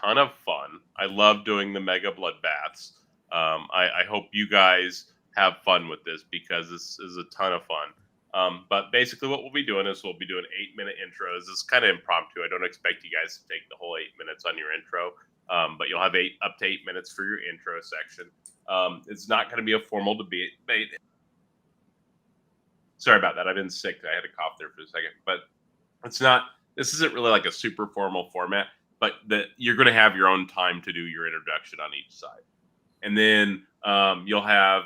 ton of fun. I love doing the mega bloodbaths. I hope you guys have fun with this because this is a ton of fun. But basically, what we'll be doing is we'll be doing 8-minute intros. It's kind of impromptu. I don't expect you guys to take the whole 8 minutes on your intro, but you'll have up to 8 minutes for your intro section. It's not going to be a formal debate. Sorry about that. I've been sick. I had a cough there for a second, but it's not. This isn't really like a super formal format, but you're going to have your own time to do your introduction on each side, and then you'll have.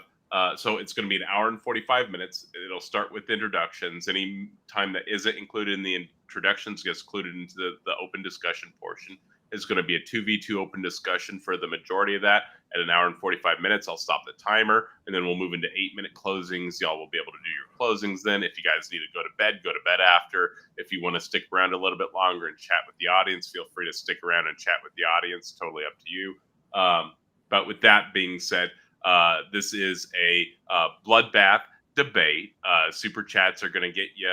So it's going to be an hour and 45 minutes. It'll start with introductions. Any time that isn't included in the introductions gets included into the open discussion portion. It's going to be a 2v2 open discussion for the majority of that. At an hour and 45 minutes, I'll stop the timer, and then we'll move into 8-minute closings. Y'all will be able to do your closings then. If you guys need to go to bed after. If you want to stick around a little bit longer and chat with the audience, feel free to stick around and chat with the audience. Totally up to you. But with that being said, this is a bloodbath debate. Super chats are going to get you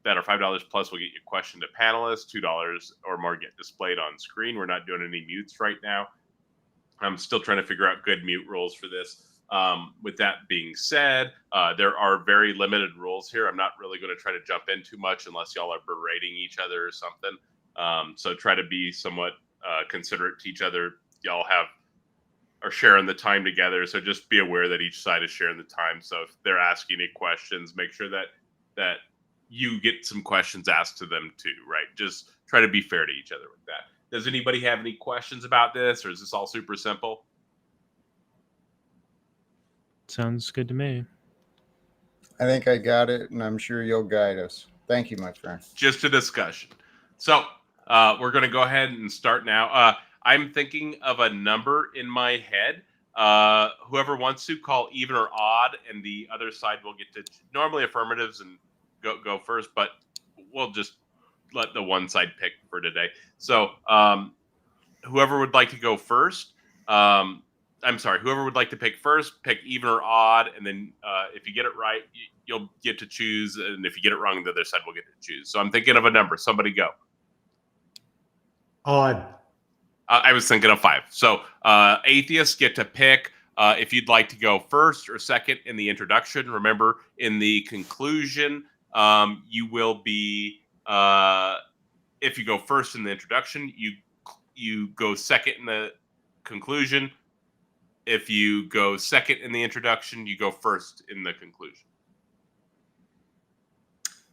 that are $5 plus will get you question to panelists. $2 or more get displayed on screen. We're not doing any mutes right now. I'm still trying to figure out good mute rules for this. With that being said, there are very limited rules here. I'm not really going to try to jump in too much unless y'all are berating each other or something. So try to be somewhat considerate to each other. Y'all are sharing the time together, so just be aware that each side is sharing the time. So if they're asking any questions, make sure that you get some questions asked to them too, right? Just try to be fair to each other with that. Does anybody have any questions about this, or is this all super simple? Sounds good to me. I think I got it, and I'm sure you'll guide us. Thank you, my friend. Just a discussion. So we're going to go ahead and start now. I'm thinking of a number in my head. Whoever wants to call even or odd, and the other side will get to normally affirmatives and go first, but we'll just let the one side pick for today. So whoever would like to go first, whoever would like to pick first, pick even or odd, and then if you get it right, you'll get to choose, and if you get it wrong, the other side will get to choose. So I'm thinking of a number. Somebody go. Odd. I was thinking of 5. So atheists get to pick if you'd like to go first or second in the introduction. Remember, in the conclusion, you will be, if you go first in the introduction, you go second in the conclusion. If you go second in the introduction, you go first in the conclusion.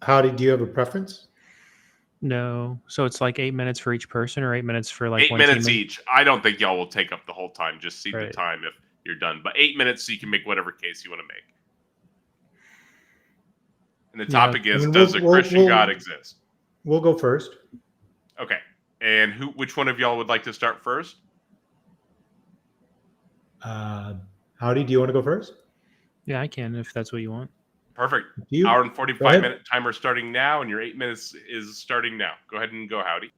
Do you have a preference? No. So it's like 8 minutes for each person, or 8 minutes for like 8 one minutes team? each. I don't think y'all will take up the whole time. Just see Right. the time if you're done. But 8 minutes so you can make whatever case you want to make. And the topic is, does a Christian God exist? We'll go first. Okay. And which one of y'all would like to start first? Howdy, do you want to go first? Yeah, I can if that's what you want. Perfect. Hour and 45-minute timer starting now, and your 8 minutes is starting now. Go ahead and go, Howdy.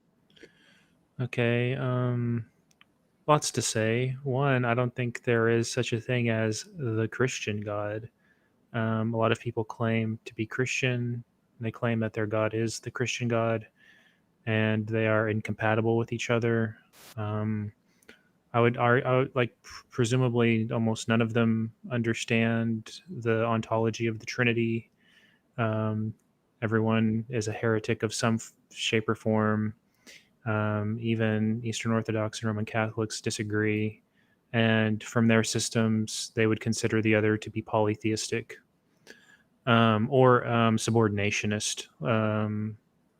Okay. Lots to say. One, I don't think there is such a thing as the Christian God. A lot of people claim to be Christian. They claim that their God is the Christian God, and they are incompatible with each other. I would like, presumably almost none of them understand the ontology of the Trinity. Everyone is a heretic of some shape or form. Even Eastern Orthodox and Roman Catholics disagree. And from their systems, they would consider the other to be polytheistic or subordinationist.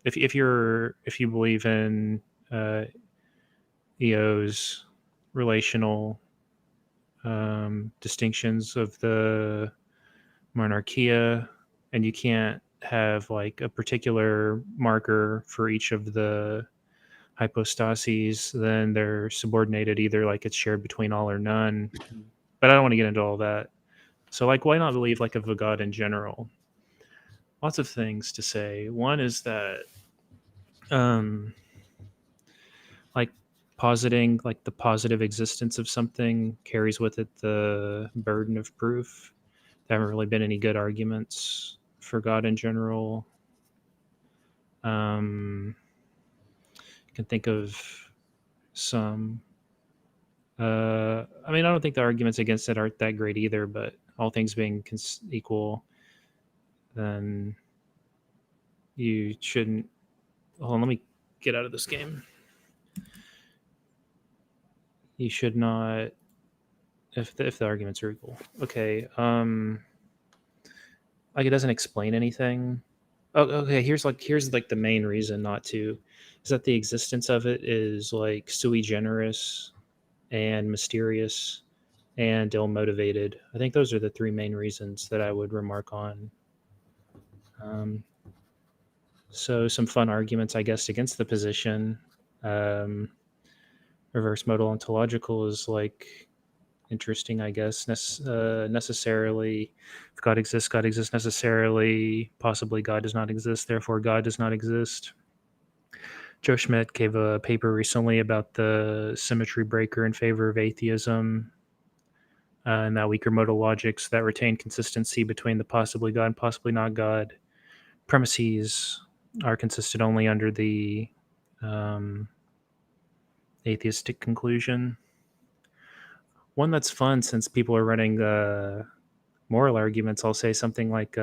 If you believe in EO's relational distinctions of the monarchia, and you can't have like a particular marker for each of the hypostases, then they're subordinated, either like it's shared between all or none. But I don't want to get into all that. So like, why not believe like of a God in general? Lots of things to say. One is that like positing like the positive existence of something carries with it the burden of proof. There haven't really been any good arguments for God in general. You can think of some. I mean, I don't think the arguments against it aren't that great either, but all things being equal, then you shouldn't. Hold on, let me get out of this game. You should not, if the arguments are equal. Okay. Like it doesn't explain anything. Oh, okay. Here's the main reason not to, is that the existence of it is like sui generis and mysterious and ill-motivated. I think those are the three main reasons that I would remark on. So some fun arguments, I guess, against the position. Reverse modal ontological is like interesting, I guess. Necessarily, if God exists necessarily. Possibly God does not exist, therefore God does not exist. Joe Schmidt gave a paper recently about the symmetry breaker in favor of atheism, and that weaker modal logics that retain consistency between the possibly God and possibly not God premises are consistent only under the atheistic conclusion. One that's fun, since people are running moral arguments, I'll say something like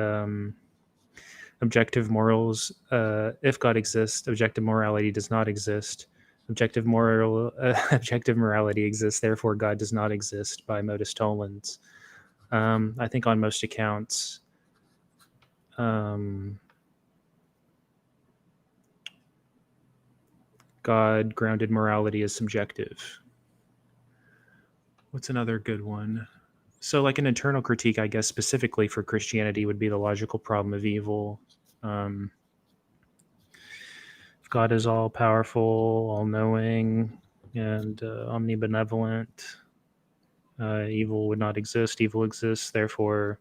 objective morals. If God exists, objective morality does not exist. Objective morality exists, therefore God does not exist by modus tollens. I think on most accounts, God grounded morality is subjective. What's another good one? So like an internal critique, I guess, specifically for Christianity would be the logical problem of evil. If God is all powerful, all knowing, and omnibenevolent, evil would not exist. Evil exists, therefore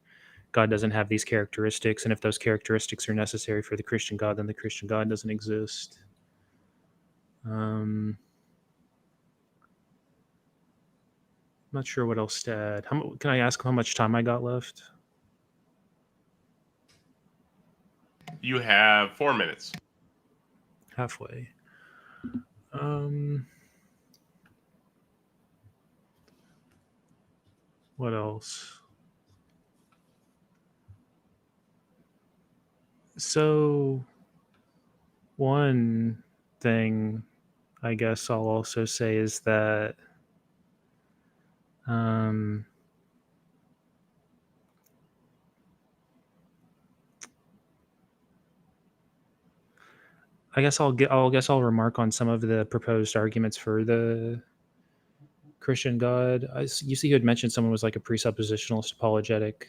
God doesn't have these characteristics. And if those characteristics are necessary for the Christian God, then the Christian God doesn't exist. Not sure what else to add. Can I ask how much time I got left? You have 4 minutes. Halfway. What else? So, one thing I guess I'll also say is that I guess I'll remark on some of the proposed arguments for the Christian God. You see, you had mentioned someone was like a presuppositionalist apologetic.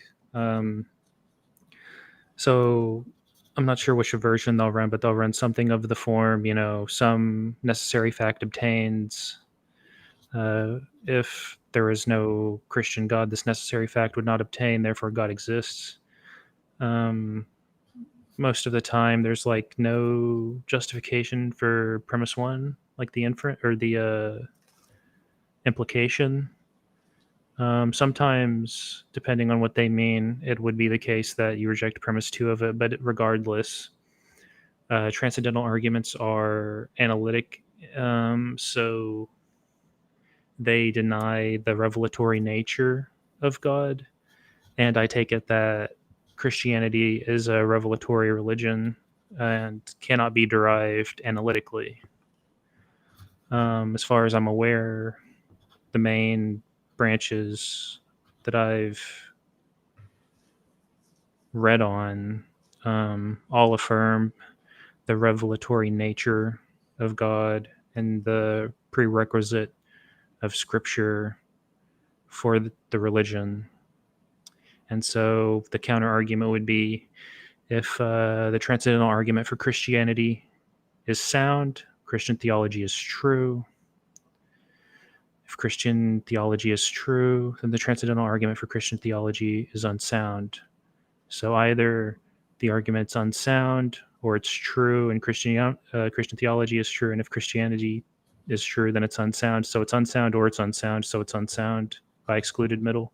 So I'm not sure which version they'll run, but they'll run something of the form, some necessary fact obtains. If there is no Christian God, this necessary fact would not obtain, therefore God exists. Most of the time there's like no justification for premise one, like the inference or the implication. Sometimes, depending on what they mean, it would be the case that you reject premise two of it, but regardless, transcendental arguments are analytic, so they deny the revelatory nature of God, and I take it that Christianity is a revelatory religion and cannot be derived analytically. As far as I'm aware, the main branches that I've read on all affirm the revelatory nature of God and the prerequisite of Scripture for the religion. And so the counter argument would be, if the transcendental argument for Christianity is sound, Christian theology is true. If Christian theology is true, then the transcendental argument for Christian theology is unsound. So either the argument's unsound or it's true, and Christian theology is true. And if Christianity is true, then it's unsound. So it's unsound or it's unsound. So it's unsound by excluded middle.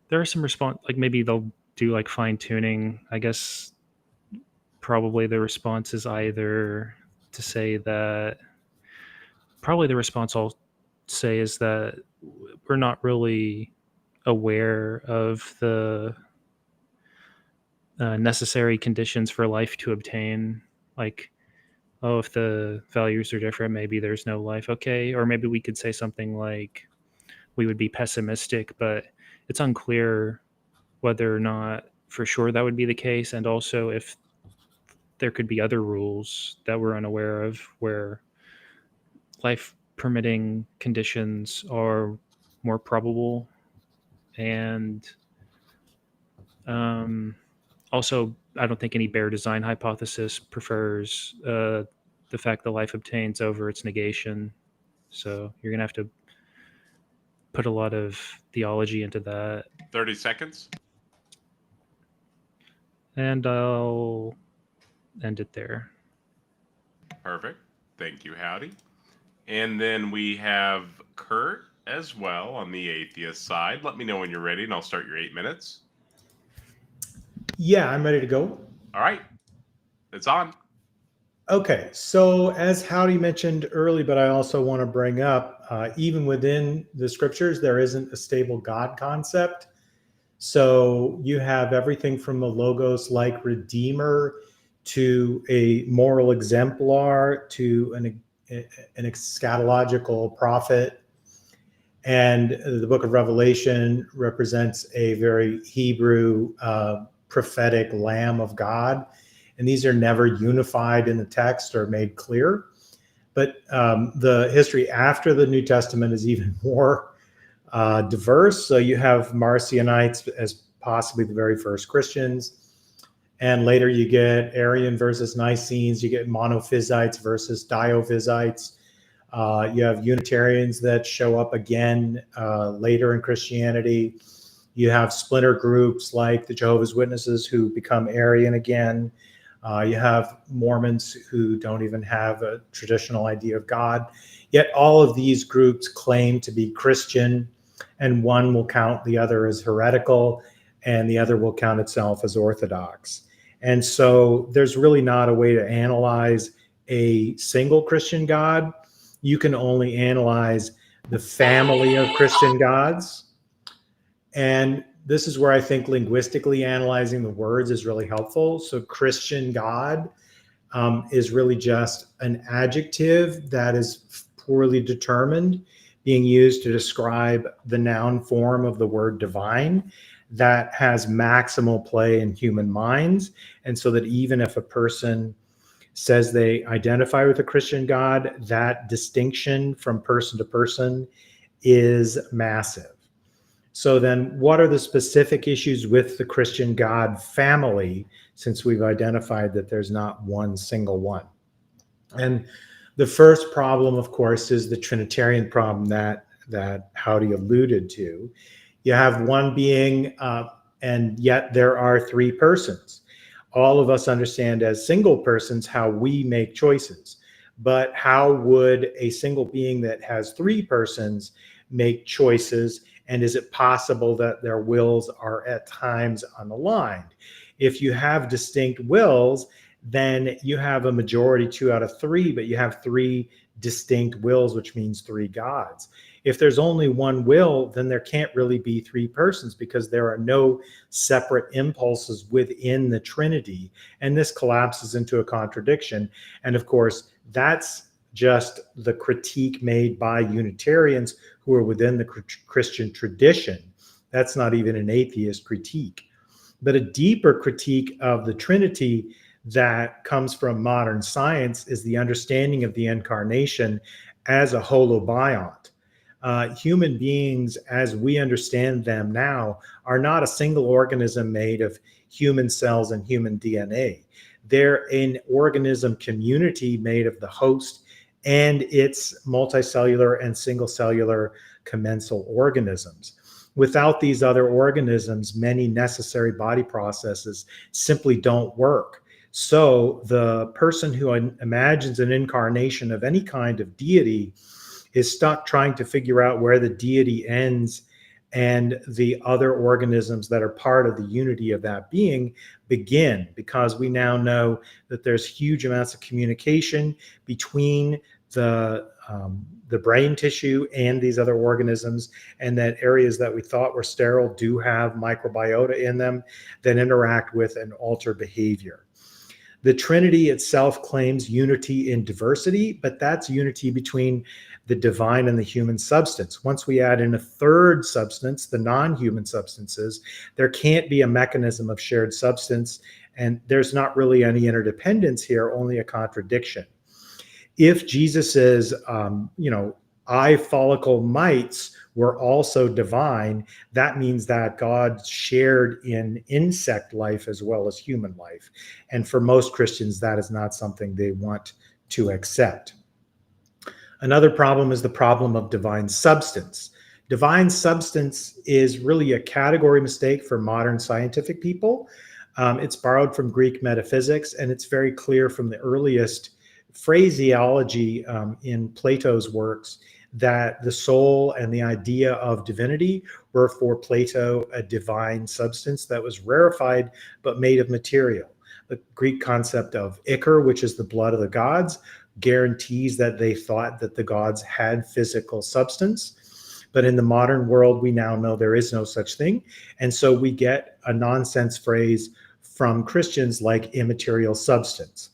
There are some response, like maybe they'll do like fine tuning. I guess probably the response is either to say that, probably the response I'll say is that we're not really aware of the necessary conditions for life to obtain. Like, oh, if the values are different, maybe there's no life. Okay. Or maybe we could say something like we would be pessimistic, but it's unclear whether or not for sure that would be the case. And also if there could be other rules that we're unaware of where life permitting conditions are more probable. And also, I don't think any bare design hypothesis prefers the fact that life obtains over its negation. So you're going to have to put a lot of theology into that. 30 seconds. And I'll end it there. Perfect. Thank you, Howdy. And then we have Kurt as well on the atheist side. Let me know when you're ready, and I'll start your 8 minutes. Yeah, I'm ready to go. All right. It's on. Okay, so as Howdy mentioned early, but I also want to bring up, even within the scriptures, there isn't a stable God concept. So you have everything from the logos like Redeemer to a moral exemplar to an eschatological prophet. And the book of Revelation represents a very Hebrew prophetic Lamb of God. And these are never unified in the text or made clear. But the history after the New Testament is even more diverse. So you have Marcionites as possibly the very first Christians. And later you get Arian versus Nicenes. You get monophysites versus diophysites. You have Unitarians that show up again later in Christianity. You have splinter groups like the Jehovah's Witnesses who become Arian again. You have Mormons who don't even have a traditional idea of God. Yet all of these groups claim to be Christian, and one will count the other as heretical, and the other will count itself as Orthodox. And so there's really not a way to analyze a single Christian God. You can only analyze the family of Christian gods. And this is where I think linguistically analyzing the words is really helpful. So Christian God is really just an adjective that is poorly determined, being used to describe the noun form of the word divine that has maximal play in human minds. And so that even if a person says they identify with a Christian God, that distinction from person to person is massive. So then what are the specific issues with the Christian God family, since we've identified that there's not one single one? And the first problem, of course, is the Trinitarian problem that Howdy alluded to. You have one being, and yet there are three persons. All of us understand as single persons how we make choices. But how would a single being that has three persons make choices? And is it possible that their wills are at times unaligned? If you have distinct wills, then you have a majority 2 out of 3, but you have 3 distinct wills, which means 3 gods. If there's only one will, then there can't really be 3 persons because there are no separate impulses within the Trinity. And this collapses into a contradiction. And of course, that's just the critique made by Unitarians who are within the Christian tradition. That's not even an atheist critique. But a deeper critique of the Trinity that comes from modern science is the understanding of the incarnation as a holobiont. Human beings, as we understand them now, are not a single organism made of human cells and human DNA. They're an organism community made of the host and its multicellular and single cellular commensal organisms. Without these other organisms, many necessary body processes simply don't work. So the person who imagines an incarnation of any kind of deity is stuck trying to figure out where the deity ends and the other organisms that are part of the unity of that being begin, because we now know that there's huge amounts of communication between the brain tissue and these other organisms, and that areas that we thought were sterile do have microbiota in them that interact with and alter behavior. The Trinity itself claims unity in diversity, but that's unity between the divine and the human substance. Once we add in a third substance, the non-human substances, there can't be a mechanism of shared substance, and there's not really any interdependence here, only a contradiction. If Jesus's, eye follicle mites were also divine, that means that God shared in insect life as well as human life. And for most Christians, that is not something they want to accept. Another problem is the problem of divine substance. Divine substance is really a category mistake for modern scientific people. It's borrowed from Greek metaphysics, and it's very clear from the earliest phraseology in Plato's works that the soul and the idea of divinity were for Plato a divine substance that was rarefied but made of material. The Greek concept of ichor, which is the blood of the gods, guarantees that they thought that the gods had physical substance. But in the modern world, we now know there is no such thing. And so we get a nonsense phrase from Christians like immaterial substance.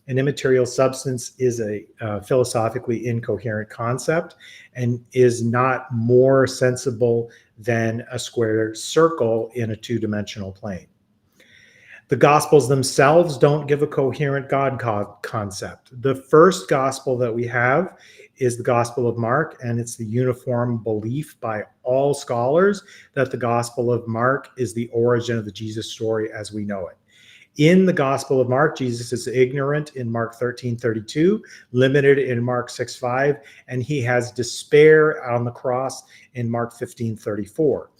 An immaterial substance is a philosophically incoherent concept and is not more sensible than a square circle in a two-dimensional plane. The Gospels themselves don't give a coherent God concept. The first Gospel that we have is the Gospel of Mark, and it's the uniform belief by all scholars that the Gospel of Mark is the origin of the Jesus story as we know it. In the Gospel of Mark, Jesus is ignorant in Mark 13:32, limited in Mark 6:5, and he has despair on the cross in Mark 15:34.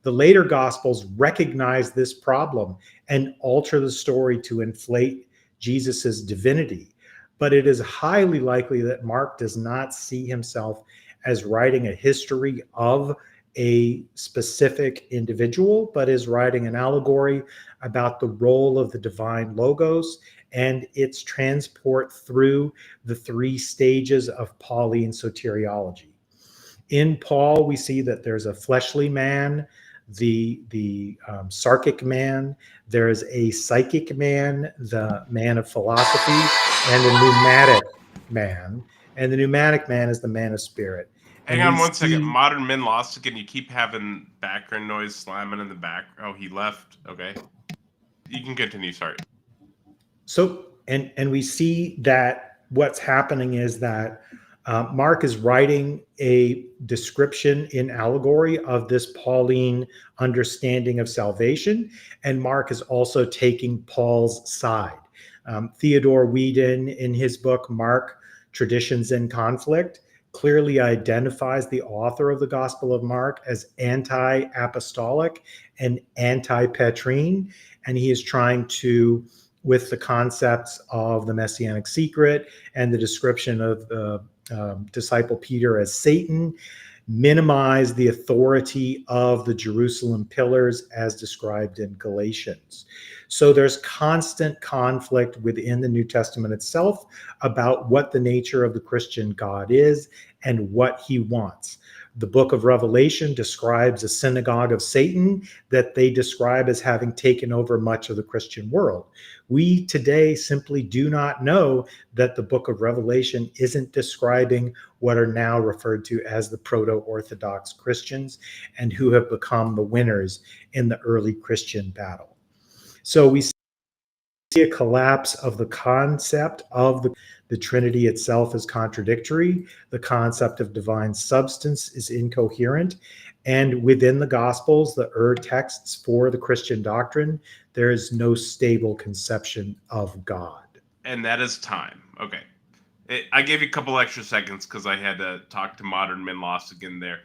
The later Gospels recognize this problem and alter the story to inflate Jesus's divinity. But it is highly likely that Mark does not see himself as writing a history of a specific individual, but is writing an allegory about the role of the divine logos and its transport through the three stages of Pauline soteriology. In Paul, we see that there's a fleshly man, the sarkic man, there is a psychic man, the man of philosophy, and a pneumatic man. And the pneumatic man is the man of spirit. Hang on one second. Modern Men lost again. You keep having background noise slamming in the back. Oh, he left. Okay. You can continue. Sorry. So, and we see that what's happening is that Mark is writing a description in allegory of this Pauline understanding of salvation, and Mark is also taking Paul's side. Theodore Whedon, in his book, Mark, Traditions in Conflict, clearly identifies the author of the Gospel of Mark as anti-apostolic and anti-Petrine, and he is trying to, with the concepts of the Messianic secret and the description of the disciple Peter as Satan, minimize the authority of the Jerusalem pillars as described in Galatians. So there's constant conflict within the New Testament itself about what the nature of the Christian God is and what he wants. The book of Revelation describes a synagogue of Satan that they describe as having taken over much of the Christian world. We today simply do not know that the book of Revelation isn't describing what are now referred to as the proto-Orthodox Christians and who have become the winners in the early Christian battle. So we see a collapse of the concept of the Trinity itself is contradictory. The concept of divine substance is incoherent. And within the Gospels, the texts for the Christian doctrine, there is no stable conception of God. And that is time. Okay. I gave you a couple extra seconds because I had to talk to Modern Men Lost again there.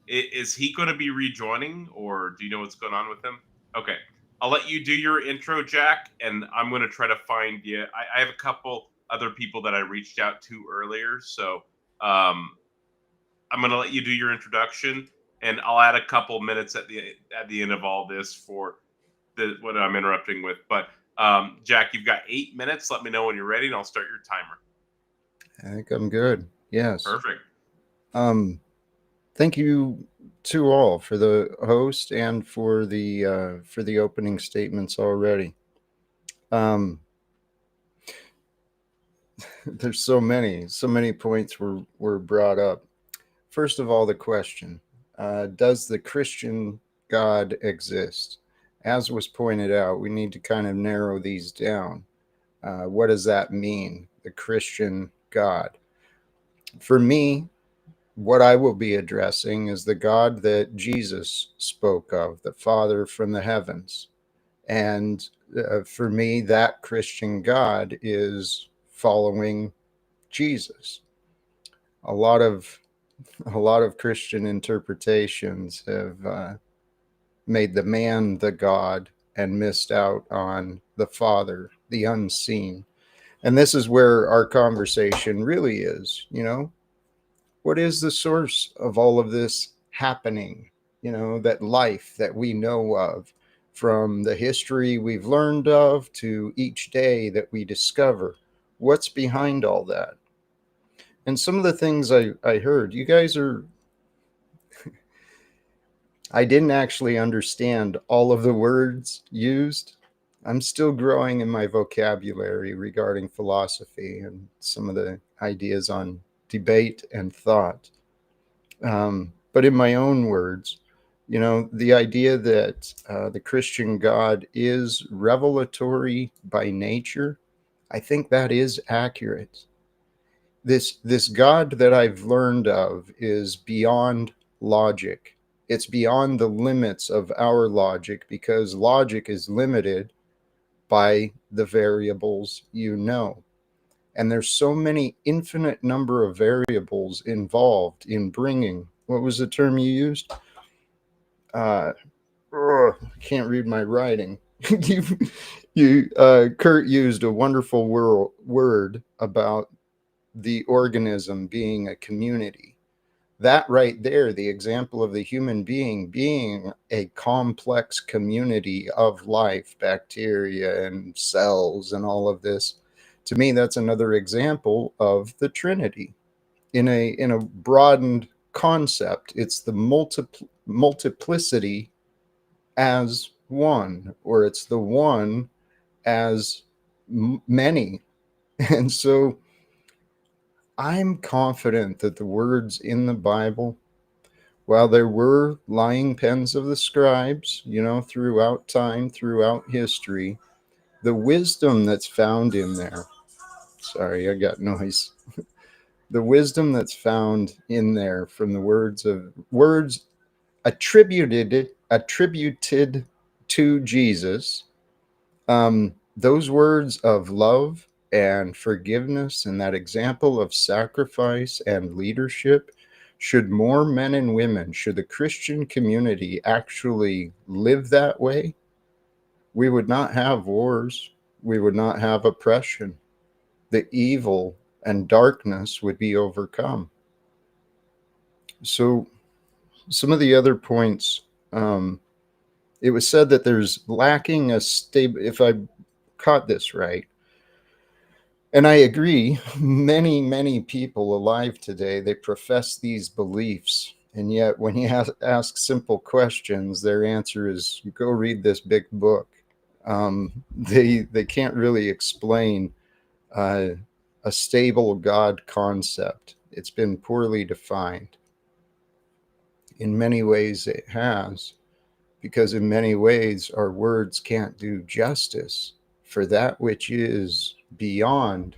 Is he going to be rejoining, or do you know what's going on with him? Okay. I'll let you do your intro, Jack, and I'm going to try to find you. I have a couple other people that I reached out to earlier, so I'm going to let you do your introduction, and I'll add a couple minutes at the end of all this for what I'm interrupting with. But Jack, you've got 8 minutes. Let me know when you're ready, and I'll start your timer. I think I'm good. Yes. Perfect. Thank you to all for the host and for the opening statements already. There's so many points were brought up. First of all, the question, does the Christian God exist? As was pointed out, we need to kind of narrow these down. What does that mean, the Christian God? For me, what I will be addressing is the God that Jesus spoke of, the Father from the heavens. And for me, that Christian God is following Jesus. A lot of Christian interpretations have made the man the God and missed out on the Father, the unseen. And this is where our conversation really is, what is the source of all of this happening, that life that we know of, from the history we've learned of to each day that we discover? What's behind all that? And some of the things I heard, you guys are, I didn't actually understand all of the words used. I'm still growing in my vocabulary regarding philosophy and some of the ideas on debate and thought. But in my own words, the idea that the Christian God is revelatory by nature, I think that is accurate. This God that I've learned of is beyond logic. It's beyond the limits of our logic, because logic is limited by the variables and there's so many infinite number of variables involved in bringing, what was the term you used? I can't read my writing. Kurt used a wonderful word about the organism being a community. That right there, the example of the human being a complex community of life, bacteria and cells and all of this. To me, that's another example of the Trinity in a broadened concept. It's the multiplicity as one, or it's the one as many. And so I'm confident that the words in the Bible, while there were lying pens of the scribes, throughout time, throughout history, the wisdom that's found in there, sorry, I got noise. The wisdom that's found in there from the words attributed to Jesus, those words of love and forgiveness and that example of sacrifice and leadership, should more men and women, should the Christian community actually live that way, we would not have wars, we would not have oppression. The evil and darkness would be overcome. So some of the other points, it was said that there's lacking a stable, if I caught this right, and I agree, many people alive today, they profess these beliefs, and yet when you ask simple questions, their answer is, go read this big book. They can't really explain a stable God concept. It's been poorly defined. In many ways it has, because in many ways our words can't do justice for that which is beyond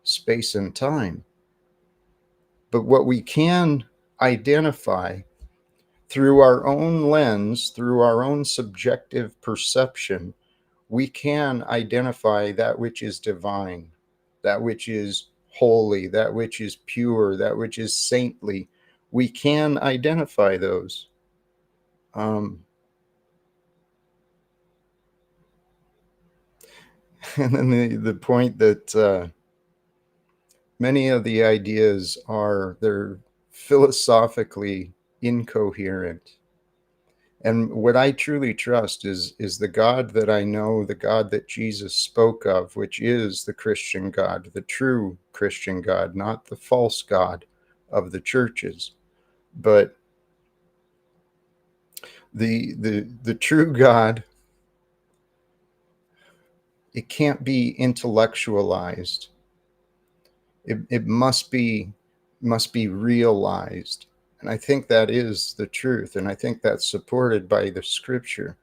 space and time. But what we can identify through our own lens, through our own subjective perception, we can identify that which is divine, that which is holy, that which is pure, that which is saintly. We can identify those. And then the point that many of the ideas they're philosophically incoherent. And what I truly trust is the God that I know, the God that Jesus spoke of, which is the Christian God, the true Christian God, not the false God of the churches, but the true God. It can't be intellectualized. It must be realized. And I think that is the truth. And I think that's supported by the scripture.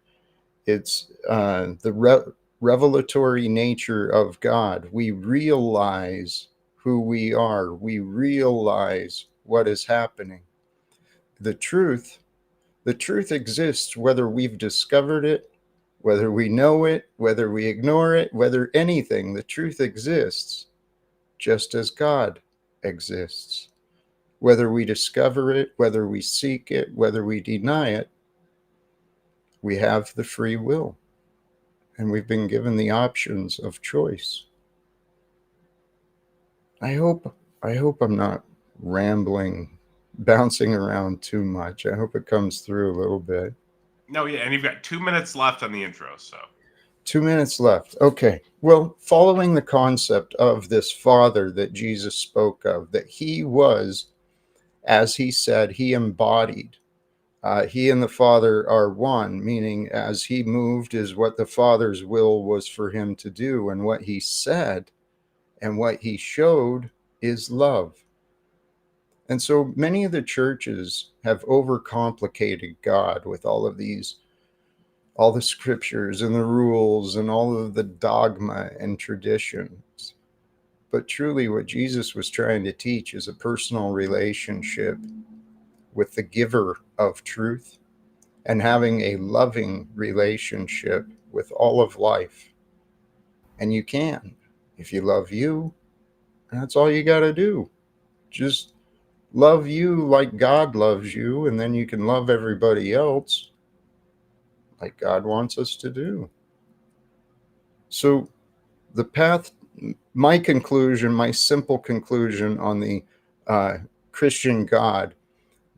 It's the revelatory nature of God. We realize who we are. We realize what is happening. The truth exists whether we've discovered it, whether we know it, whether we ignore it, whether anything. The truth exists just as God exists. Whether we discover it, whether we seek it, whether we deny it, we have the free will. And we've been given the options of choice. I hope I'm not rambling, bouncing around too much. I hope it comes through a little bit. No, yeah, and you've got 2 minutes left on the intro, so 2 minutes left. Okay. Well, following the concept of this Father that Jesus spoke of, that he was, as he said, he embodied. He and the Father are one, meaning as he moved is what the Father's will was for him to do. And what he said and what he showed is love. And so many of the churches have overcomplicated God with all the scriptures and the rules and all of the dogma and traditions. But truly what Jesus was trying to teach is a personal relationship with the giver of truth and having a loving relationship with all of life. And you can, if you love you, that's all you got to do. Just love you like God loves you, and then you can love everybody else like God wants us to do. So the path, my conclusion, my simple conclusion on the Christian God,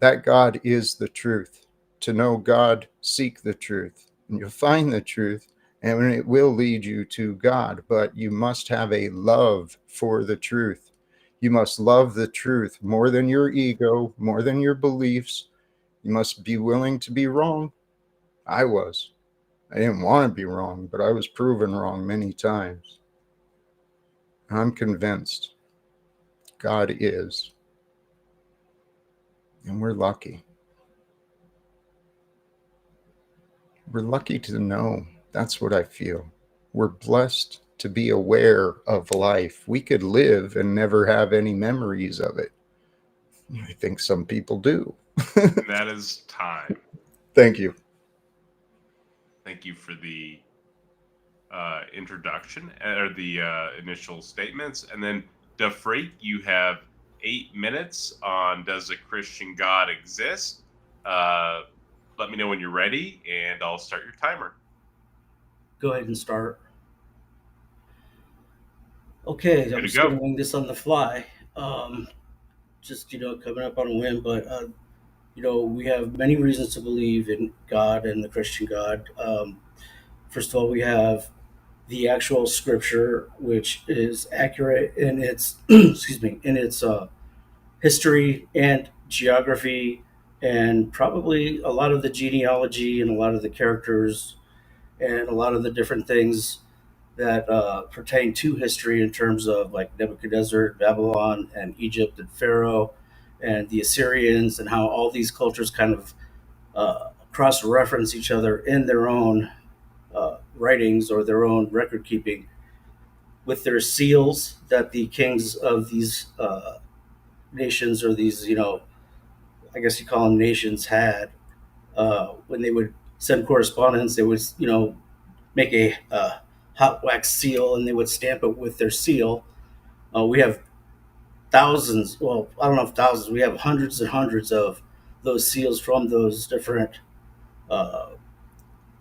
that God is the truth. To know God, seek the truth, and you'll find the truth, and it will lead you to God. But you must have a love for the truth. You must love the truth more than your ego, more than your beliefs. You must be willing to be wrong. I was. I didn't want to be wrong, but I was proven wrong many times. I'm convinced God is. And we're lucky. We're lucky to know. That's what I feel. We're blessed to be aware of life. We could live and never have any memories of it. I think some people do. that is time. Thank you. Thank you for the introduction or the initial statements. And then, DeFreak, you have 8 minutes on Does a Christian God Exist? Let me know when you're ready, and I'll start your timer. Go ahead and start. Okay, I'm just going to wing this on the fly. Just, coming up on a whim, but, we have many reasons to believe in God and the Christian God. First of all, we have the actual scripture, which is accurate in its, in its history and geography, and probably a lot of the genealogy and a lot of the characters and a lot of the different things that pertain to history in terms of like Nebuchadnezzar, Babylon, and Egypt and Pharaoh and the Assyrians, and how all these cultures kind of cross-reference each other in their own writings or their own record keeping with their seals that the kings of these nations, or these, I guess you call them nations, had when they would send correspondence. They would, make a hot wax seal and they would stamp it with their seal. We have thousands, well, I don't know if thousands, we have hundreds and hundreds of those seals from those different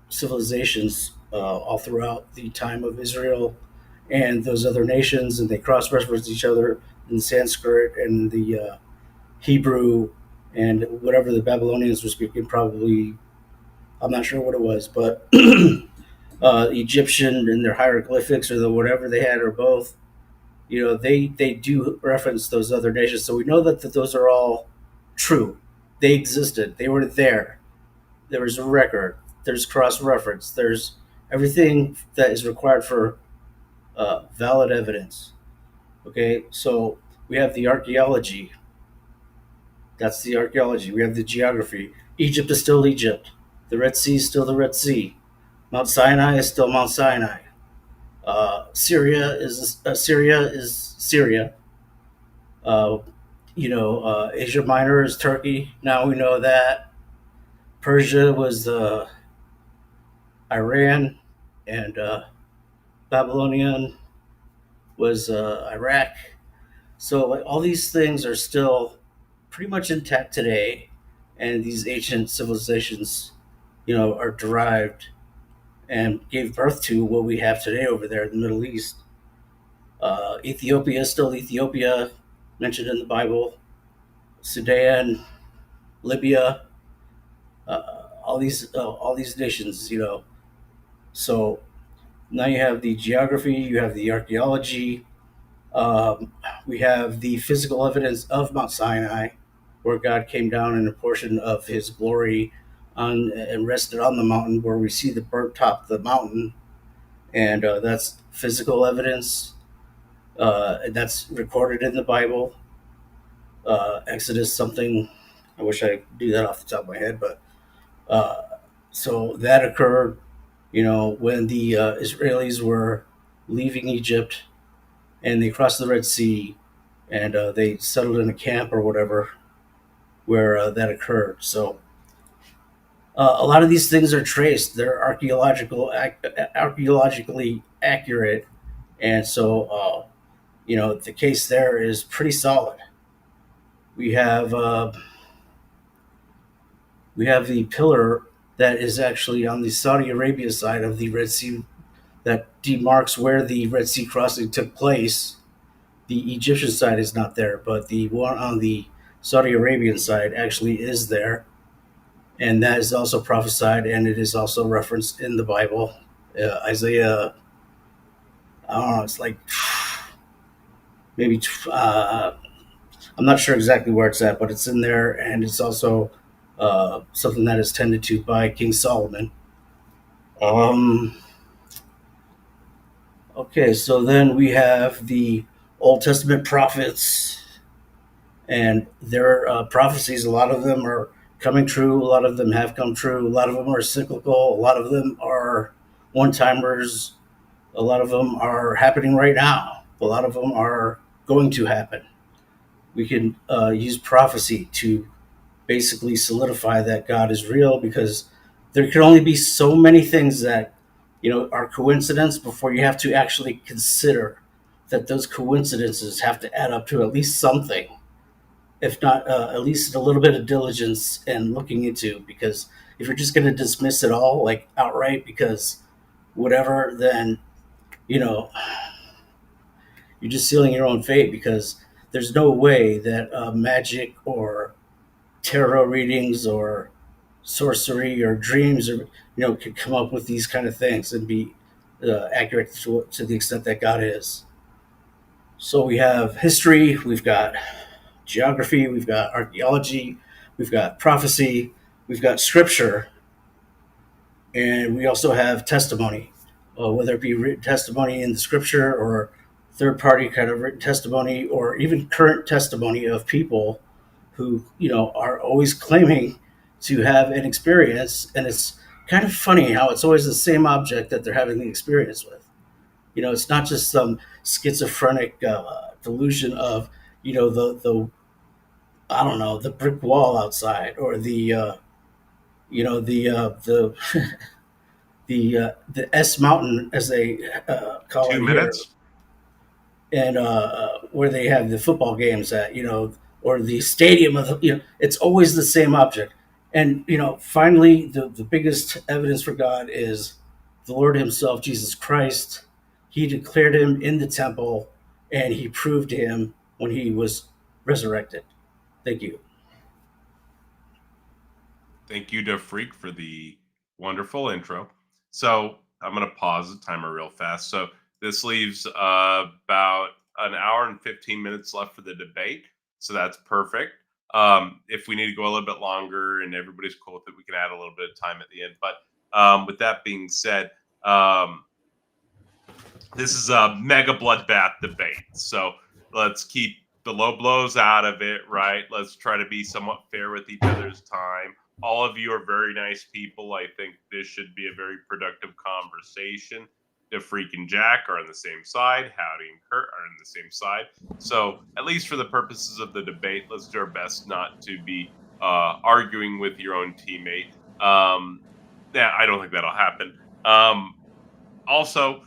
civilizations all throughout the time of Israel and those other nations, and they cross-reference each other in Sanskrit and the Hebrew and whatever the Babylonians were speaking, probably, I'm not sure what it was, but Egyptian and their hieroglyphics or the whatever they had or both, they do reference those other nations. So we know that those are all true. They existed. They were there. There was a record. There's cross reference. There's everything that is required for valid evidence. Okay, so we have the archaeology. That's the archaeology. We have the geography. Egypt is still Egypt. The Red Sea is still the Red Sea. Mount Sinai is still Mount Sinai. Syria is Syria. Uh, Asia Minor is Turkey. Now we know that. Persia was Iran, and Babylonian was Iraq. So like all these things are still pretty much intact today, and these ancient civilizations, are derived and gave birth to what we have today over there in the Middle East. Ethiopia is still Ethiopia, mentioned in the Bible. Sudan, Libya, all these nations, So now you have the geography, you have the archaeology, we have the physical evidence of Mount Sinai, where God came down in a portion of His glory and rested on the mountain, where we see the burnt top of the mountain, and that's physical evidence. That's recorded in the Bible. Exodus something. I wish I could do that off the top of my head, but so that occurred, when the Israelis were leaving Egypt and they crossed the Red Sea and they settled in a camp or whatever where that occurred. So a lot of these things are traced. They're archaeologically accurate, and so the case there is pretty solid. We have the pillar that is actually on the Saudi Arabia side of the Red Sea that demarks where the Red Sea crossing took place. The Egyptian side is not there, but the one on the Saudi Arabian side actually is there. And that is also prophesied, and it is also referenced in the Bible. Isaiah, I don't know, it's like maybe, I'm not sure exactly where it's at, but it's in there, and it's also something that is tended to by King Solomon. Okay, so then we have the Old Testament prophets and their prophecies. A lot of them are coming true. A lot of them have come true. A lot of them are cyclical. A lot of them are one-timers. A lot of them are happening right now. A lot of them are going to happen. We can use prophecy to basically solidify that God is real, because there can only be so many things that are coincidence before you have to actually consider that those coincidences have to add up to at least something, if not at least a little bit of diligence and looking into. Because if you're just going to dismiss it all like outright because whatever, then you're just sealing your own fate, because there's no way that magic or tarot readings or sorcery or dreams or could come up with these kind of things and be accurate to the extent that God is. So we have history, we've got geography, we've got archaeology, we've got prophecy, we've got scripture, and we also have testimony, whether it be written testimony in the scripture or third party kind of written testimony, or even current testimony of people who are always claiming to have an experience. And it's kind of funny how it's always the same object that they're having the experience with. It's not just some schizophrenic delusion of the I don't know, the brick wall outside, or the the S mountain, as they call it 2 here, minutes. and where they have the football games at, or the stadium of it's always the same object. And finally, the biggest evidence for God is the Lord Himself, Jesus Christ. He declared Him in the temple, and He proved Him when He was resurrected. Thank you. Thank you to Freak for the wonderful intro. So I'm going to pause the timer real fast. So this leaves about an hour and 15 minutes left for the debate. So that's perfect. If we need to go a little bit longer and everybody's cool with it, we can add a little bit of time at the end. But with that being said, this is a mega bloodbath debate. So let's keep the low blows out of it, right? Let's try to be somewhat fair with each other's time. All of you are very nice people. I think this should be a very productive conversation. The Freak and Jack are on the same side. Howdy and Kurt are on the same side. So, at least for the purposes of the debate, let's do our best not to be arguing with your own teammate. Yeah, I don't think that'll happen. Also,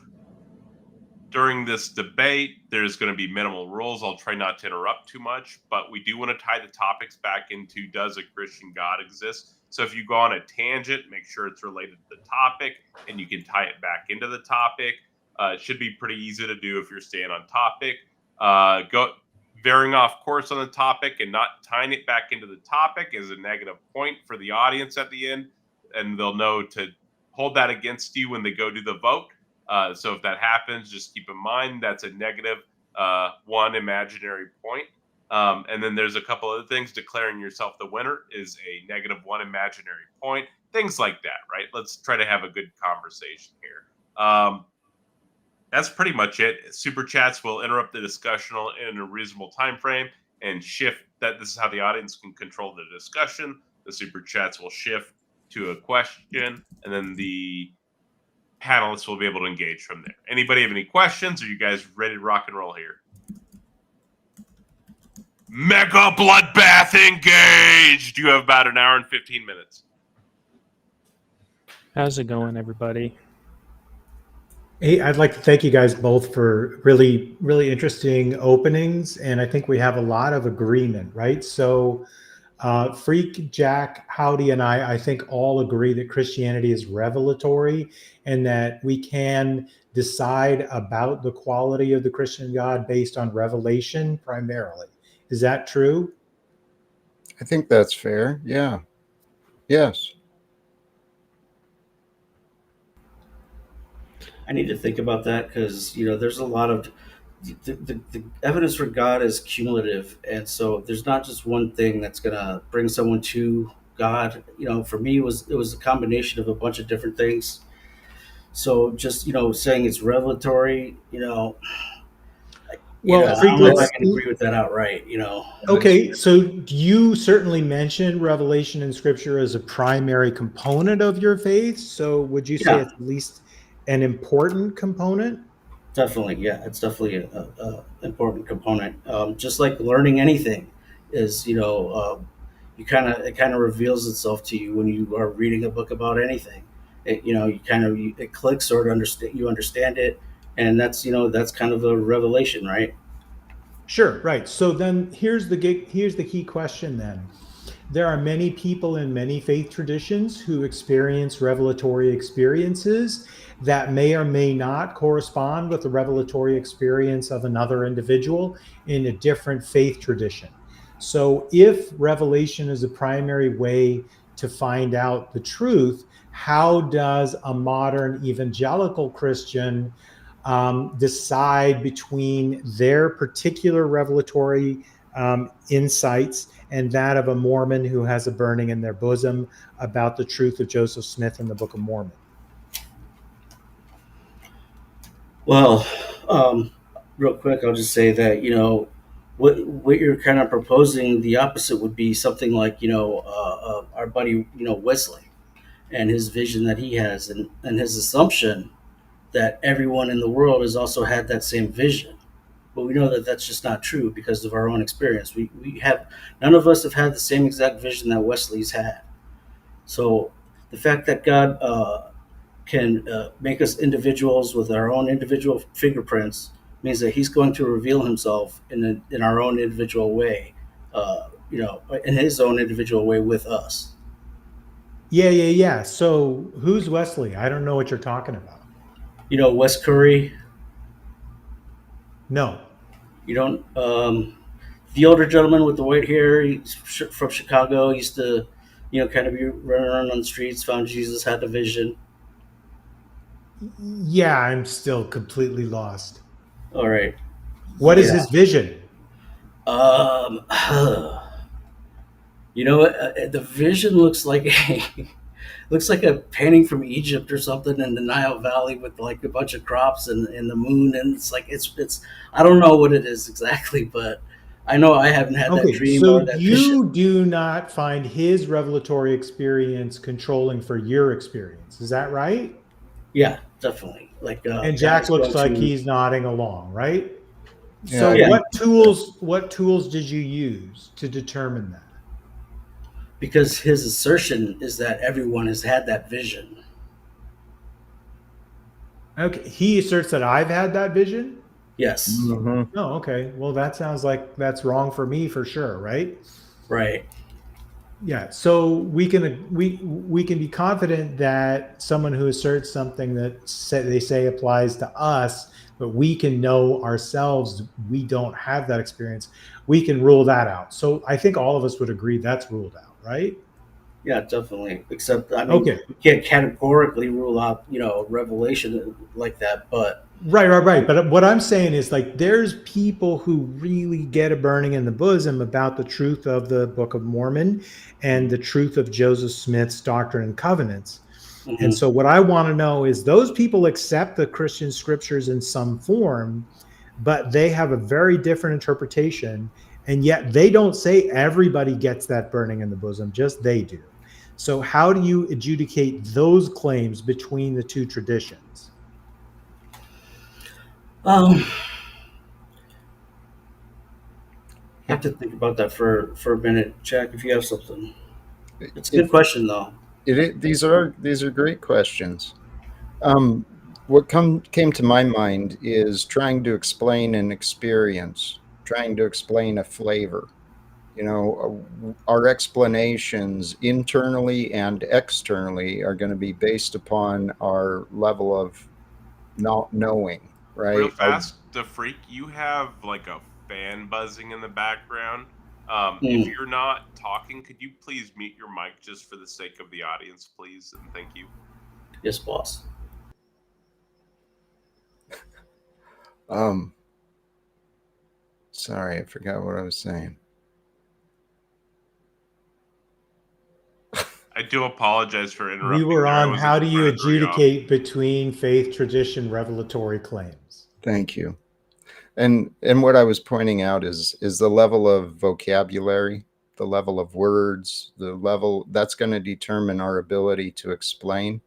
during this debate, there's going to be minimal rules. I'll try not to interrupt too much, but we do want to tie the topics back into, does a Christian God exist? So if you go on a tangent, make sure it's related to the topic and you can tie it back into the topic. It should be pretty easy to do if you're staying on topic. Go veering off course on the topic and not tying it back into the topic is a negative point for the audience at the end, and they'll know to hold that against you when they go to the vote. So if that happens, just keep in mind that's a negative one imaginary point. And then there's a couple other things. Declaring yourself the winner is a negative one imaginary point. Things like that, right? Let's try to have a good conversation here. That's pretty much it. Super chats will interrupt the discussion in a reasonable time frame and shift that. This is how the audience can control the discussion. The super chats will shift to a question, and then the panelists will be able to engage from there. Anybody have any questions? Are you guys ready to rock and roll here? Mega bloodbath engaged! You have about an hour and 15 minutes. How's it going, everybody? Hey, I'd like to thank you guys both for really, really interesting openings. And I think we have a lot of agreement, right? So Freak, Jack, Howdy, and I think all agree that Christianity is revelatory and that we can decide about the quality of the Christian God based on revelation primarily. Is that true? I think that's fair. Yeah. Yes. I need to think about that because there's a lot of the evidence for God is cumulative, and so there's not just one thing that's gonna bring someone to God. For me, it was a combination of a bunch of different things. So just saying it's revelatory, Well, I Freak, don't know if I can agree with that outright. Okay, so you certainly mentioned revelation in Scripture as a primary component of your faith. So would you say it's at least an important component? Definitely, yeah, it's definitely a important component. Just like learning anything is, it kind of reveals itself to you when you are reading a book about anything. It clicks, or you understand it, and that's kind of a revelation, right? Sure, right. So then here's the key question then. There are many people in many faith traditions who experience revelatory experiences that may or may not correspond with the revelatory experience of another individual in a different faith tradition. So if revelation is a primary way to find out the truth, how does a modern evangelical Christian decide between their particular revelatory insights and that of a Mormon who has a burning in their bosom about the truth of Joseph Smith in the Book of Mormon? Well, real quick, I'll just say that what you're kind of proposing, the opposite would be something like our buddy Wesley and his vision that he has, and his assumption that everyone in the world has also had that same vision. But we know that that's just not true because of our own experience. We have, none of us have had the same exact vision that Wesley's had. So the fact that God can make us individuals with our own individual fingerprints means that he's going to reveal himself in our own individual way, in his own individual way with us. Yeah. So who's Wesley? I don't know what you're talking about. Wes Curry? No. You don't? The older gentleman with the white hair, he's from Chicago, used to kind of you running around on the streets, found Jesus, had the vision. Yeah, I'm still completely lost. All right. What is Yeah. his vision? The vision looks like a painting from Egypt or something in the Nile Valley with like a bunch of crops and the moon, and it's I don't know what it is exactly, but I know I haven't had that Okay, dream so or that vision. you do not find his revelatory experience controlling for your experience. Is that right? Yeah, definitely. Like And Jack guys looks go like to he's nodding along, right? Yeah, So I yeah, think what tools did you use to determine that? because his assertion is that everyone has had that vision. Okay, he asserts that I've had that vision. Yes, Mhm. Oh, okay. Well, that sounds like that's wrong for me for sure, right? right. Yeah. So we can be confident that someone who asserts something that they say applies to us, but we can know ourselves we don't have that experience. We can rule that out. So I think all of us would agree that's ruled out, right? Yeah, definitely. Except, I mean, Okay. we can't categorically rule out, revelation like that. But Right. But what I'm saying is like there's people who really get a burning in the bosom about the truth of the Book of Mormon and the truth of Joseph Smith's Doctrine and Covenants. And mhm. so what I want to know is those people accept the Christian scriptures in some form, but they have a very different interpretation. And yet they don't say everybody gets that burning in the bosom, just they do. So how do you adjudicate those claims between the two traditions? um, have to think about that for a minute, Jack. If you have something, it's a it, good question though. these are great questions. What came to my mind is trying to explain an experience, trying to explain a flavor. Our explanations internally and externally are going to be based upon our level of not knowing, Real right? fast, the freak, you have like a fan buzzing in the background. If Mm. you're not talking, could you please mute your mic just for the sake of the audience, please? And thank you. Yes, boss. Sorry, I forgot what I was saying. I do apologize for interrupting. We were there. I on wasn't how do you trying to throw you off. adjudicate between faith, tradition, revelatory claims. Thank you. And what I was pointing out is the level of vocabulary, the level of words, the level that's going to determine our ability to explain.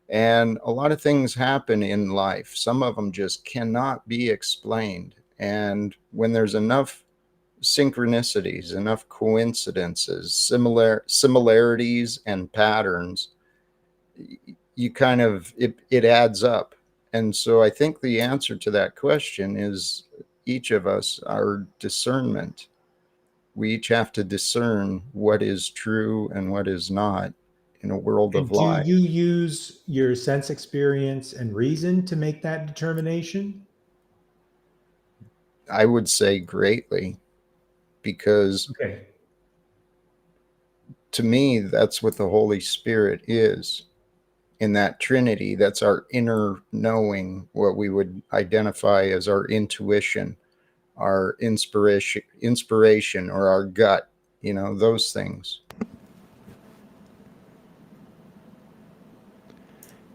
And a lot of things happen in life. Some of them just cannot be explained. And when there's enough synchronicities, enough coincidences, similarities and patterns, you kind of it adds up. And so I think the answer to that question is each of us, our discernment. We each have to discern what is true and what is not in a world of And do lies. you use your sense experience and reason to make that determination? I would say greatly, because Okay. to me, that's what the Holy Spirit is. In that Trinity, that's our inner knowing, what we would identify as our intuition, our inspiration or our gut, those things.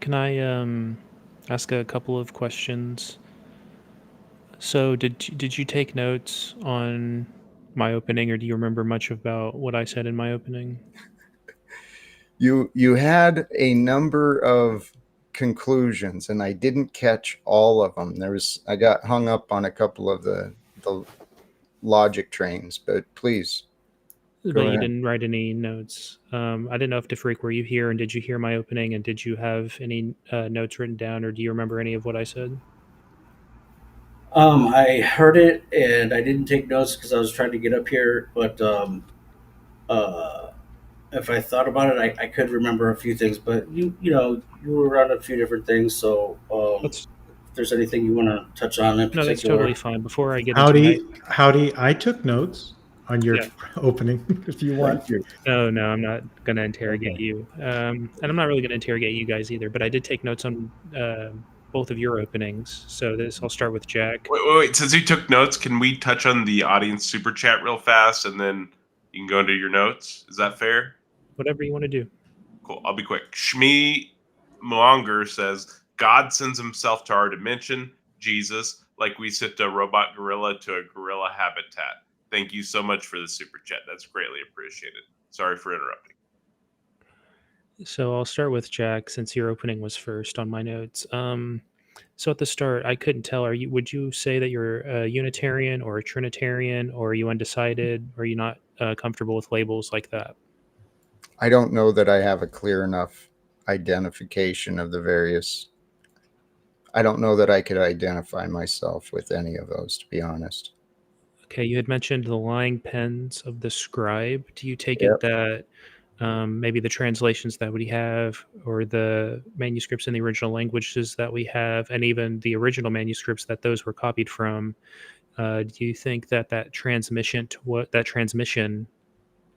Can I ask a couple of questions? So did you take notes on my opening, or do you remember much about what I said in my opening? You had a number of conclusions, and I didn't catch all of them. I got hung up on a couple of the logic trains, but please But go you ahead. didn't write any notes. I didn't know if DeFreak, were you here, and did you hear my opening, and did you have any notes written down, or do you remember any of what I said? I heard it and I didn't take notes because I was trying to get up here. But if I thought about it, I could remember a few things. But you were on a few different things. So That's if there's anything you want to touch on in no, that's particular, totally fine. Before I get into my Howdy, I took notes. on your Yeah. opening if you want. Thank you. No, I'm not going to interrogate Okay. you. And I'm not really going to interrogate you guys either, but I did take notes on both of your openings. So I'll start with Jack. Wait. Since you took notes, can we touch on the audience super chat real fast, and then you can go into your notes? Is that fair? Whatever you want to do. Cool. I'll be quick. Shmi Muanger says, God sends himself to our dimension, Jesus, like we sent a robot gorilla to a gorilla habitat. Thank you so much for the super chat. That's greatly appreciated. Sorry for interrupting. So I'll start with Jack since your opening was first on my notes. So at the start, I couldn't tell. Would you say that you're a Unitarian or a Trinitarian, or are you undecided? Or are you not comfortable with labels like that? I don't know that I have a clear enough identification of the various. I don't know that I could identify myself with any of those, to be honest. Okay, you had mentioned the lying pens of the scribe. Do you take Yep. it that maybe the translations that we have, or the manuscripts in the original languages that we have, and even the original manuscripts that those were copied from, do you think that transmission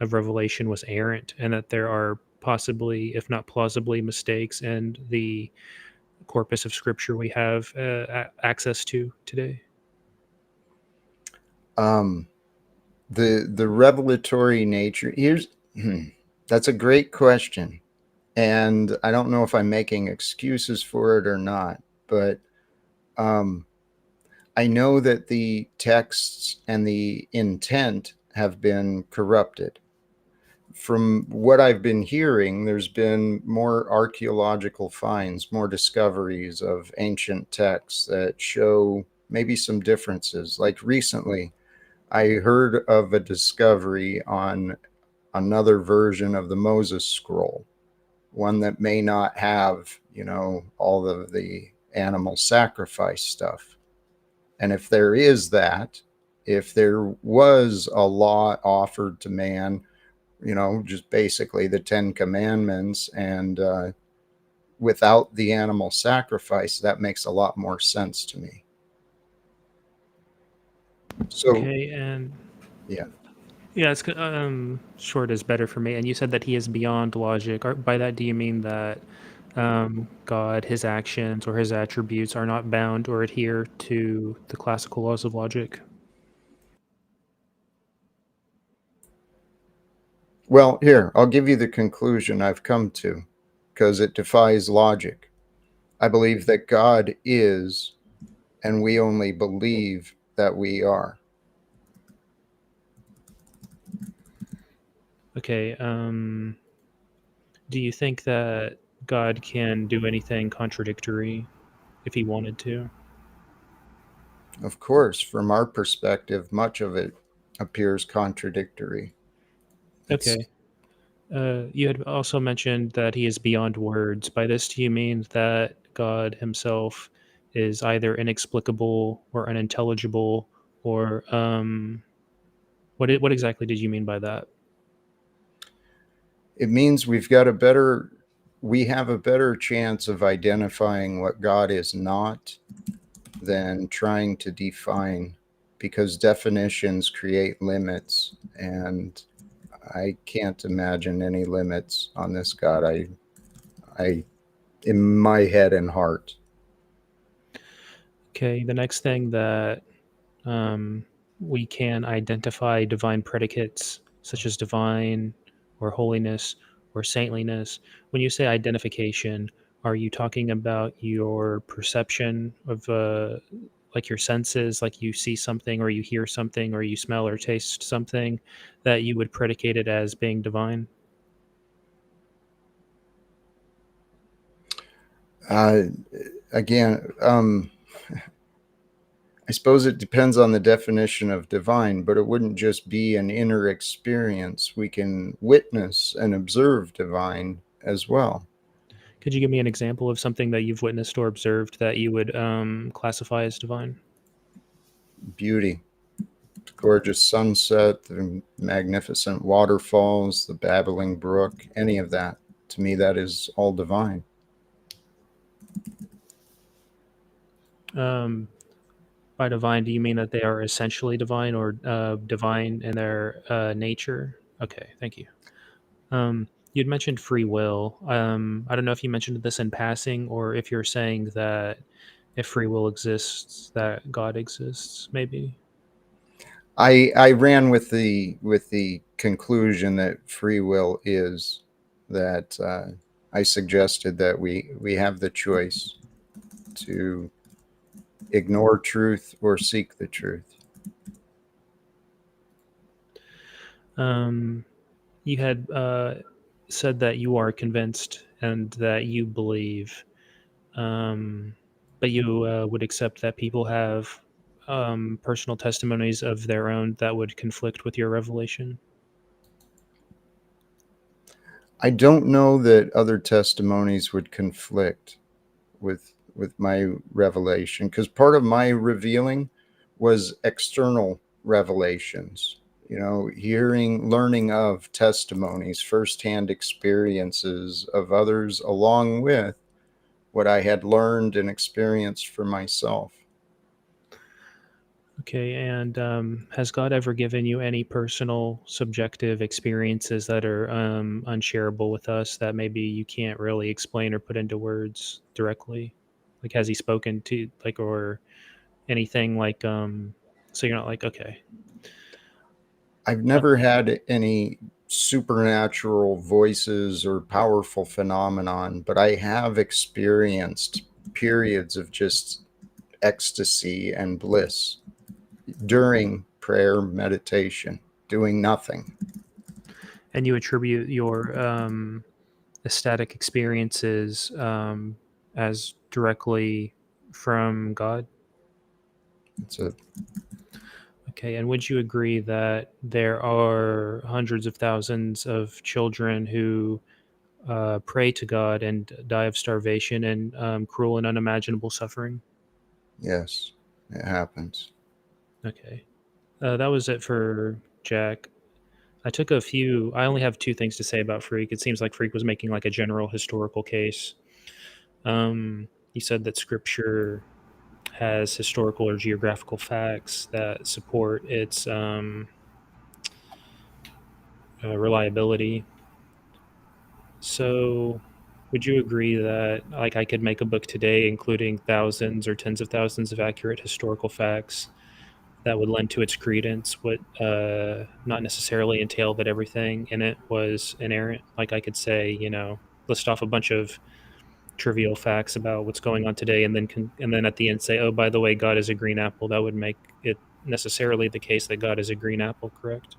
of revelation was errant, and that there are possibly, if not plausibly, mistakes in the corpus of scripture we have access to today? The revelatory nature, that's a great question, and I don't know if I'm making excuses for it or not, but I know that the texts and the intent have been corrupted. From what I've been hearing, there's been more archaeological finds, more discoveries of ancient texts that show maybe some differences. Like recently, I heard of a discovery on another version of the Moses scroll, one that may not have, all of the animal sacrifice stuff. And if there is that, if there was a law offered to man, just basically the 10 Commandments, and without the animal sacrifice, that makes a lot more sense to me. So, Okay, and yeah. Yeah, it's short is better for me. And you said that he is beyond logic. By that, do you mean that God, his actions, or his attributes are not bound or adhere to the classical laws of logic? Well, here, I'll give you the conclusion I've come to, because it defies logic. I believe that God is, and we only believe that we are. Okay. Do you think that God can do anything contradictory if he wanted to? Of course, from our perspective, much of it appears contradictory. Okay. You had also mentioned that he is beyond words. By this, do you mean that God himself is either inexplicable or unintelligible, or what exactly did you mean by that? It means we have a better chance of identifying what God is not than trying to define, because definitions create limits, and I can't imagine any limits on this God. I in my head and heart. Okay, the next thing that we can identify divine predicates such as divine or holiness or saintliness. When you say identification, are you talking about your perception of like your senses, like you see something or you hear something or you smell or taste something that you would predicate it as being divine? Again, I suppose it depends on the definition of divine, but it wouldn't just be an inner experience. We can witness and observe divine as well. Could you give me an example of something that you've witnessed or observed that you would classify as divine? Beauty, the gorgeous sunset, the magnificent waterfalls, the babbling brook, any of that. To me, that is all divine. By divine, do you mean that they are essentially divine or divine in their nature? Okay, thank you. You'd mentioned free will. I don't know if you mentioned this in passing or if you're saying that if free will exists, that God exists, maybe. I ran with the conclusion that free will is that I suggested that we have the choice to ignore truth or seek the truth. You had said that you are convinced and that you believe, but you would accept that people have personal testimonies of their own that would conflict with your revelation. I don't know that other testimonies would conflict with my revelation, because part of my revealing was external revelations, learning of testimonies, firsthand experiences of others, along with what I had learned and experienced for myself. Okay, and has God ever given you any personal subjective experiences that are unshareable with us that maybe you can't really explain or put into words directly? Like, has He spoken to, like, or anything like, so you're not like, okay. I've never had any supernatural voices or powerful phenomenon, but I have experienced periods of just ecstasy and bliss during prayer meditation, doing nothing. And you attribute your ecstatic experiences as directly from God? It's a Okay, and would you agree that there are hundreds of thousands of children who pray to God and die of starvation and cruel and unimaginable suffering? yes, it happens. Okay. That was it for Jack. I only have two things to say about Freak. It seems like Freak was making like a general historical case. He said that scripture has historical or geographical facts that support its reliability. So, would you agree that like I could make a book today, including thousands or tens of thousands of accurate historical facts that would lend to its credence, would not necessarily entail that everything in it was inerrant? Like I could say, list off a bunch of trivial facts about what's going on today, and then at the end say, "Oh, by the way, God is a green apple." That would make it necessarily the case that God is a green apple, correct?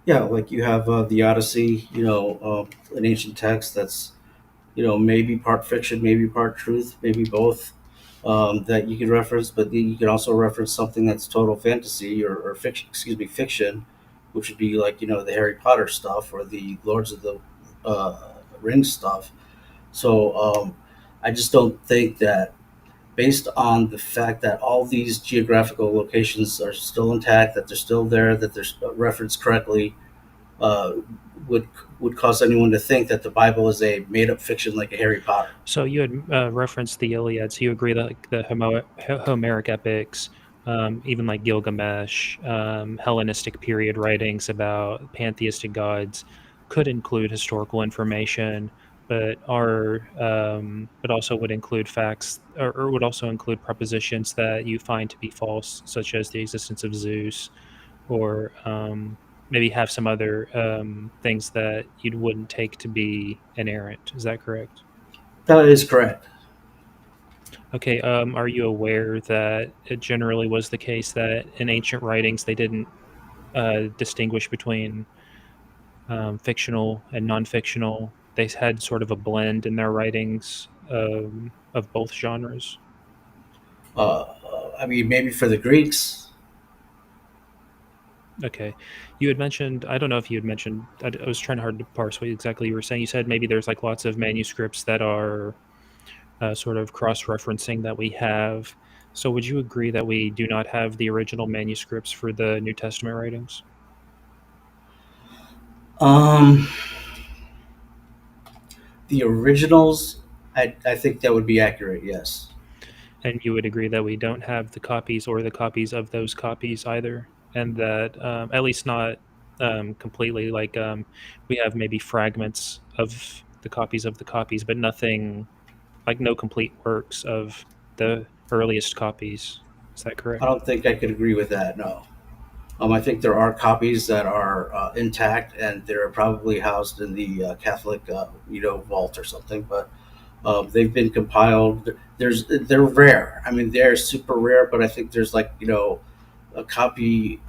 Yeah, like you have the Odyssey, an ancient text that's maybe part fiction, maybe part truth, maybe both, that you could reference. But then you can also reference something that's total fantasy or fiction, excuse me, fiction, which would be like the Harry Potter stuff or the Lords of the uh, Rings stuff. So I just don't think that, based on the fact that all these geographical locations are still intact, that they're still there, that they're referenced correctly, uh, would would cause anyone to think that the Bible is a made up fiction like a Harry Potter. So you had referenced the Iliad. So you agree that like the Homeric epics, even like Gilgamesh, Hellenistic period writings about pantheistic gods, could include historical information, but also would include facts or would also include propositions that you find to be false, such as the existence of Zeus, or maybe have some other things that you wouldn't take to be inerrant. Is that correct? That is correct. Okay, are you aware that it generally was the case that in ancient writings they didn't distinguish between fictional and non-fictional? They had sort of a blend in their writings of both genres. I mean, maybe for the Greeks. Okay, you had mentioned. I don't know if you had mentioned. I was trying hard to parse what exactly you were saying. You said maybe there's like lots of manuscripts that are sort of cross-referencing that we have. So would you agree that we do not have the original manuscripts for the New Testament writings? Um, the originals, I think that would be accurate. Yes. And you would agree that we don't have the copies or the copies of those copies either, and that at least not completely. Like we have maybe fragments of the copies, but nothing, like no complete works of the earliest copies. Is that I correct? don't think I could agree with that. No. I think there are copies that are intact, and they're probably housed in the Catholic, vault or something. But they've been compiled. They're rare. I mean, they're super rare. But I think there's like a copy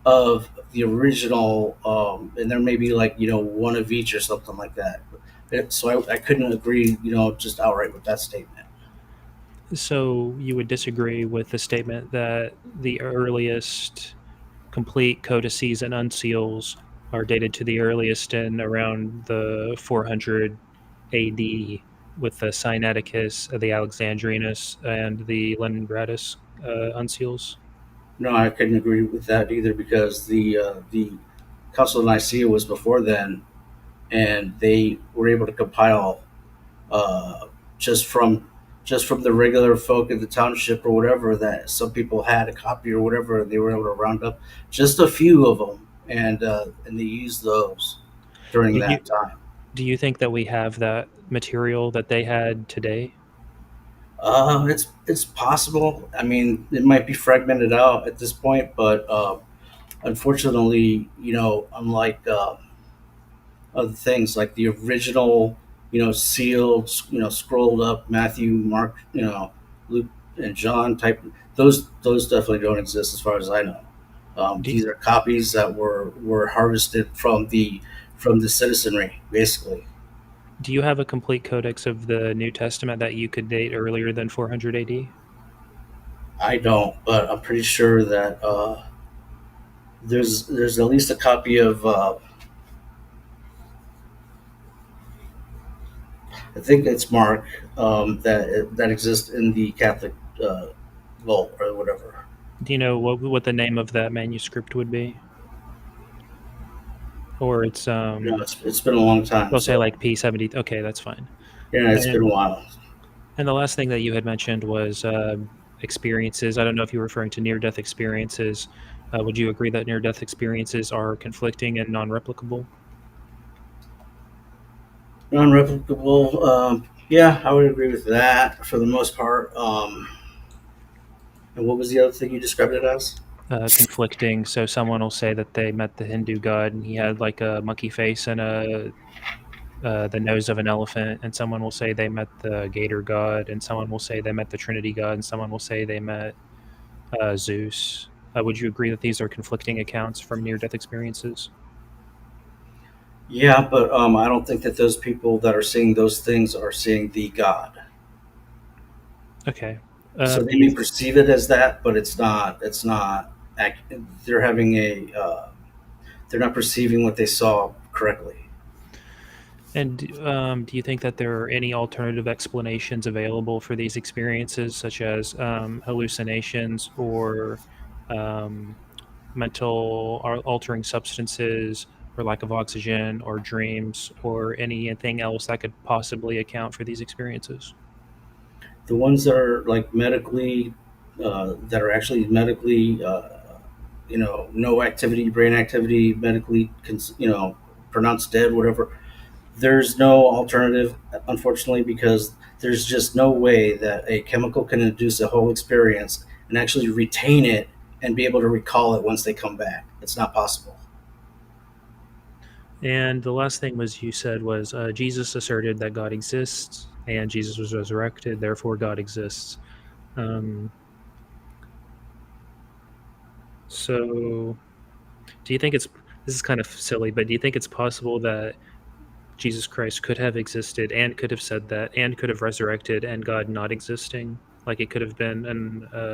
of the original, and there may be like one of each or something like that. So I couldn't agree, just outright with that statement. So you would disagree with the statement that the earliest complete codices and unseals are dated to the earliest in around the 400 AD with the Sinaiticus, the Alexandrinus, and the Leningradus unseals. No, I couldn't agree with that either because the Council of Nicaea was before then, and they were able to compile uh, just from the regular folk in the township or whatever, that some people had a copy or whatever. They were able to round up just a few of them, and they used those during Do you that time. do you think that we have that material that they had today? It's possible. I mean, it might be fragmented out at this point, but unfortunately, unlike other things like the original, sealed, scrolled up Matthew, Mark, Luke, and John type. Those definitely don't exist as far as I know. Do, These are copies that were harvested from the citizenry, basically. do you have a complete codex of the New Testament that you could date earlier than 400 AD? I don't, but I'm pretty sure that there's at least a copy of. I think it's Mark, that exists in the Catholic vault or whatever. Do you know what the name of that manuscript would be? Or it's It's been a long time. we'll say So like P70. Okay, that's fine. yeah, it's been And a while. and the last thing that you had mentioned was experiences. I don't know if you were referring to near-death experiences. Would you agree that near-death experiences are conflicting and non-replicable? Non-replicable. Yeah, I would agree with that for the most part. And what was the other thing you described it as? Conflicting. So someone will say that they met the Hindu god and he had like a monkey face and the nose of an elephant, and someone will say they met the gator god, and someone will say they met the Trinity god, and someone will say they met Zeus. Would you agree that these are conflicting accounts from near-death experiences? Yeah, but I don't think that those people that are seeing those things are seeing the God. Okay. So Do they you may perceive it as that, but it's not. It's not. They're having a. They're not perceiving what they saw correctly. And do you think that there are any alternative explanations available for these experiences, such as hallucinations or um, mental altering substances, or lack of oxygen, or dreams, or anything else that could possibly account for these experiences? The ones that are like medically, that are actually medically, no activity, brain activity, medically, pronounced dead, whatever. There's no alternative, unfortunately, because there's just no way that a chemical can induce a whole experience and actually retain it and be able to recall it once they come back. It's not possible. And the last thing was you said was Jesus asserted that God exists, and Jesus was resurrected, therefore God exists. Um, so, do you think it's this is kind of silly, but do you think it's possible that Jesus Christ could have existed and could have said that and could have resurrected and God not existing? Like it could have been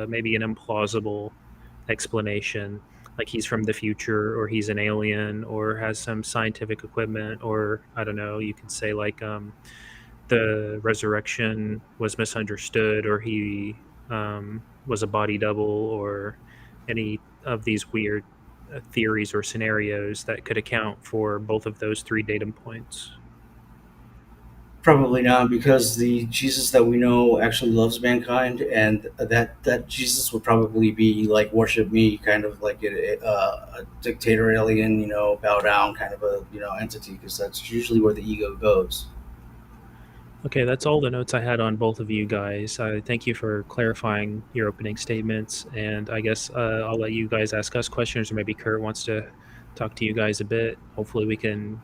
maybe an implausible explanation, like he's from the future or he's an alien or has some scientific equipment, or I don't know, you could say like the resurrection was misunderstood, or he was a body double, or any of these weird theories or scenarios that could account for both of those three datum points. Probably not, because the Jesus that we know actually loves mankind, and that Jesus would probably be like worship me, kind of like a dictator alien, bow down kind of a entity, because that's usually where the ego goes. Okay, that's all the notes I had on both of you guys. I thank you for clarifying your opening statements, and I guess I'll let you guys ask us questions, or maybe Kurt wants to talk to you guys a bit. Hopefully, we can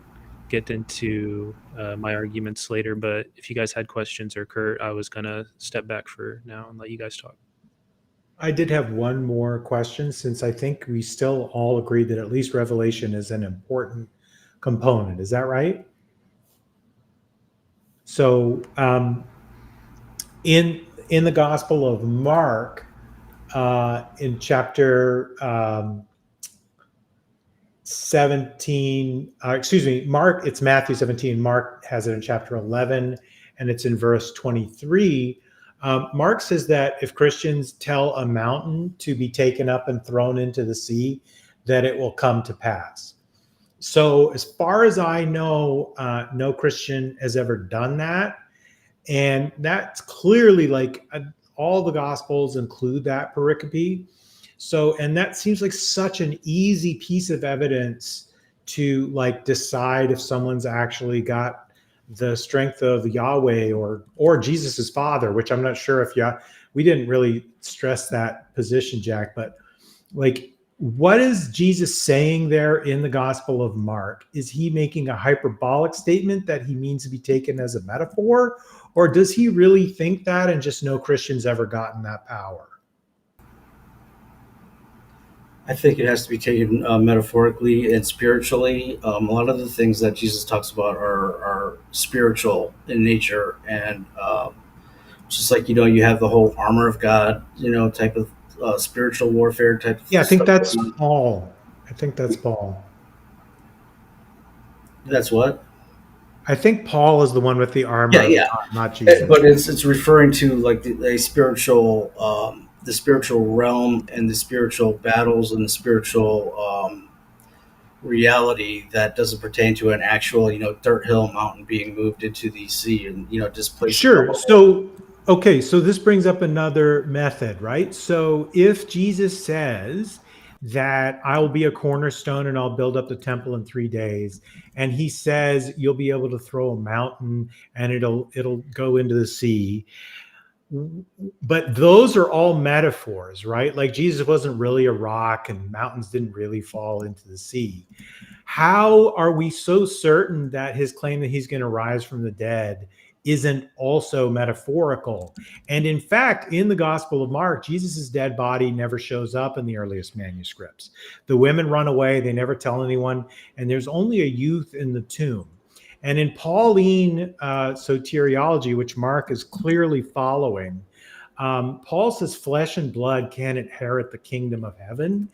get into my arguments later. But if you guys had questions, or Kurt, I was gonna step back for now and let you guys talk. I did have one more question, since I think we still all agree that at least Revelation is an important component. Is that right? So in the Gospel of Mark, in chapter 17, Mark, it's Matthew 17. Mark has it in chapter 11, and it's in verse 23. Mark says that if Christians tell a mountain to be taken up and thrown into the sea, that it will come to pass. So as far as I know, no Christian has ever done that. And that's clearly like all the Gospels include that pericope. So, and that seems like such an easy piece of evidence to like decide if someone's actually got the strength of Yahweh or Jesus's father, which I'm not sure if we didn't really stress that position, Jack, but like, what is Jesus saying there in the Gospel of Mark? Is he making a hyperbolic statement that he means to be taken as a metaphor? Or does he really think that and just no Christian's ever gotten that power? I think it has to be taken metaphorically and spiritually. A lot of the things that Jesus talks about are spiritual in nature, and just like you have the whole armor of God, type of spiritual warfare type. Yeah, I think that's Paul. I think that's Paul. That's what? I think Paul is the one with the armor. Yeah, not Jesus. But it's referring to like a spiritual, the spiritual realm and the spiritual battles and the spiritual reality that doesn't pertain to an actual, dirt hill mountain being moved into the sea and displaced. Sure. So okay, so this brings up another method, right? So if Jesus says that I will be a cornerstone and I'll build up the temple in 3 days, and he says you'll be able to throw a mountain and it'll go into the sea, but those are all metaphors, right? Like Jesus wasn't really a rock and mountains didn't really fall into the sea. How are we so certain that his claim that he's going to rise from the dead isn't also metaphorical? And in fact, in the Gospel of Mark, Jesus's dead body never shows up in the earliest manuscripts. The women run away, they never tell anyone, and there's only a youth in the tomb. And in Pauline soteriology, which Mark is clearly following, Paul says flesh and blood can't inherit the kingdom of heaven.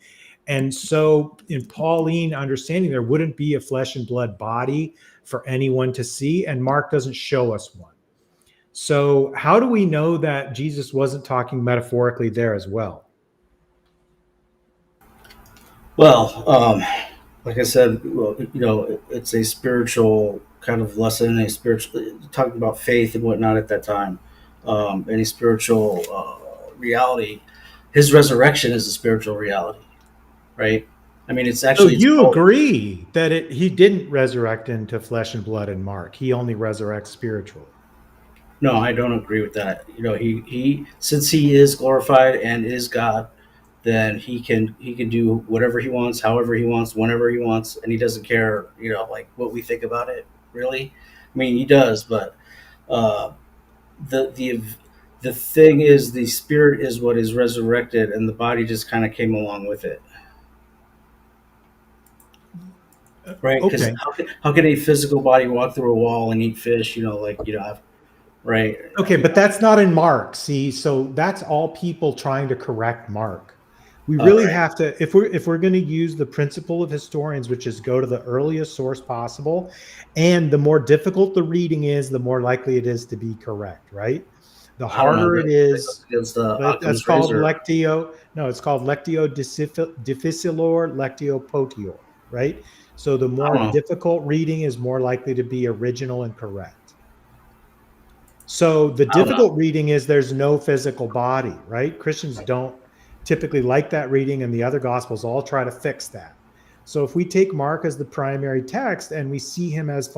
And so in Pauline understanding, there wouldn't be a flesh and blood body for anyone to see, and Mark doesn't show us one. So how do we know that Jesus wasn't talking metaphorically there as well? Well, like I said, it's a spiritual kind of lesson, a spiritual talking about faith and whatnot at that time, any spiritual reality. His resurrection is a spiritual reality, right? I mean, it's actually. So you agree that he didn't resurrect into flesh and blood in Mark. He only resurrects spiritually. No, I don't agree with that. He since he is glorified and is God, then he can do whatever he wants, however he wants, whenever he wants, and he doesn't care, like what we think about it. Really, I mean, he does, but the thing is, the spirit is what is resurrected, and the body just kind of came along with it. Right? Because how can a physical body walk through a wall and eat fish? Right? Okay, but that's not in Mark. See, so that's all people trying to correct Mark. We really have to, if we're going to use the principle of historians, which is go to the earliest source possible, and the more difficult the reading is, the more likely it is to be correct. Right? The harder it is, that's called lectio. No, it's called lectio difficilor, lectio potior. Right? So the more difficult reading is more likely to be original and correct. So the I don't know. difficult reading is there's no physical body, right? Christians don't typically like that reading, and the other gospels all try to fix that. So if we take Mark as the primary text and we see him as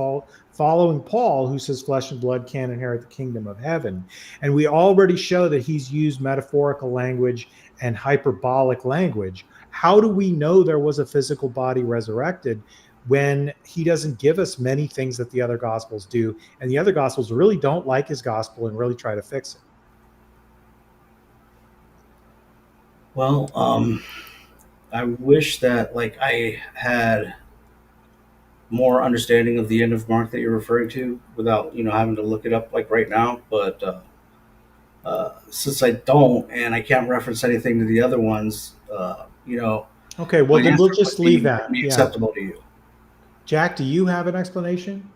following Paul, who says flesh and blood can't inherit the kingdom of heaven, and we already show that he's used metaphorical language and hyperbolic language, how do we know there was a physical body resurrected when he doesn't give us many things that the other gospels do, and the other gospels really don't like his gospel and really try to fix it? Well, I wish that like I had more understanding of the end of Mark that you're referring to without having to look it up like right now. But since I don't and I can't reference anything to the other ones, Okay, well my then answer we'll just would be, leave that. be Yeah. acceptable to you. Jack, do you have an explanation?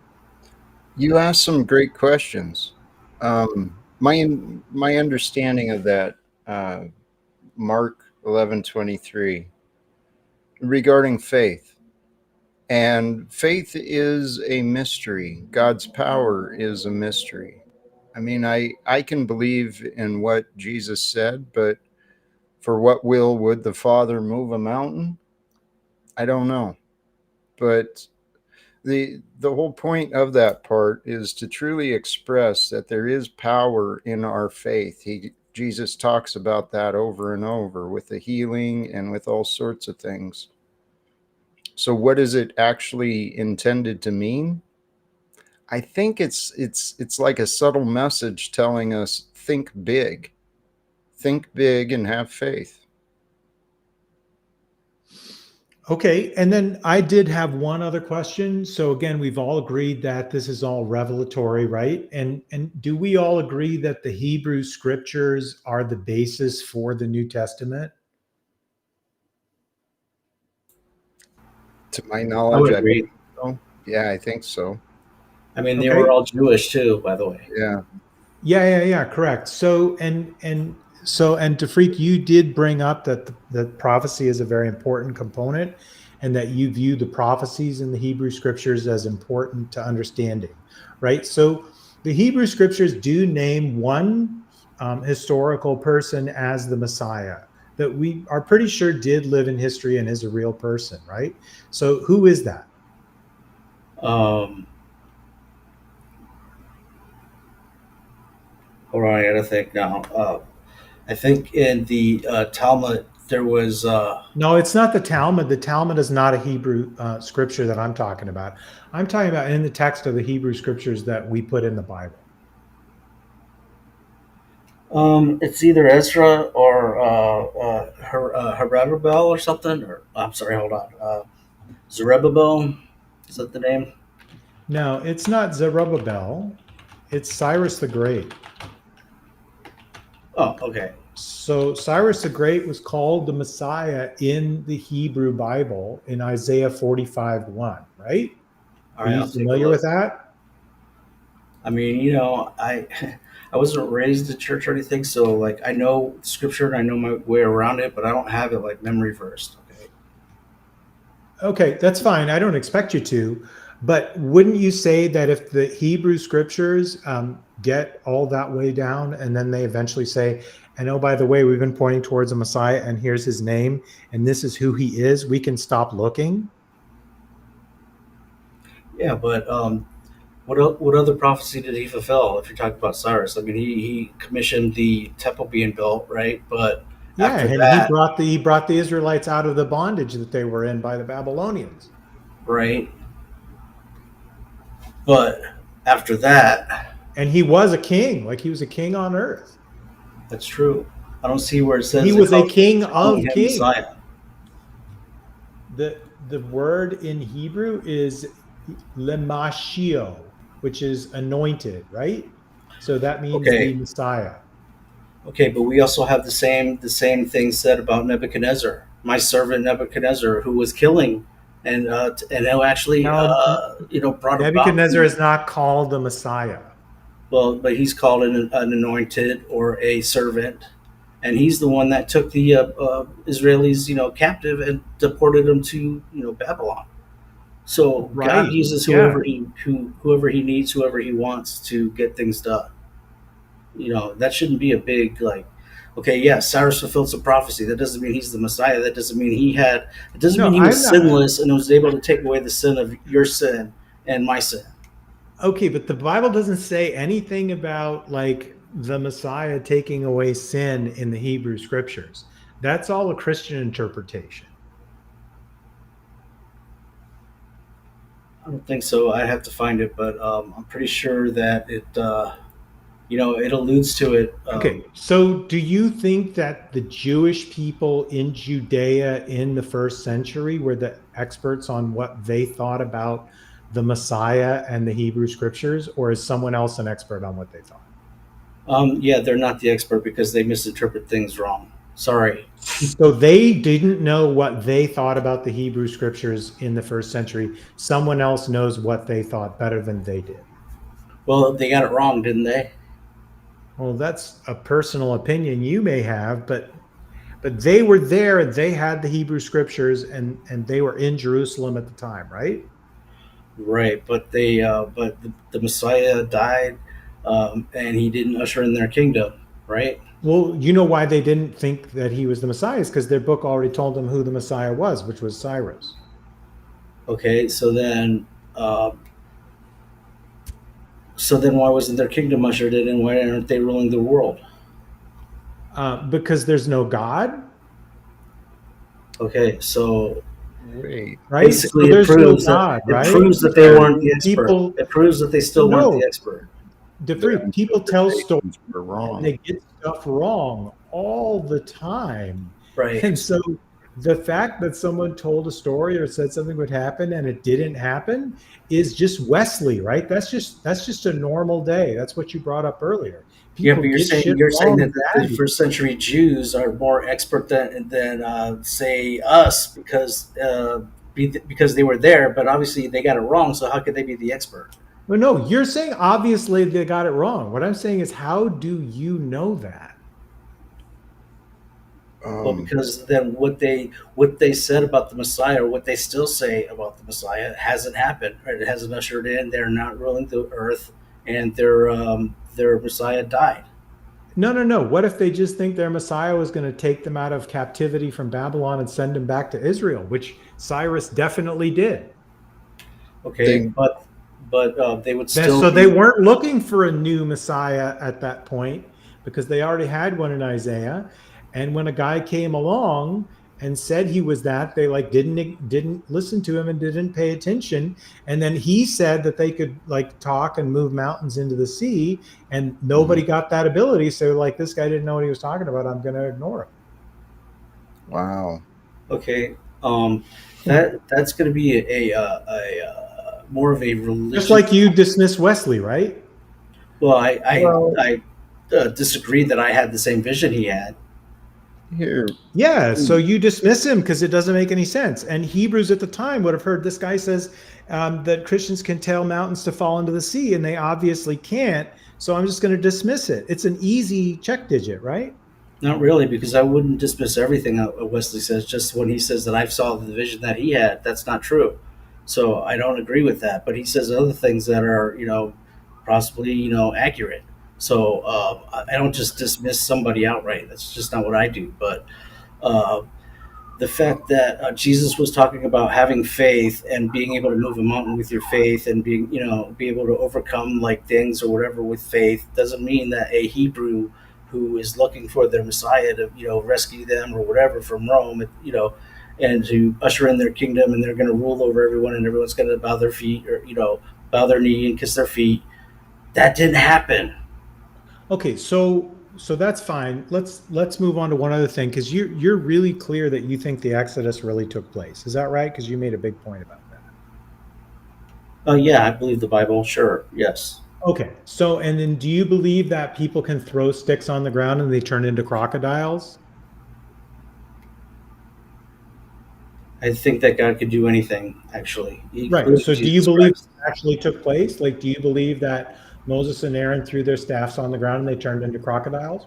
You asked some great questions. My understanding of that, Mark 11:23, regarding faith. And faith is a mystery. God's power is a mystery. I mean, I can believe in what Jesus said, but for what will would the Father move a mountain? I don't know. But the whole point of that part is to truly express that there is power in our faith. Jesus talks about that over and over with the healing and with all sorts of things. So what is it actually intended to mean? I think it's like a subtle message telling us think big and have faith. Okay, and then I did have one other question. So again, we've all agreed that this is all revelatory, right? And do we all agree that the Hebrew scriptures are the basis for the New Testament? To my I knowledge, would I agree. believe so. Yeah, I think so. I mean, they Okay. were all Jewish too, by the way. Yeah. Yeah, correct. So and Tafrik, you did bring up that the prophecy is a very important component, and that you view the prophecies in the Hebrew scriptures as important to understanding, right? So the Hebrew scriptures do name one historical person as the Messiah that we are pretty sure did live in history and is a real person, right? So who is that? Hold on, I gotta think now. I think in the Talmud there was. No, it's not the Talmud. The Talmud is not a Hebrew scripture that I'm talking about. I'm talking about in the text of the Hebrew scriptures that we put in the Bible. It's either Ezra or Herabel or something. Or I'm sorry, hold on. Zerubbabel, is that the name? No, it's not Zerubbabel. It's Cyrus the Great. Oh, okay. So Cyrus the Great was called the Messiah in the Hebrew Bible in Isaiah 45:1, right? All Are right, you I'll take a familiar look. with that? I mean, I I wasn't raised in church or anything, so like I know scripture and I know my way around it, but I don't have it like memory versed. Okay. Okay, that's fine. I don't expect you to. But wouldn't you say that if the Hebrew scriptures get all that way down and then they eventually say, and oh, by the way, we've been pointing towards a Messiah and here's his name and this is who he is, we can stop looking? Yeah, but what other prophecy did he fulfill? If you're talking about Cyrus, I mean, he commissioned the temple being built, right? But Yeah, after and that, he brought the Israelites out of the bondage that they were in by the Babylonians. right? But after that, And he was a king, like he was a king on earth. that's true. I don't see where it says He was a king of him kings. Messiah. The word in Hebrew is lemashio, which is anointed, right? So that means Okay. the Messiah. Okay, but we also have the same thing said about Nebuchadnezzar, my servant Nebuchadnezzar, who was killing and who actually Now, brought about. Nebuchadnezzar is not called the Messiah. Well, but he's called an anointed or a servant, and he's the one that took the Israelis, captive and deported them to Babylon. So Right. God uses Yeah. whoever he needs, whoever he wants to get things done. that shouldn't be a big like. Okay, yeah, Cyrus fulfilled some prophecy. That doesn't mean he's the Messiah. That doesn't mean he had. It doesn't No, mean he I'm was not. sinless and was able to take away the sin of your sin and my sin. Okay, but the Bible doesn't say anything about like the Messiah taking away sin in the Hebrew scriptures. That's all a Christian interpretation. I don't think so. I have to find it, but I'm pretty sure that it alludes to it. Okay, so do you think that the Jewish people in Judea in the first century were the experts on what they thought about the Messiah and the Hebrew scriptures, or is someone else an expert on what they thought? Yeah, they're not the expert because they misinterpret things wrong. Sorry. So they didn't know what they thought about the Hebrew scriptures in the first century. Someone else knows what they thought better than they did. Well, they got it wrong, didn't they? Well, that's a personal opinion you may have, but they were there and they had the Hebrew scriptures and they were in Jerusalem at the time, right? Right, but the Messiah died, and he didn't usher in their kingdom, right? Well, you know why they didn't think that he was the Messiah is because their book already told them who the Messiah was, which was Cyrus. Okay, so then why wasn't their kingdom ushered in, and why aren't they ruling the world? Because there's no God. Okay, so Wait. Right? basically so there's no God, right? it proves that they weren't the expert. People, It proves that they still weren't the expert. People tell stories were wrong. and they get stuff wrong all the time. Right. And so the fact that someone told a story or said something would happen and it didn't happen is just Wesley, right? That's just a normal day. That's what you brought up earlier. Yeah, People but you're get saying shit wrong that the badly. first century Jews are more expert than say us because they were there, but obviously they got it wrong. So how could they be the expert? Well, no, you're saying obviously they got it wrong. What I'm saying is, how do you know that? Well, because then what they said about the Messiah, or what they still say about the Messiah, hasn't happened. Right? It hasn't ushered in. They're not ruling the earth, and their Messiah died. No. What if they just think their Messiah was going to take them out of captivity from Babylon and send them back to Israel, which Cyrus definitely did? Okay, but they would still. So they weren't looking for a new Messiah at that point because they already had one in Isaiah. And when a guy came along and said he was that, they like didn't listen to him and didn't pay attention. And then he said that they could like talk and move mountains into the sea, and nobody got that ability. So like, this guy didn't know what he was talking about. I'm going to ignore him. Wow. Okay, that's going to be a more of a religious. Just like you dismiss Wesley, right? Well, I disagree that I had the same vision he had. Here. Yeah, so you dismiss him because it doesn't make any sense. And Hebrews at the time would have heard this guy says that Christians can tell mountains to fall into the sea, and they obviously can't. So I'm just going to dismiss it. It's an easy check digit, right? Not really, because I wouldn't dismiss everything Wesley says. Just when he says that I saw the vision that he had, that's not true. So I don't agree with that. But he says other things that are, possibly, accurate. So I don't just dismiss somebody outright. That's just not what I do. But the fact that Jesus was talking about having faith and being able to move a mountain with your faith and be able to overcome like things or whatever with faith doesn't mean that a Hebrew who is looking for their Messiah to rescue them or whatever from Rome, and to usher in their kingdom, and they're going to rule over everyone, and everyone's going to bow their feet or bow their knee and kiss their feet. That didn't happen. Okay, so that's fine. Let's move on to one other thing, because you're really clear that you think the Exodus really took place. Is that right? Because you made a big point about that. Yeah, I believe the Bible. Sure, yes. Okay, so and then do you believe that people can throw sticks on the ground and they turn into crocodiles? I think that God could do anything, actually. Right. So do you believe it actually took place? Like, do you believe that Moses and Aaron threw their staffs on the ground and they turned into crocodiles?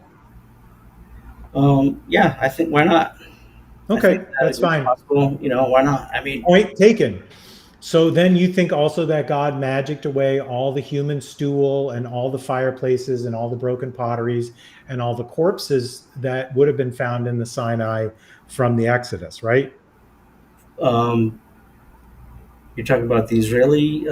Yeah, I think, why not? Okay, that's fine. Possible, why not? I mean, point taken. So then you think also that God magicked away all the human stool and all the fireplaces and all the broken potteries and all the corpses that would have been found in the Sinai from the Exodus, right? You're talking about the Israeli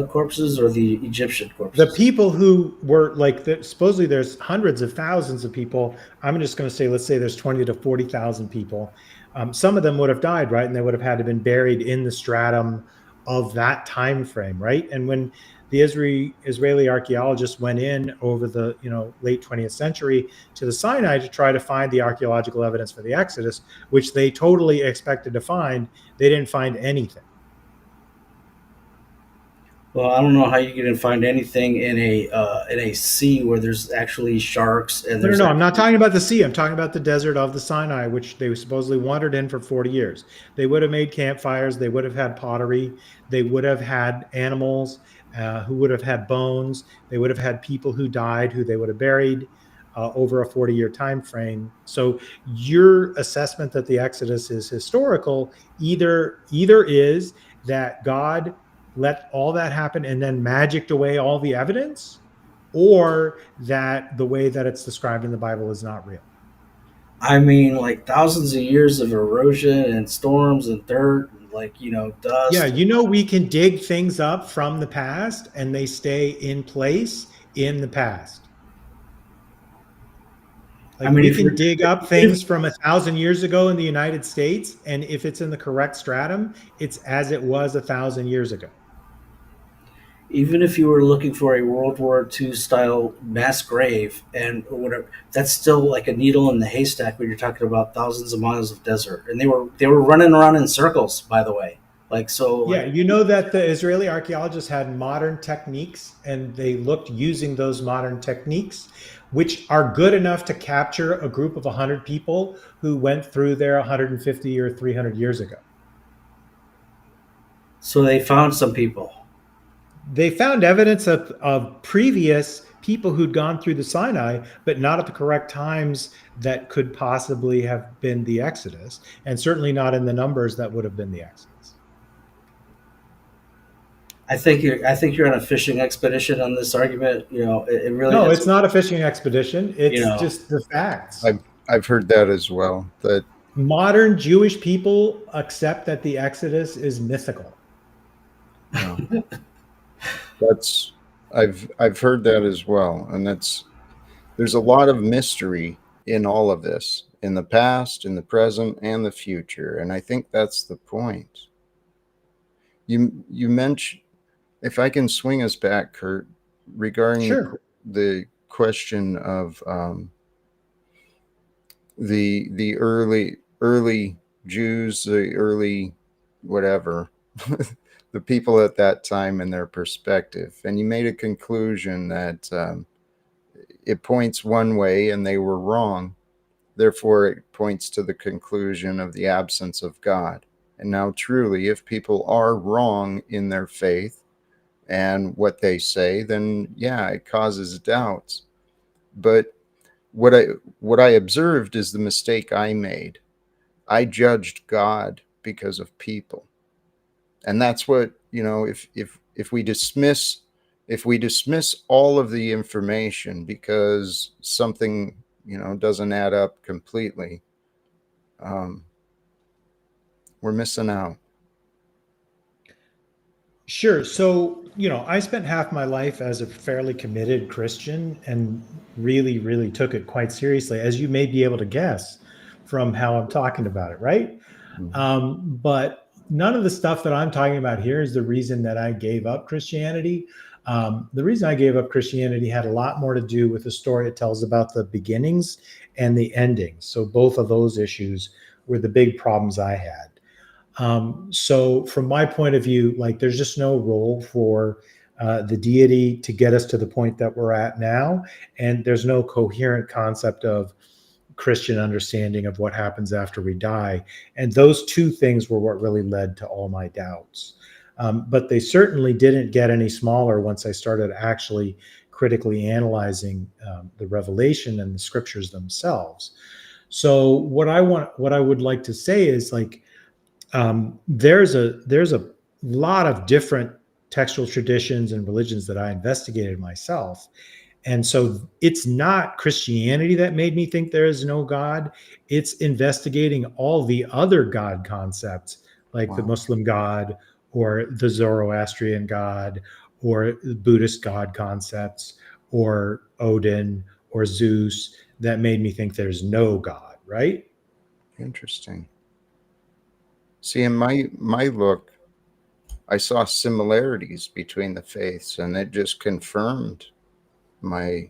corpses or the Egyptian The corpses? people who were like, supposedly there's hundreds of thousands of people. I'm just going to say, let's say there's 20 to 40,000 people. Some of them would have died, right? And they would have had to been buried in the stratum of that time frame, right? And when the Israeli archaeologists went in over the late 20th century to the Sinai to try to find the archaeological evidence for the Exodus, which they totally expected to find, they didn't find anything. Well, I don't know how you can find anything in a sea where there's actually sharks and there's No. I'm not talking about the sea. I'm talking about the desert of the Sinai, which they supposedly wandered in for 40 years. They would have made campfires. They would have had pottery. They would have had animals who would have had bones. They would have had people who died, who they would have buried over a 40-year time frame. So your assessment that the Exodus is historical either is that God let all that happen and then magicked away all the evidence, or that the way that it's described in the Bible is not real. I mean, like thousands of years of erosion and storms and dirt, and dust. Yeah, we can dig things up from the past and they stay in place in the past. Like, I mean, we can dig up things from 1,000 years ago in the United States, and if it's in the correct stratum, it's as it was 1,000 years ago. Even if you were looking for a World War II style mass grave and whatever, that's still like a needle in the haystack when you're talking about thousands of miles of desert. And they were running around in circles, by the way. Yeah, that the Israeli archaeologists had modern techniques, and they looked using those modern techniques, which are good enough to capture a group of 100 people who went through there 150 or 300 years ago. So they found some people. They found evidence of previous people who'd gone through the Sinai, but not at the correct times that could possibly have been the Exodus, and certainly not in the numbers that would have been the Exodus. I think you're on a fishing expedition on this argument. It really no, it's not a fishing expedition. It's just the facts. I've heard that as well. That modern Jewish people accept that the Exodus is mythical. No. I've heard that as well, and there's a lot of mystery in all of this, in the past, in the present, and the future, and I think that's the point. You mentioned, if I can swing us back, Kurt, regarding sure. the question of the early Jews, the early whatever. The people at that time and their perspective. And you made a conclusion that it points one way and they were wrong. Therefore, it points to the conclusion of the absence of God. And now, truly, if people are wrong in their faith and what they say, then yeah, it causes doubts. But what I observed is the mistake I made. I judged God because of people. And that's what, if we dismiss all of the information because something, doesn't add up completely, we're missing out. Sure. So, I spent half my life as a fairly committed Christian and really, really took it quite seriously, as you may be able to guess from how I'm talking about it, right? Mm-hmm. But none of the stuff that I'm talking about here is the reason that I gave up Christianity. The reason I gave up Christianity had a lot more to do with the story it tells about the beginnings and the endings. So both of those issues were the big problems I had. So from my point of view, there's just no role for the deity to get us to the point that we're at now. And there's no coherent concept of Christian understanding of what happens after we die. And those two things were what really led to all my doubts. But they certainly didn't get any smaller once I started actually critically analyzing the revelation and the scriptures themselves. So what I would like to say is there's a lot of different textual traditions and religions that I investigated myself. And so it's not Christianity that made me think there is no God. It's investigating all the other God concepts, like the Wow. Muslim God or the Zoroastrian God or Buddhist God concepts or Odin or Zeus, that made me think there's no God, right? Interesting. See, in my look, I saw similarities between the faiths, and it just confirmed my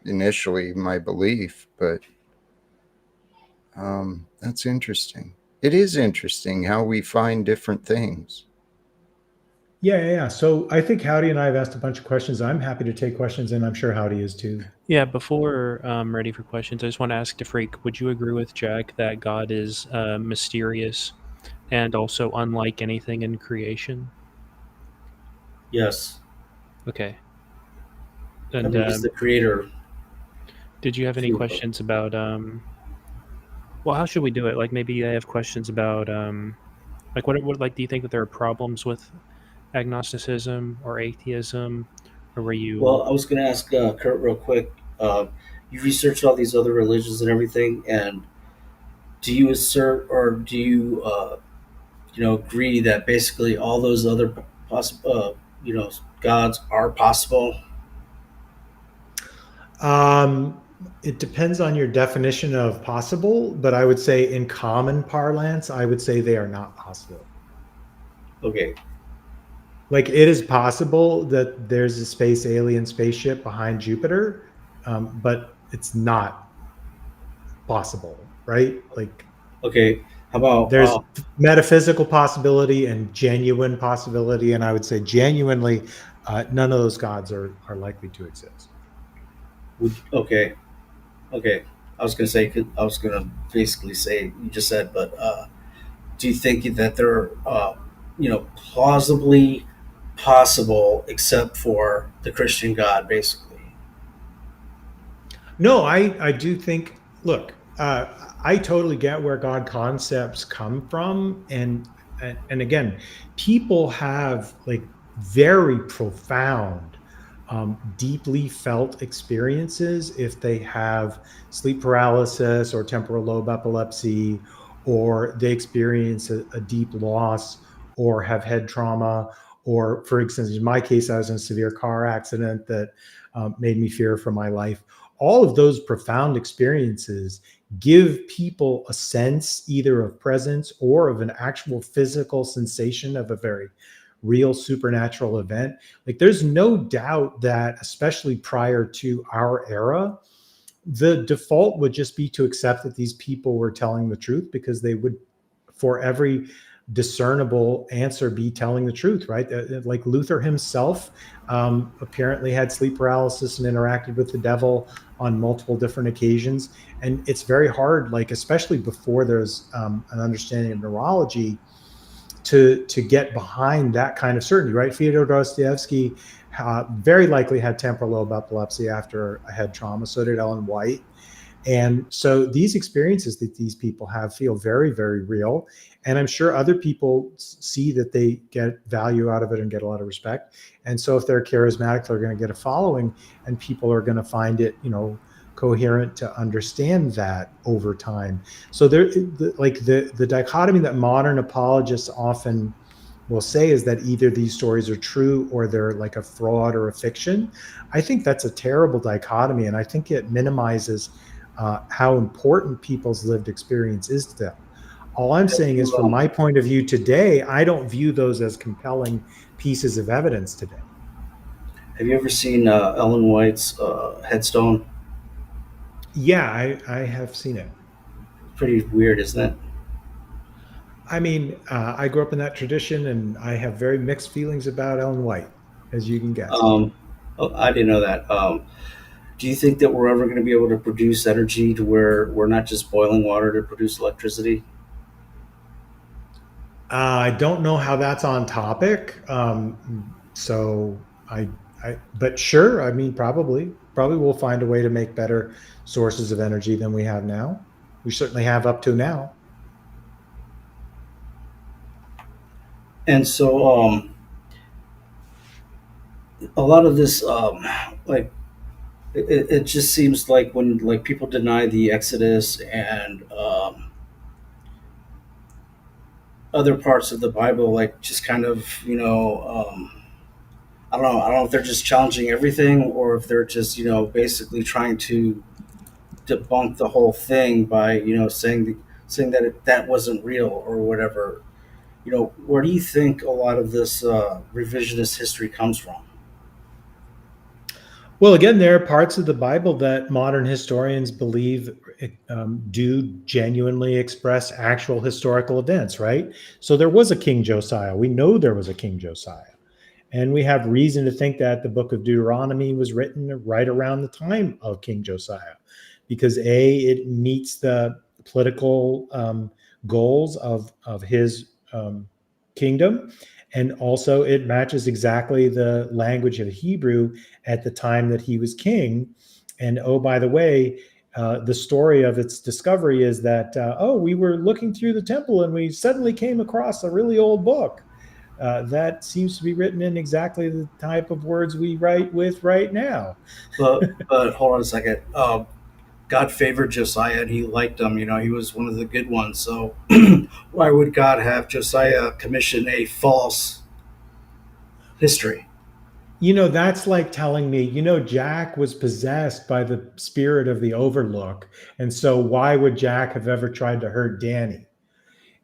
initially my belief. But that's interesting. It is interesting how we find different things. Yeah. So I think Howdy and I have asked a bunch of questions. I'm happy to take questions, and I'm sure Howdy is too. Yeah, before I'm ready for questions, I just want to ask DeFreak, would you agree with Jack that God is mysterious and also unlike anything in creation? Yes, Okay. I And mean he's the creator. did you have any questions about well, how should we do it? Like maybe I have questions about like what like do you think that there are problems with agnosticism or atheism, or were Well, you I was going to ask Kurt real quick. You researched all these other religions and everything, and do you assert or do you agree that basically all those other gods are possible? It depends on your definition of possible, but I would say in common parlance, I would say they are not possible. Okay. Like it is possible that there's a space alien spaceship behind Jupiter, but it's not possible, right? Like Okay. How about there's metaphysical possibility and genuine possibility, and I would say genuinely, none of those gods are likely to exist. okay. I was going to say, I was going to basically say you just said, but do you think that they're plausibly possible except for the Christian God, basically? No, I do think. Look, I totally get where God concepts come from, and again, people have like very profound, deeply felt experiences if they have sleep paralysis or temporal lobe epilepsy, or they experience a deep loss, or have head trauma, or for instance, in my case, I was in a severe car accident that made me fear for my life. All of those profound experiences give people a sense either of presence or of an actual physical sensation of a very real supernatural event. Like there's no doubt that, especially prior to our era, the default would just be to accept that these people were telling the truth, because they would, for every discernible answer, be telling the truth, right? Like Luther himself apparently had sleep paralysis and interacted with the devil on multiple different occasions. And it's very hard, like especially before there's an understanding of neurology, to get behind that kind of certainty, right? Fyodor Dostoevsky very likely had temporal lobe epilepsy after a head trauma. So did Ellen White. And so these experiences that these people have feel very, very real. And I'm sure other people see that they get value out of it and get a lot of respect. And so if they're charismatic, they're going to get a following, and people are going to find it, coherent to understand that over time. So the dichotomy that modern apologists often will say is that either these stories are true or they're like a fraud or a fiction. I think that's a terrible dichotomy, and I think it minimizes how important people's lived experience is to them. All I'm saying is, from my point of view today, I don't view those as compelling pieces of evidence today. Have you ever seen Ellen White's headstone? Yeah, I have seen it. Pretty weird, isn't it? I mean, I grew up in that tradition, and I have very mixed feelings about Ellen White, as you can guess. I didn't know that. Do you think that we're ever going to be able to produce energy to where we're not just boiling water to produce electricity? I don't know how that's on topic. But sure. I mean, probably we'll find a way to make better sources of energy than we have now. We certainly have up to now. And so a lot of this like it just seems like when like people deny the Exodus and other parts of the Bible, like just kind of I don't know if they're just challenging everything or if they're just basically trying to debunk the whole thing by saying that that wasn't real or whatever. Where do you think a lot of this revisionist history comes from? Well, again, there are parts of the Bible that modern historians believe do genuinely express actual historical events, right? So there was a King Josiah. We know there was a King Josiah. And we have reason to think that the book of Deuteronomy was written right around the time of King Josiah, because it meets the political goals of his kingdom. And also it matches exactly the language of Hebrew at the time that he was king. And oh, by the way, the story of its discovery is that, we were looking through the temple and we suddenly came across a really old book that seems to be written in exactly the type of words we write with right now. But hold on a second. God favored Josiah and he liked him. He was one of the good ones. So why would God have Josiah commission a false history? That's like telling me, Jack was possessed by the spirit of the Overlook. And so why would Jack have ever tried to hurt Danny?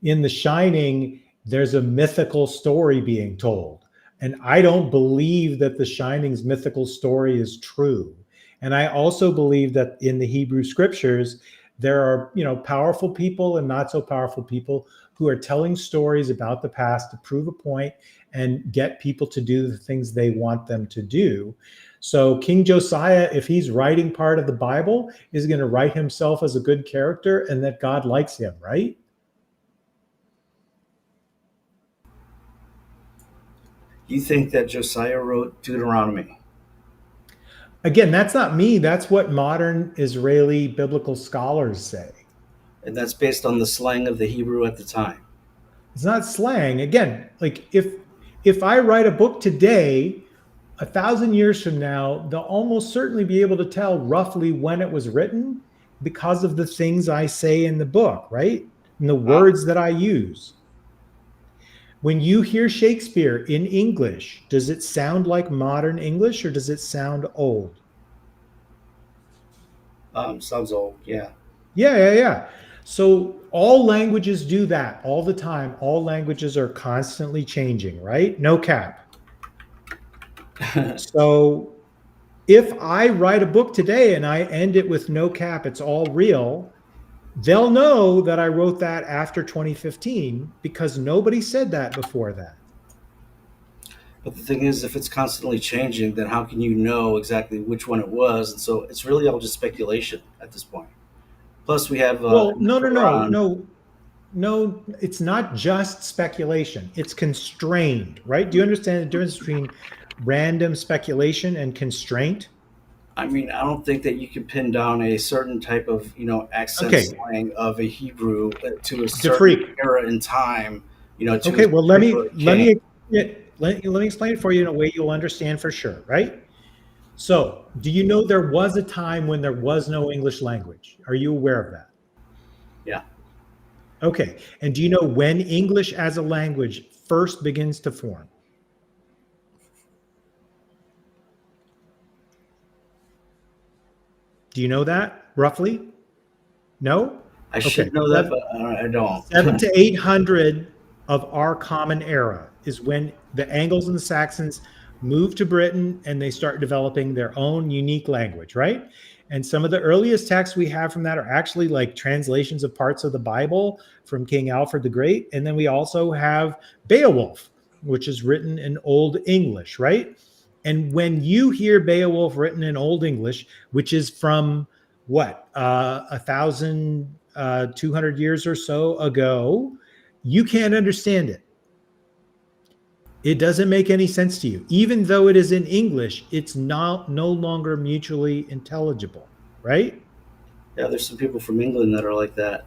In The Shining, there's a mythical story being told. And I don't believe that The Shining's mythical story is true. And I also believe that in the Hebrew scriptures, there are, powerful people and not so powerful people who are telling stories about the past to prove a point and get people to do the things they want them to do. So King Josiah, if he's writing part of the Bible, is going to write himself as a good character and that God likes him, right? You think that Josiah wrote Deuteronomy? Again, that's not me. That's what modern Israeli biblical scholars say. And that's based on the slang of the Hebrew at the time. It's not slang. Again, like if I write a book today, 1,000 years from now, they'll almost certainly be able to tell roughly when it was written because of the things I say in the book, right? And the words that I use. When you hear Shakespeare in English, does it sound like modern English or does it sound old? Sounds old, yeah. Yeah. So all languages do that all the time. All languages are constantly changing, right? No cap. So if I write a book today and I end it with no cap, it's all real, they'll know that I wrote that after 2015 because nobody said that before that. But the thing is, if it's constantly changing, then how can you know exactly which one it was? And so it's really all just speculation at this point. Plus, we have Well, no, it's not just speculation. It's constrained, right? Do you understand the difference between random speculation and constraint? I mean, I don't think that you can pin down a certain type of, accent Okay. slang of a Hebrew to a certain Freak. era in time. Okay, well, let me explain it for you in a way you'll understand for sure, right? So, do you know there was a time when there was no English language? Are you aware of that? Yeah. Okay, and do you know when English as a language first begins to form? Do you know that roughly? No? I should know that, but I don't. 700 to 800 of our common era is when the Angles and the Saxons move to Britain and they start developing their own unique language, right? And some of the earliest texts we have from that are actually like translations of parts of the Bible from King Alfred the Great. And then we also have Beowulf, which is written in Old English, right? And when you hear Beowulf written in Old English, which is from what, 1,200 years or so ago, you can't understand it. It doesn't make any sense to you. Even though it is in English, it's no longer mutually intelligible, right? Yeah, there's some people from England that are like that.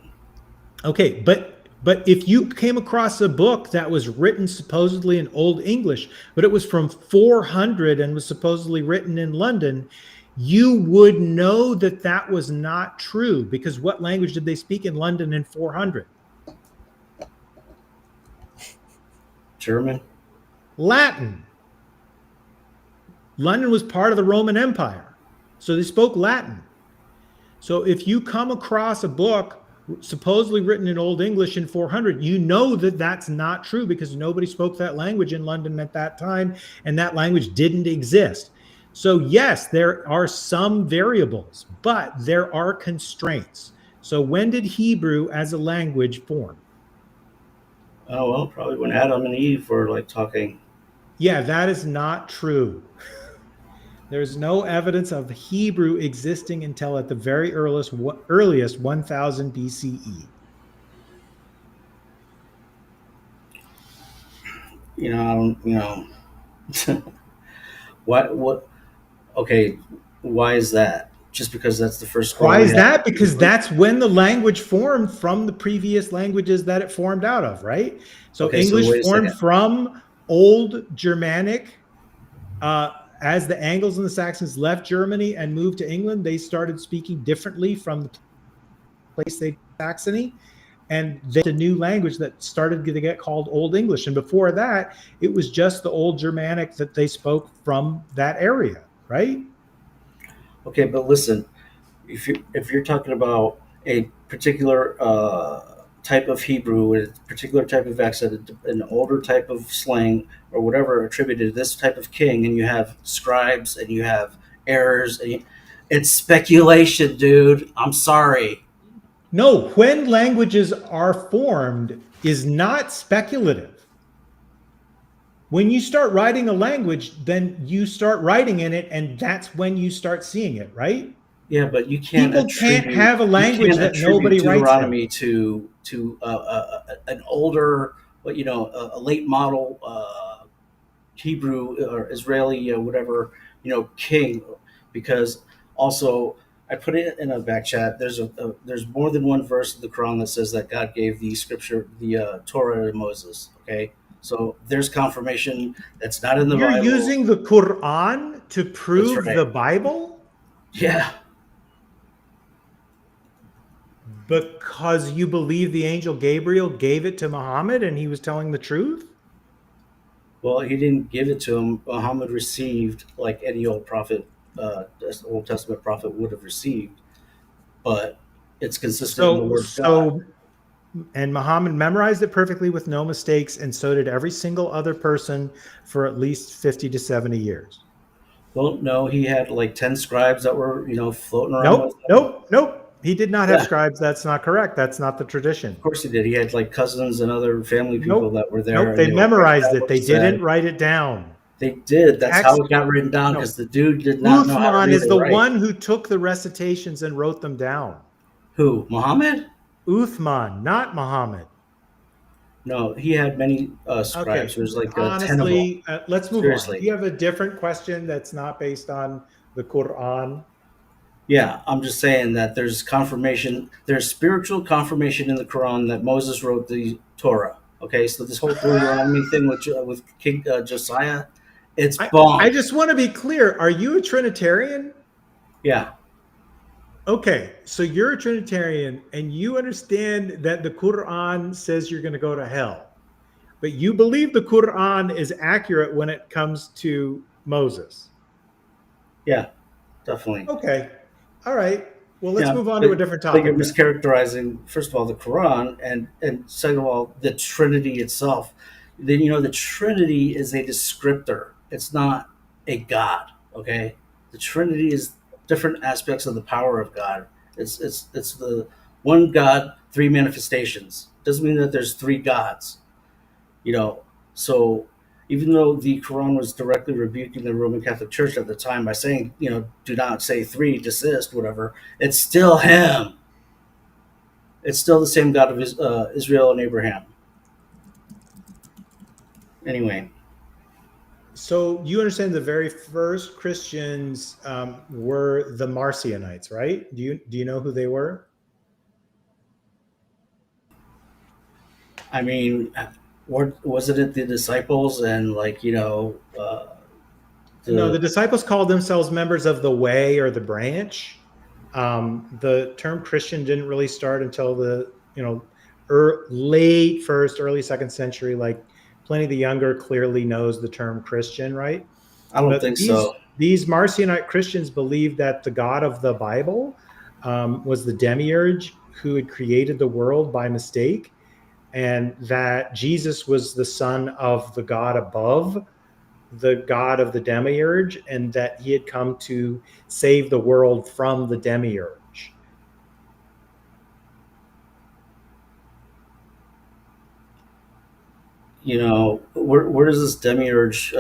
Okay, but But if you came across a book that was written supposedly in Old English, but it was from 400 and was supposedly written in London, you would know that that was not true, because what language did they speak in London in 400? German. Latin. London was part of the Roman Empire, so they spoke Latin. So if you come across a book supposedly written in Old English in 400, you know that that's not true, because nobody spoke that language in London at that time, and that language didn't exist. So yes, there are some variables, but there are constraints. So when did Hebrew as a language form? Oh, well, probably when Adam and Eve were like talking. Yeah, that is not true. There's no evidence of Hebrew existing until at the very earliest 1000 BCE. I don't, what, okay, why is that? Just because that's the first scroll? Why is that? Because that's when the language formed from the previous languages that it formed out of, right? So Okay, English formed from Old Germanic. As the Angles and the Saxons left Germany and moved to England, they started speaking differently from the place they Saxony, and there's a new language that started to get called Old English. And before that, it was just the Old Germanic that they spoke from that area, right? Okay, but listen, if you're talking about a particular type of Hebrew, a particular type of accent, an older type of slang, or whatever attributed to this type of king, and you have scribes and you have errors, and it's speculation, dude. I'm sorry. No, when languages are formed is not speculative. When you start writing a language, then you start writing in it, and that's when you start seeing it, right? Yeah, but you can't. People can't have a language that nobody writes. Deuteronomy to an older, a late model Hebrew or Israeli, whatever, king, because also I put it in a back chat. There's more than one verse of the Quran that says that God gave the scripture, the Torah to Moses. Okay, so there's confirmation that's not in the Bible. You're using the Quran to prove right. the Bible? Yeah. Because you believe the angel Gabriel gave it to Muhammad and he was telling the truth? Well, he didn't give it to him. Muhammad received like any old prophet, Old Testament prophet would have received, but it's consistent in the word of God. And Muhammad memorized it perfectly with no mistakes, and so did every single other person for at least 50 to 70 years. Well, no, he had like 10 scribes that were, floating around. Nope. He did not have scribes. That's not correct. That's not the tradition. Of course he did. He had like cousins and other family people that were there. Nope, they memorized it. They didn't write it down. They did. That's how it got written down, because the dude did not know how to read or write. Uthman is the one who took the recitations and wrote them down. Who? Muhammad? Uthman, not Muhammad. No, he had many scribes. Okay. There's like honestly, 10 of them. Let's move on. Do you have a different question that's not based on the Quran? Yeah, I'm just saying that there's confirmation. There's spiritual confirmation in the Quran that Moses wrote the Torah. Okay, so this whole Deuteronomy thing with King Josiah, it's bomb. I just want to be clear. Are you a Trinitarian? Yeah. Okay, so you're a Trinitarian and you understand that the Quran says you're going to go to hell, but you believe the Quran is accurate when it comes to Moses. Yeah, definitely. Okay. All right. Well, let's move on to a different topic. But you're mischaracterizing, first of all, the Quran, and second of all, the Trinity itself. Then, the Trinity is a descriptor. It's not a God, okay? The Trinity is different aspects of the power of God. It's the one God, three manifestations. Doesn't mean that there's three gods, so even though the Quran was directly rebuking the Roman Catholic Church at the time by saying, do not say three, desist, whatever, it's still him. It's still the same God of Israel and Abraham. Anyway. So you understand the very first Christians were the Marcionites, right? Do you know who they were? I mean, what wasn't it? The disciples and No, the the disciples called themselves members of the way or the branch. The term Christian didn't really start until the late first, early second century. Like Pliny the Younger clearly knows the term Christian, right? I don't But think so. these Marcionite Christians believed that the God of the Bible was the demiurge who had created the world by mistake, and that Jesus was the son of the God above, the God of the demiurge, and that he had come to save the world from the demiurge. Where does this demiurge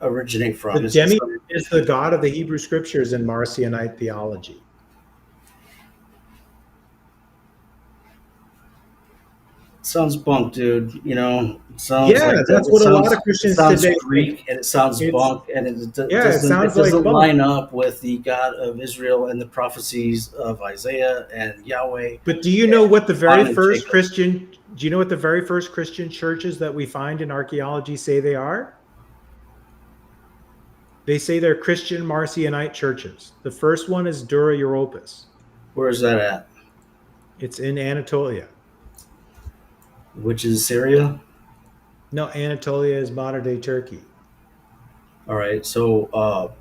originate from? The demiurge is the God of the Hebrew scriptures in Marcionite theology. Sounds bunk, dude. It sounds Yeah, like that's it what a sounds, lot of it Christians sounds today Greek think. and it sounds bunk, and it It sounds like doesn't bunk. line up with the God of Israel and the prophecies of Isaiah and Yahweh. But do you know what the very first Jacob. Christian? Do you know what the very first Christian churches that we find in archaeology say they are? They say they're Christian Marcionite churches. The first one is Dura Europos. Where is that at? It's in Anatolia. Which is Syria? No, Anatolia is modern day Turkey. All right. So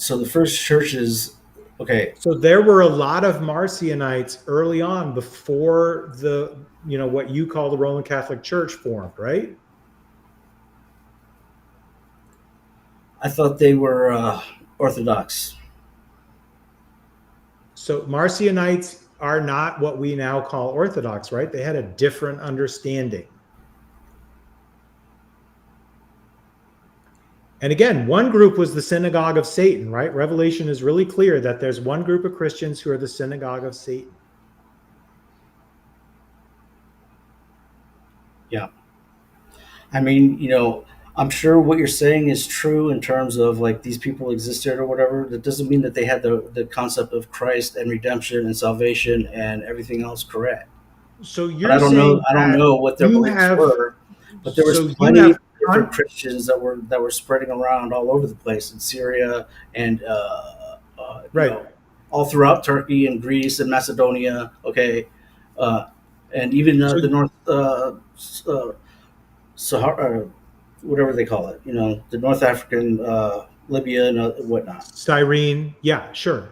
the first churches, okay. So there were a lot of Marcionites early on before what you call the Roman Catholic Church formed, right? I thought they were Orthodox. So Marcionites are not what we now call Orthodox, right? They had a different understanding. And again, one group was the synagogue of Satan, right? Revelation is really clear that there's one group of Christians who are the synagogue of Satan. Yeah. I mean, I'm sure what you're saying is true in terms of like these people existed or whatever. That doesn't mean that they had the concept of Christ and redemption and salvation and everything else correct. So you're I don't saying know what their beliefs were, but there was plenty of different Christians that were spreading around all over the place in Syria and all throughout Turkey and Greece and Macedonia. Okay, and even the North Sahara, whatever they call it. The North African Libya and whatnot. Cyrene, yeah, sure.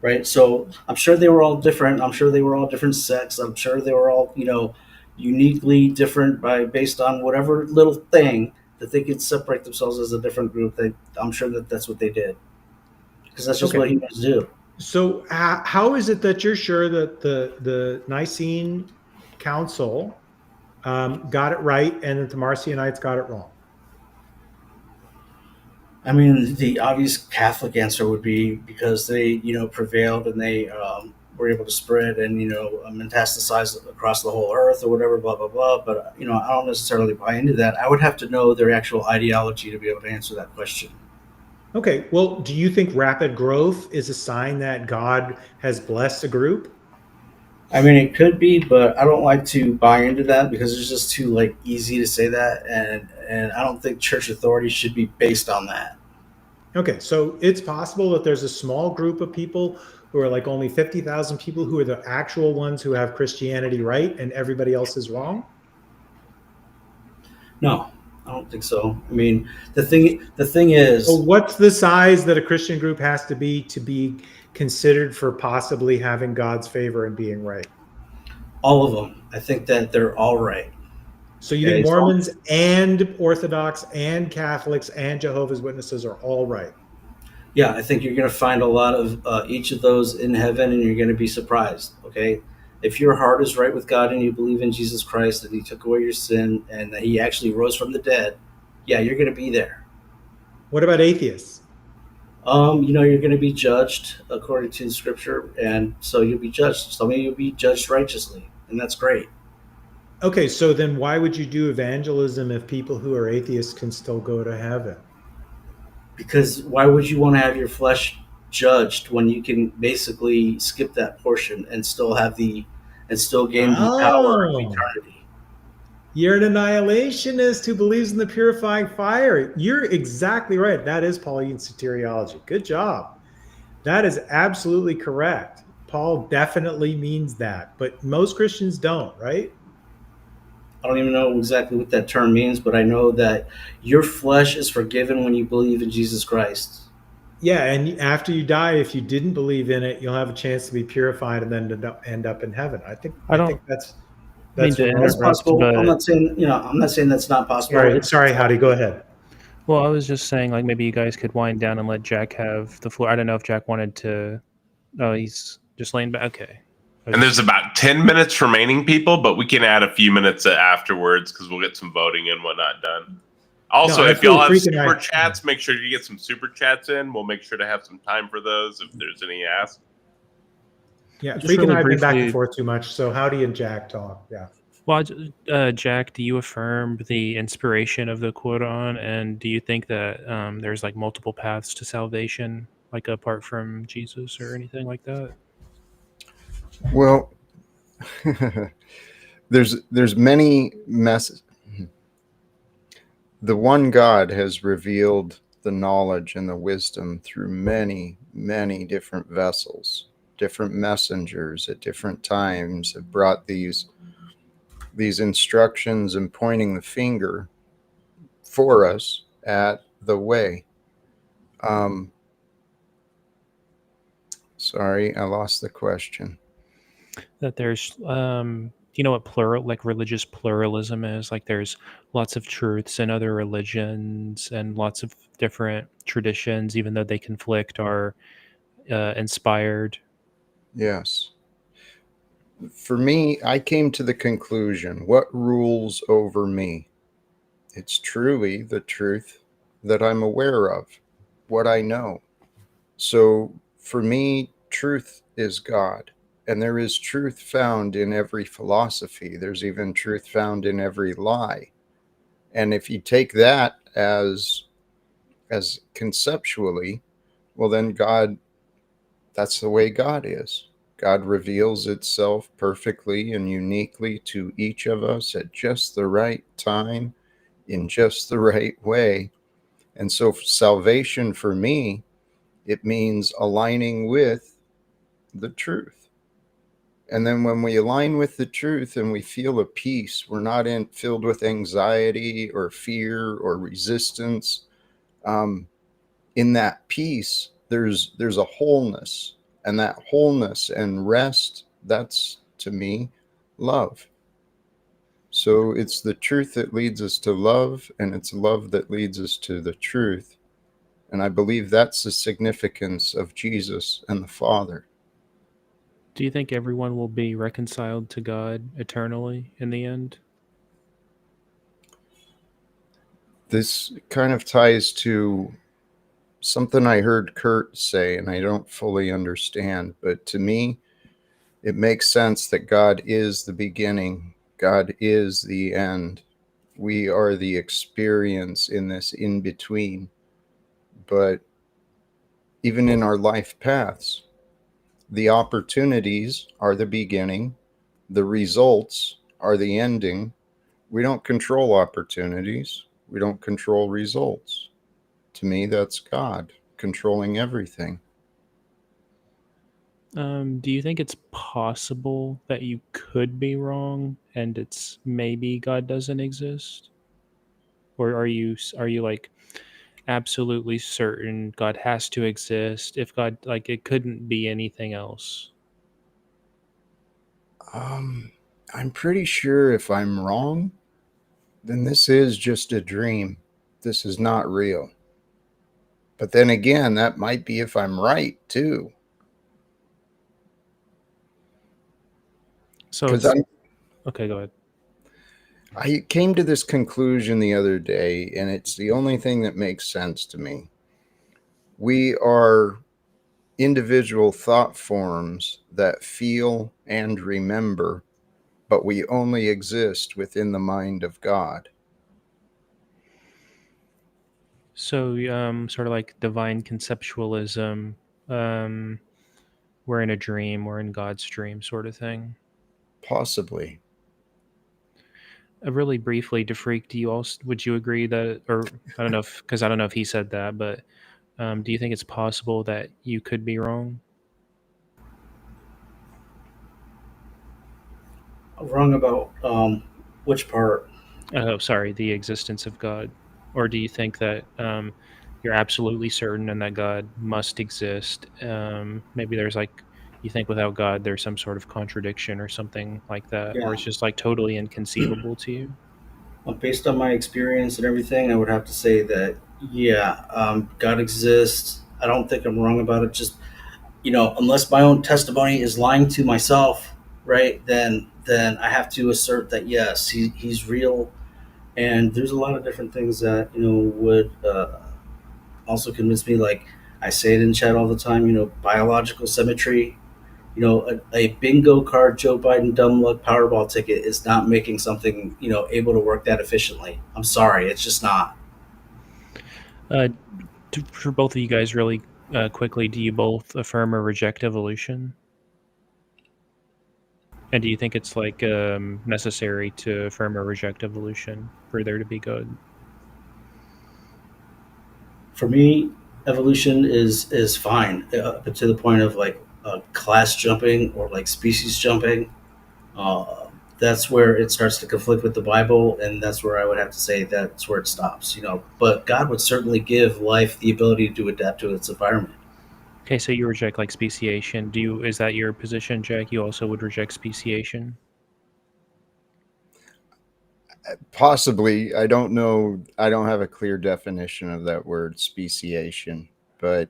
Right. So I'm sure they were all different. I'm sure they were all different sects. I'm sure they were all, uniquely different based on whatever little thing that they could separate themselves as a different group. I'm sure that's what they did, because that's just what humans do. So how is it that you're sure that the Nicene Council got it right and that the Marcionites got it wrong? I mean, the obvious Catholic answer would be because they, prevailed and they were able to spread and, metastasize across the whole earth or whatever, blah, blah, blah. But, I don't necessarily buy into that. I would have to know their actual ideology to be able to answer that question. Okay. Well, do you think rapid growth is a sign that God has blessed a group? I mean, it could be, but I don't like to buy into that because it's just too easy to say that, and I don't think church authority should be based on that. Okay, so it's possible that there's a small group of people who are like only 50,000 people who are the actual ones who have Christianity right, and everybody else is wrong. No, I don't think so. I mean, the thing is, so what's the size that a Christian group has to be considered for possibly having God's favor and being right? All of them. I think that they're all right. So you think Mormons and Orthodox and Catholics and Jehovah's Witnesses are all right? Yeah, I think you're going to find a lot of each of those in heaven, and you're going to be surprised. Okay, if your heart is right with God and you believe in Jesus Christ and He took away your sin and that He actually rose from the dead, yeah, you're going to be there. What about atheists? You're going to be judged according to Scripture, and so you'll be judged. Some of you will be judged righteously, and that's great. Okay, so then why would you do evangelism if people who are atheists can still go to heaven? Because why would you want to have your flesh judged when you can basically skip that portion and still have the and still gain the power of Oh, eternity. you're an annihilationist who believes in the purifying fire. You're exactly right. That is Pauline soteriology. Good job. That is absolutely correct. Paul definitely means that, but most Christians don't, right? I don't even know exactly what that term means, but I know that your flesh is forgiven when you believe in Jesus Christ. Yeah, and after you die, if you didn't believe in it, you'll have a chance to be purified and then to end up in heaven. I think I don't mean that's to right, That's bro. interrupt, possible. I'm but not saying, I'm not saying that's not possible. Sorry, Howdy, go ahead. well, I was just saying like maybe you guys could wind down and let Jack have the floor. I don't know if Jack wanted to. Oh, he's just laying back. Okay. And there's about 10 minutes remaining, people, but we can add a few minutes afterwards because we'll get some voting and whatnot done. Also, No, if y'all have Freak and super I- chats, make sure you get some super chats in. We'll make sure to have some time for those if there's any asked. Yeah, Just Freak and really I have been back and briefly- forth too much. So Howdy and Jack talk. Yeah. Well, Jack, do you affirm the inspiration of the Quran, and do you think that there's like multiple paths to salvation, like apart from Jesus or anything like that? Well, there's many messages. The one God has revealed the knowledge and the wisdom through many, many different vessels. Different messengers at different times have brought these instructions and pointing the finger for us at the way. Sorry, I lost the question. That there's do you know what like religious pluralism is? Like there's lots of truths in other religions and lots of different traditions, even though they conflict, are inspired. Yes. For me, I came to the conclusion, what rules over me? It's truly the truth that I'm aware of, what I know. So for me, truth is God. And there is truth found in every philosophy. There's even truth found in every lie. And if you take that as conceptually, well then God, that's the way God is. God reveals itself perfectly and uniquely to each of us at just the right time, in just the right way. And so salvation for me, it means aligning with the truth. And then when we align with the truth and we feel a peace, we're not filled with anxiety or fear or resistance. In that peace, there's a wholeness, and that wholeness and rest, that's to me love. So it's the truth that leads us to love, and it's love that leads us to the truth. And I believe that's the significance of Jesus and the Father. Do you think everyone will be reconciled to God eternally in the end? This kind of ties to something I heard Kurt say, and I don't fully understand, but to me, it makes sense that God is the beginning, God is the end. We are the experience in this in between. But even in our life paths, the opportunities are the beginning, the results are the ending. We don't control opportunities, we don't control results. To me, that's God controlling everything. Do you think it's possible that you could be wrong and it's maybe God doesn't exist? Or are you like absolutely certain God has to exist? If God, like, it couldn't be anything else. I'm pretty sure if I'm wrong, then this is just a dream. This is not real. But then again, that might be if I'm right too. So Because it's okay. Go ahead. I came to this conclusion the other day, and it's the only thing that makes sense to me. We are individual thought forms that feel and remember, but we only exist within the mind of God. So, sort of like divine conceptualism. We're in a dream. We're in God's dream, sort of thing. Possibly. Really briefly, DeFreak, would you agree that, or I don't know because I don't know if he said that, but do you think it's possible that you could be wrong? Wrong about which part? Oh, sorry, the existence of God. Or do you think that you're absolutely certain and that God must exist? Maybe there's like, you think without God there's some sort of contradiction or something like that, or Yeah. it's just like totally inconceivable to you? Based on my experience and everything, I would have to say that yeah, God exists. I don't think I'm wrong about it. Just unless my own testimony is lying to myself, right? Then I have to assert that yes, he's real. And there's a lot of different things that would also convince me. Like I say it in chat all the time. Biological symmetry. A bingo card Joe Biden dumb luck Powerball ticket is not making something able to work that efficiently. I'm sorry, it's just not. Uh, for both of you guys, really quickly, do you both affirm or reject evolution? And do you think it's like necessary to affirm or reject evolution for there to be good? For me, evolution is fine, but to the point of like class jumping or like species jumping. Uh, that's where it starts to conflict with the Bible, and that's where I would have to say that's where it stops. But God would certainly give life the ability to adapt to its environment. Okay, so you reject like speciation. Is that your position, Jack? You also would reject speciation? Possibly. I don't know. I don't have a clear definition of that word, speciation. But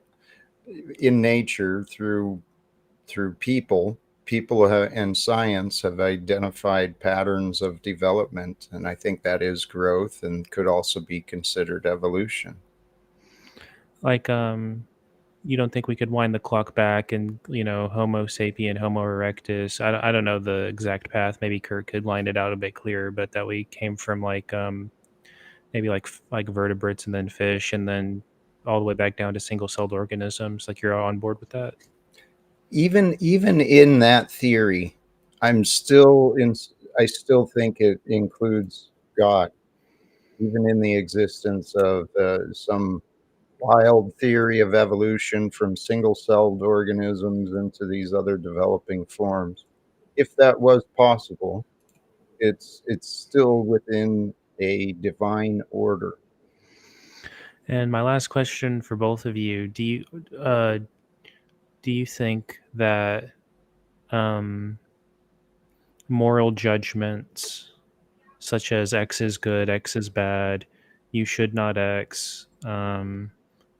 in nature, through people, and science have identified patterns of development, and I think that is growth and could also be considered evolution. Like, you don't think we could wind the clock back and, Homo sapien, Homo erectus? I don't know the exact path. Maybe Kurt could line it out a bit clearer, but that we came from like maybe like vertebrates and then fish and then all the way back down to single-celled organisms. Like you're on board with that? Even in that theory, I still think it includes God, even in the existence of some wild theory of evolution from single-celled organisms into these other developing forms. If that was possible, it's still within a divine order. And my last question for both of you: uh, do you think that moral judgments such as X is good, X is bad, you should not X,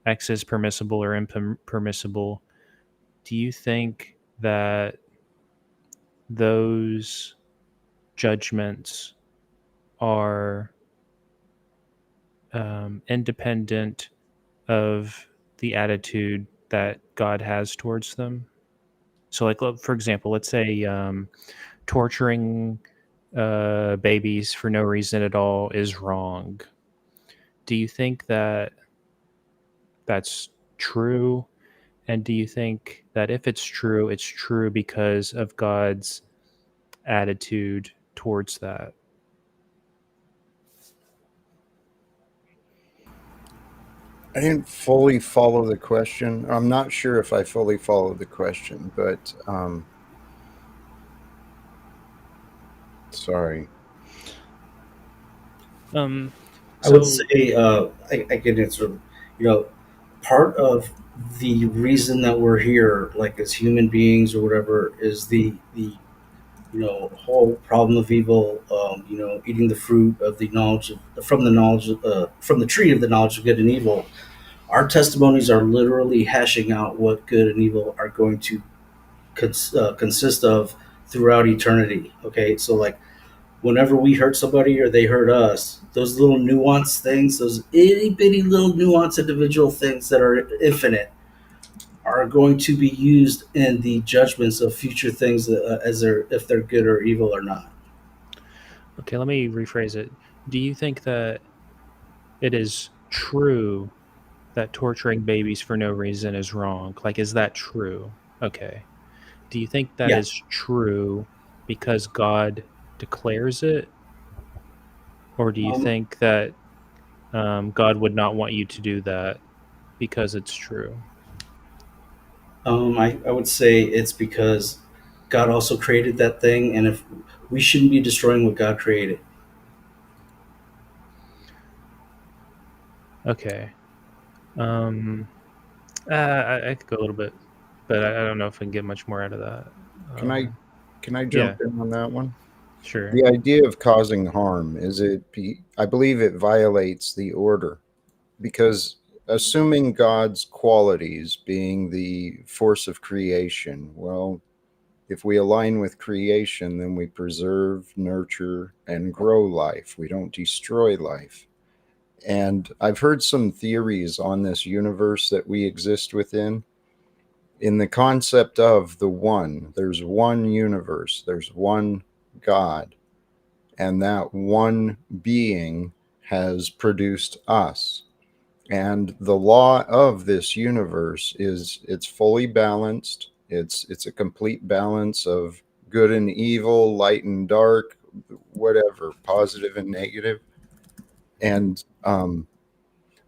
X is permissible or impermissible, do you think that those judgments are independent of the attitude that God has towards them? So, like, for example, let's say torturing babies for no reason at all is wrong. Do you think that that's true? And do you think that if it's true because of God's attitude towards that? I didn't fully follow the question. I'm not sure if I fully followed the question, but sorry. I would say I can answer. Part of the reason that we're here, like as human beings or whatever, is the whole problem of evil. Eating the fruit of the knowledge from the knowledge from the tree of the knowledge of good and evil. Our testimonies are literally hashing out what good and evil are going to consist of throughout eternity. Okay, so like whenever we hurt somebody or they hurt us, those little nuanced things, those itty bitty little nuanced individual things that are infinite, are going to be used in the judgments of future things as if they're good or evil or not. Okay, let me rephrase it. Do you think that it is true that torturing babies for no reason is wrong? Like, is that true? Okay. Do you think that Yeah, is true because God declares it? Or do you Um, think that God would not want you to do that because it's true? I would say it's because God also created that thing, and if we shouldn't be destroying what God created. Okay. Um, I could go a little bit, but I don't know if I can get much more out of that. Can I Um, can I yeah, jump in on that one? sure. The idea of causing harm I believe it violates the order, because assuming God's qualities being the force of creation, well, if we align with creation, then we preserve, nurture, and grow life. We don't destroy life. And I've heard some theories on this universe that we exist within. In the concept of the one, there's one universe, there's one God, and that one being has produced us. And the law of this universe is it's fully balanced. It's a complete balance of good and evil, light and dark, whatever, positive and negative. And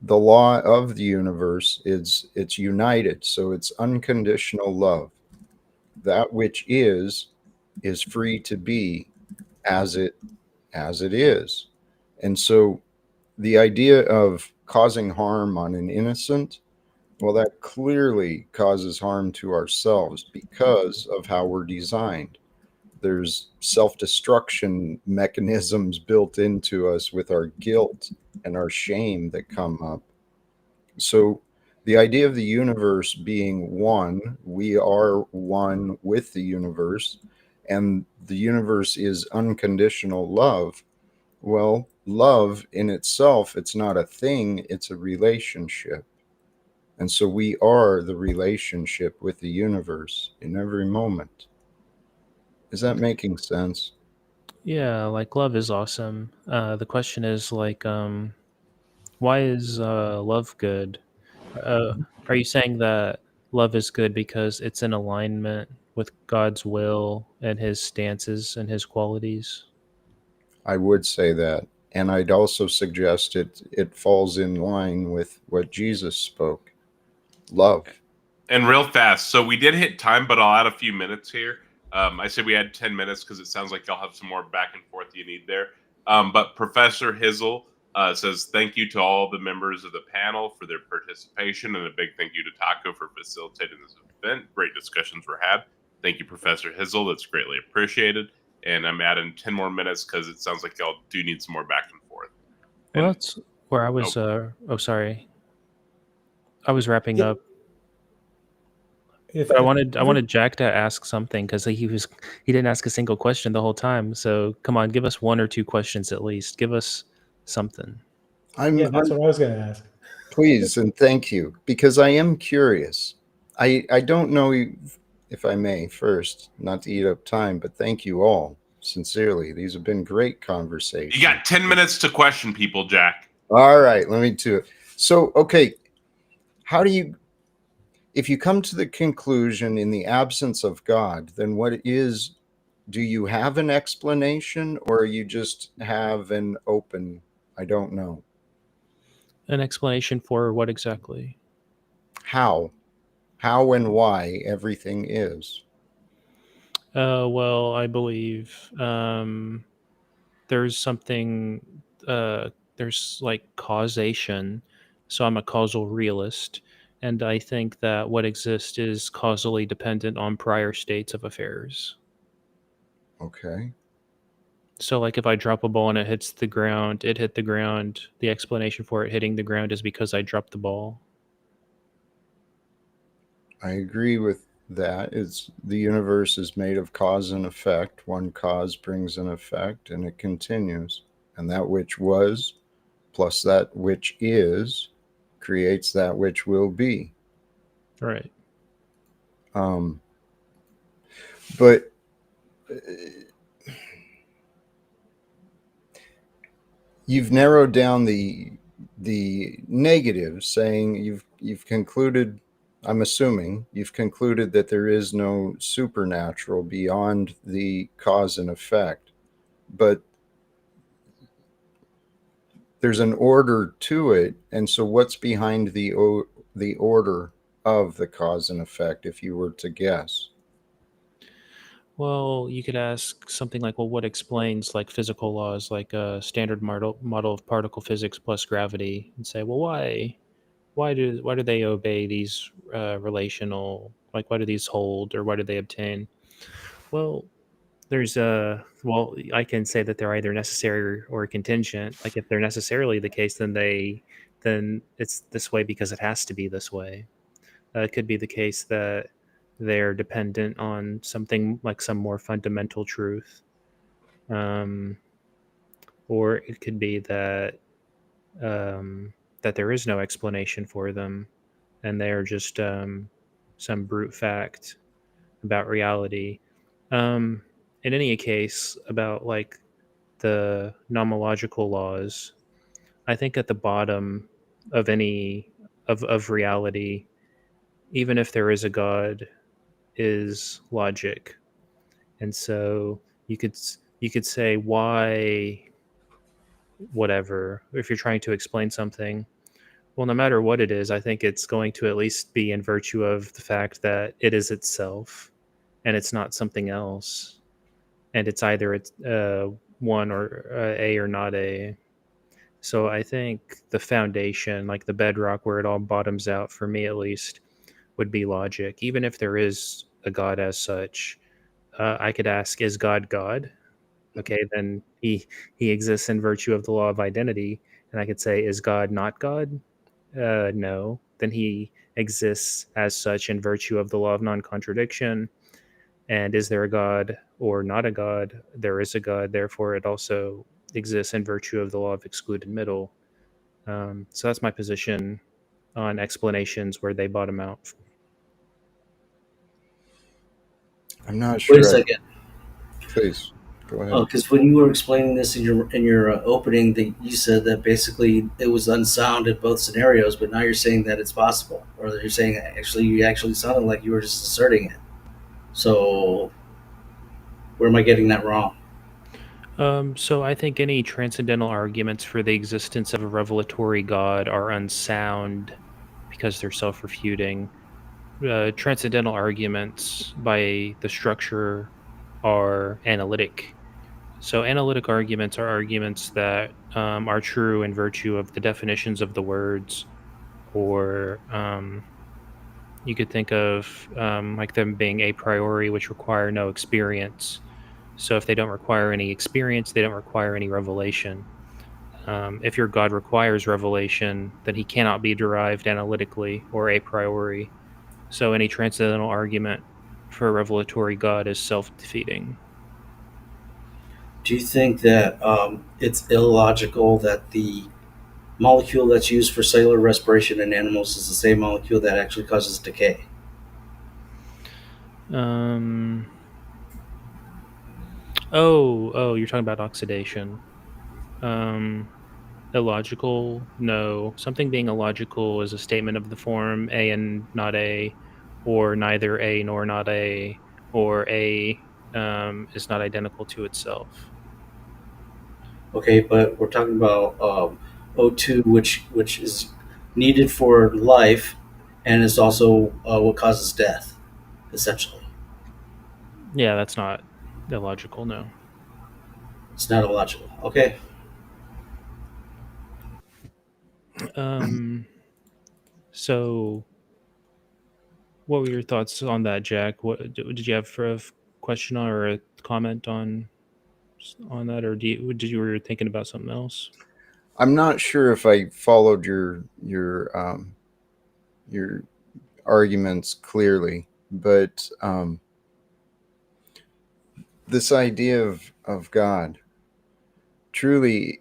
the law of the universe is it's united, so it's unconditional love. That which is free to be as it is. And so the idea of causing harm on an innocent, well, that clearly causes harm to ourselves because of how we're designed. There's self destruction mechanisms built into us with our guilt and our shame that come up. So, the idea of the universe being one, we are one with the universe, and the universe is unconditional love. Well, love in itself, it's not a thing, it's a relationship. And so we are the relationship with the universe in every moment. Is that making sense? Yeah, like love is awesome. The question is like, why is love good? Are you saying that love is good because it's in alignment with God's will and his stances and his qualities? I would say that. And I'd also suggest it falls in line with what Jesus spoke. Love. And real fast. So we did hit time, but I'll add a few minutes here. I said we had 10 minutes because it sounds like y'all have some more back and forth you need there. But Professor Hizzle says thank you to all the members of the panel for their participation, and a big thank you to Taco for facilitating this event. Great discussions were had. Thank you, Professor Hizzle. That's greatly appreciated. And I'm adding 10 more minutes because it sounds like y'all do need some more back and forth. Well, And that's where I was. Sorry, I was wrapping Yeah, up. if But I wanted Jack to ask something because he didn't ask a single question the whole time. So come on, give us one or two questions at least. Give us something. I'm, yeah, that's I'm what I was going to ask. pleased and thank you, because I am curious. I don't know if I may first, not to eat up time, but thank you all sincerely. These have been great conversations. you got 10 minutes to question people, Jack. All right, let me do it. So, okay, how do you, if you come to the conclusion in the absence of God, then do you have an explanation, or you just have an open, I don't know? An explanation for what exactly? How and why everything is. Well, I believe there's something. There's like causation. So I'm a causal realist, and I think that what exists is causally dependent on prior states of affairs. Okay. So, like, if I drop a ball and it hits the ground, it hit the ground. The explanation for it hitting the ground is because I dropped the ball. I agree with that. It's the universe is made of cause and effect. One cause brings an effect, and it continues. And that which was plus that which is creates that which will be. Right. Um, but you've narrowed down the negatives, saying you've concluded I'm assuming you've concluded that there is no supernatural beyond the cause and effect, but there's an order to it. And so what's behind the order of the cause and effect, if you were to guess? Well, you could ask something like, well, what explains like physical laws, like a standard model of particle physics plus gravity, and say, well, why do they obey these relational, like why do these hold or why do they obtain? Well, there's well, I can say that they're either necessary or contingent. Like if they're necessarily the case, then it's this way because it has to be this way. It could be the case that they're dependent on something like some more fundamental truth, um, or it could be that there is no explanation for them, and they're just some brute fact about reality. Um, in any case, about like the nomological laws, I think at the bottom of any of reality, even if there is a God, is logic. And so you could say why whatever if you're trying to explain something. Well, no matter what it is, I think it's going to at least be in virtue of the fact that it is itself and it's not something else. And it's either it's one or A or not A. So I think the foundation, like the bedrock where it all bottoms out, for me at least, would be logic. Even if there is a God as such, I could ask, is God God? Okay, then he exists in virtue of the law of identity. And I could say, is God not God? No. Then he exists as such in virtue of the law of non-contradiction. And is there a God or not a God? There is a God. Therefore, it also exists in virtue of the law of excluded middle. So that's my position on explanations where they bottom out. I'm not Wait a sure. second. Please go ahead. Oh, because when you were explaining this in your opening, that you said that basically it was unsound in both scenarios, but now you're saying that it's possible, or you're saying actually you actually sounded like you were just asserting it. So where am I getting that wrong? So I think any transcendental arguments for the existence of a revelatory God are unsound because they're self-refuting. Transcendental arguments by the structure are analytic. So analytic arguments are arguments that are true in virtue of the definitions of the words, or you could think of like them being a priori, which require no experience. So if they don't require any experience, they don't require any revelation. If your God requires revelation, then he cannot be derived analytically or a priori. So any transcendental argument for a revelatory God is self-defeating. Do you think that it's illogical that the molecule that's used for cellular respiration in animals is the same molecule that actually causes decay? You're talking about oxidation. Illogical? No. Something being illogical is a statement of the form A and not A, or neither A nor not A, or A is not identical to itself. Okay, but we're talking about O2, which is needed for life, and is also what causes death, essentially. Yeah, that's not illogical, no. It's not illogical. Okay. So what were your thoughts on that, Jack? What did you have for a question or a comment on that, or did you were thinking about something else? I'm not sure if I followed your arguments clearly, but this idea of God, truly,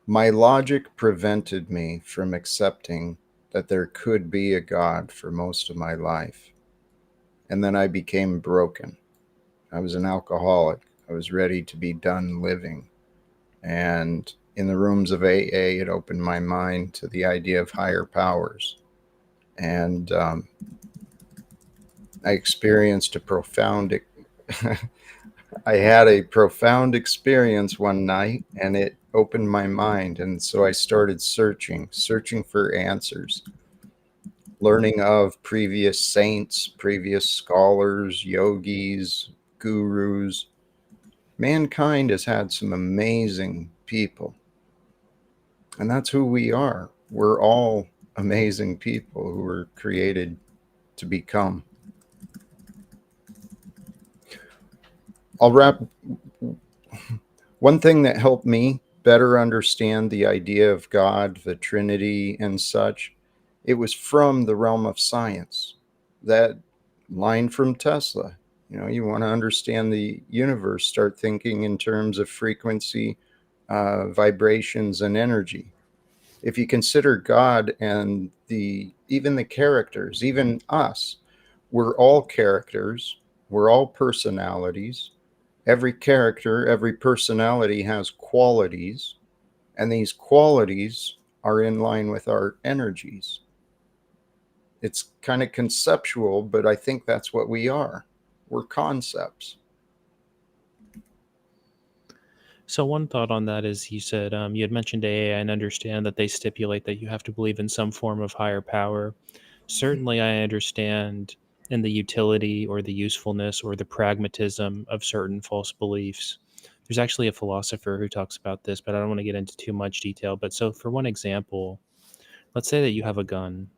my logic prevented me from accepting that there could be a God for most of my life. And then I became broken. I was an alcoholic. I was ready to be done living. And in the rooms of AA, it opened my mind to the idea of higher powers. And I experienced a profound I had a profound experience one night, and it opened my mind. And so I started searching for answers, learning of previous saints, previous scholars, yogis, gurus. Mankind has had some amazing people, and that's who we are. We're all amazing people who were created to become. I'll wrap. One thing that helped me better understand the idea of God, the Trinity, and such, it was from the realm of science. That line from Tesla, you want to understand the universe, start thinking in terms of frequency, vibrations, and energy. If you consider God and even the characters, even us, we're all characters, we're all personalities. Every character, every personality has qualities, and these qualities are in line with our energies. It's kind of conceptual, but I think that's what we are. We're concepts. So one thought on that is, you said you had mentioned AA, and understand that they stipulate that you have to believe in some form of higher power. Certainly, I understand in the utility or the usefulness or the pragmatism of certain false beliefs. There's actually a philosopher who talks about this, but I don't want to get into too much detail. But so, for one example, let's say that you have a gun,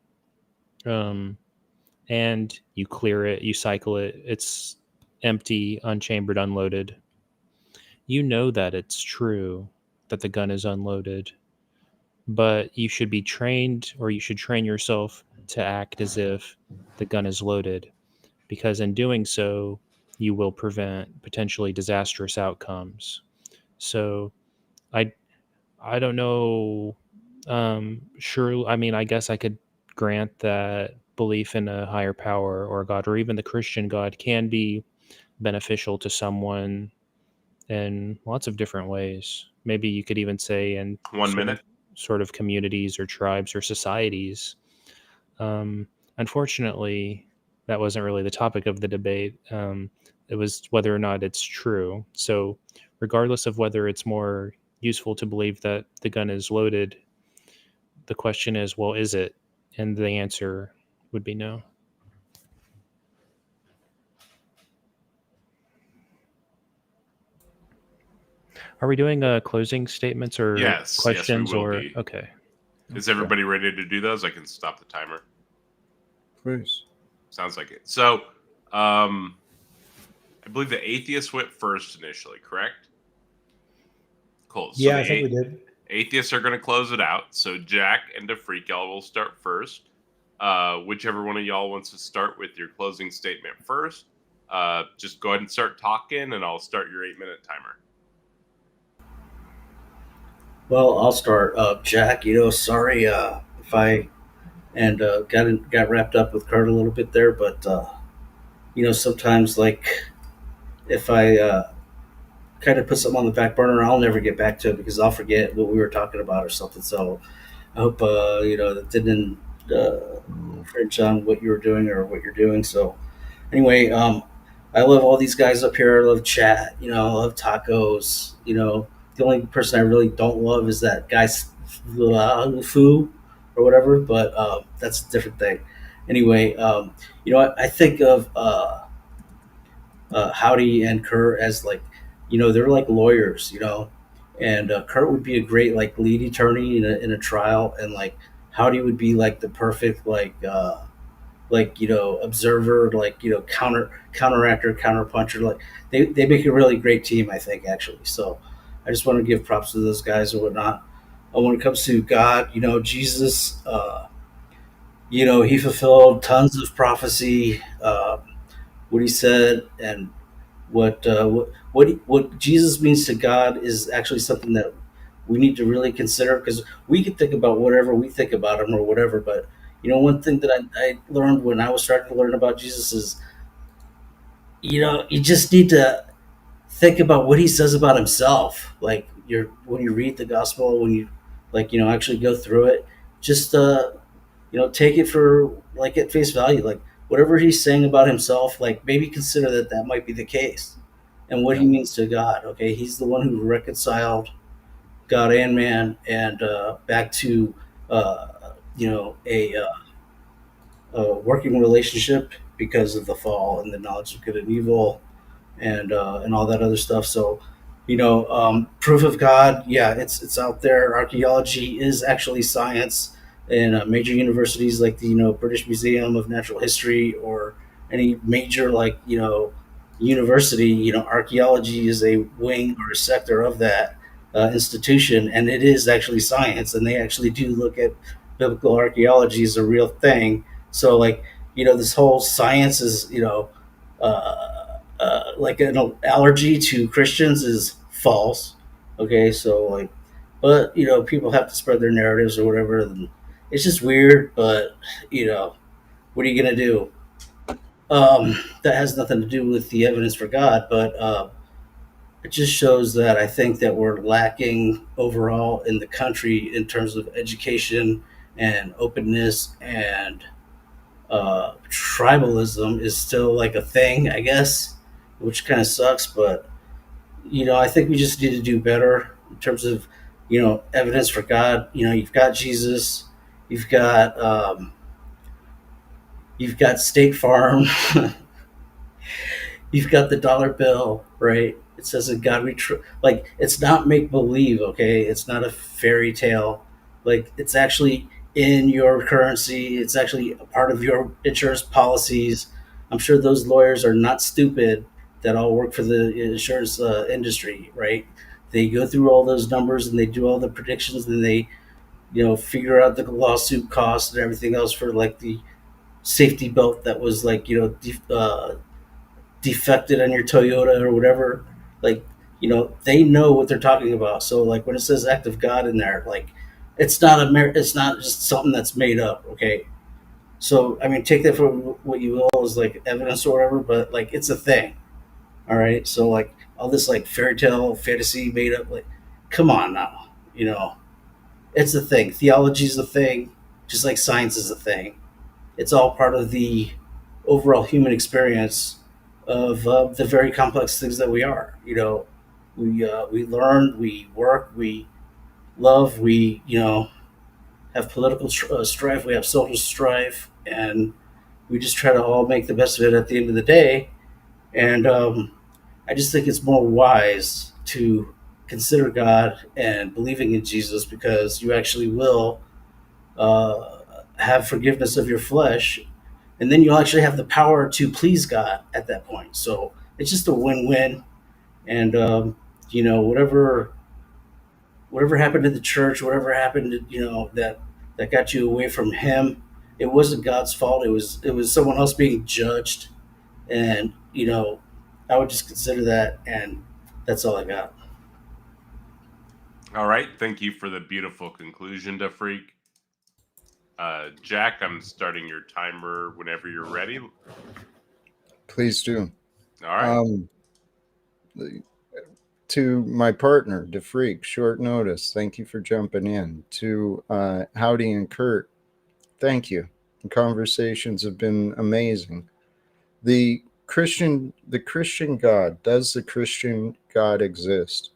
and you clear it, you cycle it, it's empty, unchambered, unloaded. You know that it's true that the gun is unloaded, but you should be trained, or you should train yourself to act as if the gun is loaded, because in doing so, you will prevent potentially disastrous outcomes. So I I don't know. Sure, I mean, I guess I could grant that belief in a higher power or God, or even the Christian God, can be beneficial to someone in lots of different ways. Maybe you could even say in 1 minute. sort of communities or tribes or societies. Unfortunately, that wasn't really the topic of the debate. It was whether or not it's true. So, regardless of whether it's more useful to believe that the gun is loaded, the question is, well, is it? And the answer would be no. Are we doing closing statements or questions? Yes, we will or be. Okay. Is everybody ready to do those? I can stop the timer. Please. Sounds like it. So, I believe the atheists went first initially, correct? Cool. So Yeah, I think we did. Atheists are going to close it out. So Jack and DeFreak, y'all will start first. Whichever one of y'all wants to start with your closing statement first, just go ahead and start talking, and I'll start your 8-minute timer. Well, I'll start. Jack, sorry if I got wrapped up with Kurt a little bit there, but sometimes, like, if I kind of put something on the back burner, I'll never get back to it because I'll forget what we were talking about or something. So I hope that didn't infringe on what you were doing or what you're doing. So anyway, I love all these guys up here. I love chat. I love tacos. The only person I really don't love is that guy Fu or whatever. But that's a different thing. Anyway, I think of Howdy and Kurt as, like, they're like lawyers, and Kurt would be a great, like, lead attorney in a trial, and, like, Howdy would be like the perfect, like, observer, like, counteractor, counterpuncher. Like, they make a really great team, I think, actually. So I just want to give props to those guys and whatnot. When it comes to God, Jesus, he fulfilled tons of prophecy, what he said, and what Jesus means to God is actually something that we need to really consider, because we can think about whatever we think about him or whatever, but one thing that I learned when I was starting to learn about Jesus is, you just need to think about what he says about himself. Like, when you read the gospel, when you, like, actually go through it, just take it for like at face value, like whatever he's saying about himself, like maybe consider that that might be the case, and what he means to God. Okay, he's the one who reconciled God and man, and back to uh, a working relationship because of the fall and the knowledge of good and evil, and all that other stuff. So, proof of God, yeah, it's out there. Archaeology is actually science, in major universities like the British Museum of Natural History, or any major like university. Archaeology is a wing or a sector of that institution, and it is actually science, and they actually do look at biblical archaeology as a real thing. So like this whole science is like an allergy to Christians is false. Okay, so like, but people have to spread their narratives or whatever. And it's just weird, but what are you gonna do? That has nothing to do with the evidence for God, but it just shows that I think that we're lacking overall in the country in terms of education and openness, and tribalism is still like a thing, I guess, which kind of sucks. But I think we just need to do better in terms of evidence for God. You've got Jesus, you've got State Farm, you've got the dollar bill, right? It says in God we like, it's not make believe, okay? It's not a fairy tale. Like, it's actually in your currency. It's actually a part of your insurance policies. I'm sure those lawyers are not stupid that all work for the insurance industry, right? They go through all those numbers and they do all the predictions, and they figure out the lawsuit costs and everything else for like the safety belt that was like defected on your Toyota or whatever. Like, they know what they're talking about. So like when it says act of God in there, like it's not just something that's made up. Okay. So, I mean, take that for what you will as like evidence or whatever, but like it's a thing. All right. So like all this like fairy tale fantasy made up, like, come on now, it's a thing. Theology is a thing, just like science is a thing. It's all part of the overall human experience of the very complex things that we are. We learn, we work, we love, we have political strife, we have social strife, and we just try to all make the best of it at the end of the day. And I just think it's more wise to consider God and believing in Jesus, because you actually will have forgiveness of your flesh, and then you'll actually have the power to please God at that point. So it's just a win-win. And whatever happened to the church, whatever happened to, that got you away from Him, it wasn't God's fault. It was someone else being judged, and I would just consider that, and that's all I got. All right, thank you for the beautiful conclusion, to Freak. Jack, I'm starting your timer whenever you're ready. Please do. All right. To my partner, DeFreak, short notice, thank you for jumping in. To Howdy and Kurt, thank you. The conversations have been amazing. The Christian God, does the Christian God exist?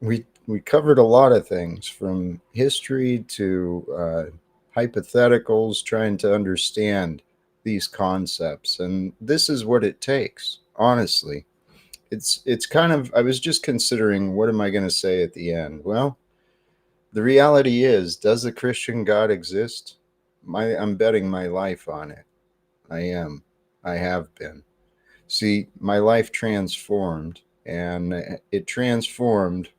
We covered a lot of things, from history to hypotheticals, trying to understand these concepts, and this is what it takes, honestly. It's kind of, I was just considering, what am I going to say at the end? Well, the reality is, does the Christian God exist? I'm betting my life on it. I have been. See, my life transformed, and it transformed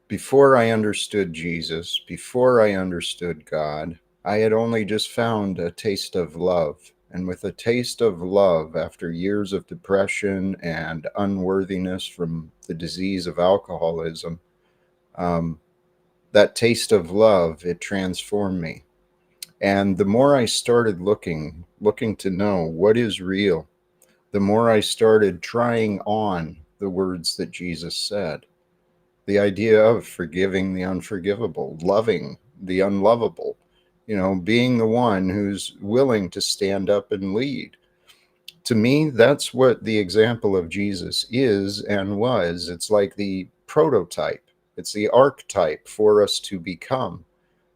before I understood Jesus, before I understood God. I had only just found a taste of love. And with a taste of love, after years of depression and unworthiness from the disease of alcoholism, that taste of love, it transformed me. And the more I started looking to know what is real, the more I started trying on the words that Jesus said. The idea of forgiving the unforgivable, loving the unlovable, being the one who's willing to stand up and lead. To me, that's what the example of Jesus is and was. It's like the prototype. It's the archetype for us to become.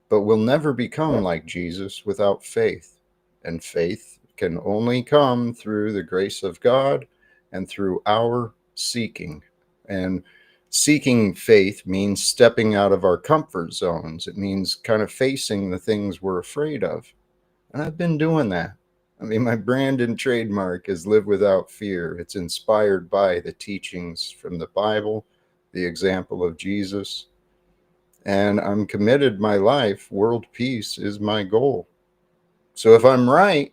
But we'll never become like Jesus without faith. And faith can only come through the grace of God and through our seeking. And seeking faith means stepping out of our comfort zones. It means kind of facing the things we're afraid of. And I've been doing that. I mean, my brand and trademark is live without fear. It's inspired by the teachings from the Bible, the example of Jesus. And I'm committed my life. World peace is my goal. So if I'm right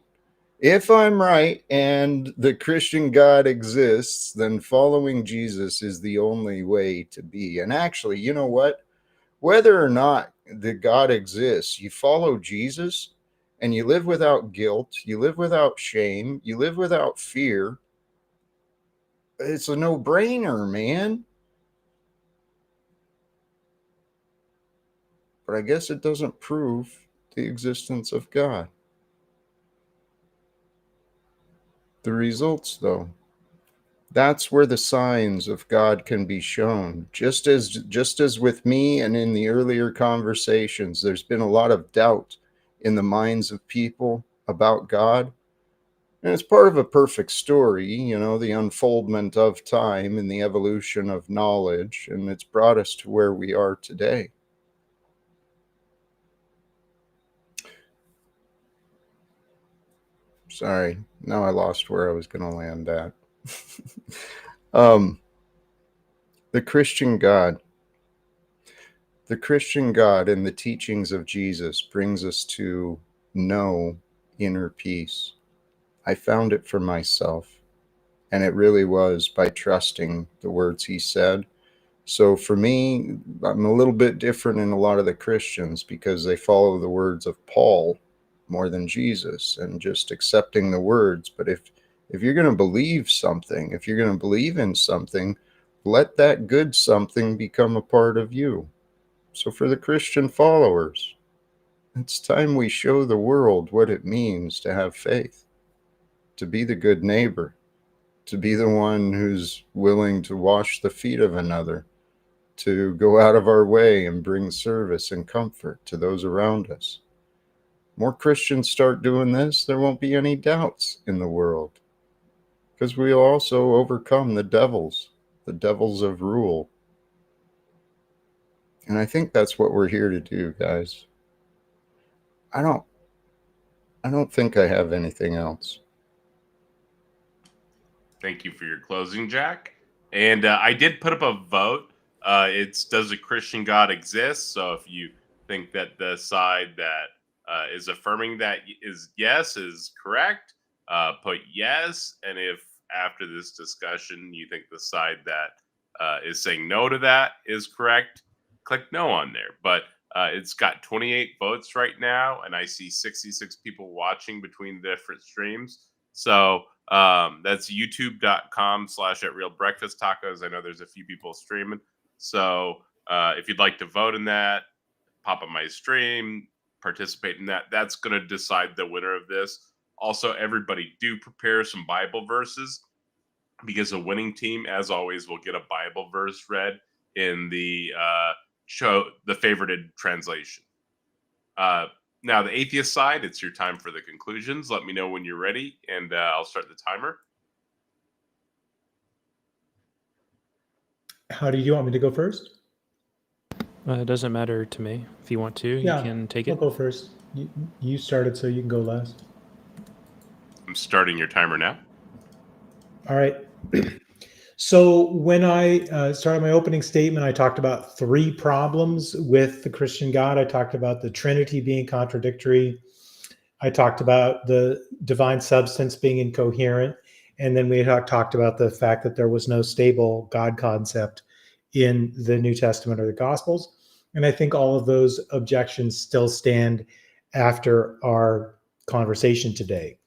and the Christian God exists, then following Jesus is the only way to be. And actually, you know what? Whether or not the God exists, you follow Jesus and you live without guilt, you live without shame, you live without fear. It's a no-brainer, man. But I guess it doesn't prove the existence of God. The results, though, that's where the signs of God can be shown. Just as with me and in the earlier conversations, there's been a lot of doubt in the minds of people about God. And it's part of a perfect story, the unfoldment of time and the evolution of knowledge, and it's brought us to where we are today. Sorry, now I lost where I was going to land at. The Christian God and the teachings of Jesus brings us to know inner peace. I found it for myself, and it really was by trusting the words he said. So for me, I'm a little bit different in a lot of the Christians because they follow the words of Paul more than Jesus and just accepting the words. But if you're going to believe something, if you're going to believe in something, let that good something become a part of you. So for the Christian followers, it's time we show the world what it means to have faith, to be the good neighbor, to be the one who's willing to wash the feet of another, to go out of our way and bring service and comfort to those around us. More Christians start doing this, there won't be any doubts in the world, because we'll also overcome the devils of rule. And I think that's what we're here to do, guys. I don't think I have anything else. Thank you for your closing, Jack. And I did put up a vote. It's does a Christian God exist? So if you think that the side that is affirming that is yes is correct, put yes. And if after this discussion you think the side that is saying no to that is correct, click no on there. But it's got 28 votes right now, and I see 66 people watching between different streams. So that's youtube.com/@realbreakfasttacos. I know there's a few people streaming. So if you'd like to vote in that, pop up my stream, participate in that. That's going to decide the winner of this. Also, everybody do prepare some Bible verses, because a winning team, as always, will get a Bible verse read in the favorited translation. Now, the atheist side, it's your time for the conclusions. Let me know when you're ready, and I'll start the timer. How do you want me to go first? It doesn't matter to me. If you want to, Yeah, you can take I'll it. go first. You started, so you can go last. I'm starting your timer now. All right. So when I started my opening statement, I talked about 3 problems with the Christian God. I talked about the Trinity being contradictory. I talked about the divine substance being incoherent. And then we talked about the fact that there was no stable God concept in the New Testament or the Gospels. And I think all of those objections still stand after our conversation today.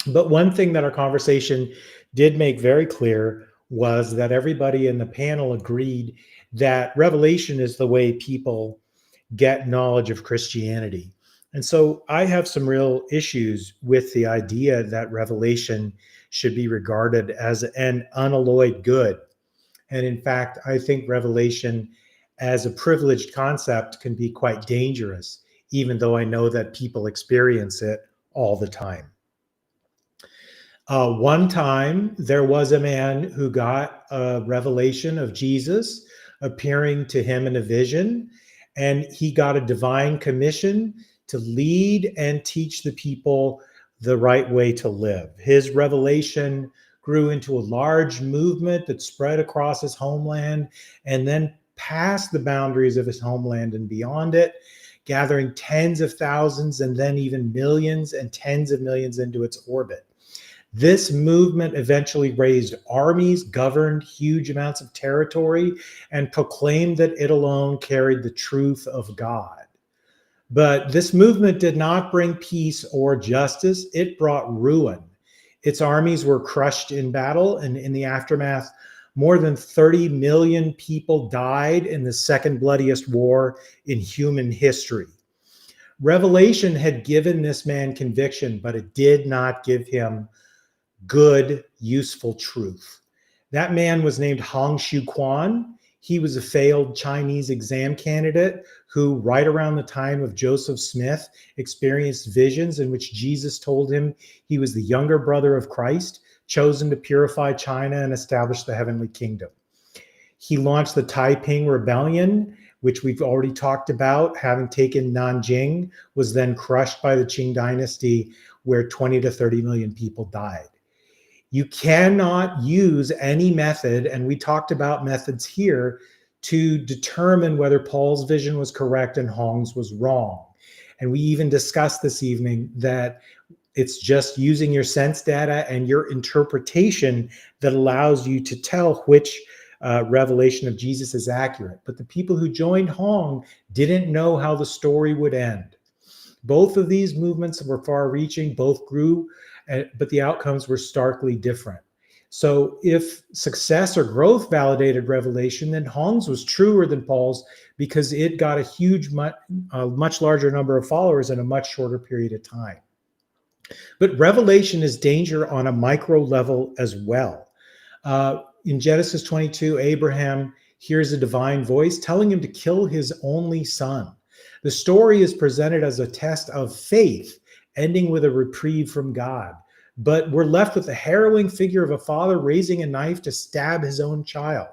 But one thing that our conversation did make very clear was that everybody in the panel agreed that revelation is the way people get knowledge of Christianity. And so I have some real issues with the idea that revelation should be regarded as an unalloyed good. And in fact, I think revelation as a privileged concept can be quite dangerous, even though I know that people experience it all the time. One time, there was a man who got a revelation of Jesus appearing to him in a vision, and he got a divine commission to lead and teach the people the right way to live. His revelation grew into a large movement that spread across his homeland and then past the boundaries of his homeland and beyond it, gathering tens of thousands and then even millions and tens of millions into its orbit. This movement eventually raised armies, governed huge amounts of territory, and proclaimed that it alone carried the truth of God. But this movement did not bring peace or justice. It brought ruin. Its armies were crushed in battle, and in the aftermath, more than 30 million people died in the second bloodiest war in human history. Revelation had given this man conviction, but it did not give him good, useful truth. That man was named Hong Xiu Quan. He was a failed Chinese exam candidate who, right around the time of Joseph Smith, experienced visions in which Jesus told him he was the younger brother of Christ, chosen to purify China and establish the heavenly kingdom. He launched the Taiping Rebellion, which we've already talked about, having taken Nanjing, was then crushed by the Qing dynasty, where 20 to 30 million people died. You cannot use any method, and we talked about methods here, to determine whether Paul's vision was correct and Hong's was wrong. And we even discussed this evening that it's just using your sense data and your interpretation that allows you to tell which revelation of Jesus is accurate. But the people who joined Hong didn't know how the story would end. Both of these movements were far-reaching, both grew, but the outcomes were starkly different. So if success or growth validated revelation, then Hong's was truer than Paul's because it got a much larger number of followers in a much shorter period of time. But revelation is danger on a micro level as well. In Genesis 22, Abraham hears a divine voice telling him to kill his only son. The story is presented as a test of faith, ending with a reprieve from God. But we're left with the harrowing figure of a father raising a knife to stab his own child.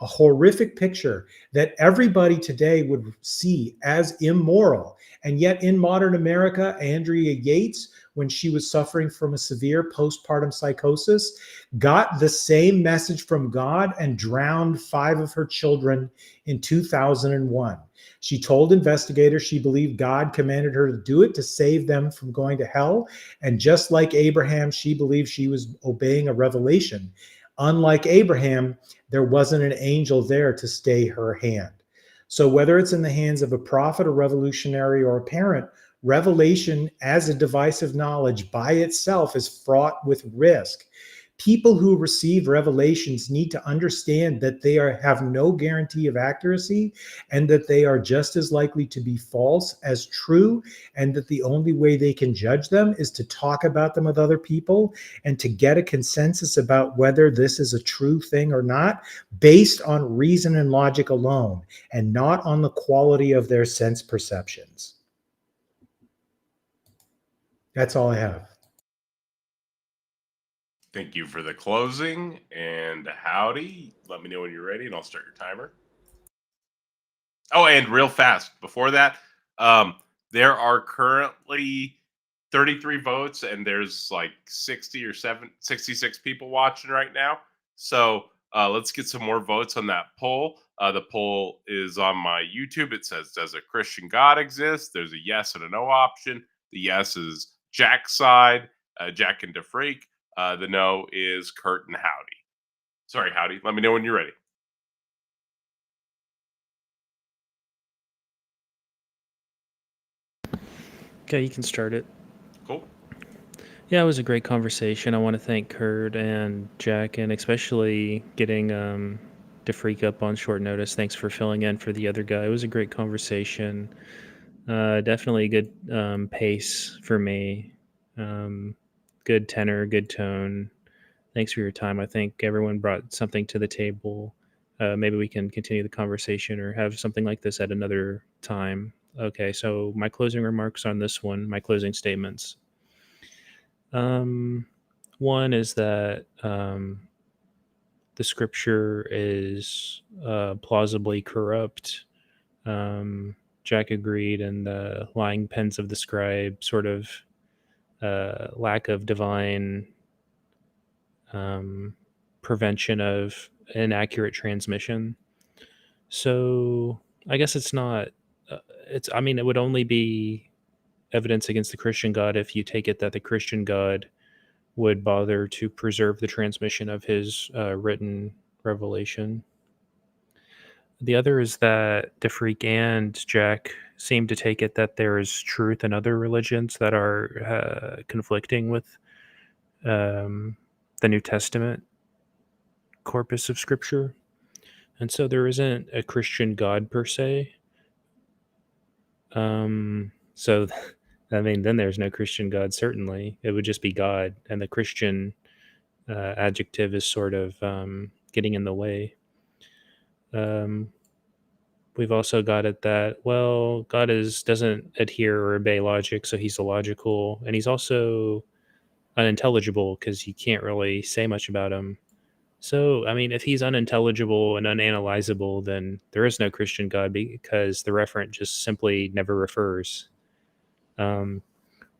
A horrific picture that everybody today would see as immoral. And yet in modern America, Andrea Yates, when she was suffering from a severe postpartum psychosis, got the same message from God and drowned 5 of her children in 2001. She told investigators she believed God commanded her to do it to save them from going to hell. And just like Abraham, she believed she was obeying a revelation. Unlike Abraham, there wasn't an angel there to stay her hand. So whether it's in the hands of a prophet, a revolutionary, or a parent, revelation as a device of knowledge by itself is fraught with risk. People who receive revelations need to understand that they have no guarantee of accuracy and that they are just as likely to be false as true, and that the only way they can judge them is to talk about them with other people and to get a consensus about whether this is a true thing or not based on reason and logic alone and not on the quality of their sense perceptions. That's all I have. Thank you for the closing, and howdy. Let me know when you're ready, and I'll start your timer. Oh, and real fast, before that, there are currently 33 votes, and there's like 66 people watching right now. So let's get some more votes on that poll. The poll is on my YouTube. It says, does a Christian God exist? There's a yes and a no option. The yes is Jack's side, Jack and DeFreak. The no is Kurt and Howdy. Sorry, Howdy. Let me know when you're ready. Okay, you can start it. Cool. Yeah, it was a great conversation. I want to thank Kurt and Jack, and especially getting DeFreak up on short notice. Thanks for filling in for the other guy. It was a great conversation. Definitely a good pace for me. Good tenor, good tone. Thanks for your time. I think everyone brought something to the table. Maybe we can continue the conversation or have something like this at another time. Okay, so my closing remarks on this one, my closing statements. One is that the scripture is plausibly corrupt. Jack agreed, and the lying pens of the scribe sort of lack of divine prevention of inaccurate transmission. So I guess it's not. It's. I mean, it would only be evidence against the Christian God if you take it that the Christian God would bother to preserve the transmission of his written revelation. The other is that DeFreak and Jack seem to take it that there is truth in other religions that are conflicting with the New Testament corpus of Scripture. And so there isn't a Christian God per se. So, I mean, then there's no Christian God, certainly. It would just be God. And the Christian adjective is sort of getting in the way. We've also got it that, well, God doesn't adhere or obey logic, so he's illogical. And he's also unintelligible because you can't really say much about him. So, I mean, if he's unintelligible and unanalyzable, then there is no Christian God because the referent just simply never refers. One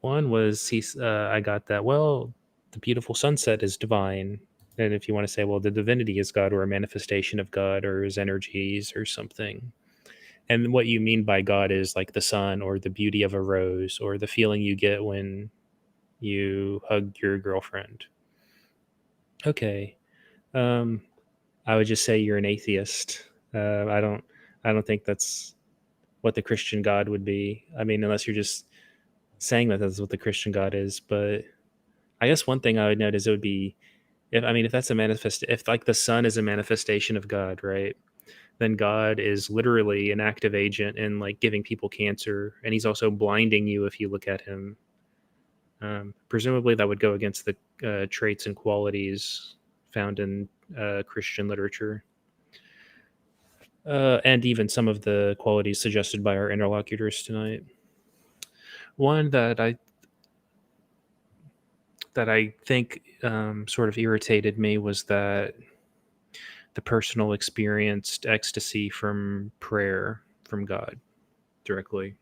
was I got that, well, the beautiful sunset is divine. And if you want to say, well, the divinity is God or a manifestation of God or his energies or something. And what you mean by God is like the sun or the beauty of a rose or the feeling you get when you hug your girlfriend. Okay. I would just say you're an atheist. I don't think that's what the Christian God would be. I mean, unless you're just saying that that's what the Christian God is. But I guess one thing I would note is it would be if that's if like the sun is a manifestation of God, right? Then God is literally an active agent in like giving people cancer, and he's also blinding you if you look at him. Presumably, that would go against the traits and qualities found in Christian literature, and even some of the qualities suggested by our interlocutors tonight. One that I think sort of irritated me was that the personal experienced ecstasy from prayer from God directly.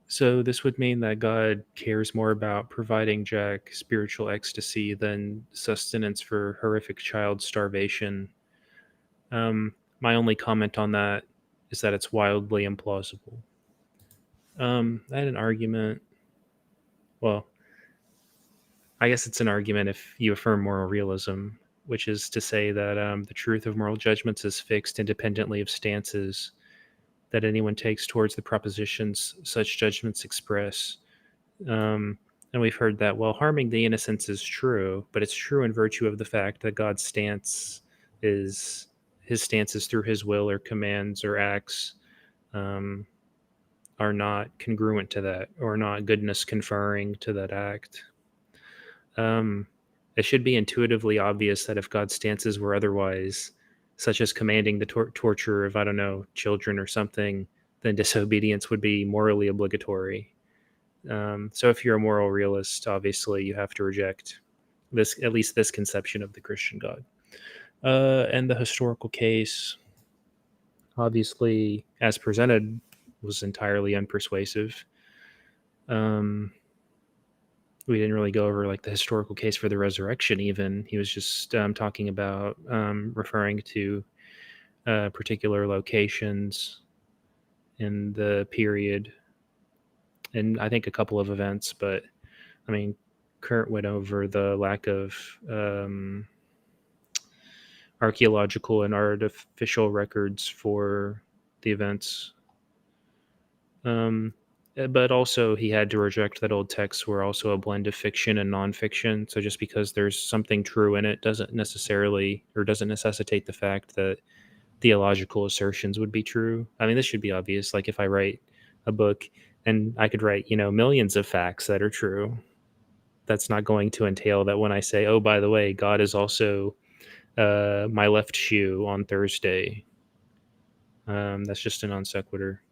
So this would mean that God cares more about providing Jack spiritual ecstasy than sustenance for horrific child starvation. My only comment on that is that it's wildly implausible. I had an argument. Well, I guess it's an argument if you affirm moral realism, which is to say that the truth of moral judgments is fixed independently of stances that anyone takes towards the propositions such judgments express. And we've heard that, well, harming the innocents is true, but it's true in virtue of the fact that God's stance is through his will or commands or acts are not congruent to that or not goodness conferring to that act. It should be intuitively obvious that if God's stances were otherwise, such as commanding the torture of, I don't know, children or something, then disobedience would be morally obligatory. So if you're a moral realist, obviously you have to reject at least this conception of the Christian God. And the historical case, obviously, as presented, was entirely unpersuasive. We didn't really go over like the historical case for the resurrection even. He was just talking about referring to particular locations in the period and I think a couple of events, but I mean, Kurt went over the lack of archaeological and artificial records for the events. But also he had to reject that old texts were also a blend of fiction and nonfiction. So just because there's something true in it doesn't necessitate the fact that theological assertions would be true. I mean, this should be obvious. Like if I write a book and I could write, millions of facts that are true, that's not going to entail that when I say, oh, by the way, God is also my left shoe on Thursday. That's just a non sequitur.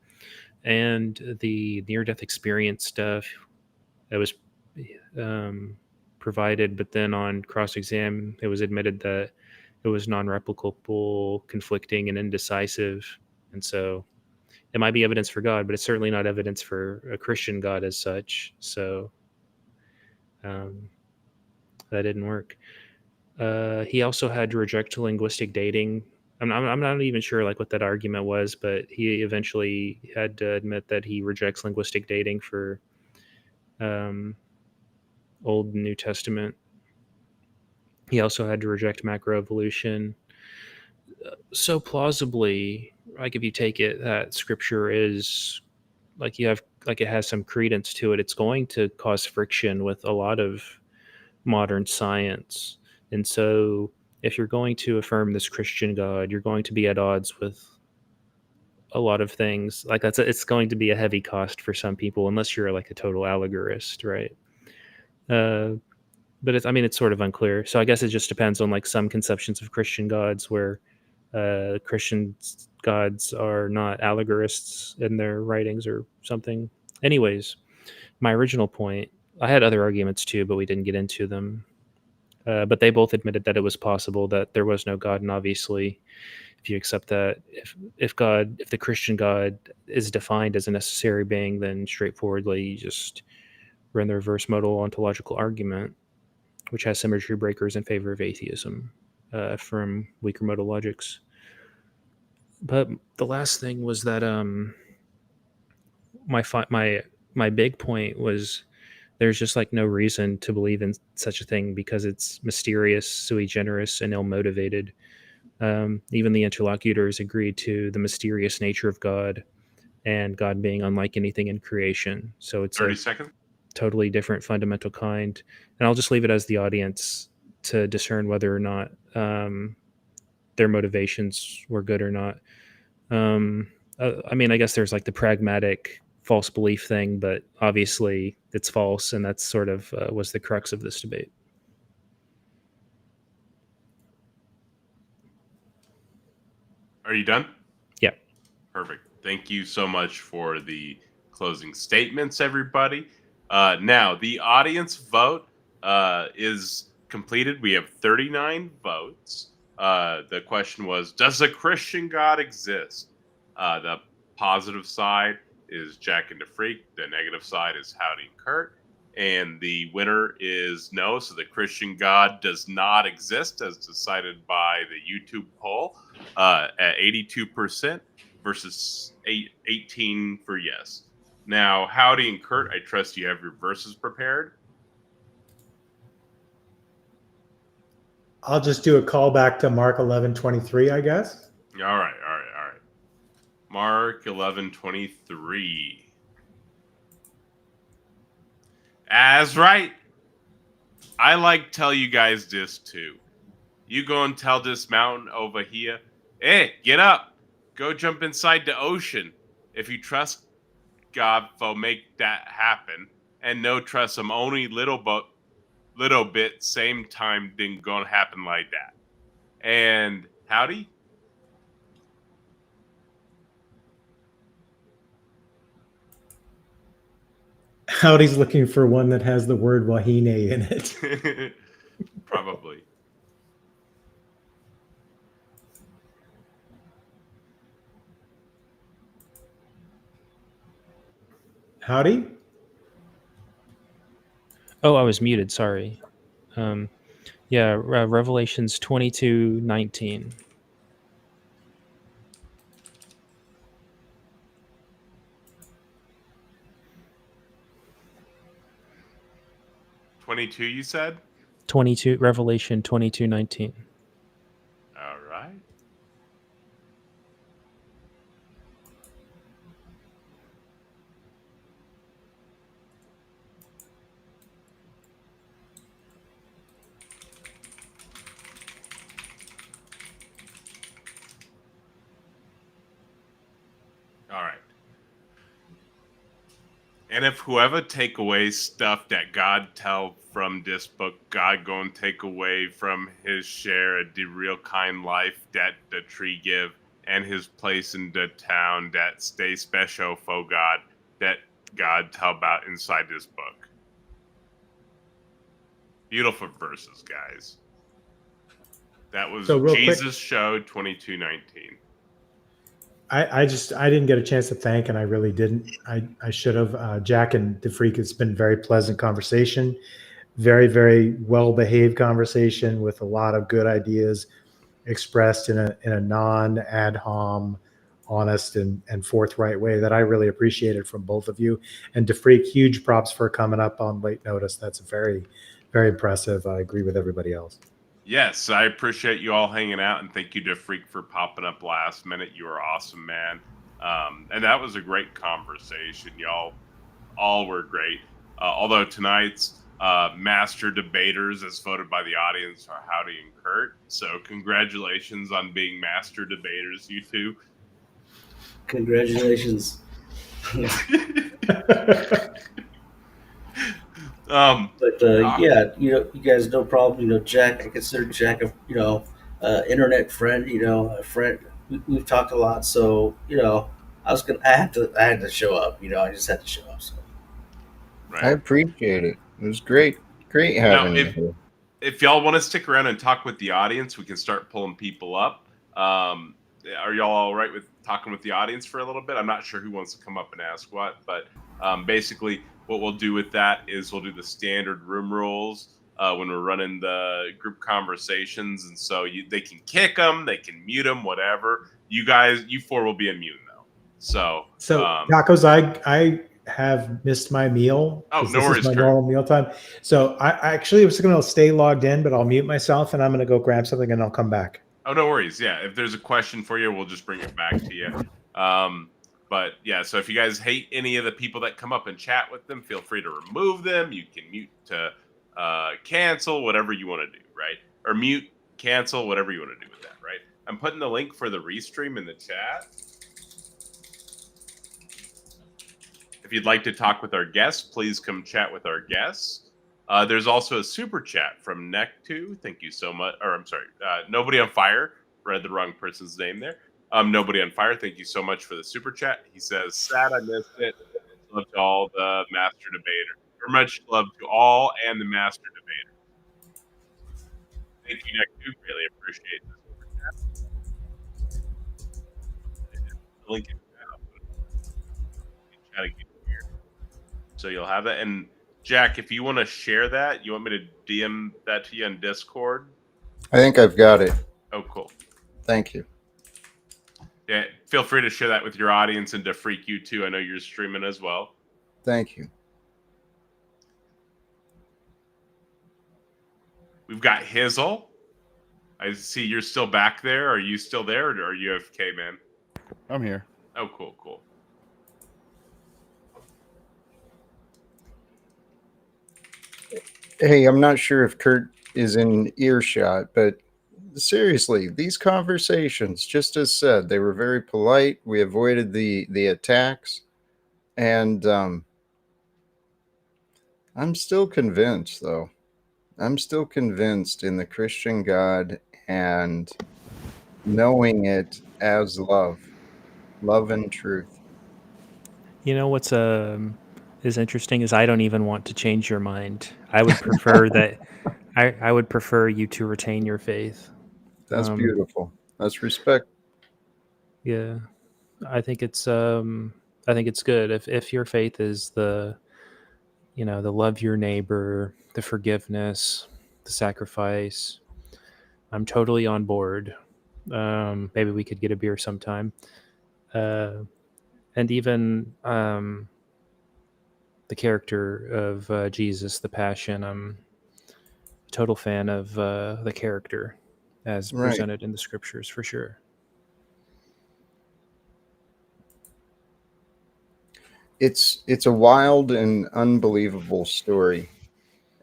And the near-death experience stuff that was provided, but then on cross-exam, it was admitted that it was non-replicable, conflicting, and indecisive. And so it might be evidence for God, but it's certainly not evidence for a Christian God as such. So that didn't work. He also had to reject linguistic dating. I'm not even sure like what that argument was, but he eventually had to admit that he rejects linguistic dating for Old and New Testament. He also had to reject macroevolution. So plausibly, like if you take it that Scripture is like it has some credence to it, it's going to cause friction with a lot of modern science. And so if you're going to affirm this Christian God, you're going to be at odds with a lot of things. Like it's going to be a heavy cost for some people, unless you're like a total allegorist, right? But it's sort of unclear. So I guess it just depends on like some conceptions of Christian gods where Christian gods are not allegorists in their writings or something. Anyways, my original point, I had other arguments too, but we didn't get into them. But they both admitted that it was possible that there was no God, and obviously, if you accept that, if the Christian God is defined as a necessary being, then straightforwardly you just run the reverse modal ontological argument, which has symmetry breakers in favor of atheism from weaker modal logics. But the last thing was that my big point was there's just like no reason to believe in such a thing because it's mysterious, sui generis, and ill-motivated. Even the interlocutors agreed to the mysterious nature of God and God being unlike anything in creation. So it's 30 seconds. Totally different fundamental kind. And I'll just leave it as the audience to discern whether or not their motivations were good or not. I guess there's like the pragmatic false belief thing, but obviously it's false, and that's sort of was the crux of this debate. Are you done? Yeah. Perfect. Thank you so much for the closing statements, everybody. Now, the audience vote is completed. We have 39 votes. The question was, does a Christian God exist? The positive side is Jack and the Freak. The negative side is Howdy and Kurt. And the winner is no. So the Christian God does not exist, as decided by the YouTube poll at 82% versus 18 for yes. Now, Howdy and Kurt, I trust you have your verses prepared. I'll just do a callback to Mark 11:23, I guess. All right. Mark 11:23. As right. I like tell you guys this too. You go and tell this mountain over here, hey, get up. Go jump inside the ocean. If you trust God for make that happen, and no trust him only little bit, same time didn't gonna happen like that. And Howdy? Howdy's looking for one that has the word wahine in it. Probably. Howdy? Oh, I was muted. Sorry. Revelations 22:19. $22, you said? Revelation 22:19. All right. All right. And if whoever take away stuff that God tell from this book, God gonna take away from his share of the real kind life that the tree give, and his place in the town that stay special for God, that God tell about inside this book. Beautiful verses, guys. That was So real quick- Jesus Show 2219. I didn't get a chance to thank, and I really didn't. I should have. Jack and DeFreak, it's been very pleasant conversation, very, very well behaved conversation with a lot of good ideas expressed in a non ad hom, honest and forthright way that I really appreciated from both of you. And DeFreak, huge props for coming up on late notice. That's very, very impressive. I agree with everybody else. Yes, I appreciate you all hanging out, and thank you to Freak for popping up last minute. You were awesome, man. And that was a great conversation. Y'all all were great. Although tonight's master debaters, as voted by the audience, are Howdy and Kurt. So congratulations on being master debaters, you two. Congratulations. But yeah, you guys, no problem. Jack, I consider Jack a internet friend. A friend. We've talked a lot, so I had to show up. I just had to show up. So. Right. I appreciate it. It was great having you here. If y'all want to stick around and talk with the audience, we can start pulling people up. Are y'all all right with talking with the audience for a little bit? I'm not sure who wants to come up and ask what, but basically what we'll do with that is we'll do the standard room rules when we're running the group conversations. And so they can kick them, they can mute them, whatever. You four will be immune though. So tacos, I have missed my meal. Oh, no this worries, is my Kurt. normal meal time. So I actually was going to stay logged in, but I'll mute myself and I'm going to go grab something and I'll come back. Oh, no worries. Yeah, if there's a question for you, we'll just bring it back to you. But yeah, so if you guys hate any of the people that come up and chat with them, feel free to remove them. You can mute to cancel, whatever you want to do, right? Or mute, cancel, whatever you want to do with that, right? I'm putting the link for the Restream in the chat. If you'd like to talk with our guests, please come chat with our guests. There's also a super chat from Neck2. Thank you so much. Or I'm sorry, Nobody on Fire. Read the wrong person's name there. Nobody on Fire. Thank you so much for the super chat. He says, "Sad I missed it. Love to all the master debaters. Very much love to all and the master debater." Thank you, Neck2. Really appreciate this super chat. The link in the chat again here, so you'll have that. And Jack, if you want to share that, you want me to DM that to you on Discord? I think I've got it. Oh, cool. Thank you. Yeah, feel free to share that with your audience and to Freak you too. I know you're streaming as well. Thank you. We've got Hizzle. I see you're still back there. Are you still there, or are you AFK, man? I'm here. Oh, cool, cool. Hey, I'm not sure if Kurt is in earshot, but seriously, these conversations, just as said, they were very polite. We avoided the attacks, and I'm still convinced, though. I'm still convinced in the Christian God and knowing it as love and truth. You know what's is interesting is I don't even want to change your mind. I would prefer that. I would prefer you to retain your faith. That's beautiful. That's respect. Yeah, I think it's good if your faith is the love your neighbor, the forgiveness, the sacrifice. I'm totally on board. Maybe we could get a beer sometime. And even the character of Jesus, the Passion. I'm a total fan of the character as presented in the scriptures, for sure. It's a wild and unbelievable story.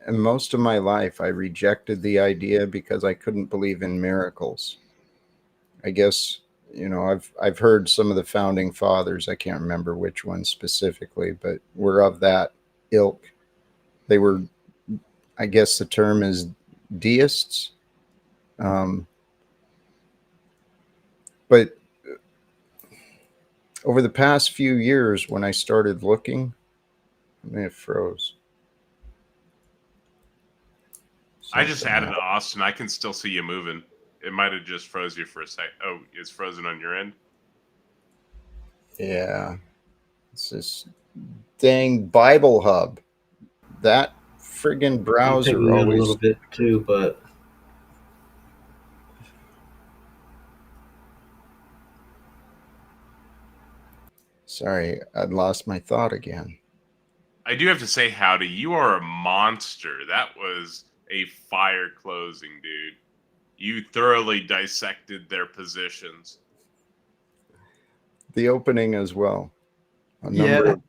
And most of my life, I rejected the idea because I couldn't believe in miracles. I guess you know, I've heard some of the founding fathers, I can't remember which one specifically, but were of that ilk. They were, I guess the term is deists. But over the past few years, when I started looking, I mean, it froze. I just Something added happened. Austin. I can still see you moving. It might have just froze you for a sec. Oh, it's frozen on your end. Yeah. It's this dang Bible Hub. That friggin' I'm browser picking it a little always. bit too, but Sorry, I'd lost my thought again. I do have to say, Howdy, you are a monster. That was a fire closing, dude. You thoroughly dissected their positions. The opening as well. A Yeah. number of,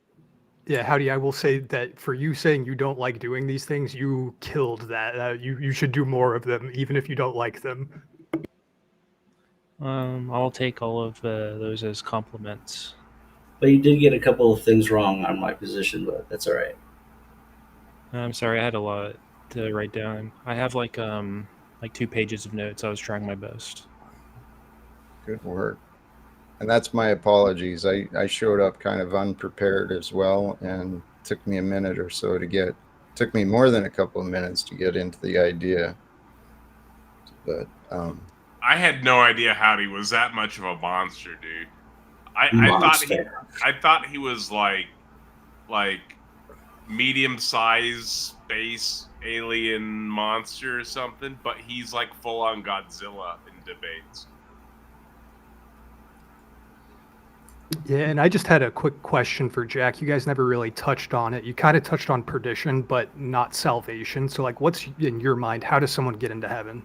Yeah, Howdy, I will say that for you saying you don't like doing these things, you killed that. You should do more of them, even if you don't like them. I'll take all of those as compliments. you did get a couple of things wrong on my position, but that's all right. I'm sorry, I had a lot to write down. I have like 2 pages of notes. I was trying my best. good work. And that's my apologies. I showed up kind of unprepared as well, and took me a minute or so to get, took me more than a couple of minutes to get into the idea. But I had no idea Howdy was that much of a monster, dude. I thought he was like medium size space alien monster or something, but he's like full on Godzilla in debates. Yeah, and I just had a quick question for Jack. You guys never really touched on it. You kind of touched on perdition, but not salvation. So, like, what's in your mind? How does someone get into heaven?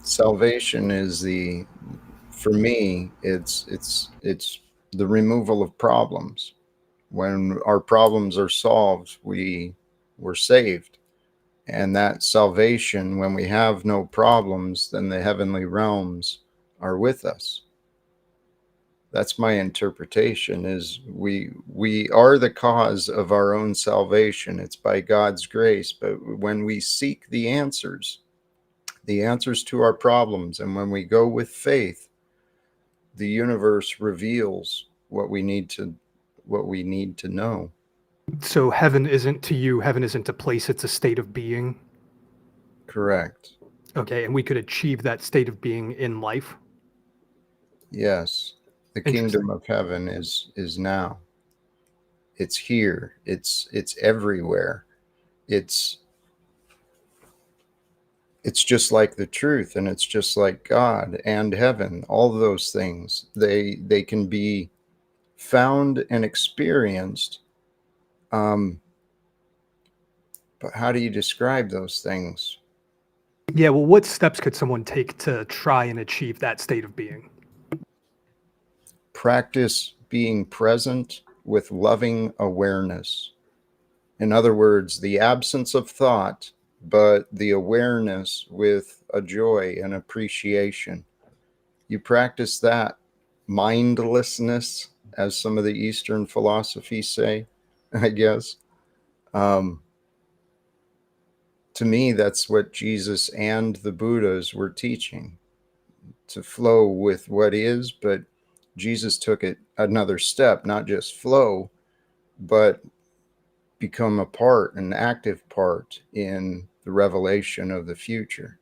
salvation is for me, it's the removal of problems. When our problems are solved, we're saved. And that salvation, when we have no problems, then the heavenly realms are with us. That's my interpretation, is we are the cause of our own salvation. It's by God's grace. But when we seek the answers to our problems, and when we go with faith, the universe reveals what we need to know. So, heaven isn't to you, heaven isn't a place, it's a state of being. Correct. Okay, and we could achieve that state of being in life. Yes. The kingdom of heaven is now. It's here. It's everywhere. It's just like the truth, and it's just like God and heaven. All those things, they can be found and experienced. But how do you describe those things? Yeah, well, what steps could someone take to try and achieve that state of being? Practice being present with loving awareness. In other words, the absence of thought, but the awareness with a joy and appreciation. You practice that mindlessness, as some of the Eastern philosophies say, I guess. To me, that's what Jesus and the Buddhas were teaching, to flow with what is, but Jesus took it another step, not just flow, but become a part, an active part in the revelation of the future.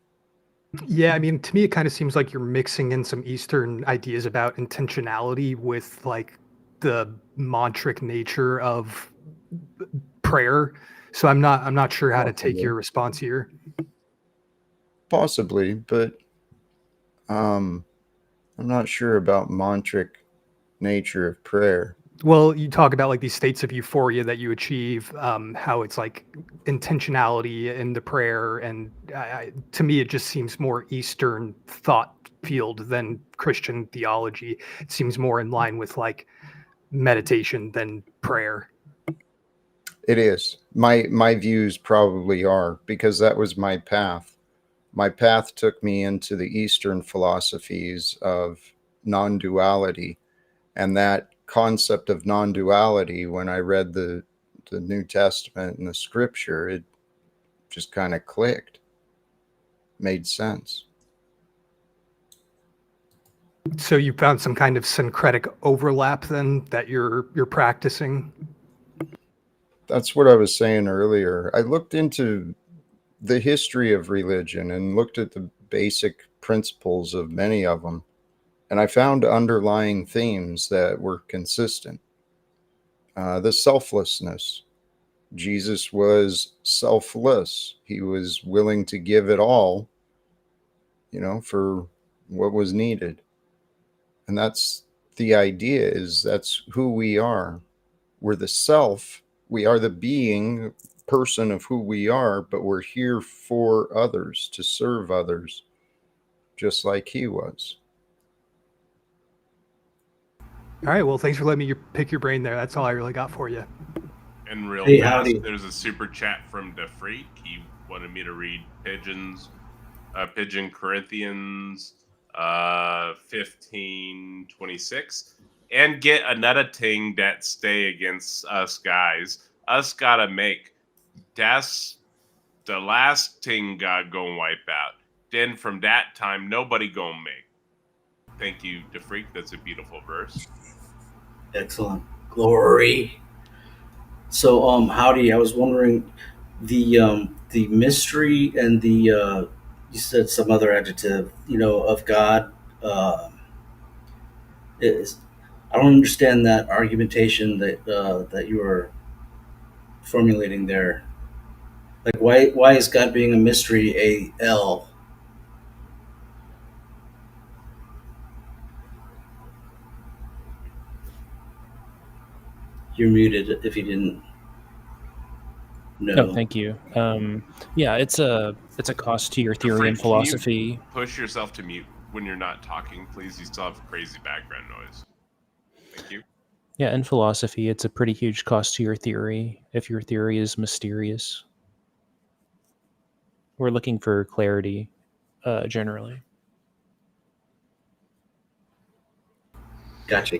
Yeah, I mean, to me, it kind of seems like you're mixing in some Eastern ideas about intentionality with like the mantric nature of prayer. So I'm not sure how to take your response here. Possibly, but I'm not sure about mantric nature of prayer. Well, you talk about like these states of euphoria that you achieve, how it's like intentionality in the prayer, and to me, it just seems more Eastern thought field than Christian theology. It seems more in line with like meditation than prayer. It is. My views probably are, because that was my path. My path took me into the Eastern philosophies of non-duality, and that concept of non-duality, when I read the New Testament and the scripture, it just kind of clicked, made sense. So you found some kind of syncretic overlap then that you're practicing? That's what I was saying earlier. I looked into the history of religion and looked at the basic principles of many of them, and I found underlying themes that were consistent. The selflessness. Jesus was selfless. He was willing to give it all, for what was needed. And that's the idea, is that's who we are. We're the self. We are the being person of who we are, but we're here for others, to serve others, just like he was. All right. Well, thanks for letting me pick your brain there. That's all I really got for you. And real Hey, fast, howdy. there's a super chat from DeFreak. He wanted me to read Pigeon Corinthians 15:26, and get another thing that stay against us guys. Us gotta make. That's the last thing God gonna wipe out. Then from that time, nobody gonna make. Thank you, DeFreak. That's a beautiful verse. Excellent. Glory. So, howdy. I was wondering the mystery and the you said some other adjective, of God. Is I don't understand that argumentation that you were formulating there. Like, why is God being a mystery a L? You're muted if you didn't know. Oh, thank you. Yeah, it's a cost to your theory and DeFreak, can you philosophy. push yourself to mute when you're not talking, please? You still have crazy background noise. Thank you. Yeah, in philosophy, it's a pretty huge cost to your theory if your theory is mysterious. We're looking for clarity, generally. Gotcha.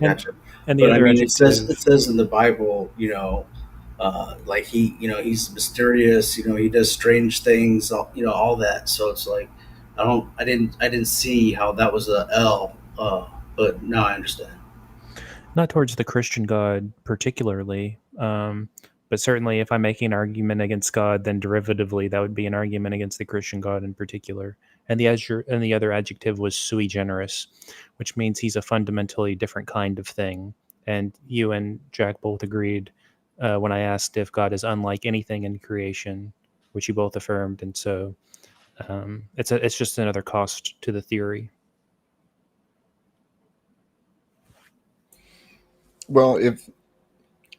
And the But I other mean, it adjective, says in the Bible, like he's mysterious. He does strange things. All that. So it's like, I didn't see how that was a L. But now I understand. not towards the Christian God particularly, but certainly if I'm making an argument against God, then derivatively that would be an argument against the Christian God in particular. And the other adjective was sui generis, which means he's a fundamentally different kind of thing. And you and Jack both agreed when I asked if God is unlike anything in creation, which you both affirmed. And so it's just another cost to the theory. Well,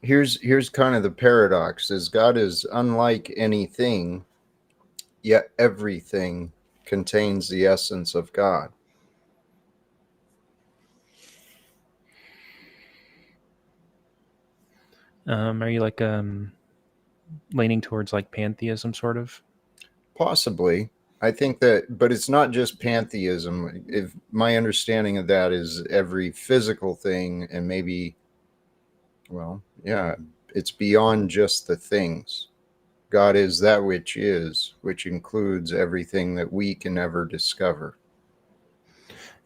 here's kind of the paradox, is God is unlike anything, yet everything contains the essence of God. Are you like leaning towards like pantheism, sort of? Possibly. I think that, but it's not just pantheism. If my understanding of that is every physical thing, and maybe, well, yeah, it's beyond just the things. God is that which is, which includes everything that we can ever discover.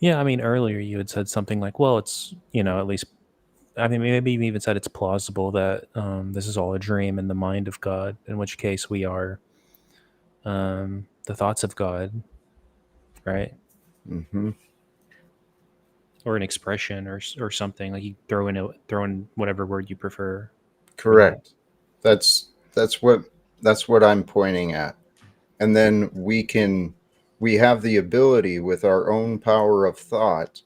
Yeah, I mean, earlier you had said something like, well, it's, at least, I mean, maybe you even said it's plausible that this is all a dream in the mind of God, in which case we are the thoughts of God, right? Mm-hmm. Or an expression or something, like you throw in whatever word you prefer. Correct. That's what I'm pointing at. And then we have the ability, with our own power of thought,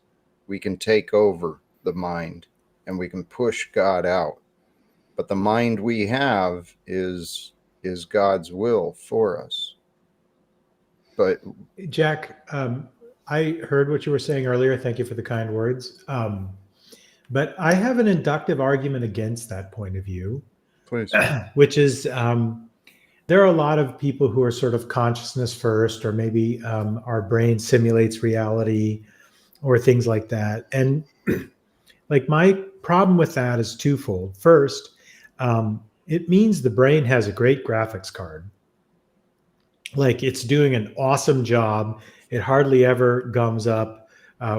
we can take over the mind and we can push God out. But the mind we have is God's will for us. But Jack, I heard what you were saying earlier. Thank you for the kind words. But I have an inductive argument against that point of view. Please. which is there are a lot of people who are sort of consciousness first, or maybe our brain simulates reality or things like that. And like my problem with that is twofold. First, it means the brain has a great graphics card. Like it's doing an awesome job. It hardly ever gums up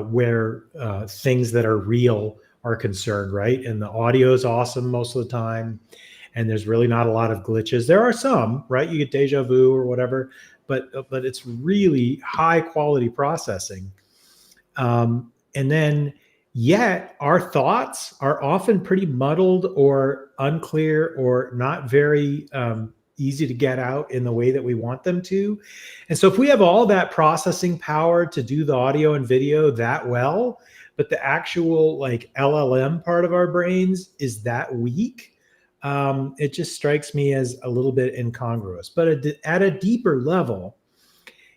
where things that are real are concerned, right? And the audio is awesome most of the time. And there's really not a lot of glitches. There are some, right? You get deja vu or whatever, but it's really high quality processing. And then yet our thoughts are often pretty muddled or unclear or not very easy to get out in the way that we want them to. And so if we have all that processing power to do the audio and video that well, but the actual like LLM part of our brains is that weak, it just strikes me as a little bit incongruous. But at a deeper level,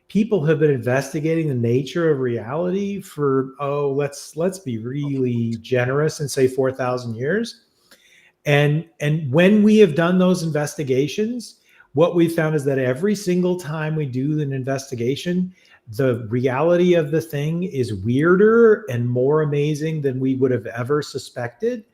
people have been investigating the nature of reality for, let's be really generous and say 4,000 years. And when we have done those investigations, what we found is that every single time we do an investigation, the reality of the thing is weirder and more amazing than we would have ever suspected,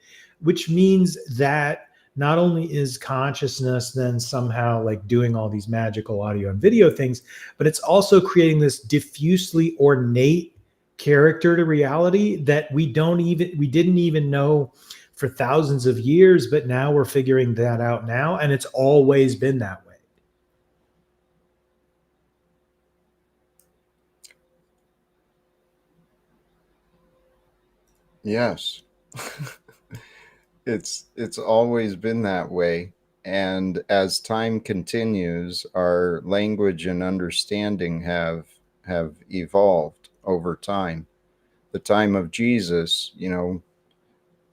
which means that not only is consciousness then somehow like doing all these magical audio and video things, but it's also creating this diffusely ornate character to reality that we didn't even know for thousands of years, but now we're figuring that out now, and it's always been that way. Yes. It's always been that way. And as time continues, our language and understanding have evolved over time. The time of Jesus,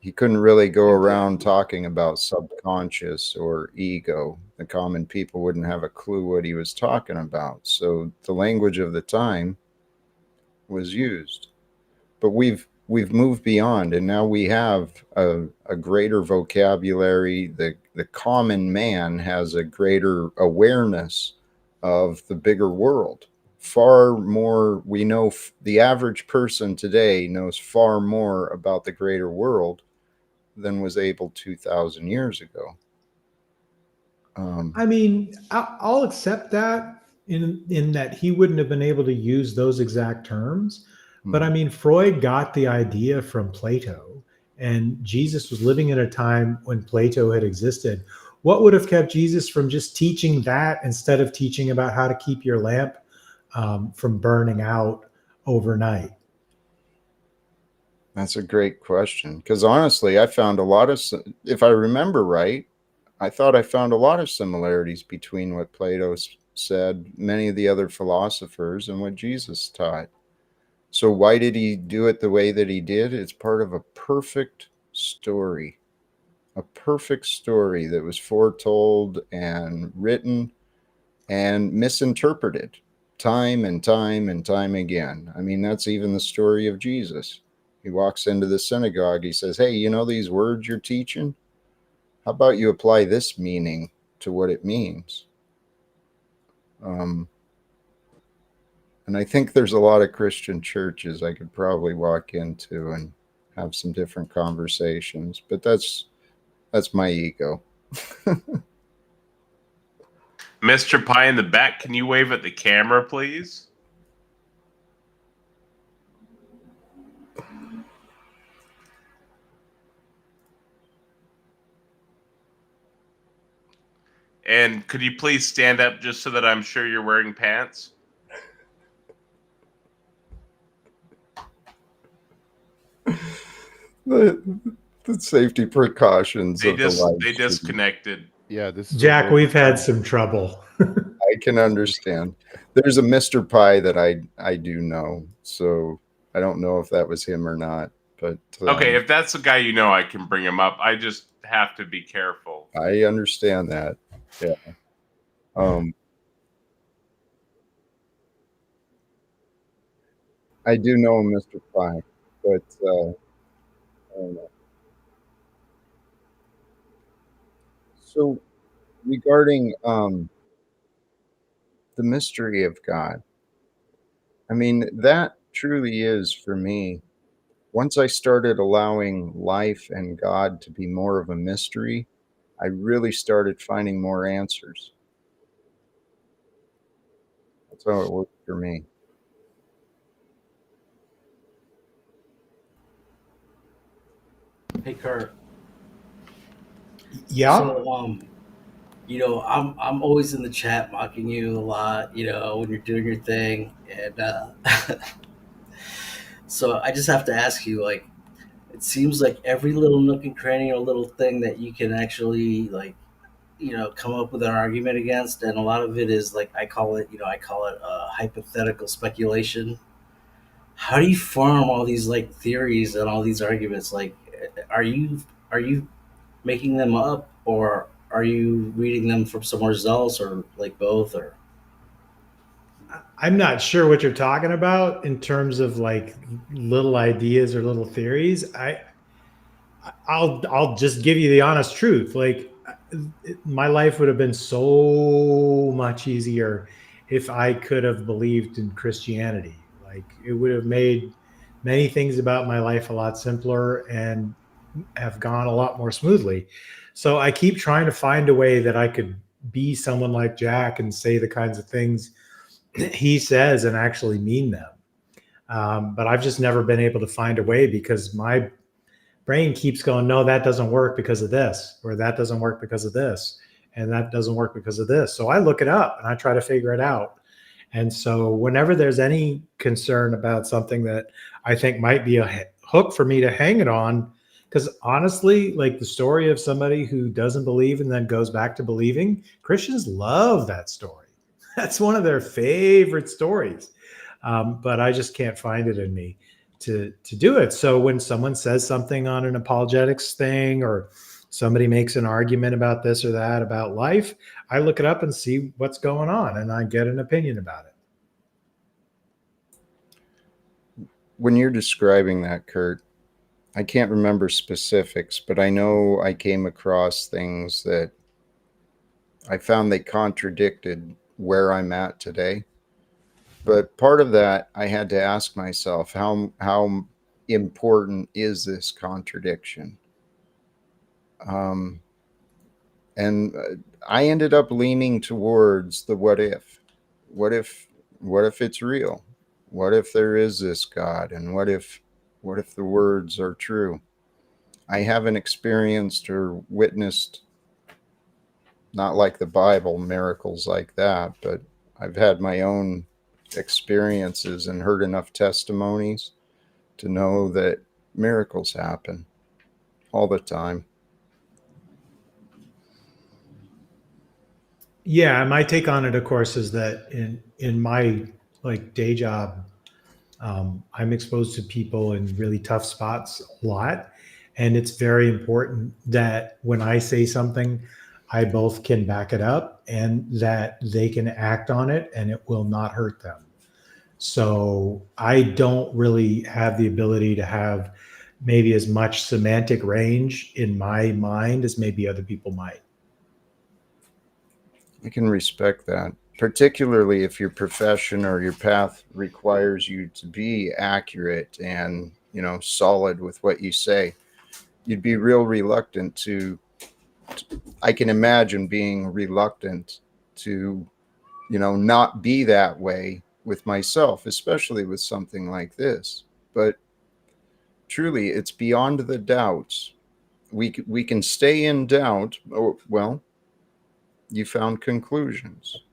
he couldn't really go around talking about subconscious or ego. The common people wouldn't have a clue what he was talking about. So the language of the time was used. But we've moved beyond, and now we have a greater vocabulary. The common man has a greater awareness of the bigger world. Far more, we know the average person today knows far more about the greater world than was able 2,000 years ago. I mean, I'll accept that in that he wouldn't have been able to use those exact terms. But I mean, Freud got the idea from Plato, and Jesus was living in a time when Plato had existed. What would have kept Jesus from just teaching that instead of teaching about how to keep your lamp from burning out overnight? That's a great question, because honestly, I found if I remember right, I thought I found a lot of similarities between what Plato said, many of the other philosophers, and what Jesus taught. So why did he do it the way that he did? It's part of a perfect story that was foretold and written and misinterpreted time and time and time again. I mean, that's even the story of Jesus. He walks into the synagogue. He says, hey, these words you're teaching? How about you apply this meaning to what it means? And I think there's a lot of Christian churches I could probably walk into and have some different conversations, but that's my ego. Mr. Pie in the back, can you wave at the camera, please? And could you please stand up just so that I'm sure you're wearing pants? The safety precautions They of the live they stream. disconnected. Yeah, this is Jack, we've had some trouble. I can understand. There's a Mr. Pie that I do know, so I don't know if that was him or not. But Okay, if that's the guy I can bring him up. I just have to be careful. I understand that. Yeah. I do know Mr. Pie, but I don't know. So regarding the mystery of God, I mean, that truly is for me. Once I started allowing life and God to be more of a mystery, I really started finding more answers. That's how it worked for me. Hey Kurt. Yeah. So I'm always in the chat mocking you a lot, when you're doing your thing, and so I just have to ask you, like, it seems like every little nook and cranny or little thing that you can actually like, come up with an argument against, and a lot of it is like I call it hypothetical speculation. How do you form all these like theories and all these arguments? Like, are you making them up, or are you reading them from somewhere else, or like both? Or I'm not sure what you're talking about in terms of like little ideas or little theories. I'll just give you the honest truth. Like, my life would have been so much easier if I could have believed in Christianity. Like, it would have made many things about my life a lot simpler and have gone a lot more smoothly. So I keep trying to find a way that I could be someone like Jack and say the kinds of things he says and actually mean them. But I've just never been able to find a way because my brain keeps going, no, that doesn't work because of this, or that doesn't work because of this, and that doesn't work because of this. So I look it up and I try to figure it out. And so whenever there's any concern about something that I think might be a hook for me to hang it on, because honestly, like the story of somebody who doesn't believe and then goes back to believing, Christians love that story. That's one of their favorite stories. But I just can't find it in me to do it. So when someone says something on an apologetics thing, or somebody makes an argument about this or that about life, I look it up and see what's going on, and I get an opinion about it. When you're describing that, Kurt, I can't remember specifics, but I know I came across things that I found they contradicted where I'm at today. But part of that, I had to ask myself, how important is this contradiction? And I ended up leaning towards the what if. What if it's real? What if there is this God? And what if the words are true? I haven't experienced or witnessed, not like the Bible, miracles like that, but I've had my own experiences and heard enough testimonies to know that miracles happen all the time. Yeah, my take on it, of course, is that in my like day job, I'm exposed to people in really tough spots a lot, and it's very important that when I say something, I both can back it up and that they can act on it, and it will not hurt them. So I don't really have the ability to have maybe as much semantic range in my mind as maybe other people might. I can respect that, particularly if your profession or your path requires you to be accurate and, solid with what you say. You'd be real reluctant I can imagine being reluctant to, not be that way with myself, especially with something like this. But truly, it's beyond the doubts. We can stay in doubt. Well, you found conclusions.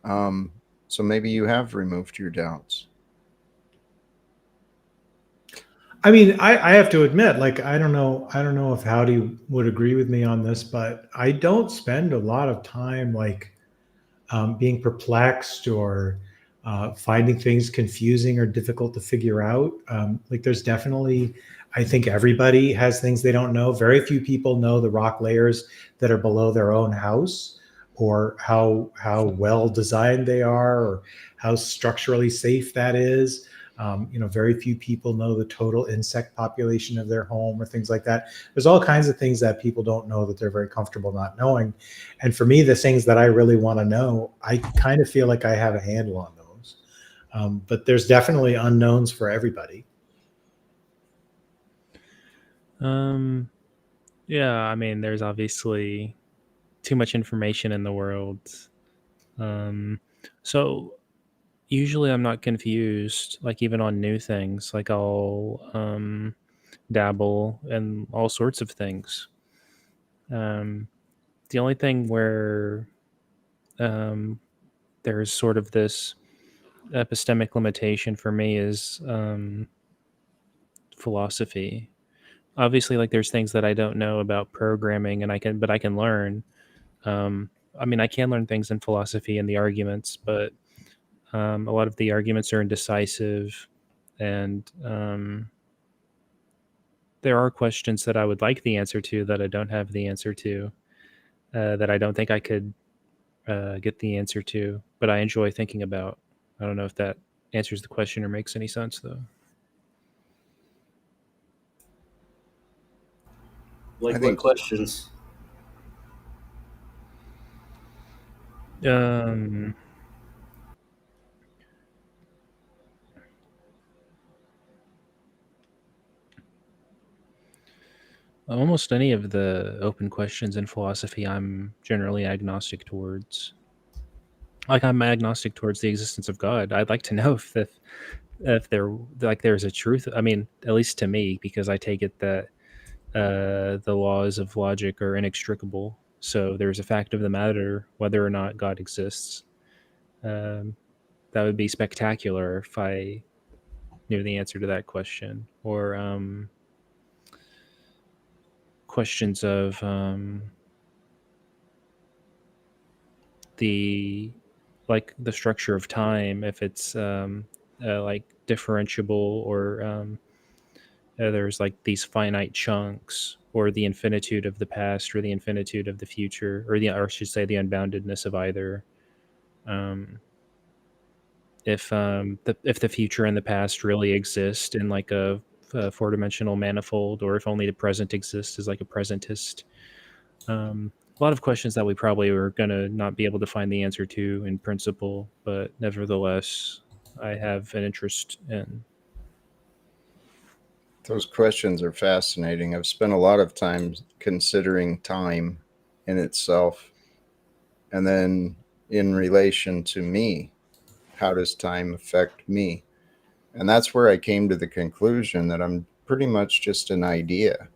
So maybe you have removed your doubts. I mean, I have to admit, like, I don't know if Howdy would agree with me on this, but I don't spend a lot of time like being perplexed or finding things confusing or difficult to figure out. Like, there's definitely, I think everybody has things they don't know. Very few people know the rock layers that are below their own house, or how well designed they are, or how structurally safe that is. Very few people know the total insect population of their home or things like that. There's all kinds of things that people don't know that they're very comfortable not knowing. And for me, the things that I really want to know, I kind of feel like I have a handle on those. But there's definitely unknowns for everybody. Yeah, I mean, there's obviously too much information in the world. So usually I'm not confused, like even on new things. Like I'll dabble in all sorts of things. The only thing where there's sort of this epistemic limitation for me is philosophy. Obviously, like there's things that I don't know about programming, and I can learn. I mean, I can learn things in philosophy and the arguments, but a lot of the arguments are indecisive, and there are questions that I would like the answer to that I don't have the answer to, that I don't think I could get the answer to, but I enjoy thinking about. I don't know if that answers the question or makes any sense, though. Like I what think questions? Almost any of the open questions in philosophy, I'm generally agnostic towards. Like I'm agnostic towards the existence of God. I'd like to know if there like there's a truth. I mean, at least to me, because I take it that the laws of logic are inextricable. So there's a fact of the matter whether or not God exists. Um, that would be spectacular if I knew the answer to that question. Or questions of the the structure of time, if it's like differentiable, or there's like these finite chunks, or the infinitude of the past or the infinitude of the future, or I should say the unboundedness of either. If the future and the past really exist in like a four-dimensional manifold, or if only the present exists as like a presentist. A lot of questions that we probably are going to not be able to find the answer to in principle, but nevertheless, I have an interest in. those questions are fascinating. I've spent a lot of time considering time in itself, and then in relation to me, how does time affect me? And that's where I came to the conclusion that I'm pretty much just an idea,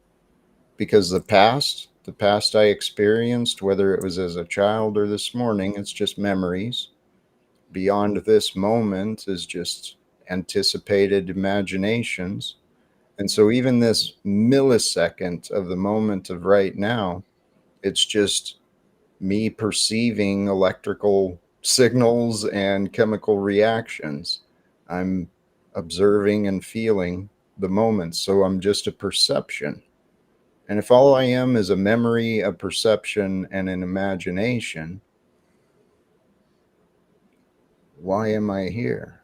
because the past I experienced, whether it was as a child or this morning, it's just memories. Beyond this moment is just anticipated imaginations. And so even this millisecond of the moment of right now, it's just me perceiving electrical signals and chemical reactions. I'm observing and feeling the moment. So I'm just a perception. And if all I am is a memory, a perception, and an imagination, why am I here?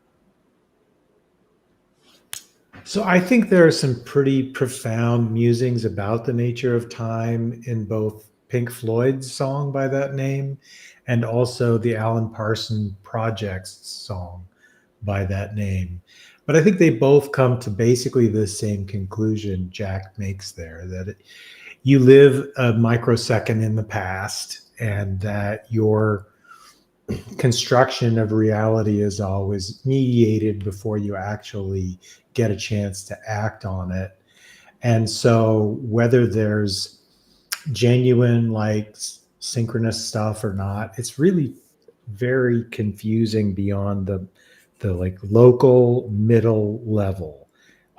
So I think there are some pretty profound musings about the nature of time in both Pink Floyd's song by that name and also the Alan Parsons Project's song by that name. But I think they both come to basically the same conclusion Jack makes there, that you live a microsecond in the past, and that your construction of reality is always mediated before you actually get a chance to act on it. And so whether there's genuine like synchronous stuff or not, it's really very confusing beyond the like local middle level.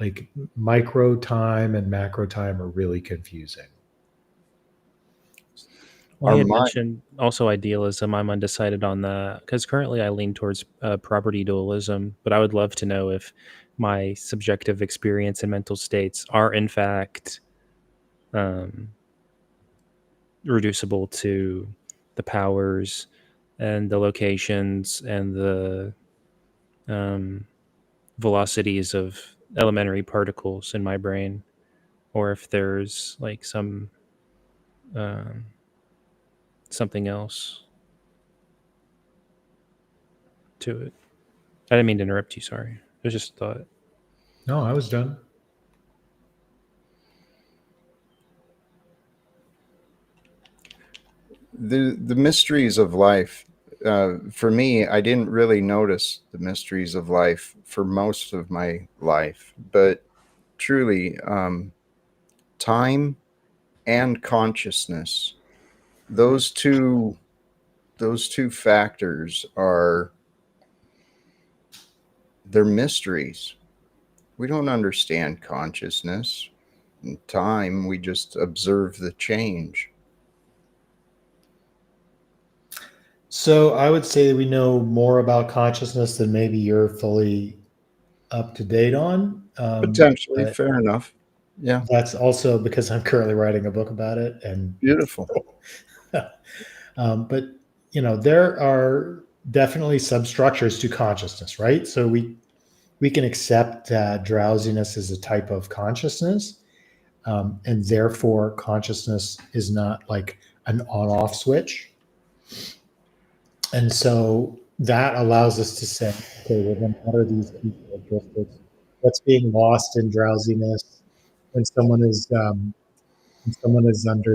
Like micro time and macro time are really confusing. Well, he had mentioned also idealism. I'm undecided on that because currently I lean towards property dualism, but I would love to know if my subjective experience and mental states are in fact reducible to the powers and the locations and the velocities of elementary particles in my brain, or if there's like some something else to it. I didn't mean to interrupt you. Sorry. It was just a thought. No, I was done. The mysteries of life, for me, I didn't really notice the mysteries of life for most of my life, but truly, time and consciousness, those two factors they're mysteries. We don't understand consciousness. In time, we just observe the change. So I would say that we know more about consciousness than maybe you're fully up to date on. Potentially, but fair enough. Yeah, that's also because I'm currently writing a book about it. And beautiful. but there are definitely substructures to consciousness, right? So we can accept drowsiness as a type of consciousness, and therefore consciousness is not like an on-off switch. And so that allows us to say, okay, well, then what are these key characteristics? What's being lost in drowsiness when someone is under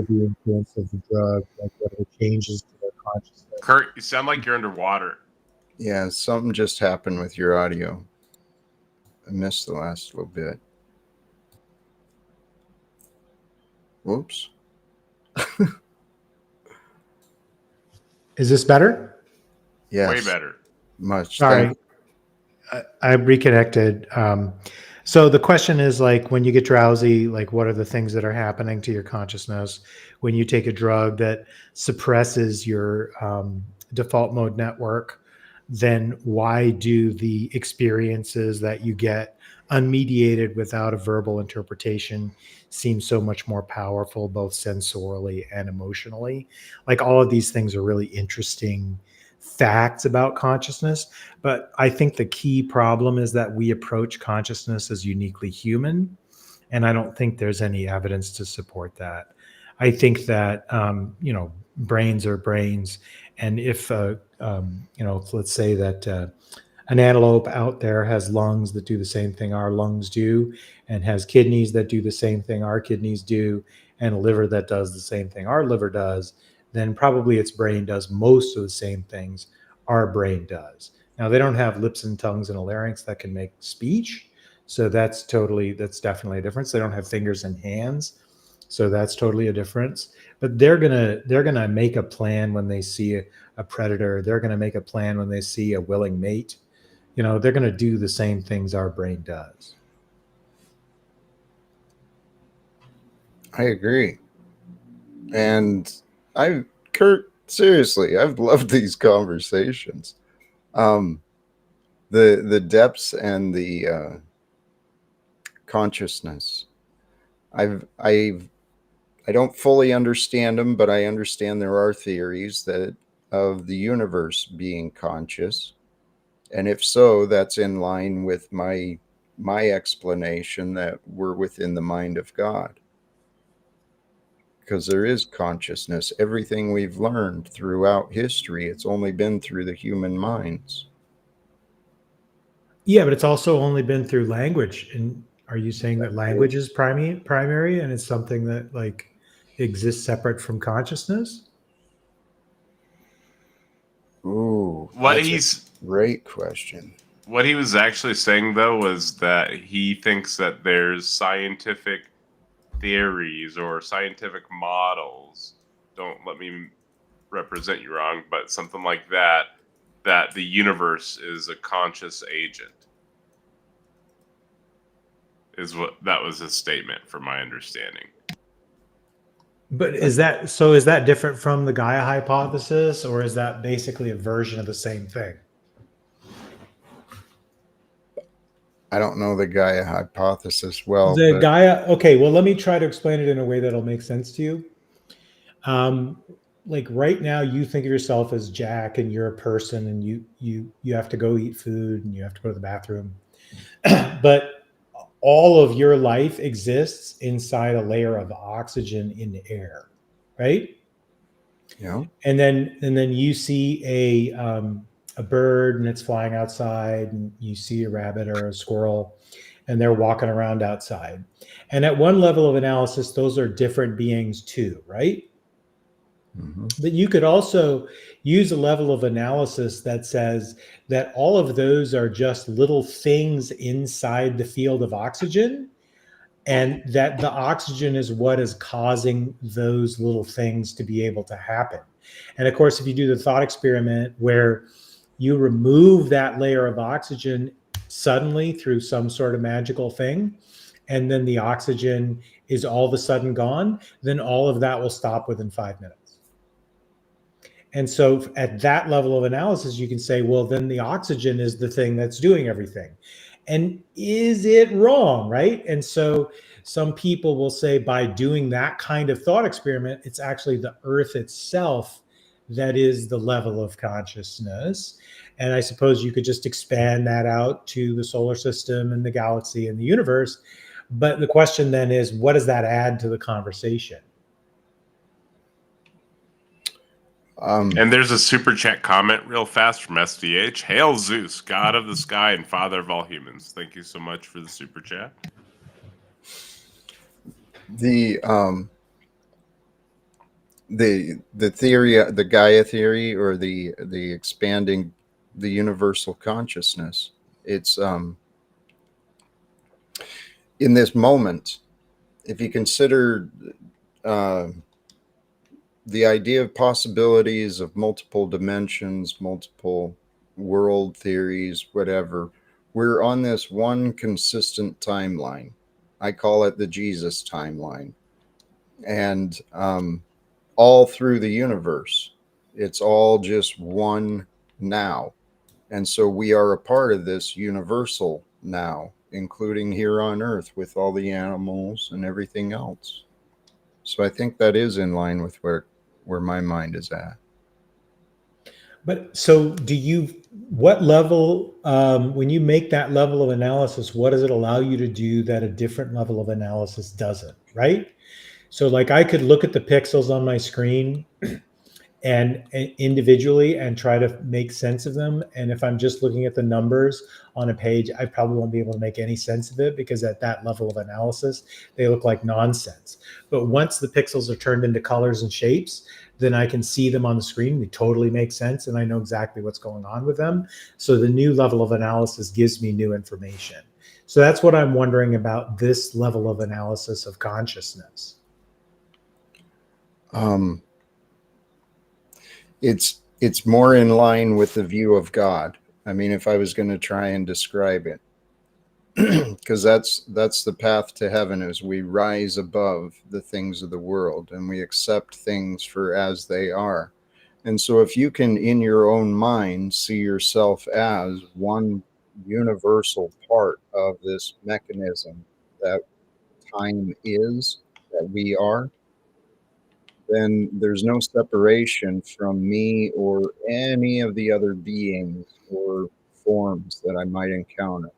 the influence of the drug? Like, what are the changes to their consciousness? Kurt, you sound like you're underwater. Yeah, something just happened with your audio. I missed the last little bit. Whoops. Is this better? Yes. Way better. Much. Sorry, I reconnected. So the question is, like, when you get drowsy, like, what are the things that are happening to your consciousness? When you take a drug that suppresses your default mode network, then why do the experiences that you get unmediated without a verbal interpretation seem so much more powerful, both sensorially and emotionally? Like, all of these things are really interesting facts about consciousness. But I think the key problem is that we approach consciousness as uniquely human. And I don't think there's any evidence to support that. I think that, brains are brains. And if, let's say that an antelope out there has lungs that do the same thing our lungs do, and has kidneys that do the same thing our kidneys do, and a liver that does the same thing our liver does, then probably its brain does most of the same things our brain does. Now, they don't have lips and tongues and a larynx that can make speech, so that's definitely a difference. They don't have fingers and hands, so that's totally a difference. But they're gonna make a plan when they see a predator. They're gonna make a plan when they see a willing mate. They're gonna do the same things our brain does. I agree. And Kurt, seriously, I've loved these conversations. The depths and the consciousness. I don't fully understand them, but I understand there are theories that of the universe being conscious, and if so, that's in line with my explanation that we're within the mind of God. Because there is consciousness. Everything we've learned throughout history, it's only been through the human minds. Yeah, but it's also only been through language. And are you saying that language is primary and it's something that like exists separate from consciousness? Ooh, What that's he's a great question. What he was actually saying, though, was that he thinks that there's scientific theories or scientific models. Don't let me represent you wrong, but something like that, that the universe is a conscious agent. That was his statement, from my understanding. But is that different from the Gaia hypothesis, or is that basically a version of the same thing? I don't know the Gaia hypothesis well. The but Gaia, okay, well, let me try to explain it in a way that'll make sense to you. Like right now, you think of yourself as Jack, and you're a person, and you have to go eat food, and you have to go to the bathroom. But all of your life exists inside a layer of oxygen in the air, right? Yeah. And then you see a bird and it's flying outside, and you see a rabbit or a squirrel, and they're walking around outside. And at one level of analysis, those are different beings too, right? Mm-hmm. But you could also use a level of analysis that says that all of those are just little things inside the field of oxygen, and that the oxygen is what is causing those little things to be able to happen. And of course, if you do the thought experiment where you remove that layer of oxygen suddenly through some sort of magical thing, and then the oxygen is all of a sudden gone, then all of that will stop within 5 minutes. And so at that level of analysis, you can say, well, then the oxygen is the thing that's doing everything. And is it wrong, right? And so some people will say by doing that kind of thought experiment, it's actually the earth itself that is the level of consciousness. And I suppose you could just expand that out to the solar system and the galaxy and the universe. But the question then is, what does that add to the conversation? And there's a super chat comment real fast from SDH. Hail Zeus, God of the sky and Father of all humans. Thank you so much for the super chat. The theory, the Gaia theory, or the expanding the universal consciousness. It's in this moment, if you consider the idea of possibilities of multiple dimensions, multiple world theories, whatever, we're on this one consistent timeline. I call it the Jesus timeline. And all through the universe, it's all just one now. And so we are a part of this universal now, including here on Earth with all the animals and everything else. So I think that is in line with where my mind is at. But so what level, when you make that level of analysis, what does it allow you to do that a different level of analysis doesn't, right? So like I could look at the pixels on my screen and individually and try to make sense of them. And if I'm just looking at the numbers on a page, I probably won't be able to make any sense of it, because at that level of analysis, they look like nonsense. But once the pixels are turned into colors and shapes, then I can see them on the screen. They totally make sense, and I know exactly what's going on with them. So the new level of analysis gives me new information. So that's what I'm wondering about this level of analysis of consciousness. It's more in line with the view of God. I mean, if I was going to try and describe it, because that's the path to heaven, is we rise above the things of the world and we accept things for as they are. And so if you can, in your own mind, see yourself as one universal part of this mechanism that time is, that we are, then there's no separation from me or any of the other beings or forms that I might encounter.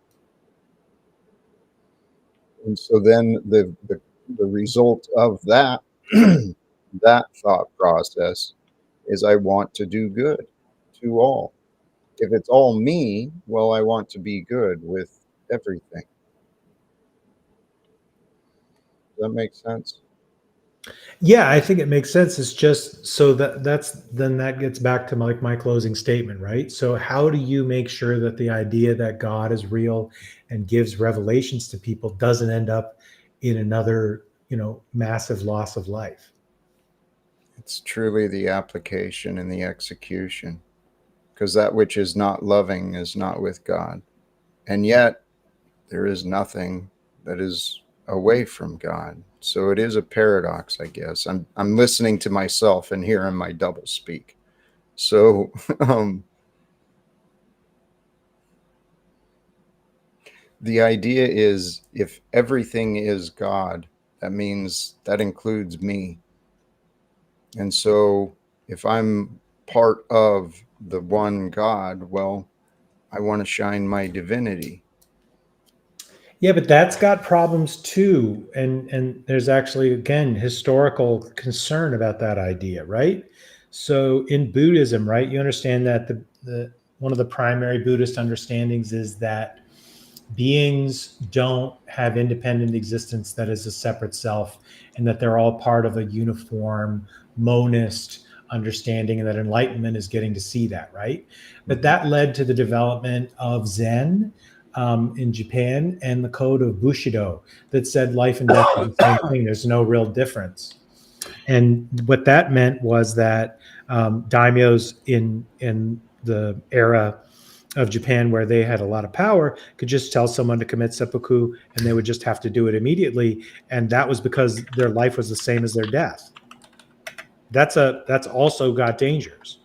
And so then the result of that that thought process is I want to do good to all. If it's all me, well, I want to be good with everything. Does that make sense? Yeah, I think it makes sense. It's just so that gets back to my closing statement, right? So how do you make sure that the idea that God is real and gives revelations to people doesn't end up in another, massive loss of life? It's truly the application and the execution, because that which is not loving is not with God. And yet there is nothing that is away from God. So it is a paradox, I guess. I'm listening to myself and hearing my double speak. So the idea is, if everything is God, that means that includes me. And so if I'm part of the one God, well, I want to shine my divinity. Yeah, but that's got problems too. And there's actually, again, historical concern about that idea, right? So in Buddhism, right, you understand that the one of the primary Buddhist understandings is that beings don't have independent existence that is a separate self, and that they're all part of a uniform monist understanding, and that enlightenment is getting to see that, right? But that led to the development of Zen in Japan, and the code of Bushido that said life and death are the same thing. There's no real difference. And what that meant was that daimyos in the era of Japan, where they had a lot of power, could just tell someone to commit seppuku, and they would just have to do it immediately. And that was because their life was the same as their death. That's also got dangers.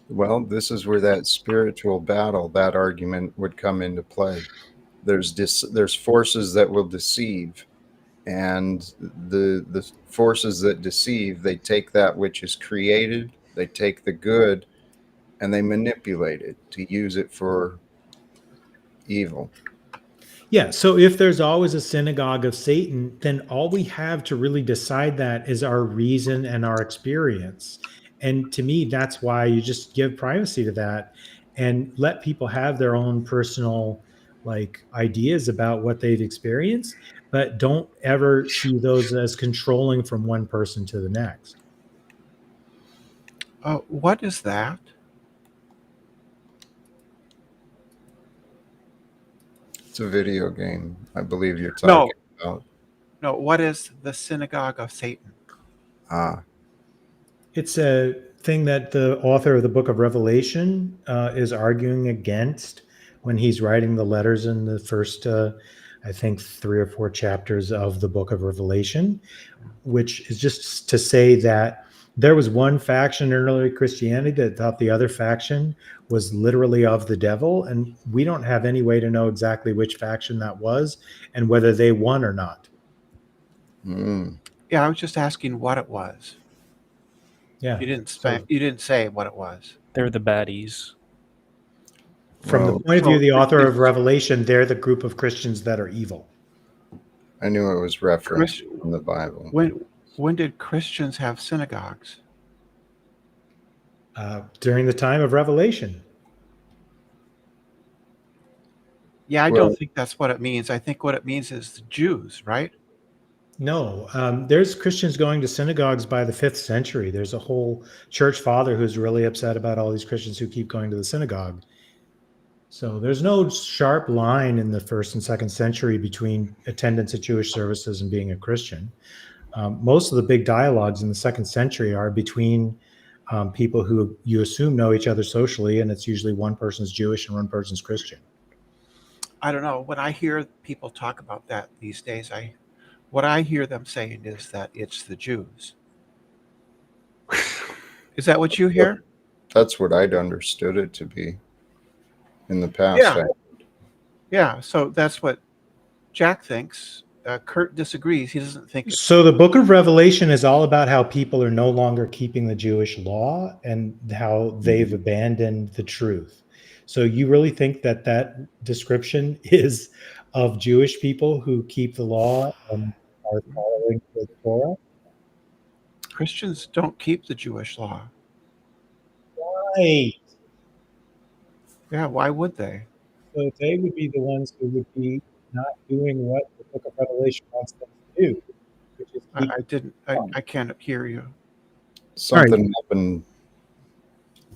Well, this is where that spiritual battle, that argument would come into play. There's forces that will deceive, and the forces that deceive, they take that which is created, they take the good, and they manipulate it to use it for evil. Yeah. So if there's always a synagogue of Satan, then all we have to really decide that is our reason and our experience. And to me, that's why you just give privacy to that and let people have their own personal like ideas about what they've experienced, but don't ever see those as controlling from one person to the next. What is that? It's a video game, I believe you're talking about. No, what is the synagogue of Satan? It's a thing that the author of the book of Revelation is arguing against when he's writing the letters in the first, I think, 3 or 4 chapters of the book of Revelation, which is just to say that there was one faction in early Christianity that thought the other faction was literally of the devil, and we don't have any way to know exactly which faction that was and whether they won or not. Yeah, I was just asking what it was. Yeah, You didn't say what it was. They're the baddies. From the point of view of the author of Revelation, they're the group of Christians that are evil. I knew it was referenced in the Bible. When did Christians have synagogues? During the time of Revelation. Yeah, I don't think that's what it means. I think what it means is the Jews, right? No, there's Christians going to synagogues by the 5th century. There's a whole church father who's really upset about all these Christians who keep going to the synagogue. So there's no sharp line in the 1st and 2nd century between attendance at Jewish services and being a Christian. Most of the big dialogues in the 2nd century are between people who you assume know each other socially, and it's usually one person's Jewish and one person's Christian. I don't know. When I hear people talk about that these days, what I hear them saying is that it's the Jews. Is that what you hear? That's what I'd understood it to be in the past. Yeah. So that's what Jack thinks. Kurt disagrees. He doesn't think it's... So the book of Revelation is all about how people are no longer keeping the Jewish law and how they've abandoned the truth. So you really think that that description is of Jewish people who keep the law and are following the Torah? Christians don't keep the Jewish law. Right. Yeah, why would they? So they would be the ones who would be not doing what the book of Revelation wants them to do, which is I can't hear you. Something happened.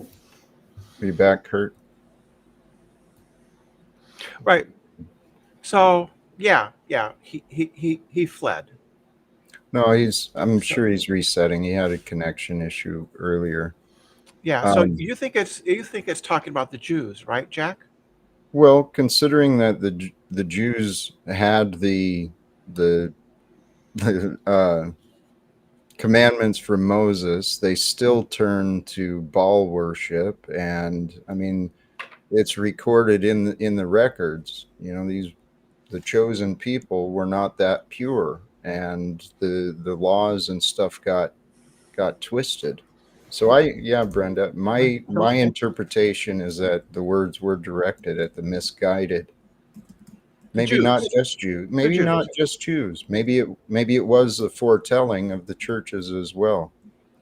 Are you back, Kurt? Right. So yeah, he fled. No, I'm sure he's resetting. He had a connection issue earlier. Yeah. So you think it's talking about the Jews, right, Jack? Well, considering that the Jews had the commandments from Moses, they still turned to Baal worship, and I mean, it's recorded in the records. You know, the chosen people were not that pure, and the laws and stuff got twisted. So Brenda, my interpretation is that the words were directed at the misguided Maybe not Jews. just Jews. Maybe Jews. not just Jews. Maybe it was a foretelling of the churches as well.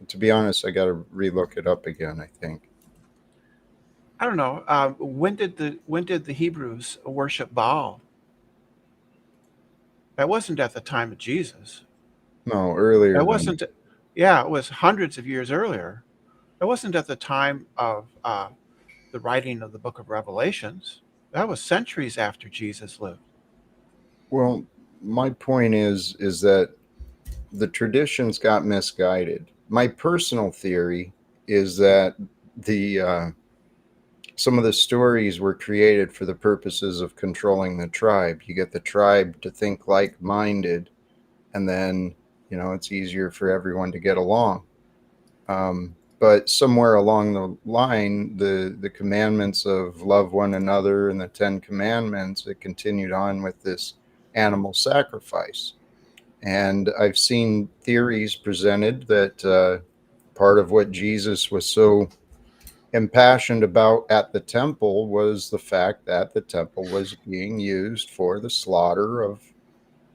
To be honest, I got to relook it up again, I think. I don't know. When did the Hebrews worship Baal? That wasn't at the time of Jesus. No, earlier That than wasn't. Yeah, it was hundreds of years earlier. It wasn't at the time of the writing of the Book of Revelations. That was centuries after Jesus lived. Well, my point is that the traditions got misguided. My personal theory is that the some of the stories were created for the purposes of controlling the tribe. You get the tribe to think like-minded, and then it's easier for everyone to get along. But somewhere along the line, the commandments of love one another and the 10 Commandments, it continued on with this animal sacrifice. And I've seen theories presented that part of what Jesus was so impassioned about at the temple was the fact that the temple was being used for the slaughter of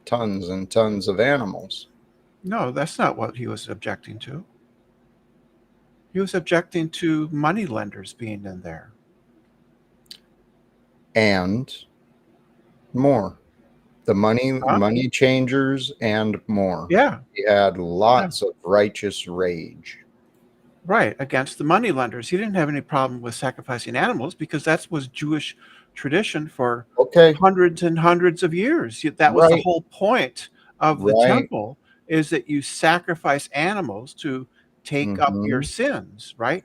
tons and tons of animals. No, that's not what he was objecting to. He was objecting to money lenders being in there. And more. The money changers and more. Yeah. He had lots of righteous rage. Right, against the money lenders. He didn't have any problem with sacrificing animals because that was Jewish tradition for hundreds and hundreds of years. That was the whole point of the temple, is that you sacrifice animals to take up your sins, right?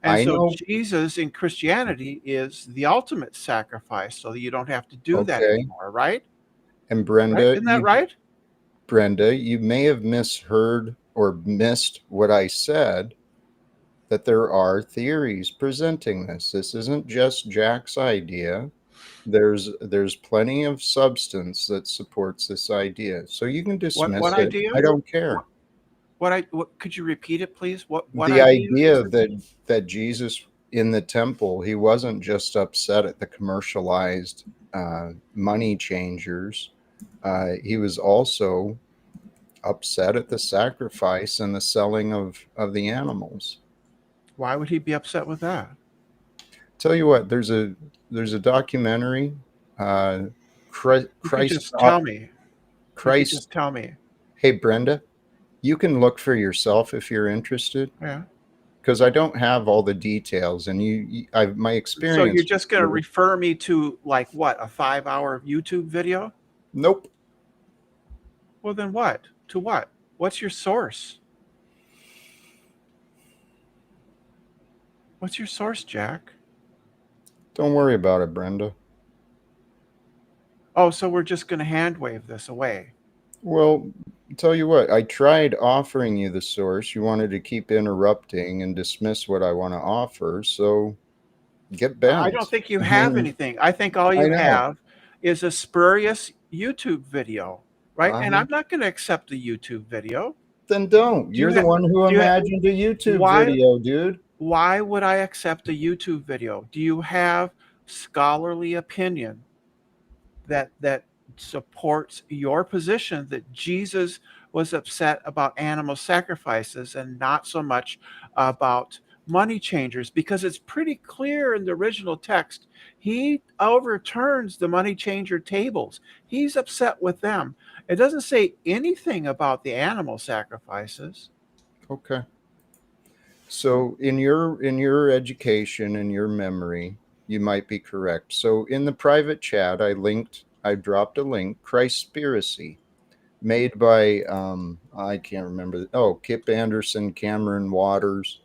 And so Jesus in Christianity is the ultimate sacrifice, so that you don't have to do that anymore, right? And Brenda, isn't that right? Brenda, you may have misheard or missed what I said, that there are theories presenting this. This isn't just Jack's idea. There's plenty of substance that supports this idea. So you can dismiss what it. idea? I don't care. What could you repeat it, please? What the idea that Jesus in the temple, he wasn't just upset at the commercialized money changers. He was also upset at the sacrifice and the selling of the animals. Why would he be upset with that? Tell you what, there's a documentary. Christ. Just tell me. Christ. Just tell me. Hey, Brenda, you can look for yourself if you're interested. Yeah. Because I don't have all the details, and my experience. So you're just going to refer me to like what, a 5-hour YouTube video? Nope. Well, then what? To what? What's your source? What's your source, Jack? Don't worry about it, Brenda. Oh, so we're just going to hand wave this away. Well, tell you what, I tried offering you the source. You wanted to keep interrupting and dismiss what I want to offer, so get bent. I don't think you have anything. I think all you have is a spurious YouTube video, right? And I'm not going to accept the YouTube video. Then don't. You're the one who imagined a YouTube video, dude. Why would I accept a YouTube video? Do you have scholarly opinion that supports your position that Jesus was upset about animal sacrifices and not so much about money changers? Because it's pretty clear in the original text, he overturns the money changer tables. He's upset with them. It doesn't say anything about the animal sacrifices. Okay. So in your education and your memory, you might be correct. So in the private chat, I dropped a link, Christspiracy, made by I can't remember. Kip Anderson, Cameron Waters.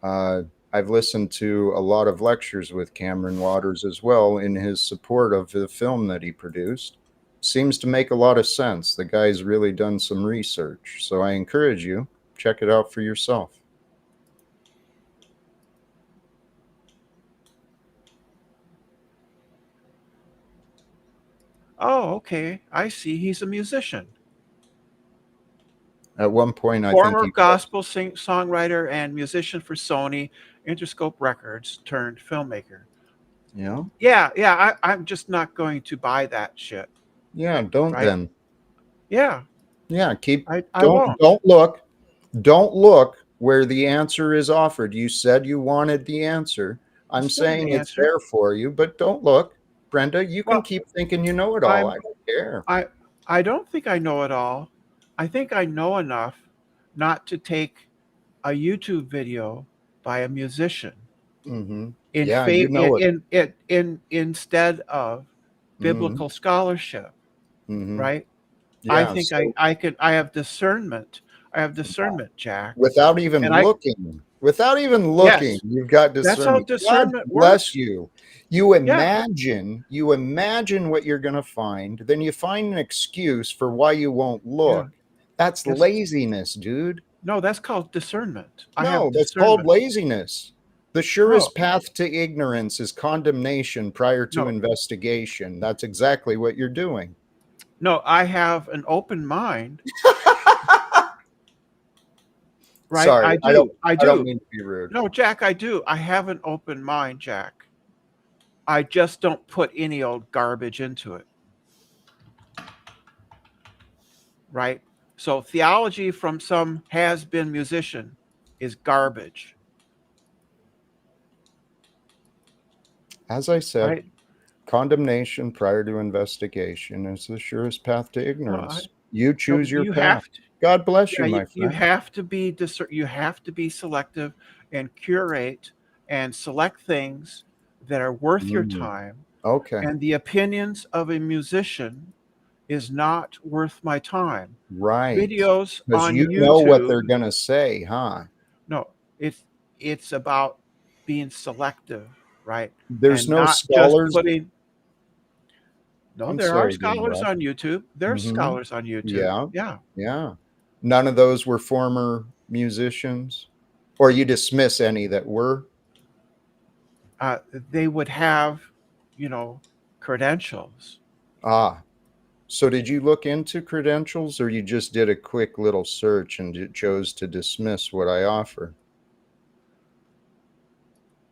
I've listened to a lot of lectures with Cameron Waters as well in his support of the film that he produced. Seems to make a lot of sense. The guy's really done some research. So I encourage you, check it out for yourself. Oh, okay. I see. He's a musician. At one point, former gospel songwriter and musician for Sony, Interscope Records, turned filmmaker. Yeah. Yeah. I'm just not going to buy that shit. Yeah, don't Right. then. Yeah, Yeah, I won't. Don't look where the answer is offered. You said you wanted the answer. I'm It's not an saying it's answer. there for you, but don't look. Brenda, you can Well, keep thinking you know it all. I I'm don't care. I don't think I know it all. I think I know enough not to take a YouTube video by a musician Mm-hmm. in Yeah, you know it. instead of Mm-hmm. biblical scholarship, Mm-hmm. right? I Yeah, think so I have discernment. I have discernment, Jack. without even And I looking, yes, you've got that's how discernment. God discernment bless works. you. Yeah. You imagine what you're going to find, then you find an excuse for why you won't Yeah. look. That's That's laziness, dude. no, that's called discernment. I No, have that's called discernment. laziness. The No, surest path to ignorance is condemnation prior to no, investigation. That's exactly what you're doing. no, I have an open mind, right? Sorry, I I don't do. I I don't do. mean to be rude. No, Jack, I do. I have an open mind, Jack. I just don't put any old garbage into it. Right? So theology from some has-been musician is garbage, As I said, right? condemnation prior to investigation is the surest path to ignorance. You No, choose your you path. have to. God bless Yeah, you, my you friend. have to be you have to be selective and curate and select things that are worth your Mm, time. okay, And the opinions of a musician is not worth my time. right. Videos Because on you know what YouTube, they're going to say, huh? no, it's about being selective, right? There's And no not just scholars. putting. No, I'm there are sorry to scholars interrupt. on YouTube. There's Hmm. scholars on YouTube. Yeah, Yeah. yeah. None of those were former musicians, or you dismiss any that were. They would have, you know, credentials. Ah, so did you look into credentials, or you just did a quick little search and chose to dismiss what I offer?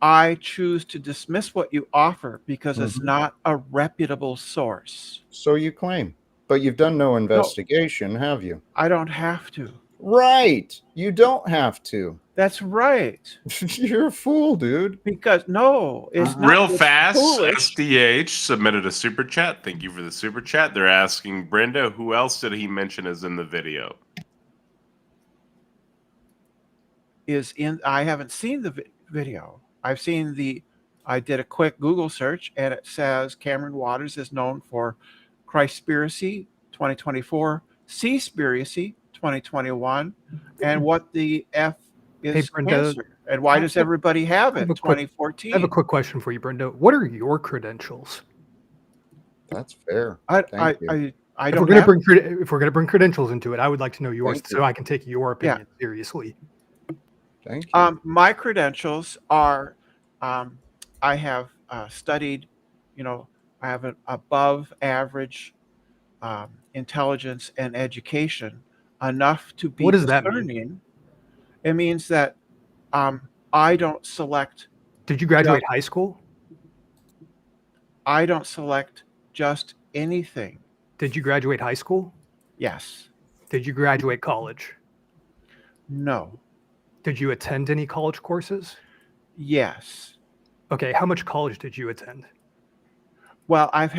I choose to dismiss what you offer because it's Mhm. not a reputable source. So you claim, but you've done no No, investigation, have you? I don't have to. Right. You don't have to. That's right. You're a fool, dude. Because no, it's not. Real It's fast, foolish. SDH submitted a super chat. Thank you for the super chat. They're asking Brenda, who else did he mention is in the video? I haven't seen the video. I did a quick Google search and it says Cameron Waters is known for Christspiracy 2024, Seaspiracy 2021, and what the F Hey, is Brenda, cancer and why does everybody have I have it a quick 2014. question for you, Brenda. What are your credentials? That's fair. I Thank you. I don't have. If we're gonna bring credentials into it, I would like to know yours Thank so you. I can take your opinion seriously. Thank you. My credentials are I have studied, you know, I have an above average intelligence and education enough to be What does that mean? discerning. It means that I don't select. Did you graduate high school? I don't select just anything. Did you graduate high school? Yes. Did you graduate college? No. Did you attend any college courses? Yes. Okay, how much college did you attend? Well, I've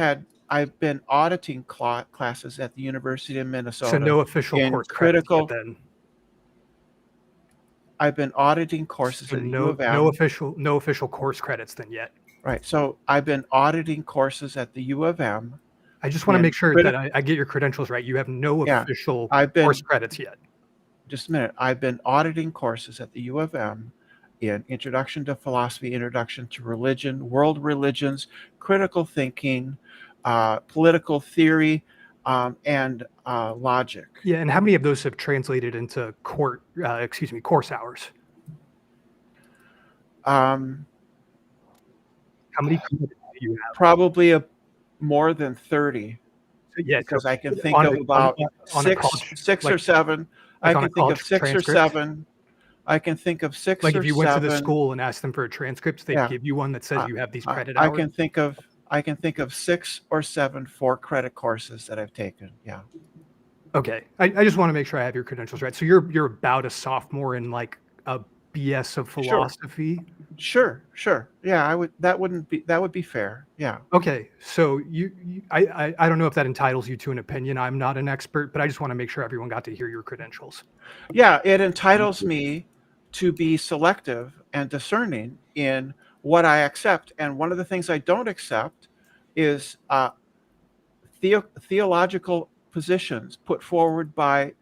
been auditing classes at the University of Minnesota. So no official in course critical. credits yet then. I've been auditing courses So at the no U of M. no official course credits then yet. Right. So I've been auditing courses at the U of M. I just want to in make sure criti- that I get your credentials right. You have no Yeah, official I've been- course credits yet. Just a minute. I've been auditing courses at the U of M in Introduction to Philosophy, Introduction to Religion, World Religions, Critical Thinking, Political Theory, and Logic. Yeah, and how many of those have translated into course hours? How many credits do you have? Probably more than 30. Yeah, Because so I can think on of a- about on a college, six like- or seven. like I on a can think of college 6 or transcript? 7. I can think of 6 Like or if you went to 7. the school and asked them for a transcript, they'd Yeah. give you one that says you have these credit I hours. can think of I can think of 6 or 7 4-credit courses that I've taken. Yeah. Okay, I just want to make sure I have your credentials right. So you're about a sophomore in like a BS of Sure. philosophy. Sure. Yeah, that would be fair. Yeah. Okay, so I don't know if that entitles you to an opinion. I'm not an expert, but I just want to make sure everyone got to hear your credentials. Yeah, it entitles me to be selective and discerning in what I accept. And one of the things I don't accept is theological positions put forward by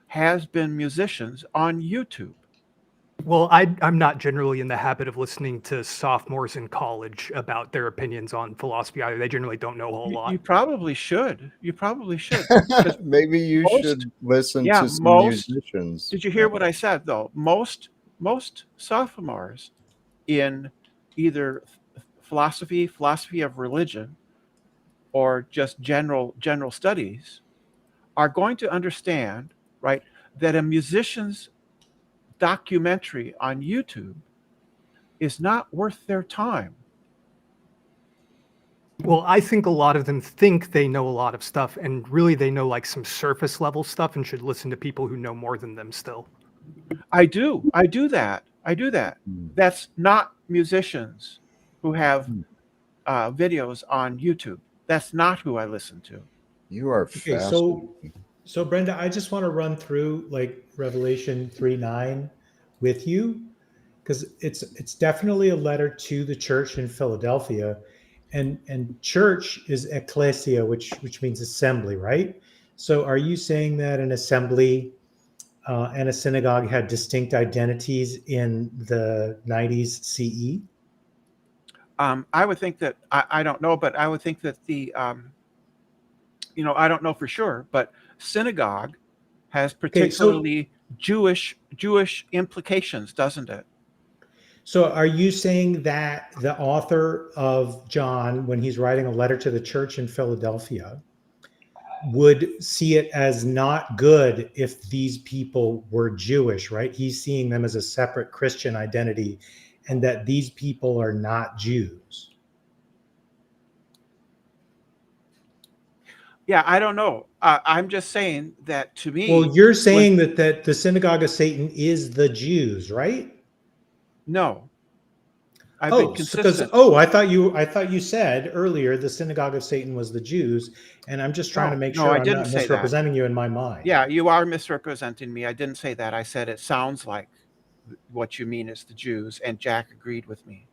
has-been musicians on YouTube. Well, I'm not generally in the habit of listening to sophomores in college about their opinions on philosophy either. They generally don't know a whole lot. You probably should. You probably should. Maybe you most- should listen yeah, to some most- musicians. Did you hear what I said, though? Most sophomores in either philosophy of religion, or just general studies are going to understand, right, that a musician's documentary on YouTube is not worth their time. Well, I think a lot of them think they know a lot of stuff, and really they know like some surface level stuff and should listen to people who know more than them still. I do that. That's not musicians who have videos on YouTube. That's not who I listen to. You are Okay, fascinating. so Brenda, I just want to run through like Revelation 3:9 with you, because it's definitely a letter to the church in Philadelphia, and church is ecclesia, which means assembly, right? So are you saying that an assembly and a synagogue had distinct identities in the 90s CE? I would think that I don't know, but I would think that the I don't know for sure, but synagogue has particularly Jewish implications, doesn't it? So are you saying that the author of John, when he's writing a letter to the church in Philadelphia, would see it as not good if these people were Jewish, right? He's seeing them as a separate Christian identity, and that these people are not Jews. Yeah, I don't know. I'm just saying that to me. Well, you're saying that the synagogue of Satan is the Jews, right? No. I've been consistent. I thought you said earlier the synagogue of Satan was the Jews, and I'm just trying to make sure I I'm didn't not say that. misrepresenting you in my mind. Yeah, you are misrepresenting me. I didn't say that. I said it sounds like what you mean is the Jews, and Jack agreed with me.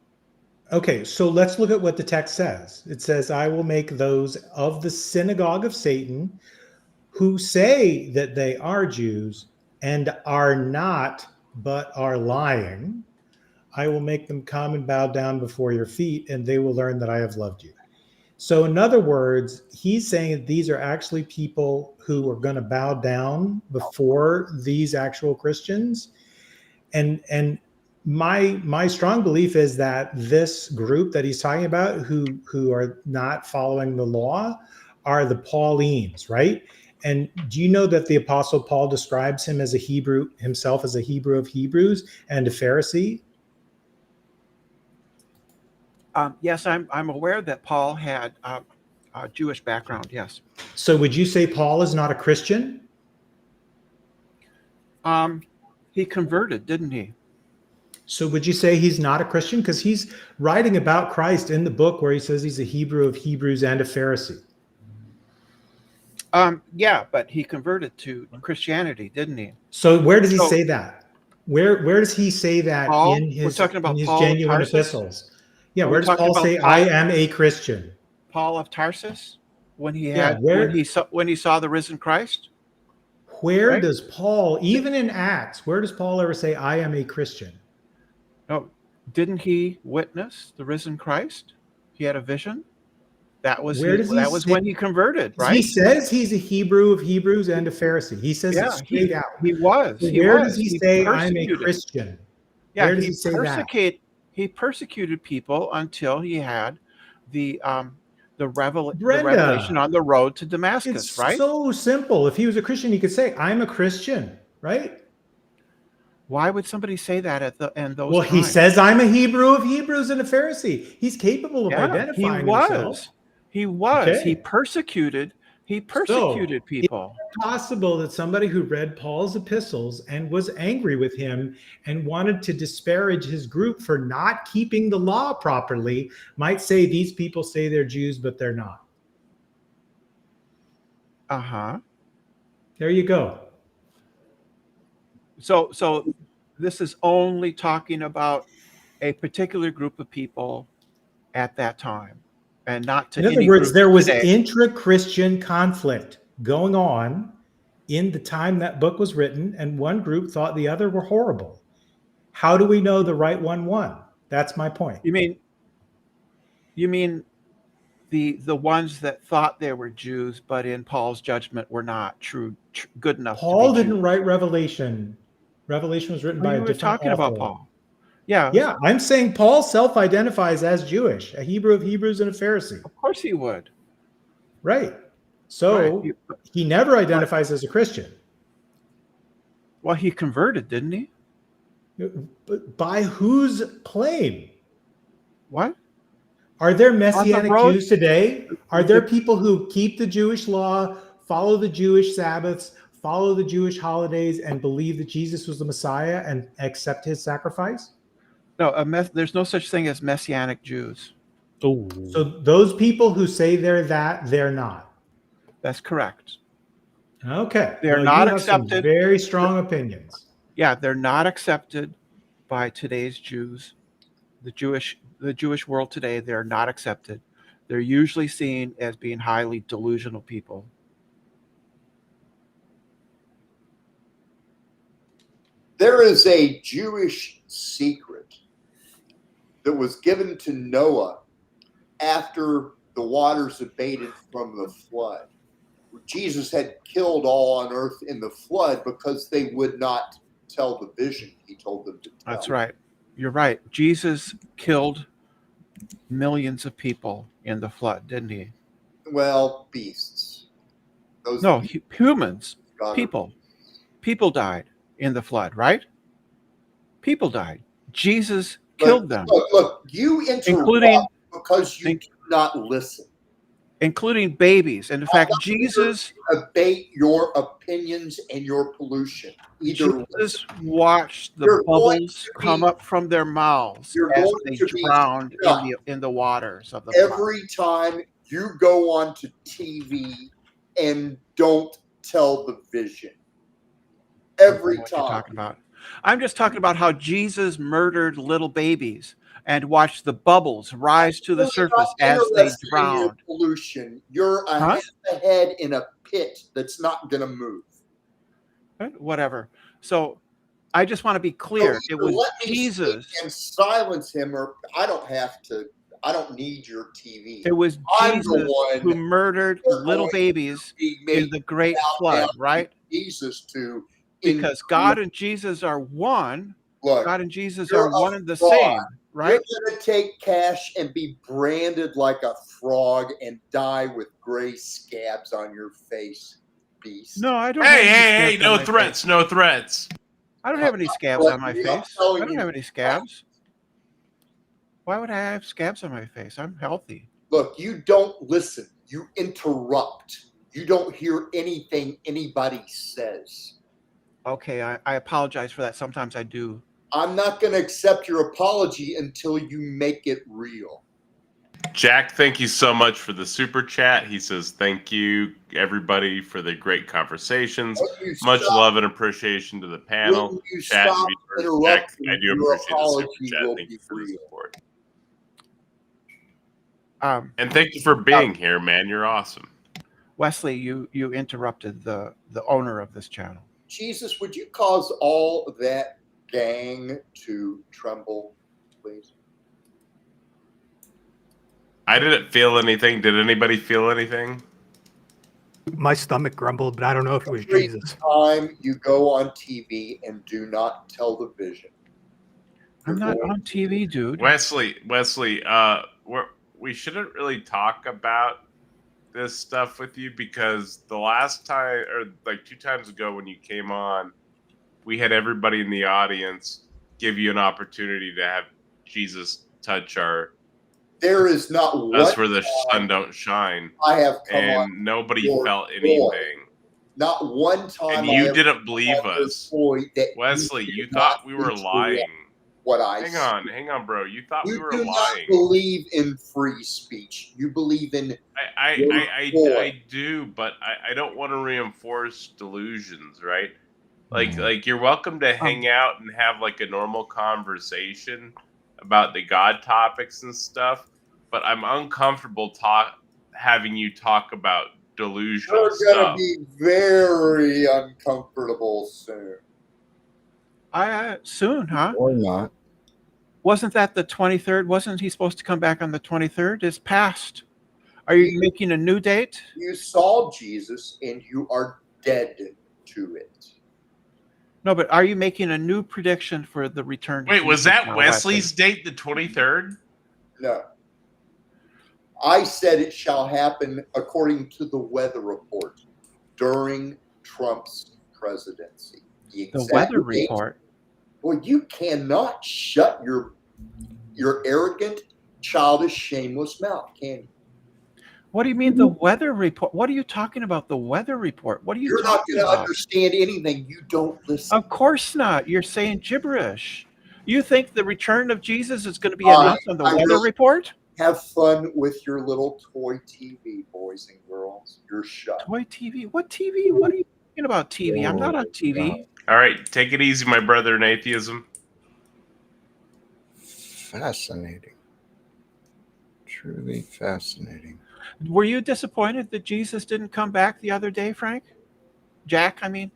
Okay, so let's look at what the text says. It says, I will make those of the synagogue of Satan who say that they are Jews and are not, but are lying. I will make them come and bow down before your feet, and they will learn that I have loved you. So in other words, he's saying that these are actually people who are going to bow down before these actual Christians. And my strong belief is that this group that he's talking about who are not following the law are the Paulines, right? And do you know that the Apostle Paul describes himself as a Hebrew of Hebrews and a Pharisee? Yes, I'm aware that Paul had a Jewish background. Yes. So would you say Paul is not a Christian? He converted, didn't he? So would you say he's not a Christian? Because he's writing about Christ in the book where he says he's a Hebrew of Hebrews and a Pharisee. Yeah, but he converted to Christianity, didn't he? So where does he say that? Where does he say that Paul? in his, We're talking about in his Paul of genuine Tarsus? epistles? Yeah, Are where we does talking Paul about say, Paul? I am a Christian? Paul of Tarsus, when he Yeah, had where- when he saw the risen Christ. Where Right? does Paul, even in Acts, where does Paul ever say, I am a Christian? No, didn't he witness the risen Christ? He had a vision. That was Where does he that was say- when he converted, right? He says he's a Hebrew of Hebrews and a Pharisee. He says it straight out. He was. So He where was. does he He say, I'm a persecuted. Christian? Yeah, Where does he say that? He persecuted people until he had the Brenda, revelation on the road to Damascus, It's right? so simple. If he was a Christian, he could say, I'm a Christian, right? Why would somebody say that at the end those Well, he times? says, I'm a Hebrew of Hebrews and a Pharisee. He's capable of Yeah, identifying he himself. was. He was. He Okay. persecuted So, people. Possible that somebody who read Paul's epistles and was angry with him and wanted to disparage his group for not keeping the law properly might say these people say they're Jews, but they're not. Uh-huh. There you go. So this is only talking about a particular group of people at that time, and not to In other any words, group there was today. intra-Christian conflict going on in the time that book was written, and one group thought the other were horrible. How do we know the right one won? That's my point. You mean the ones that thought they were Jews, but in Paul's judgment were not good enough Paul to be didn't Jews? write Revelation. Revelation was written by You a were different talking author. about Paul. Yeah. Yeah, I'm saying Paul self-identifies as Jewish, a Hebrew of Hebrews and a Pharisee. Of course he would. Right. So Right. he never identifies as a Christian. Well, he converted, didn't he? But by whose claim? What? Are there Messianic road- Jews today? Are there people who keep the Jewish law, follow the Jewish Sabbaths, follow the Jewish holidays, and believe that Jesus was the Messiah and accept his sacrifice? No, there's no such thing as Messianic Jews. Oh, So those people who say they're that, they're not. That's correct. Okay. They're Well, not you have some accepted. very strong opinions. Yeah, they're not accepted by today's Jews. The Jewish world today, they're not accepted. They're usually seen as being highly delusional people. There is a Jewish secret that was given to Noah after the waters abated from the flood. Jesus had killed all on earth in the flood because they would not tell the vision he told them to tell. That's right. You're right. Jesus killed millions of people in the flood, didn't he? Well, beasts. Those No, beasts, humans, God, people. People died in the flood, right? People died. Jesus killed them, Look, you interrupt Including- because you do not listen. including babies. And in fact, Jesus Abate your opinions and your pollution. Either Jesus watched the You're going bubbles to be- come up from their mouths You're as going they to be drowned stuck. in the waters of the flood. every time you go onto TV and don't tell the vision. I don't know Every what you're time. talking about. I'm just talking about how Jesus murdered little babies and watched the bubbles rise to the You're surface not as they interested in your drowned. pollution. You're a Huh? half a head in a pit that's not going to move. Whatever. So I just want to be So clear. It either was let me Jesus. speak and silence him, or I don't have to. I don't need your TV. It was I'm the Jesus one who murdered you're little going babies Be in made the great bow flood, down to right? Jesus to Because God and Jesus are one. look. God and Jesus You're are one and the fraud. same, right? You're going to take cash and be branded like a frog and die with gray scabs on your face, beast. No, I don't. have any Hey, scabs on no my threats, face. no threats. I don't have any scabs Look, on my I'm face. I telling don't you. have any scabs. Why would I have scabs on my face? I'm healthy. Look, you don't listen. You interrupt. You don't hear anything anybody says. Okay, I apologize for that. Sometimes I do. I'm not going to accept your apology until you make it real. Jack, thank you so much for the super chat. He says, thank you, everybody, for the great conversations. When you Much stop- love and appreciation to the panel. When you Chat, stop Jack, interrupting, I do your appreciate the super apology chat. will Thank be you for the real. support. And thank you for being here, man. You're awesome. Wesley, you interrupted the owner of this channel. Jesus, would you cause all that gang to tremble, please? I didn't feel anything. Did anybody feel anything? My stomach grumbled, but I don't know if it was Every Jesus. time you go on TV and do not tell the vision. I'm not on TV, dude. Wesley, we shouldn't really talk about this stuff with you because the last time, or like 2 times ago when you came on, we had everybody in the audience give you an opportunity to have Jesus touch There is not us one where the sun time don't shine, I have come on and nobody your felt boy. anything. Not one time. And I you have didn't come believe on your us. boy that Wesley, did you not thought we were interrupt lying. what I Hang said. on, bro. You thought we You were do not lying. believe in free speech. You believe in your boy. I do, but I don't want to reinforce delusions, right? Like you're welcome to hang out and have like a normal conversation about the God topics and stuff, but I'm uncomfortable having you talk about delusional You're gonna stuff. be very uncomfortable soon. Soon, huh? Or not. Wasn't that the 23rd? Wasn't he supposed to come back on the 23rd? It's past. Are you making a new date? You saw Jesus and you are dead to it. No, but are you making a new prediction for the return of Wait, Jesus was that now, Wesley's Wesley? date, the 23rd? No. I said it shall happen according to the weather report during Trump's presidency. The exact weather date. report. Well, you cannot shut your arrogant, childish, shameless mouth, can you? What do you mean the weather report? What are you talking about? The weather report? What are you You're not talking going to about? understand anything. You don't listen. Of course not. You're saying gibberish. You think the return of Jesus is going to be announced on the weather really report? Have fun with your little toy TV, boys and girls. You're shut. Toy TV? What TV? What are you talking about TV? I'm not on TV. All right, take it easy, my brother in atheism. Fascinating. Truly fascinating. Were you disappointed that Jesus didn't come back the other day, Frank? Jack, I mean.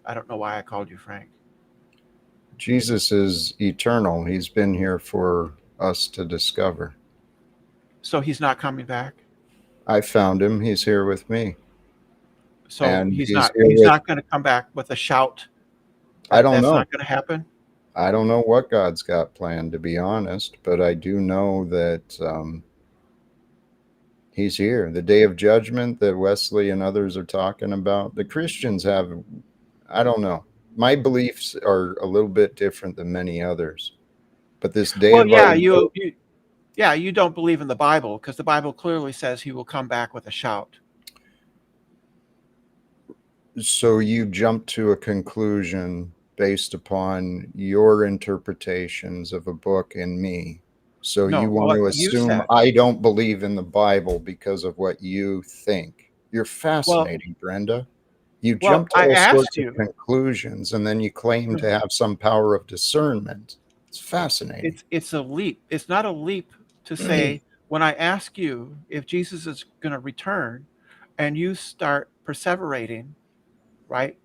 I don't know why I called you Frank. Jesus is eternal. He's been here for us to discover. So he's not coming back? I found him. He's here with me. So And he's he's not here with- not going to come back with a shout? I don't That's know. not going to happen? I don't know what God's got planned, to be honest, but I do know that he's here. The day of judgment that Wesley and others are talking about, the Christians have, I don't know. My beliefs are a little bit different than many others. But this day Well, of yeah, our you don't believe in the Bible because the Bible clearly says he will come back with a shout. So you jump to a conclusion based upon your interpretations of a book and me. So No, you want to what you assume said. I don't believe in the Bible because of what you think. You're fascinating, Brenda. You jump to I all sorts asked you. of conclusions and then you claim to have some power of discernment. It's fascinating. It's a leap. It's not a leap to say when I ask you if Jesus is going to return and you start perseverating, right?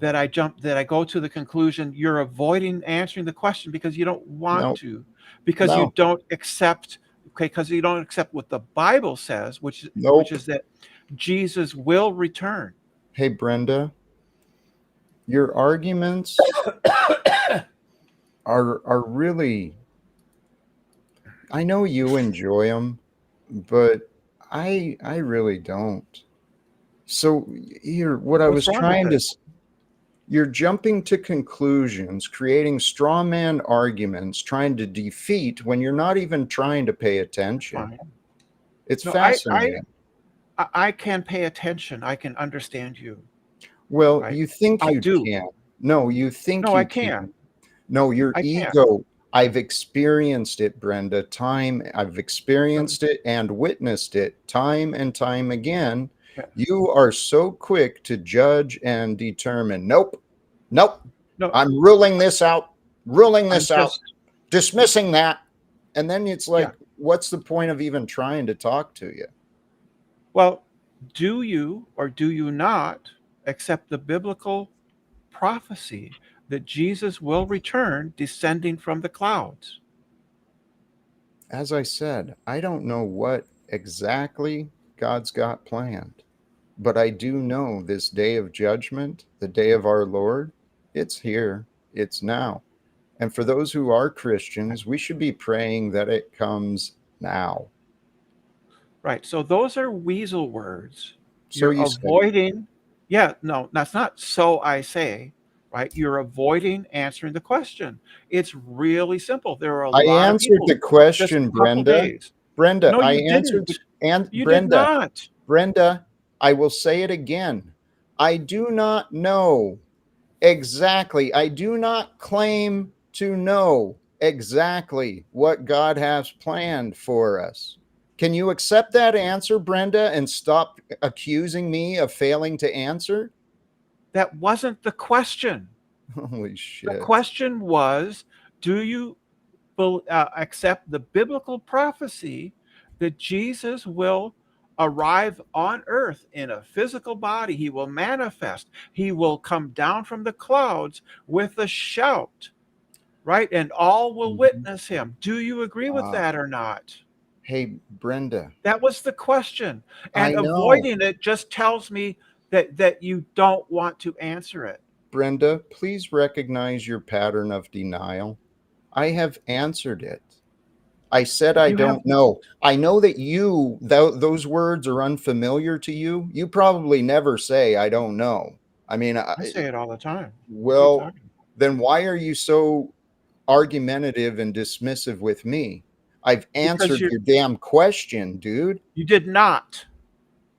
That I go to the conclusion you're avoiding answering the question because you don't want to, because you don't accept, because you don't accept what the Bible says, which is that Jesus will return. Hey, Brenda, your arguments are really, I know you enjoy them, but I really don't. So here, what I was trying to, you're jumping to conclusions, creating straw man arguments, trying to defeat when you're not even trying to pay attention. Fine. It's No, fascinating. I can pay attention. I can understand you. Well, Right? you think you do. can. No, you think No, you I can. No, your I can't. ego. I've experienced it, Brenda. I've experienced it and witnessed it time and time again. Yeah. You are so quick to judge and determine. Nope. No, I'm ruling this out. Dismissing that. And then it's like, what's the point of even trying to talk to you? Well, do you or do you not accept the biblical prophecy that Jesus will return descending from the clouds? As I said, I don't know what exactly God's got planned, but I do know this day of judgment, the day of our Lord, it's here, it's now. And for those who are Christians, we should be praying that it comes now. Right. So those are weasel words. So You're avoiding. Yeah, no, that's not so I say. right? You're avoiding answering the question. It's really simple. There are a I lot of answered people the just a question, couple Brenda. days. Brenda, No, I you answered didn't. and You did Brenda, not. Brenda, I will say it again. I do not know exactly. I do not claim to know exactly what God has planned for us. Can you accept that answer, Brenda, and stop accusing me of failing to answer? That wasn't the question. Holy The shit. question was, do you accept the biblical prophecy that Jesus will arrive on earth in a physical body? He will manifest. He will come down from the clouds with a shout, right? And all will witness him. Do you agree with that or not? Hey, Brenda. That was the question. And I know. avoiding it just tells me that you don't want to answer it. Brenda, please recognize your pattern of denial. I have answered it. I said I You have don't know. I know that you, those words are unfamiliar to you. You probably never say I don't know. I mean, I say it all the time. What are you well, talking about? then why are you so argumentative and dismissive with me? I've answered your damn question, dude. You did not.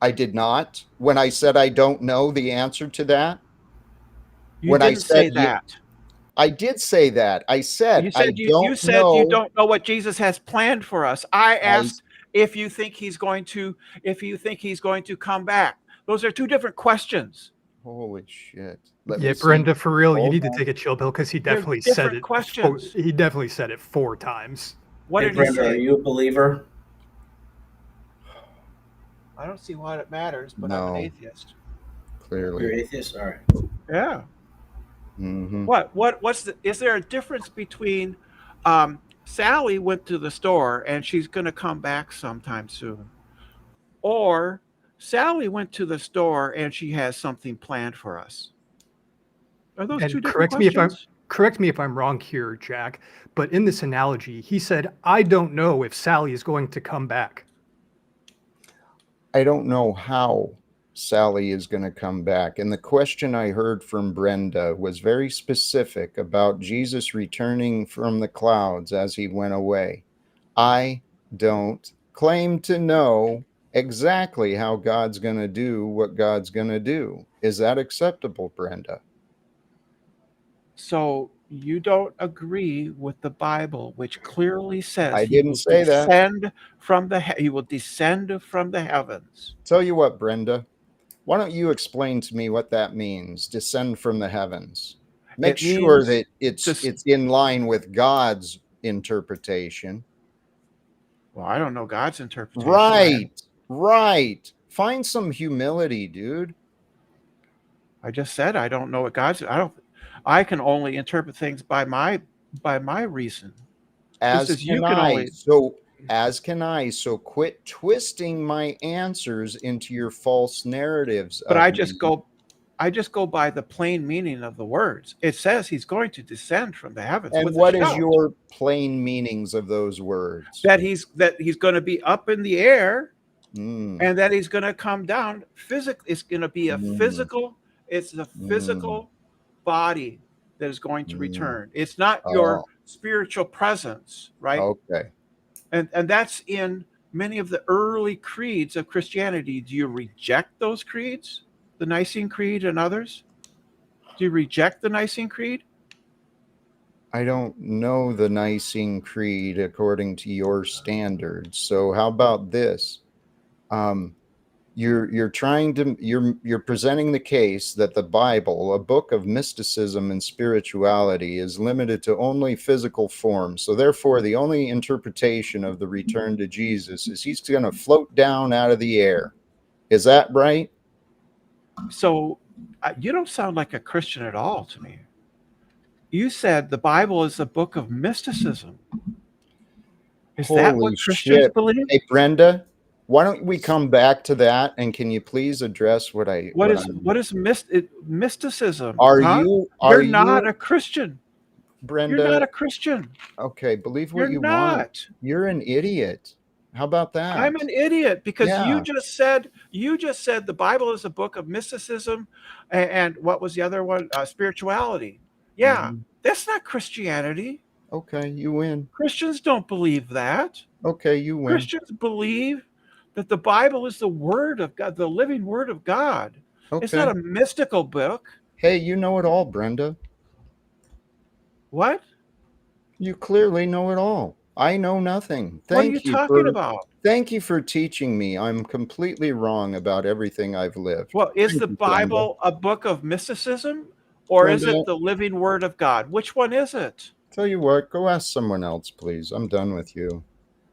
I did not. When I said I don't know the answer to that. You didn't say that. I did say that. I said You said you don't know what Jesus has planned for us. I asked if you think he's going to come back. Those are two different questions. Holy shit. Yeah, Brenda, for real, you need to take a chill pill because he They're definitely said different it. questions. He definitely said it 4 times. What Hey, did Brenda, he are say? you a believer? I don't see why it matters, but No. I'm an atheist. Clearly. You're atheist? All right. Yeah. Mm-hmm. Is there a difference between Sally went to the store and she's going to come back sometime soon, or Sally went to the store and she has something planned for us? Are those two And different questions? correct me if I'm wrong here, Jack, but in this analogy, he said, I don't know if Sally is going to come back. I don't know how Sally is going to come back. And the question I heard from Brenda was very specific about Jesus returning from the clouds as he went away. I don't claim to know exactly how God's going to do what God's going to do. Is that acceptable, Brenda? So you don't agree with the Bible, which clearly says I he didn't will say that. descend from the heavens. Tell you what, Brenda, why don't you explain to me what that means, descend from the heavens? Make sure that it's in line with God's interpretation. Well, I don't know God's interpretation. Right. Find some humility, dude. I just said I don't know what God's. I can only interpret things by my reason. As can I. So quit twisting my answers into your false narratives. But I just go by the plain meaning of the words. It says he's going to descend from the heavens. And with what a is shout. your plain meanings of those words? That he's going to be up in the air, and that he's going to come down physically. It's going to be a physical. It's the physical body that is going to return. It's not your spiritual presence, right? Okay. And that's in many of the early creeds of Christianity. Do you reject those creeds? The Nicene Creed and others? Do you reject the Nicene Creed? I don't know the Nicene Creed according to your standards. So how about this? You're presenting the case that the Bible, a book of mysticism and spirituality, is limited to only physical form. So therefore, the only interpretation of the return to Jesus is he's going to float down out of the air. Is that right? So you don't sound like a Christian at all to me. You said the Bible is a book of mysticism. Is that what Christians believe? Hey, Brenda, why don't we come back to that? And can you please address what is mysticism? You're not a Christian, Brenda? You're not a Christian. Okay, believe what you want. You're an idiot. How about that? I'm an idiot because Yeah. you just said the Bible is a book of mysticism, and what was the other one? Spirituality. Yeah, Mhm. that's not Christianity. Okay, you win. Christians don't believe that. Okay, you win. Christians believe that the Bible is the Word of God, the living Word of God. It's not Okay. a mystical book. Hey, you know it all, Brenda. What? You clearly know it all. I know nothing. What are you talking about? Thank you for teaching me. I'm completely wrong about everything I've lived. Well, is Thank the you, Brenda. Bible a book of mysticism, or is Brenda, it the living Word of God? Which one is it? tell you what, go ask someone else, please. I'm done with you.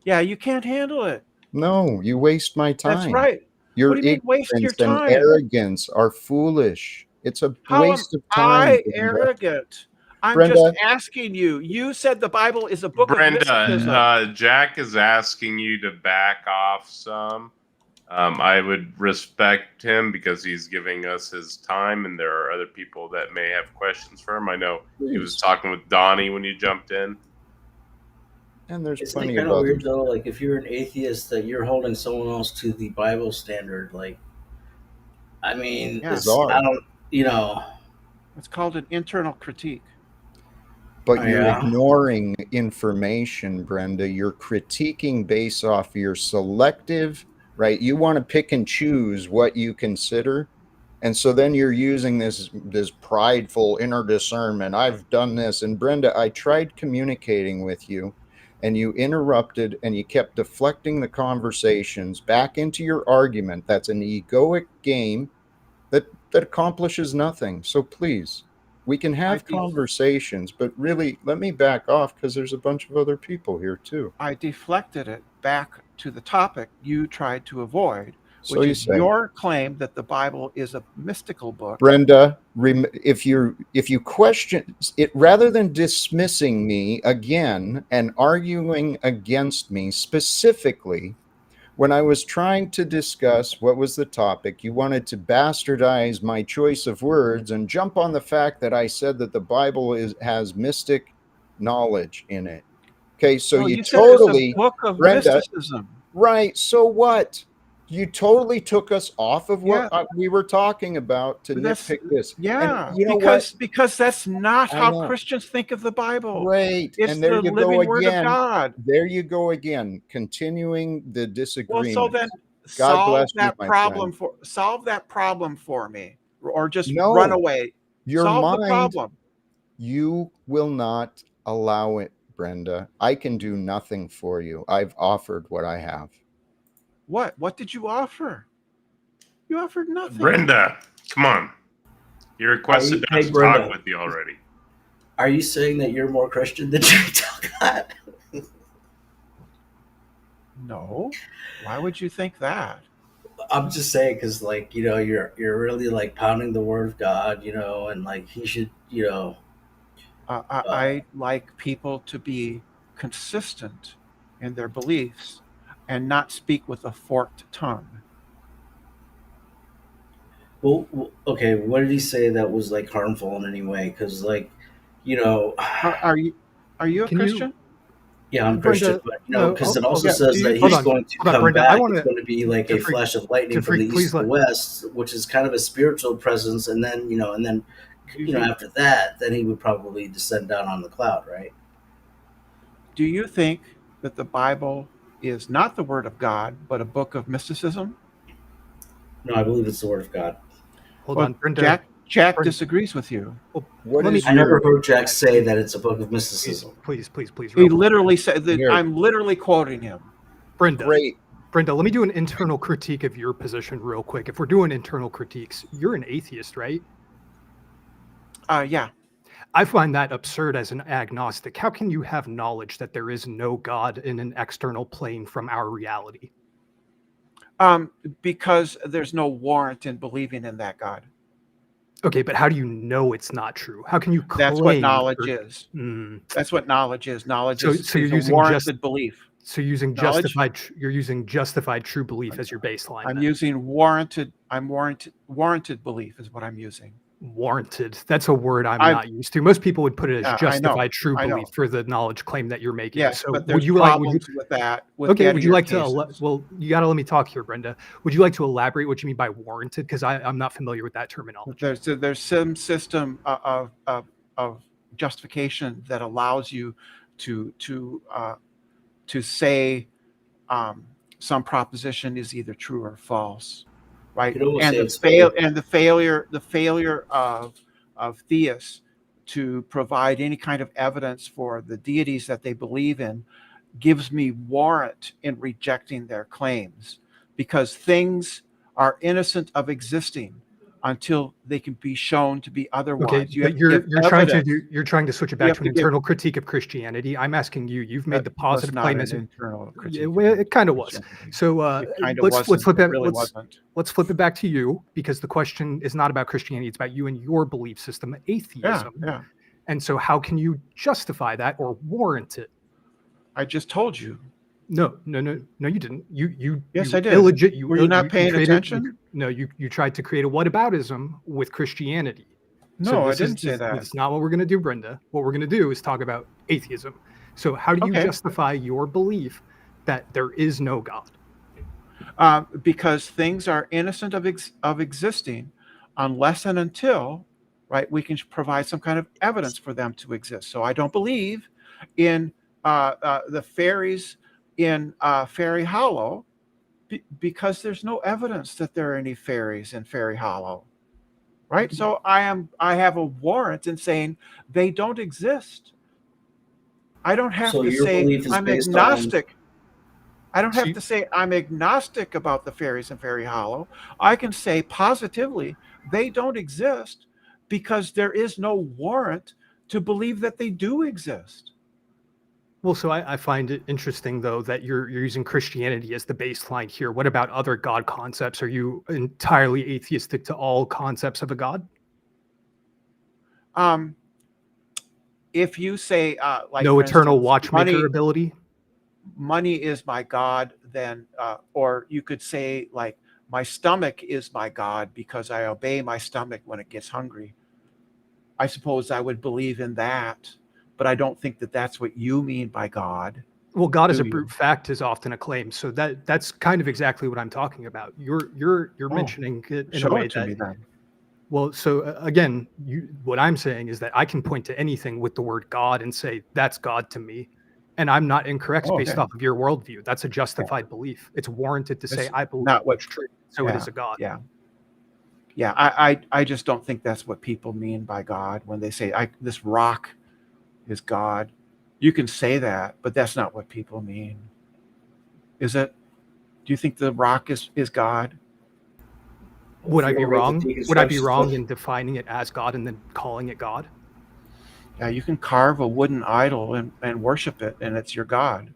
Yeah, you can't handle it. No, you waste my time. That's right. Your What do you mean waste your ignorance and time? arrogance are foolish. It's a How am waste of time. I Brenda. arrogant? I'm Brenda, just asking you. You said the Bible is a book of mysticism. Brenda, Jack is asking you to back off some. I would respect him because he's giving us his time, and there are other people that may have questions for him. I know he was please. talking with Donnie when you jumped in. And there's Isn't plenty it kind of of weird others. though? Like if you're an atheist, that you're holding someone else to the Bible standard. Like, I mean, Yeah. it's, I don't, you know. It's called an internal critique. But Oh, you're yeah. ignoring information, Brenda. You're critiquing based off your selective, right? You want to pick and choose what you consider. And so then you're using this prideful inner discernment. I've done this. And Brenda, I tried communicating with you and you interrupted and you kept deflecting the conversations back into your argument. That's an egoic game that accomplishes nothing. So please, we can have conversations, but really let me back off because there's a bunch of other people here too. I deflected it back to the topic you tried to avoid, So which you is say, your claim that the Bible is a mystical book. Brenda, if you question it, rather than dismissing me again and arguing against me specifically, when I was trying to discuss what was the topic, you wanted to bastardize my choice of words and jump on the fact that I said that the Bible has mystic knowledge in it. Okay, so No, you said it was totally, a book of Brenda, mysticism. right? So what? You totally took us off of what Yeah. we were talking about to nitpick this. Yeah, And you know because that's not I how know. Christians think of the Bible. Great. It's And there the you go living Word of again. God. There you go again, continuing the Well, disagreement. so then God solve bless you, that my problem friend. solve that problem for me, or just No. run away. Your Solve the mind, problem. you will not allow it, Brenda. I can do nothing for you. I've offered what I have. What? What did you offer? You offered nothing. Brenda, come on. You requested Hey, us to Brenda. talk with you already. Are you saying that you're more Christian than you tell God? No. Why would you think that? I'm just saying because, like, you know, you're really like pounding the Word of God, you know, and like He should, you know. I like people to be consistent in their beliefs and not speak with a forked tongue. Well, okay. What did He say that was like harmful in any way? Because, like, you know, Are you a Can Christian? yeah, I'm Brenda, Christian, but you know, no, because it oh, also yeah, says do that you- hold He's on, going to hold on, come Brenda, back. I wanna- It's going to be like a Jeffrey- flash of lightning from the Jeffrey, please east to the let- west, which is kind of a spiritual presence, and then after that, then He would probably descend down on the cloud, right? Do you think that the Bible is not the Word of God, but a book of mysticism? No, I believe it's the Word of God. Hold Well, on, Brenda. Jack Brenda. disagrees with you. Well, What let me. is I never your- heard Jack say that it's a book of mysticism. Please. He real quick. literally said that. Here. I'm literally quoting him. Brenda. Great. Brenda, let me do an internal critique of your position real quick. If we're doing internal critiques, you're an atheist, right? Yeah. I find that absurd as an agnostic. How can you have knowledge that there is no God in an external plane from our reality? Because there's no warrant in believing in that God. Okay, but how do you know it's not true? How can you claim? That's what knowledge is. Mm. That's what knowledge is. Knowledge So is you're a using warranted belief. So using Knowledge? justified, you're using justified true belief as your baseline. I'm then. using warranted. Warranted belief is what I'm using. Warranted. That's a word I'm I not used to. Most people would put it as I know, justified true I know. belief for the knowledge claim that you're making. Yes, So but would there's you like? Would you? problems with that. With Okay. Would getting you your like to? cases. Well, you got to let me talk here, Brenda. Would you like to elaborate what you mean by warranted? Because I'm not familiar with that terminology. There's some system of justification that allows you to say some proposition is either true or false, right? You could almost And say the it's failure of theists to provide any kind of evidence for the deities that they believe in gives me warrant in rejecting their claims, because things are innocent of existing until they can be shown to be otherwise. Okay, You but have to give evidence. you're trying to switch it You back have to an to give- internal critique of Christianity. I'm asking you. You've made the That was positive not claim an as internal yeah, critique. well, it kind of was. Christianity. So It kind of let's wasn't. flip It it. really wasn't. Let's flip it back to you, because the question is not about Christianity. It's about you and your belief system, Yeah, atheism. yeah. And so, how can you justify that or warrant it? I just told you. No, you didn't. You Yes, you I did. illegit- Were you not paying created- attention? you tried to create a whataboutism with Christianity. No, I this didn't say that. It's not what we're going to do, Brenda. What we're going to do is talk about atheism. So how do you Okay. justify your belief that there is no God? Because things are innocent of existing unless and until, right, we can provide some kind of evidence for them to exist. So I don't believe in the fairies in Fairy Hollow because there's no evidence that there are any fairies in Fairy Hollow, right? So I have a warrant in saying they don't exist. I don't have So to your say belief is I'm based agnostic. I don't So have to say I'm agnostic about the fairies in Fairy Hollow. I can say positively they don't exist because there is no warrant to believe that they do exist. Well, so I find it interesting, though, that you're using Christianity as the baseline here. What about other God concepts? Are you entirely atheistic to all concepts of a God? If you say like No for eternal instance, watchmaker ability? money is my God, then or you could say like my stomach is my God because I obey my stomach when it gets hungry. I suppose I would believe in that, but I don't think that that's what you mean by God. Well, God as Do a you? brute fact is often a claim. So that's kind of exactly what I'm talking about. You're Oh, mentioning it in a show way it to that me then. well, so again, what I'm saying is that I can point to anything with the word God and say that's God to me, and I'm not incorrect Oh, based okay. off of your worldview. That's a justified belief. It's warranted to say It's I believe not what. it's true, so it Yeah, is a God. yeah. I just don't think that's what people mean by God when they say this rock is God. You can say that, but that's not what people mean. Is it? Do you think the rock is God? Would If I you be don't make the wrong? Would I be deconstruction wrong stuff- in defining it as God and then calling it God? Yeah, you can carve a wooden idol and worship it, and it's your God,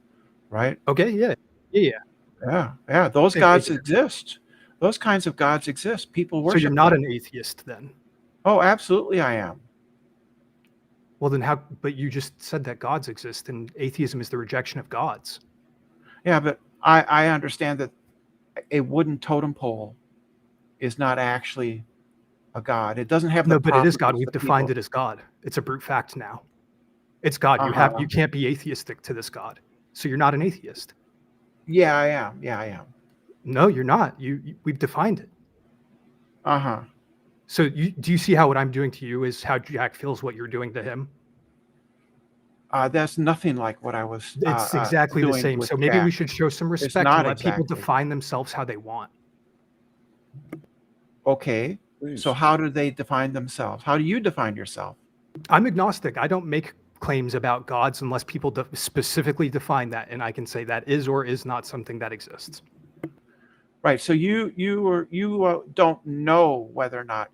right? Okay, yeah. Yeah. Those Same gods thing. exist. Those kinds of gods exist. People So worship you're not them. an atheist then? Oh, absolutely, I am. Well, then how? But you just said that gods exist, and atheism is the rejection of gods. Yeah, but I understand that a wooden totem pole is not actually a god. It doesn't have the No, but it is God. properties We've that defined people. it as God. It's a brute fact now. It's God. Uh-huh. You can't be atheistic to this God. So you're not an atheist. Yeah, I am. Yeah, I am. No, you're not. We've defined it. Uh-huh. So do you see how what I'm doing to you is how Jack feels what you're doing to him? That's nothing like what I was It's exactly the doing same. with So maybe we Jack. should show some respect not and let people exactly. define themselves how they want. Okay. Please. So how do they define themselves? How do you define yourself? I'm agnostic. I don't make claims about gods unless people specifically define that, and I can say that is or is not something that exists. Right. So you don't know whether or not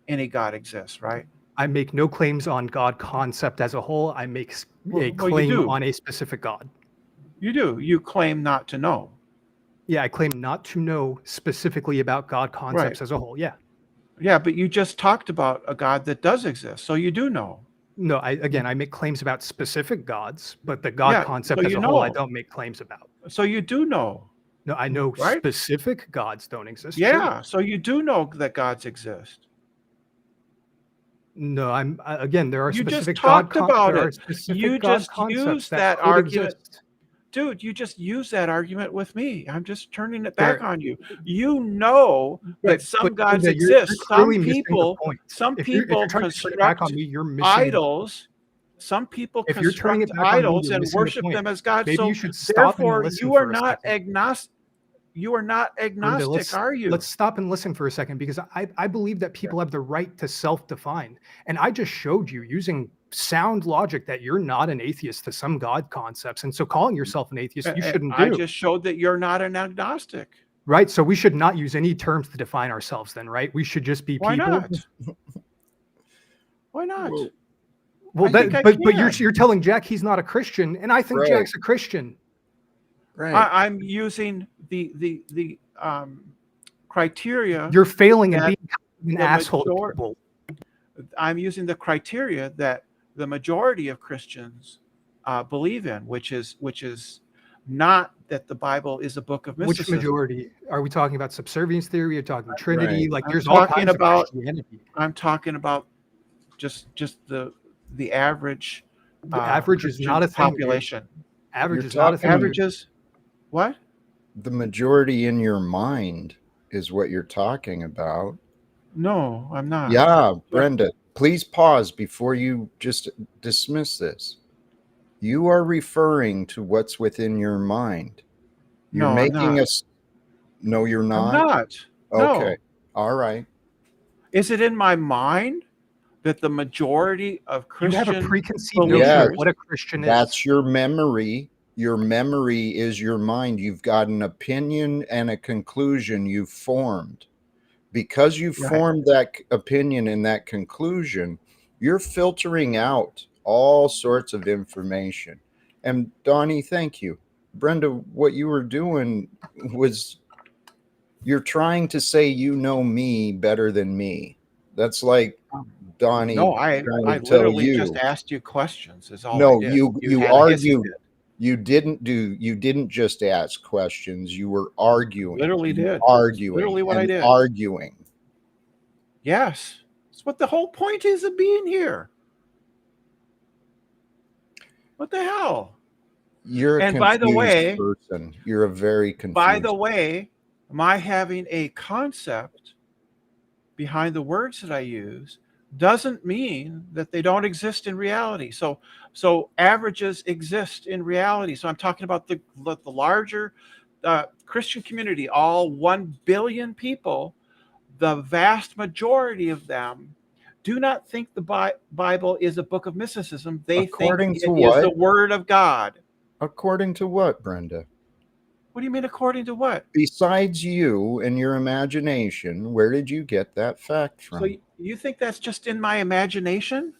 any God exists, right? I make no claims on God concept as a whole. I make a Well, you claim do. on a specific God. You do. You claim not to know. Yeah, I claim not to know specifically about God concepts as a whole. Yeah. Yeah, but you just talked about a God that does exist, so you do know. No, I make claims about specific gods, but the God Yeah, concept so as you a whole, I know. don't make claims about. So you do know. No, I know Right? specific gods don't exist. True. Yeah, so you do know that gods exist. No, again, there are You just specific talked about there are it. specific You God just concepts used that that could argument. exist. Dude, you just used that argument with me. I'm just turning it There, back on you. You know that some but gods Linda, you're exist. clearly missing the point. Some If you're people trying to turn it back on construct me, you're missing. idols. Some people If you're turning construct it back on me, idols you're and missing the worship point. them as gods. Maybe So you should stop and therefore, listen you are for a not second. agnostic. You are not Linda, agnostic, are you? let's stop and listen for a second, because I believe that people have the right to self-define. And I just showed you using sound logic that you're not an atheist to some God concepts. And so calling yourself an atheist, you shouldn't do. I just showed that you're not an agnostic. Right. So we should not use any terms to define ourselves then, right? We should just be Why people. not? Why not? Well, but you're telling Jack he's not a Christian, and I think Right. Jack's a Christian. Right. I'm using the criteria. You're failing and that being an the asshole to major- people. I'm using the criteria that the majority of Christians believe in, which is not that the Bible is a book of mysticism. Which majority? Are we talking about subservience theory? Are talking Trinity? Right. Like, I'm there's all talking kinds about- of Christianity. I'm talking about just the average. The average is Christian not a thing, dude. population. Average You're is not a talking- thing. dude. Averages. What? The majority in your mind is what you're talking about. No, I'm not. Yeah, Brenda, please pause before you just dismiss this. You are referring to what's within your mind. You're No, I'm making not. us. No, you're I'm not. not. No. Okay. All right. Is it in my mind that the majority of You have a Christian preconceived believers- notion of what a Christian is. That's your memory. Your memory is your mind. You've got an opinion and a conclusion you've formed. Because you Right. formed that opinion and that conclusion, you're filtering out all sorts of information. And Donnie, thank you. Brenda, what you were doing was you're trying to say you know me better than me. That's like Donnie No, I trying to tell literally you. just asked you questions. Is all No, I did. you had a hissy argue. fit. You didn't just ask questions. You were arguing. Literally You did. arguing. Literally what I and did. Arguing. Yes, that's what the whole point is of being here. What the hell? You're a And by the confused way- person. You're a very confused. By the way, my having a concept behind the words that I use doesn't mean that they don't exist in reality. So averages exist in reality. So I'm talking about the larger Christian community, all 1 billion people. The vast majority of them do not think the Bible is a book of mysticism. They According think to it is what? the Word of God. According to what, Brenda? What do you mean, according to what? Besides you and your imagination, where did you get that fact from? So you think that's just in my imagination?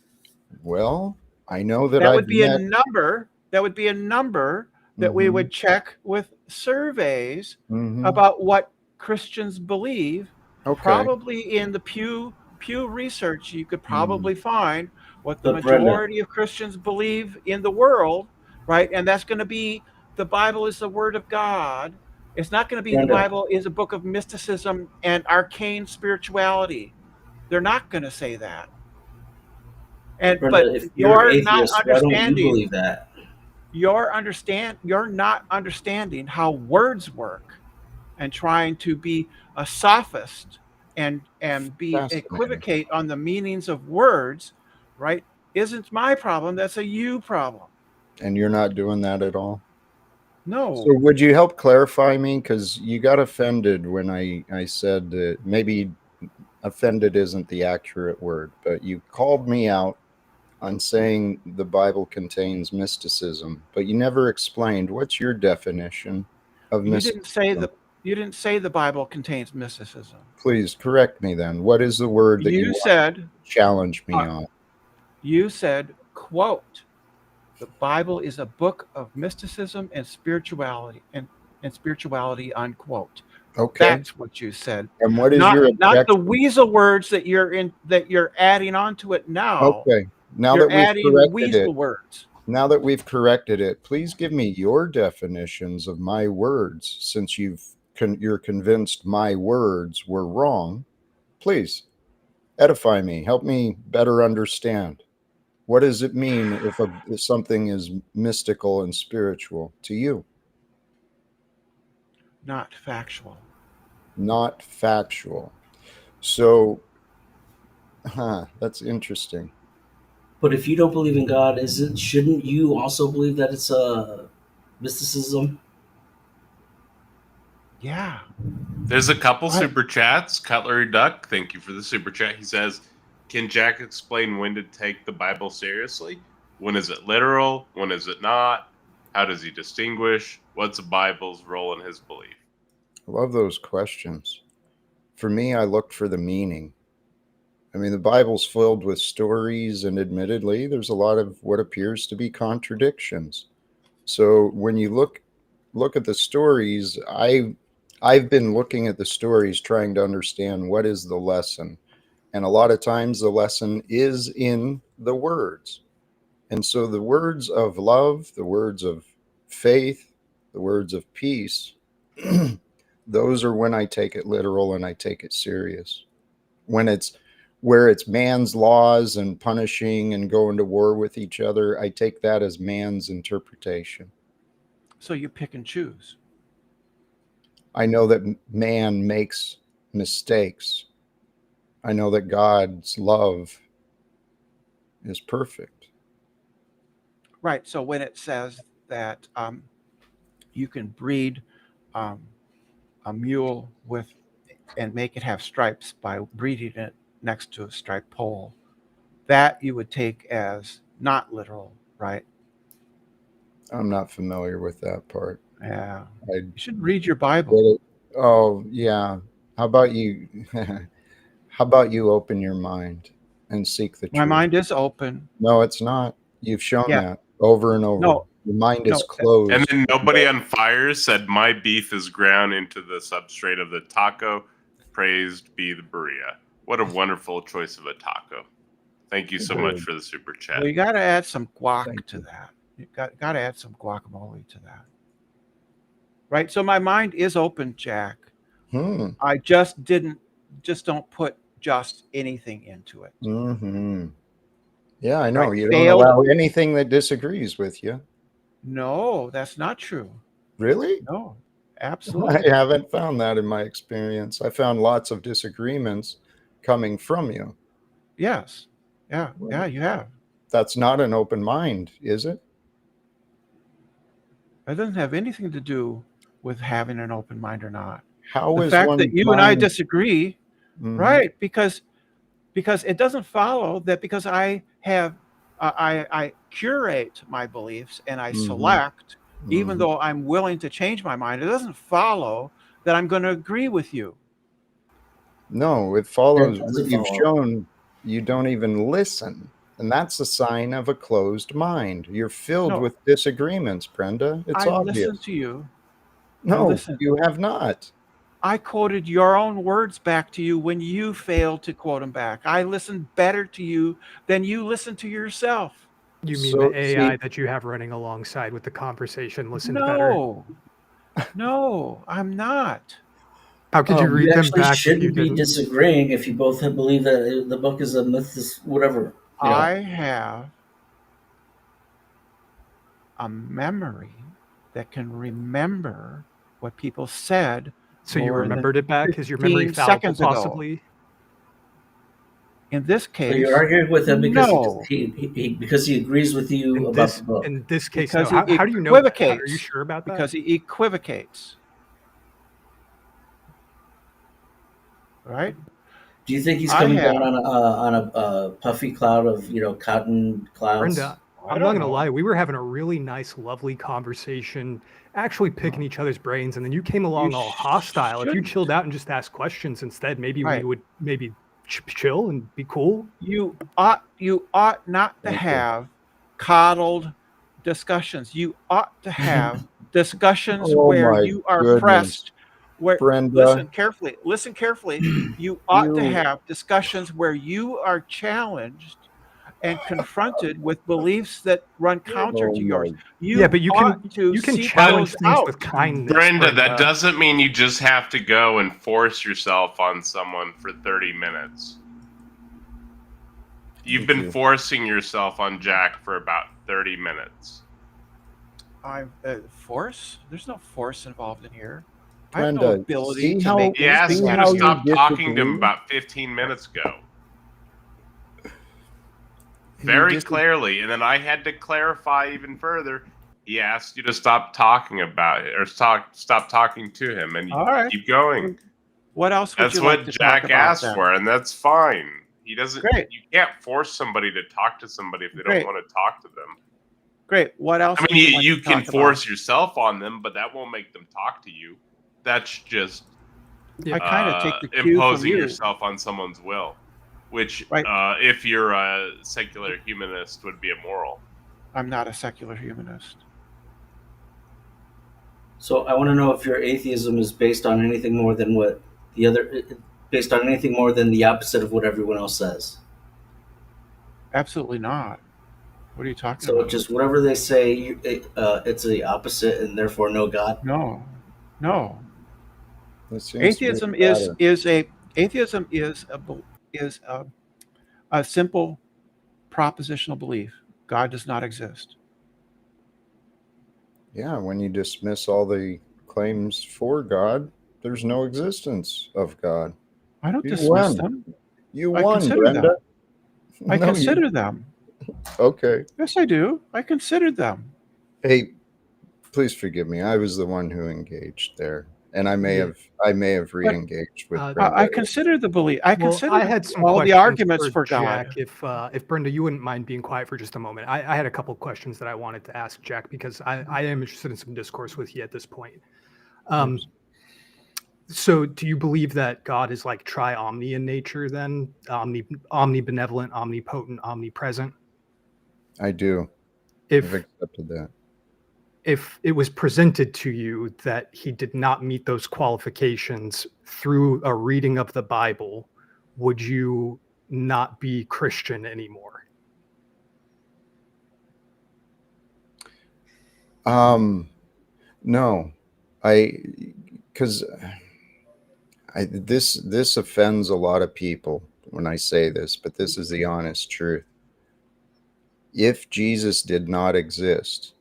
Well, I know that That I've would be met, a number. That would be a number that we Mhm. would check with surveys Mhm. about what Christians believe. Okay. Probably in the Pew research, you could probably find what the But Brenda- majority of Christians believe in the world, right? And that's going to be the Bible is the Word of God. It's not going to be the Brenda. Bible is a book of mysticism and arcane spirituality. They're not going to say that. And Brenda, but if you're you're not atheist, why don't you understanding. believe that? You're not understanding how words work, and trying to be a sophist and be Fascinating. equivocate on the meanings of words, right? Isn't my problem. That's a you problem. And you're not doing that at all? No. So would you help clarify me? Because you got offended when I said that maybe offended isn't the accurate word, but you called me out on saying the Bible contains mysticism, but you never explained what's your definition of you mysticism. didn't say the Bible contains mysticism. Please correct me then. What is the word that you You want said to challenge me on? you said, quote, the Bible is a book of mysticism and spirituality and spirituality, unquote. Okay. That's what you said. And what is not, your not the objection? weasel words that you're adding onto it now. Okay. Now You're that we've adding corrected weasel it, words. now that we've corrected it, please give me your definitions of my words, since you're convinced my words were wrong. Please. Edify me. Help me better understand. What does it mean if something is mystical and spiritual to you? Not factual. Not factual. So, that's interesting. But if you don't believe in God, shouldn't you also believe that it's mysticism? Yeah. There's a couple Right. super chats. Cutlery Duck, thank you for the super chat. He says, "Can Jack explain when to take the Bible seriously? When is it literal? When is it not? How does he distinguish? What's the Bible's role in his belief?" I love those questions. For me, I looked for the meaning. I mean, the Bible's filled with stories, and admittedly, there's a lot of what appears to be contradictions. So when you look at the stories, I've been looking at the stories trying to understand what is the lesson. And a lot of times the lesson is in the words. And so the words of love, the words of faith, the words of peace, those are when I take it literal and I take it serious. When it's where it's man's laws and punishing and going to war with each other, I take that as man's interpretation. So you pick and choose. I know that man makes mistakes. I know that God's love is perfect. Right. So when it says that you can breed a mule and make it have stripes by breeding it next to a striped pole, that you would take as not literal, right? I'm not familiar with that part. Yeah. I You should read your Bible. Oh, yeah. How about you? How about you open your mind and seek the My truth? mind is open. No, it's not. You've shown Yeah. that over and over. No. Your mind is No. closed. And then Nobody on Fire said, "My beef is ground into the substrate of the taco. Praised be the burrito." What a wonderful choice of a taco. Thank you so much for the super chat. Well, you got to add some guac Thank to you. that. You got to add some guacamole to that. Right? So my mind is open, Jack. I just don't put just anything into it. Mm-hmm. Yeah, I know. Right. You Failed. don't allow anything that disagrees with you. No, that's not true. Really? No, absolutely. I haven't found that in my experience. I found lots of disagreements coming from you. Yes. Yeah. Yeah, you have. That's not an open mind, is it? It doesn't have anything to do with having an open mind or not. How The is fact one that you and I mind- disagree, Mhm. right? Because it doesn't follow that because I have I curate my beliefs and I Mhm. select, even Mhm. though I'm willing to change my mind, it doesn't follow that I'm going to agree with you. No, it follows It what doesn't you've follow. shown. You don't even listen. And that's a sign of a closed mind. You're filled No, with disagreements, Brenda. It's I obvious. listened to you. No, listened. you have not. I quoted your own words back to you when you failed to quote them back. I listened better to you than you listened to yourself. You mean So, the AI that you have running alongside with the conversation listened better? No, I'm not. How could you You read them actually back if you shouldn't be didn't? disagreeing if you both believe that the book is a myth, whatever. You know? I have a memory that can remember what people said. So you more than remembered it back? Is your memory 15 fallible, seconds ago. possibly? In this So case, you're arguing with him because no. because he agrees with you about the book. In this case, Because no. he How do you know that? Are you equivocates. sure about that? Because he equivocates. Right? Do you think he's I coming have. down on a puffy cloud of cotton clouds? Brenda, I I'm don't not going to know. lie. We were having a really nice, lovely conversation, actually picking each other's brains, and then you came along all hostile. If you shouldn't. chilled out and just asked questions instead, maybe Right. we would maybe chill and be cool. You ought not to Thank you. have coddled discussions. You ought to have discussions Oh where my you are goodness. pressed. Where Brenda. listen carefully. You ought to You- have discussions where you are challenged and confronted with beliefs that run counter Oh to yours. my- Yeah, but you can seek challenge those things out. with kindness. Brenda, that doesn't mean you just have to go and force yourself on someone for 30 minutes. You've Thank been you. forcing yourself on Jack for about 30 minutes. I'm force. There's no force involved in here. I have no Brenda, ability see to how make He this asked thing you to how happen. you stop talking to him disagree? about 15 minutes ago. You Very dis- clearly. And then I had to clarify even further. He asked you to stop talking about it or stop talking to him, and you All right. keep going. What else would That's you what like to talk Jack about asked then? for, and that's fine. He doesn't. Great. You can't force somebody to talk to somebody if they Great. don't want to talk to them. Great. What else? I would mean, you like you to can talk force about? yourself on them, but that won't make them talk to you. That's just I kind of take the cue from imposing you. yourself on someone's will, which, Right. If you're a secular humanist, would be immoral. I'm not a secular humanist. So I want to know if your atheism is based on anything more than what the other, based on anything more than the opposite of what everyone else says. Absolutely not. What are you talking So about? just whatever they say, it's the opposite, and therefore no God. No. That seems to be Atheism the is pattern. a simple propositional belief. God does not exist. Yeah, when you dismiss all the claims for God, there's no existence of God. I don't You dismiss won. them. You I won, consider Brenda. them. I No, consider them. Okay. Yes, I do. I considered them. Hey, please forgive me. I was the one who engaged there, and I may Yeah. have re-engaged with Uh, Brenda. I consider the belief. I Well, consider I had some all the questions arguments for God. Jack. If Brenda, you wouldn't mind being quiet for just a moment. I had a couple questions that I wanted to ask Jack because I am interested in some discourse with you at this point. So do you believe that God is like tri-omni in nature then? Omnibenevolent, omnipotent, omnipresent? I do. I've If accepted that. if it was presented to you that he did not meet those qualifications through a reading of the Bible, would you not be Christian anymore? No, because this offends a lot of people when I say this, but this is the honest truth. If Jesus did not exist,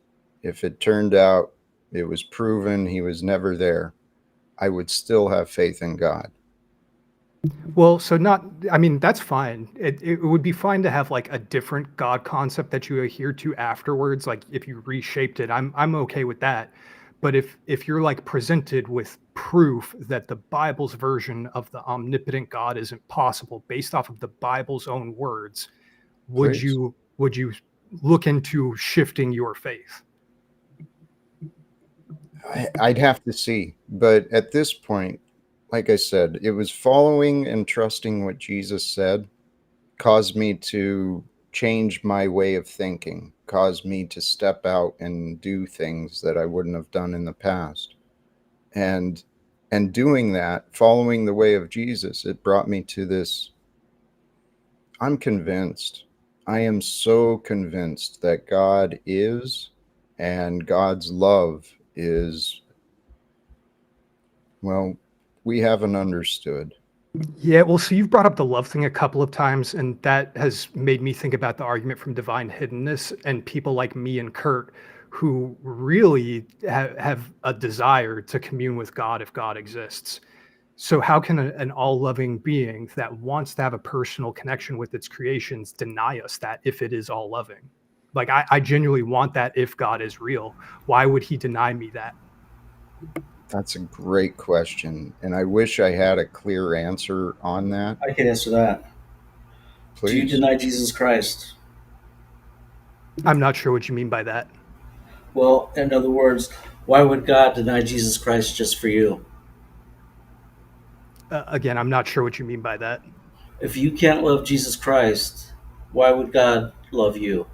if it turned out it was proven he was never there, I would still have faith in God. Well, so I mean, that's fine. It would be fine to have like a different God concept that you adhere to afterwards. Like if you reshaped it, I'm okay with that. But if you're like presented with proof that the Bible's version of the omnipotent God isn't possible based off of the Bible's own words, would Please. you look into shifting your faith? I'd have to see. But at this point, like I said, it was following and trusting what Jesus said caused me to change my way of thinking, caused me to step out and do things that I wouldn't have done in the past. And doing that, following the way of Jesus, it brought me to this. I'm convinced. I am so convinced that God is, and God's love is, well, we haven't understood. Yeah, well, so you've brought up the love thing a couple of times, and that has made me think about the argument from divine hiddenness and people like me and Kurt who really have a desire to commune with God if God exists. So how can an all-loving being that wants to have a personal connection with its creations deny us that if it is all-loving? Like, I genuinely want that if God is real. Why would he deny me that? That's a great question, and I wish I had a clear answer on that. I can answer that. Please. Do you deny Jesus Christ? I'm not sure what you mean by that. Well, in other words, why would God deny Jesus Christ just for you? Again, I'm not sure what you mean by that. If you can't love Jesus Christ, why would God love you?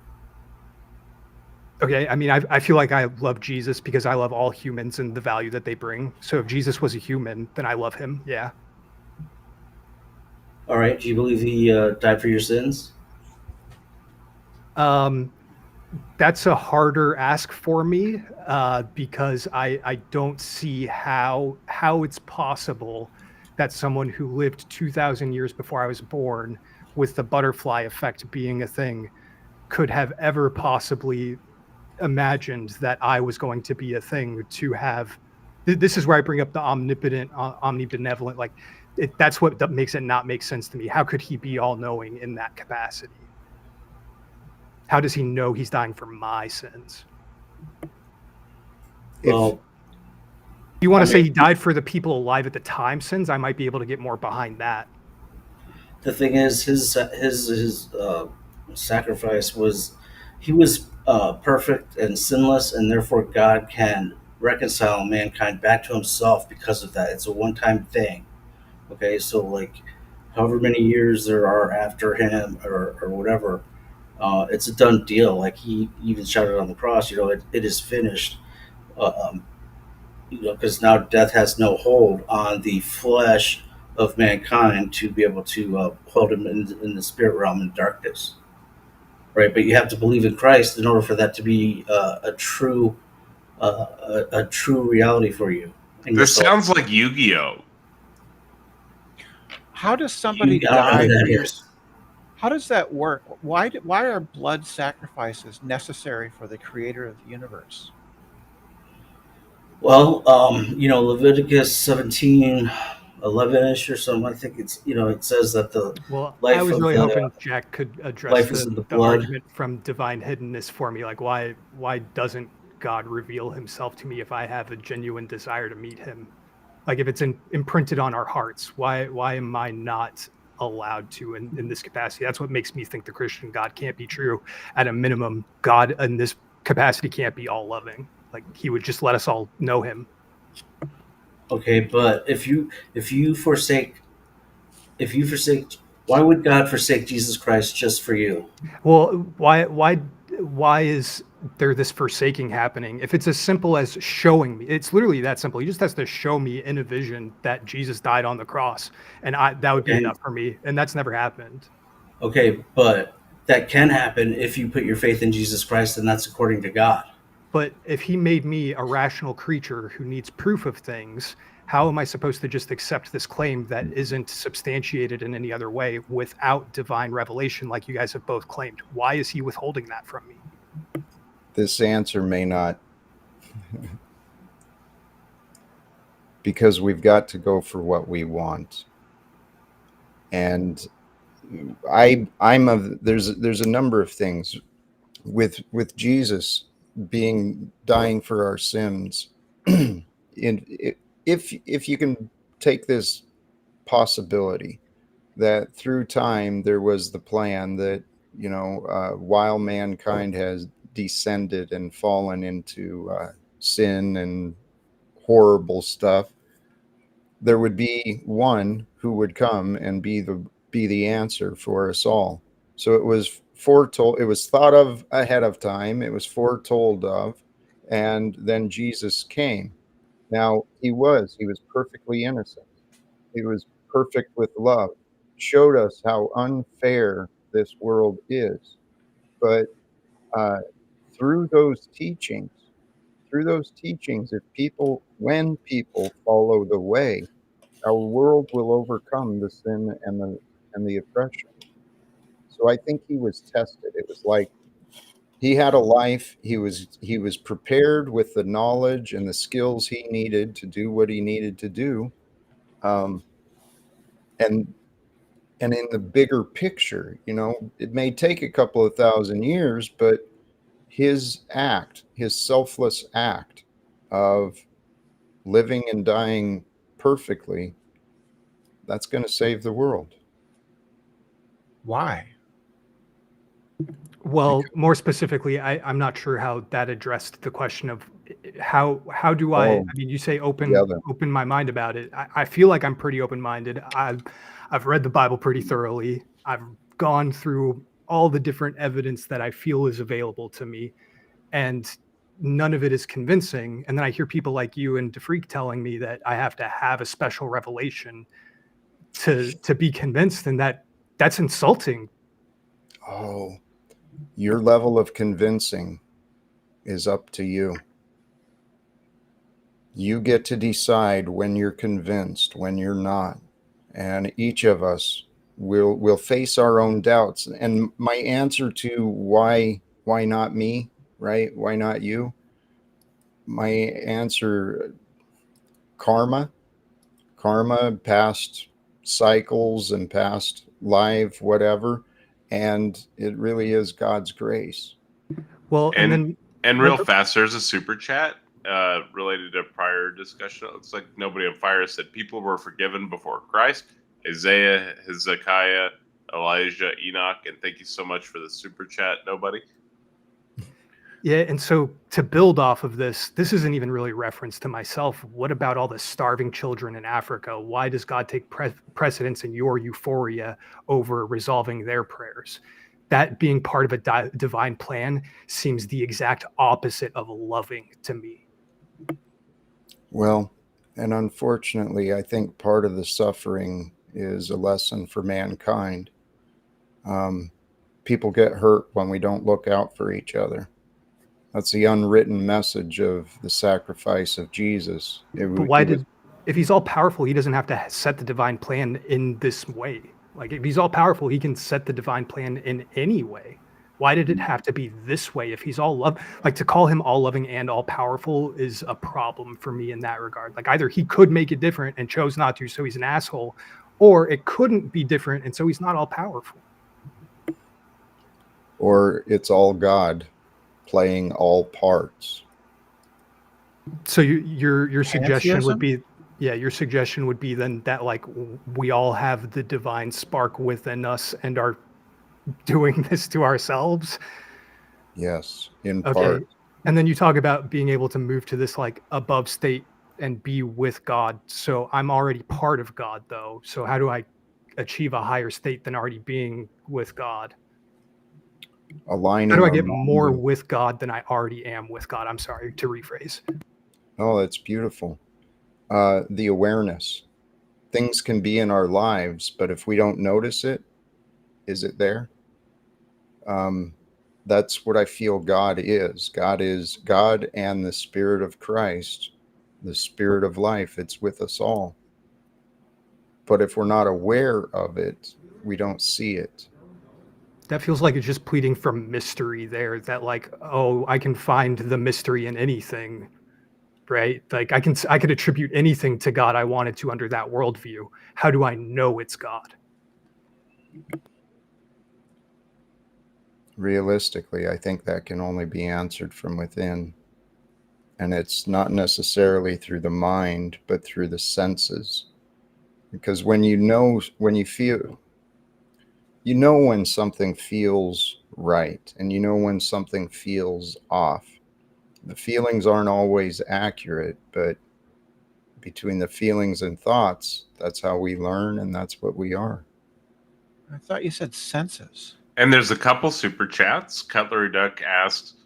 Okay, I mean, I feel like I love Jesus because I love all humans and the value that they bring. So if Jesus was a human, then I love him. Yeah. All right. Do you believe he died for your sins? That's a harder ask for me because I don't see how it's possible that someone who lived 2,000 years before I was born with the butterfly effect being a thing, could have ever possibly imagined that I was going to be a thing to have. This is where I bring up the omnipotent, omnibenevolent. Like, that's what that makes it not make sense to me. How could he be all knowing in that capacity? How does he know he's dying for my sins? Well, You want I to say mean- he died for the people alive at the time sins? I might be able to get more behind that. the thing is, his sacrifice was, he was perfect and sinless, and therefore God can reconcile mankind back to himself because of that. It's a one-time thing. Okay, so like, however many years there are after him or whatever, it's a done deal. Like he even shouted on the cross, it is finished. Um, because now death has no hold on the flesh of mankind to be able to hold him in the spirit realm in darkness, right? But you have to believe in Christ in order for that to be a true reality for you. And This sounds like Yu-Gi-Oh. How does somebody I don't know die who that for your? is. How does that work? Why are blood sacrifices necessary for the creator of the universe? Well, Leviticus 17, 11-ish or something. I think it says that the Well, life I was of really the hoping Jack could address life is in the the blood. argument from divine hiddenness for me. Like, why doesn't God reveal himself to me if I have a genuine desire to meet him? Like, if it's imprinted on our hearts, why am I not allowed to in this capacity? That's what makes me think the Christian God can't be true. At a minimum, God in this capacity can't be all loving. Like, he would just let us all know him. Okay, but if you forsake, why would God forsake Jesus Christ just for you? Well, why is there this forsaking happening? If it's as simple as showing me, it's literally that simple. He just has to show me in a vision that Jesus died on the cross, and that would be Okay. enough for me. And that's never happened. Okay, but that can happen if you put your faith in Jesus Christ, and that's according to God. But if he made me a rational creature who needs proof of things, how am I supposed to just accept this claim that isn't substantiated in any other way without divine revelation, like you guys have both claimed? Why is he withholding that from me? This answer may not, because we've got to go for what we want. And there's a number of things with Jesus dying for our sins. If you can take this possibility that through time there was the plan that while mankind has descended and fallen into sin and horrible stuff, there would be one who would come and be the answer for us all. So it was foretold, it was thought of ahead of time, it was foretold of, and then Jesus came. Now he was perfectly innocent. He was perfect with love, showed us how unfair this world is. But through those teachings, when people follow the way, our world will overcome the sin and the oppression. So I think he was tested. It was like he had a life. He was prepared with the knowledge and the skills he needed to do what he needed to do. And in the bigger picture, it may take a couple of thousand years, but his selfless act of living and dying perfectly, that's going to save the world. Why? Well, more specifically, I'm not sure how that addressed the question of how do I mean, you say open my mind about it. I feel like I'm pretty open-minded. I've read the Bible pretty thoroughly. I've gone through all the different evidence that I feel is available to me, and none of it is convincing. And then I hear people like you and DeFreak telling me that I have to have a special revelation to be convinced, and that's insulting. Oh, your level of convincing is up to you. You get to decide when you're convinced, when you're not. And each of us we'll face our own doubts. And my answer to why not me, right? Why not you? My answer, karma, past cycles and past life, whatever. And it really is God's grace. Well, and real fast, there's a super chat related to prior discussion. It looks like nobody on fire said people were forgiven before Christ. Isaiah, Hezekiah, Elijah, Enoch, and thank you so much for the super chat. Nobody. Yeah, and so to build off of this isn't even really reference to myself. What about all the starving children in Africa? Why does God take precedence in your euphoria over resolving their prayers? That being part of a divine plan seems the exact opposite of loving to me. Well, and unfortunately, I think part of the suffering is a lesson for mankind. People get hurt when we don't look out for each other. That's the unwritten message of the sacrifice of Jesus. But if he's all powerful, he doesn't have to set the divine plan in this way. Like, if he's all powerful, he can set the divine plan in any way. Why did it have to be this way? If he's all love, like, to call him all loving and all powerful is a problem for me in that regard. Like, either he could make it different and chose not to, so he's an asshole, or it couldn't be different, and so he's not all powerful. Or it's all God playing all parts. So your suggestion would be, your suggestion would be then that, like, we all have the divine spark within us and are doing this to ourselves. Yes, in part. And then you talk about being able to move to this, like, above state and be with God. So I'm already part of God, though. So how do I achieve a higher state than already being with God? Aligning. How do I get more with God than I already am with God? I'm sorry to rephrase. Oh, that's beautiful. The awareness. Things can be in our lives, but if we don't notice it, is it there? That's what I feel God is. God is God and the Spirit of Christ, the Spirit of life. It's with us all. But if we're not aware of it, we don't see it. That feels like it's just pleading for mystery there, that, like, oh, I can find the mystery in anything, right? Like, I could attribute anything to God I wanted to under that worldview. How do I know it's God? Realistically, I think that can only be answered from within. And it's not necessarily through the mind, but through the senses. Because when you feel, you know when something feels right, and you know when something feels off. The feelings aren't always accurate, but between the feelings and thoughts, that's how we learn, and that's what we are. I thought you said senses. And there's a couple super chats. Cutlery Duck asked,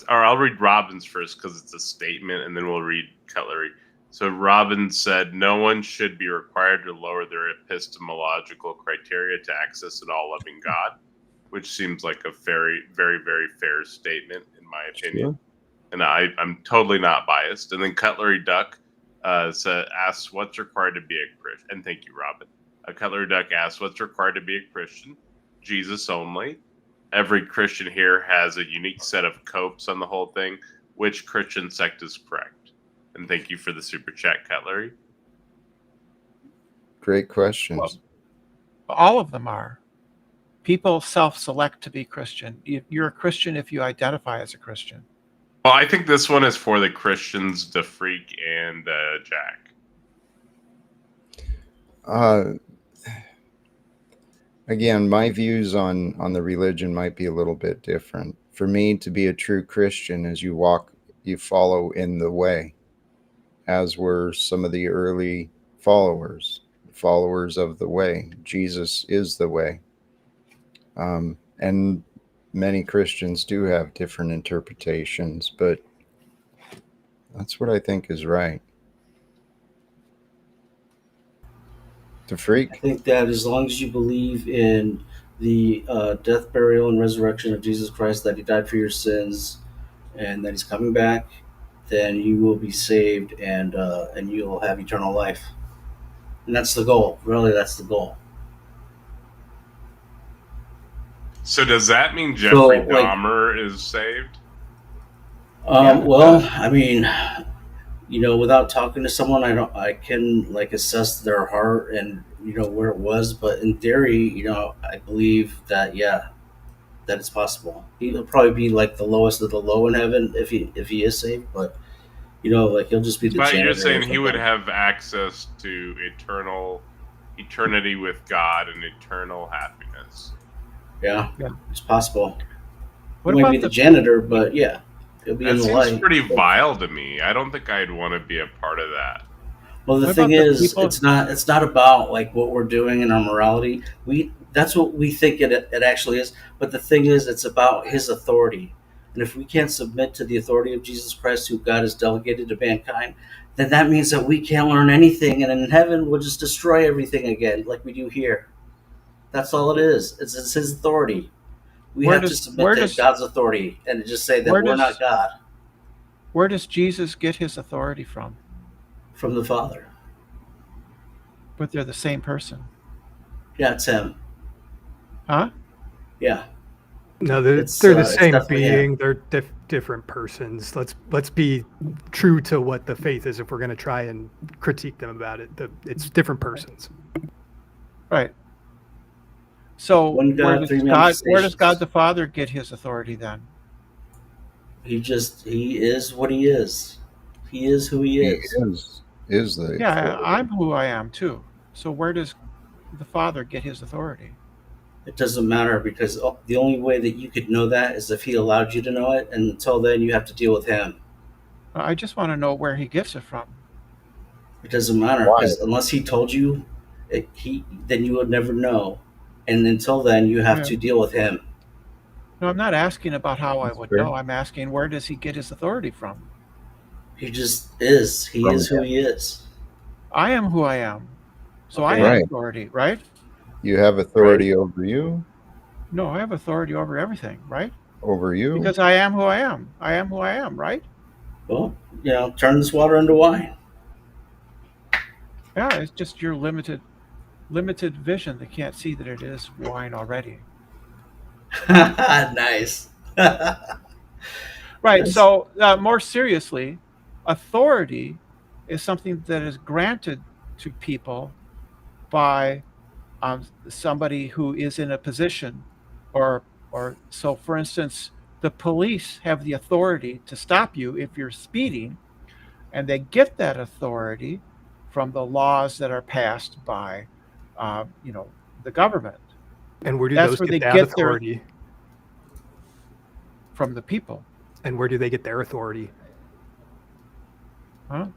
I'll read Robin's first because it's a statement, and then we'll read Cutlery. So Robin said, no one should be required to lower their epistemological criteria to access an all-loving God, which seems like a very, very, very fair statement, in my opinion. Sure. And I'm totally not biased. And then Cutlery Duck asks, what's required to be a Christian? And thank you, Robin. Cutlery Duck asks, what's required to be a Christian? Jesus only. Every Christian here has a unique set of copes on the whole thing. Which Christian sect is correct? And thank you for the super chat, Cutlery. Great questions. Well, all of them are. People self-select to be Christian. You're a Christian if you identify as a Christian. Well, I think this one is for the Christians, the Freak, and Jack. Again, my views on the religion might be a little bit different. For me, to be a true Christian is you follow in the way, as were some of the early followers of the way. Jesus is the way. And many Christians do have different interpretations, but that's what I think is right. The Freak? I think that as long as you believe in the death, burial, and resurrection of Jesus Christ, that he died for your sins and that he's coming back, then you will be saved and you'll have eternal life. And that's the goal. Really, that's the goal. So does that mean Jeffrey like- Dahmer is saved? Well, I mean, without talking to someone, I can like assess their heart and where it was. But in theory, I believe that that it's possible. He'll probably be like the lowest of the low in heaven if he is saved. But like he'll just be the. But you're janitor saying for he would them. have access to eternity with God and eternal happiness. Yeah, Yeah. it's possible. What He might about be the janitor, but yeah, he'll be That in the seems light. pretty vile to me. I don't think I'd want to be a part of that. Well, the What thing about the is, people- it's not about like what we're doing in our morality. That's what we think it actually is. But the thing is, it's about His authority. And if we can't submit to the authority of Jesus Christ, who God has delegated to mankind, then that means that we can't learn anything. And in heaven, we'll just destroy everything again, like we do here. That's all it is. It's His authority. We Where have to does- submit where to does- God's authority and just say that where we're does- not God, Where does Jesus get his authority from? from the Father. But they're the same person. Yeah, it's Him. Huh? Yeah. No, they're It's, the it's same definitely being. They're different persons. Let's be true to what the faith is. If we're going to try and critique them about it, it's different persons. Right. So One God, where does three God manifestations. the Father get his authority then? He is what He is. He is who He is. Is the Yeah, I'm who I am too. So where does the Father get his authority? It doesn't matter because the only way that you could know that is if He allowed you to know it, and until then, you have to deal with Him. I just want to know where he gets it from. It doesn't matter Why? because unless He told you, then you would never know, and until then, you have Yeah. to deal with Him. No, I'm not asking about how I That's would fair. know. I'm asking where does he get his authority from? He just is. He From is who Him. He is. I am who I am. So I Okay. have Right. authority, right? You have authority over you, No, I have authority over everything, right? over you. Because I am who I am. I am who I am, right? Well, turn this water into wine. Yeah, it's just your limited vision that can't see that it is wine already. Nice. Right. Yes. So, more seriously, authority is something that is granted to people by somebody who is in a position, or so. For instance, the police have the authority to stop you if you're speeding, and they get that authority from the laws that are passed by, the government, And where do That's those where get they that get their- authority? from the people. And where do they get their authority? Huh?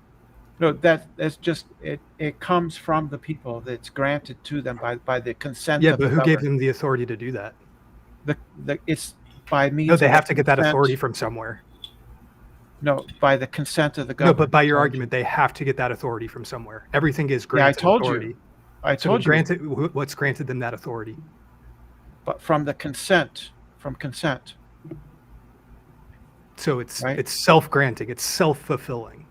No, that's just it comes from the people. That's granted to them by the consent Yeah, of but the who gave government. them the authority to do that? It's by means No, they of have the to get that consent- authority from somewhere. No, by the consent of the No, government. but by your I told argument, they have to get that authority from somewhere. Everything is Yeah, I granted told you. authority. I So told you, what's granted them that authority? but from the consent, from consent. So it's Right. it's self-granting. It's self-fulfilling.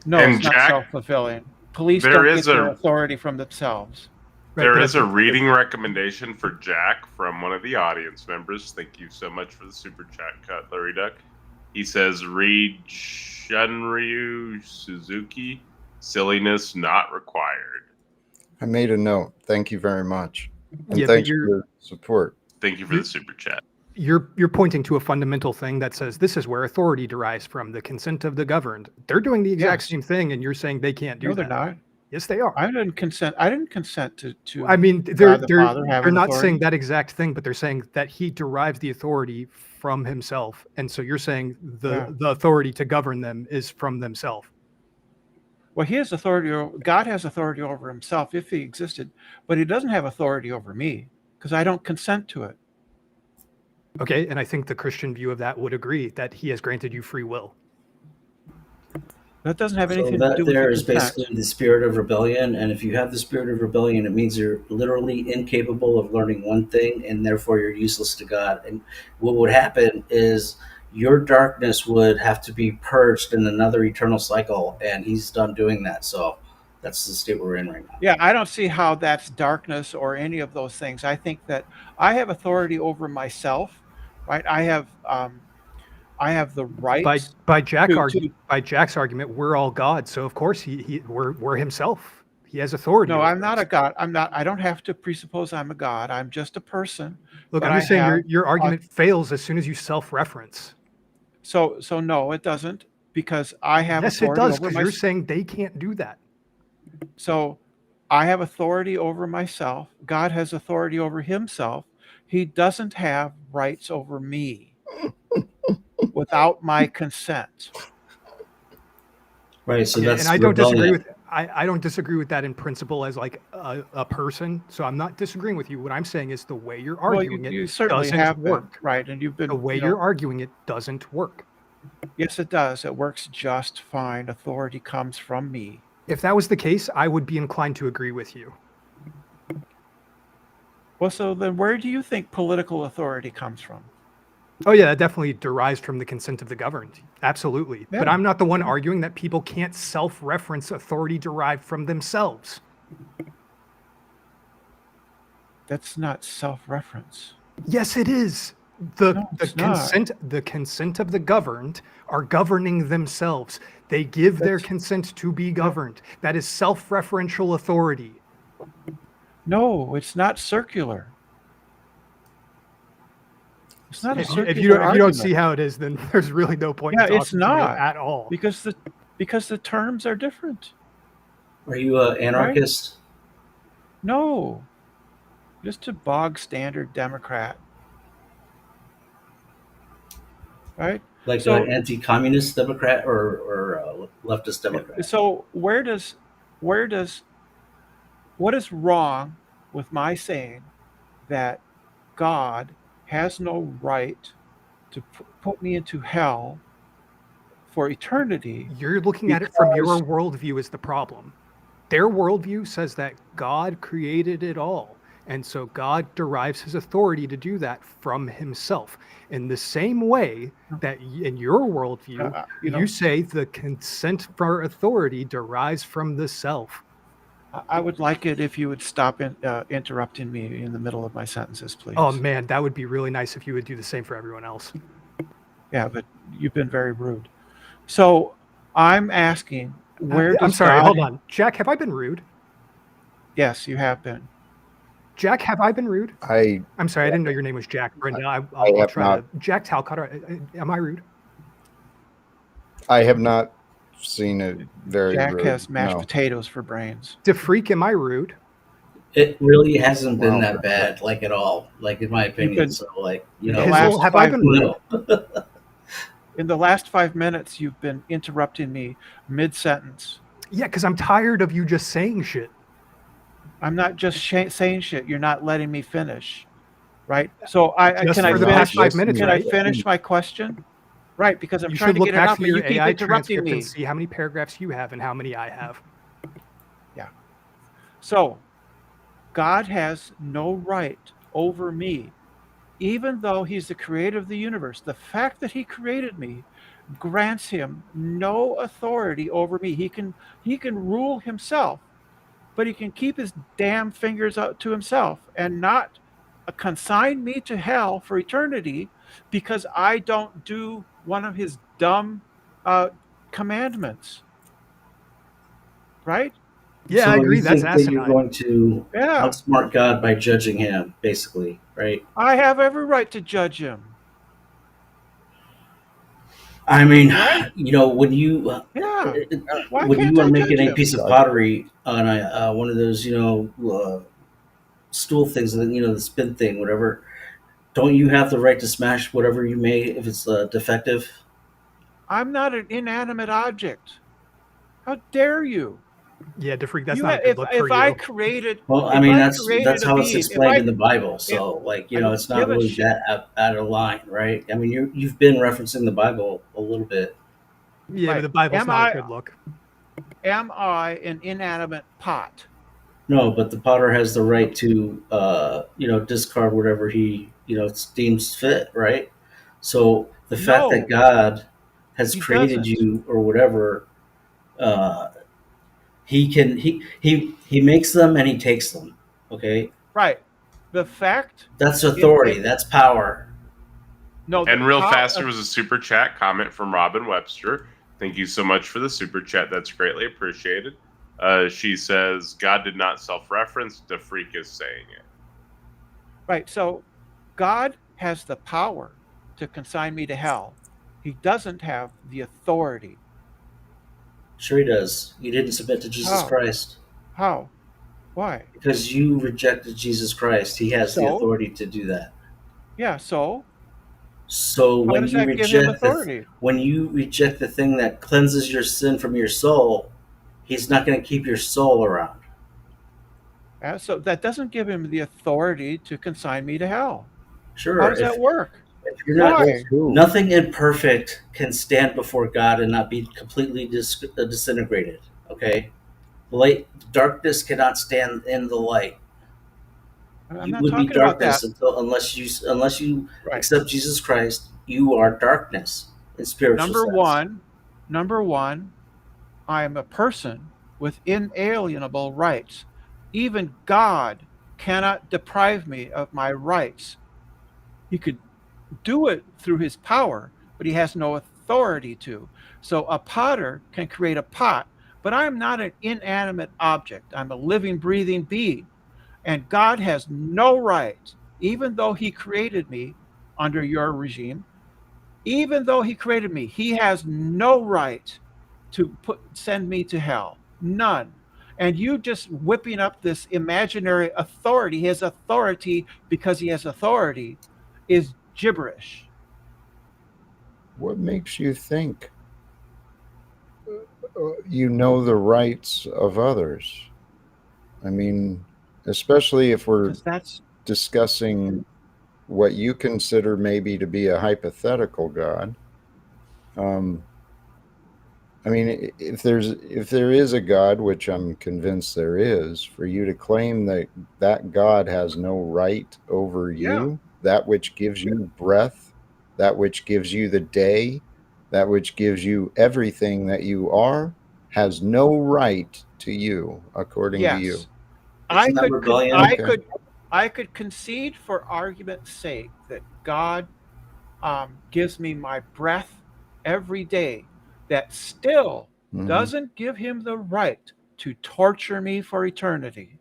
No, And it's not Jack, self-fulfilling. Police there don't is get their a- authority from themselves. Right, There but is I a think- reading recommendation for Jack from one of the audience members. Thank you so much for the super chat cut, Larry Duck. He says, read Shunryu Suzuki, silliness not required. I made a note. Thank you very much. And Yeah, but thanks for your support. Thank you for the super chat. You're pointing to a fundamental thing that says this is where authority derives from, the consent of the governed. They're doing the exact Yes. same thing, and you're saying they can't do No, that. they're not. Yes, they are. I didn't consent. I didn't consent to. I mean, God they're the Father they're having not authority. saying that exact thing, but they're saying that he derives the authority from himself, and so you're saying Yeah. the authority to govern them is from themselves. Well, he has authority. God has authority over himself if he existed, but he doesn't have authority over me because I don't consent to it. Okay, and I think the Christian view of that would agree that he has granted you free will. That doesn't have So anything to that do with there the is consent. basically the spirit of rebellion, and if you have the spirit of rebellion, it means you're literally incapable of learning one thing, and therefore you're useless to God. And what would happen is your darkness would have to be purged in another eternal cycle, and He's done doing that. So That's the state we're in right now. Yeah, I don't see how that's darkness or any of those things. I think that I have authority over myself, right? I have the rights By Jack's to. argument, we're all God. So of course we're himself. He has authority. No, over I'm not us. a god. I'm not. I don't have to presuppose I'm a god. I'm just a person. Look, but I'm just saying have your a- argument fails as soon as you self-reference. So no, it doesn't, because I have Yes, it authority does, over because my. you're saying they can't do that. So I have authority over myself. God has authority over himself. He doesn't have rights over me without my consent. Right. So Yeah, that's and I don't disagree rebellion. with I don't disagree with that in principle as like a person. So I'm not disagreeing with you. What I'm saying is the way you're arguing you it certainly doesn't have work. been, right? And you've been. The way you're arguing it doesn't work. Yes, it does. It works just fine. Authority comes from me. If that was the case, I would be inclined to agree with you. Well, so then where do you think political authority comes from? Oh yeah, that definitely derives from the consent of the governed. Absolutely. Yeah. But I'm not the one arguing that people can't self-reference authority derived from themselves. That's not self-reference. Yes, it is. No, it's The consent of the governed are governing themselves. They give their consent to be governed. That is self-referential authority. No, it's not circular. It's not a If circular you don't argument. see how it is, then there's really no point Yeah, in it's talking to me not. at all. because the terms are different. Are you an anarchist? No, just a bog standard Democrat, right? Like So- an anti-communist Democrat or leftist Democrat? So what is wrong with my saying that God has no right to put me into hell for eternity? You're looking at it from your because- worldview is the problem. Their worldview says that God created it all. And so God derives his authority to do that from himself. In the same way that in your worldview, you say the consent for authority derives from the self. I would like it if you would stop interrupting me in the middle of my sentences, please. Oh man, that would be really nice if you would do the same for everyone else. Yeah, but you've been very rude. So I'm asking, where does I'm sorry, God... hold on. Jack, have I been rude? Yes, you have been. Jack, have I been rude? I'm sorry, I didn't know your name was Jack. Brenda, I'll have try not. to. Jack Talcott, am I rude? I have not seen it very Jack rude. has mashed No. potatoes for brains. DeFreak, am I rude? It really hasn't been Wow. that bad, like at all. Like in my opinion. been- So like The Hizzle, last have I 5 been rude? no. In the last 5 minutes, you've been interrupting me mid-sentence. Yeah, because I'm tired of you just saying shit. I'm not just saying shit. You're not letting me finish, right? So Just can I for the finish? past 5 minutes, Can I right? finish my question? Right, because I'm You trying should to look get it back out, through but you your keep AI interrupting transcript me. and see how many paragraphs you have and how many I have. So, God has no right over me, even though he's the creator of the universe. The fact that he created me grants him no authority over me. He can rule himself, but he can keep his damn fingers out to himself and not consign me to hell for eternity because I don't do one of his dumb commandments. Right? Yeah, So I agree. You That's think that you're asinine. going to Yeah. outsmart God by judging him, basically, right? I have every right to judge him. I mean, Right? when you Yeah. Why when can't you I are making judge a him? piece of pottery on one of those, stool things, the spin thing, whatever, don't you have the right to smash whatever you made if it's defective? I'm not an inanimate object. How dare you? Yeah, DeFreak, that's You not a good look for if you. I created, Well, I if mean, I that's created a how it's being, if explained I- in the Bible. So, I don't it's not give a really shit. that out of line, right? I mean, you've been referencing the Bible a little bit. Yeah, Right. but the Bible's Am not I- a good look. Am I an inanimate pot? No, but the potter has the right to, discard whatever he, deems fit, right? So the fact that No. God has He created doesn't. you or whatever, He makes them and he takes them. Okay, Right. The fact. that's authority. That's power. No. And real fast, there was a super chat comment from Robin Webster. Thank you so much for the super chat. That's greatly appreciated. She says, God did not self-reference. The freak is saying it. Right. So God has the power to consign me to hell. He doesn't have the authority. Sure he does. You didn't submit to Jesus How? Christ. How? Why? Because you rejected Jesus Christ. He has the authority to do that. Yeah, so when does you that give him reject authority? when you reject the thing that cleanses your sin from your soul, he's not going to keep your soul around. So that doesn't give him the authority to consign me to hell. Sure. How does that work? If you're not, Why? nothing imperfect can stand before God and not be completely disintegrated. Okay, darkness cannot stand in the light. I'm You not would be talking about darkness that. unless you Right. accept Jesus Christ. You are darkness in spiritual sense. Number one, I am a person with inalienable rights. Even God cannot deprive me of my rights. He could do it through his power, but he has no authority to. So a potter can create a pot, but I'm not an inanimate object. I'm a living, breathing being. And God has no right, even though he created me under your regime, even though he created me, he has no right to send me to hell. None. And you just whipping up this imaginary authority, his authority because he has authority, is gibberish. What makes you think you know the rights of others? I mean, especially if we're discussing what you consider maybe to be a hypothetical God. I mean, if there is a God, which I'm convinced there is, for you to claim that that God has no right over you, that which gives you breath, that which gives you the day, that which gives you everything that you are, has no right to you, according to you. I could concede for argument's sake that God gives me my breath every day. That still doesn't give him the right to torture me for eternity.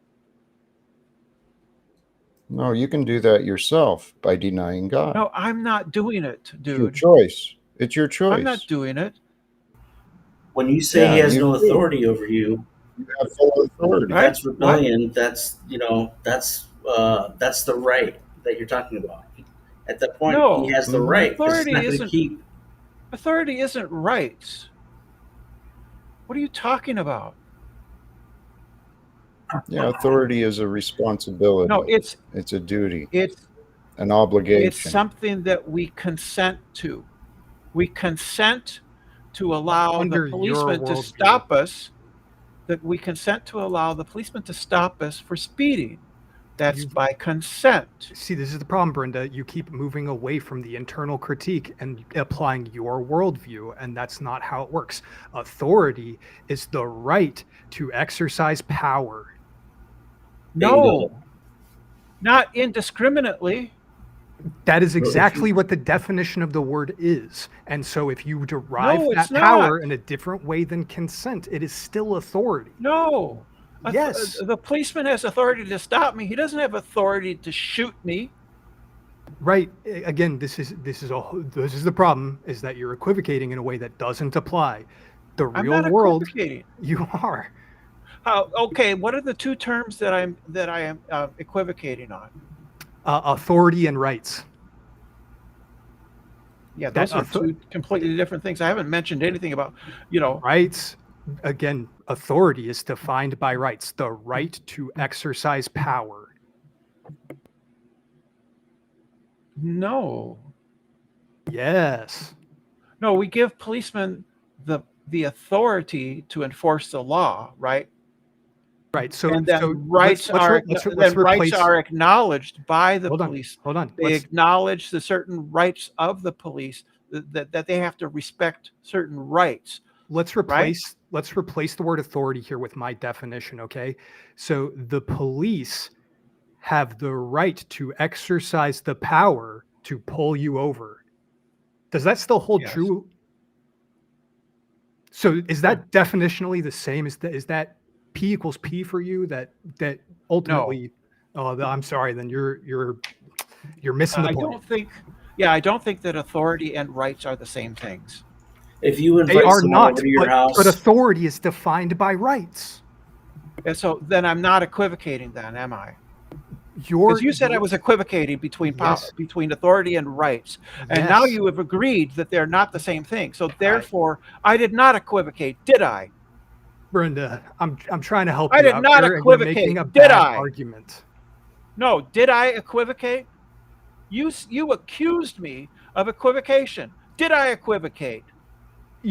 No, you can do that yourself by denying God. No, I'm not doing it, dude. It's your choice. It's your choice. I'm not doing it. When you say he has no authority over you, you have full authority. That's rebellion. What? That's the right that you're talking about. At that point, he has the right. Authority isn't rights. What are you talking about? Yeah, authority is a responsibility. No, it's a duty. It's an obligation. It's something that we consent to. We consent to allow the policeman to stop us. That we consent to allow the policeman to stop us for speeding. That's by consent. See, this is the problem, Brenda. You keep moving away from the internal critique and applying your worldview, and that's not how it works. Authority is the right to exercise power. No, not indiscriminately. That is exactly what the definition of the word is. And so if you derive that power in a different way than consent, it is still authority. No. Yes. The policeman has authority to stop me. He doesn't have authority to shoot me. Right. Again, this is the problem, is that you're equivocating in a way that doesn't apply. The real world. Equivocating. You are. Okay. What are the two terms that I am equivocating on? Authority and rights. Yeah, those are two completely different things. I haven't mentioned anything about, rights. Again, authority is defined by rights, the right to exercise power. No. Yes. No, we give policemen the authority to enforce the law, right? Right. So, and then rights are acknowledged by the police. Hold on. They acknowledge the certain rights of the police, that they have to respect certain rights. let's replace the word authority here with my definition, okay? So the police have the right to exercise the power to pull you over. Does that still hold Yes. true? So is that definitionally the same? Is that P equals P for you? That ultimately? Oh, I'm sorry. Then you're missing the I point. don't think. Yeah, I don't think that authority and rights are the same things. If you They invite are someone not. over to your But house, authority is defined by rights. And so then I'm not equivocating, then, am I? Your Because you said I was equivocating between Yes. between authority and rights, and now Yes. you have agreed that they're not the same thing. So therefore, I did not equivocate, did I? Brenda, I'm trying to help I you did out not here, and you're making equivocate, a did bad I? argument. No, did I equivocate? You accused me of equivocation. Did I equivocate?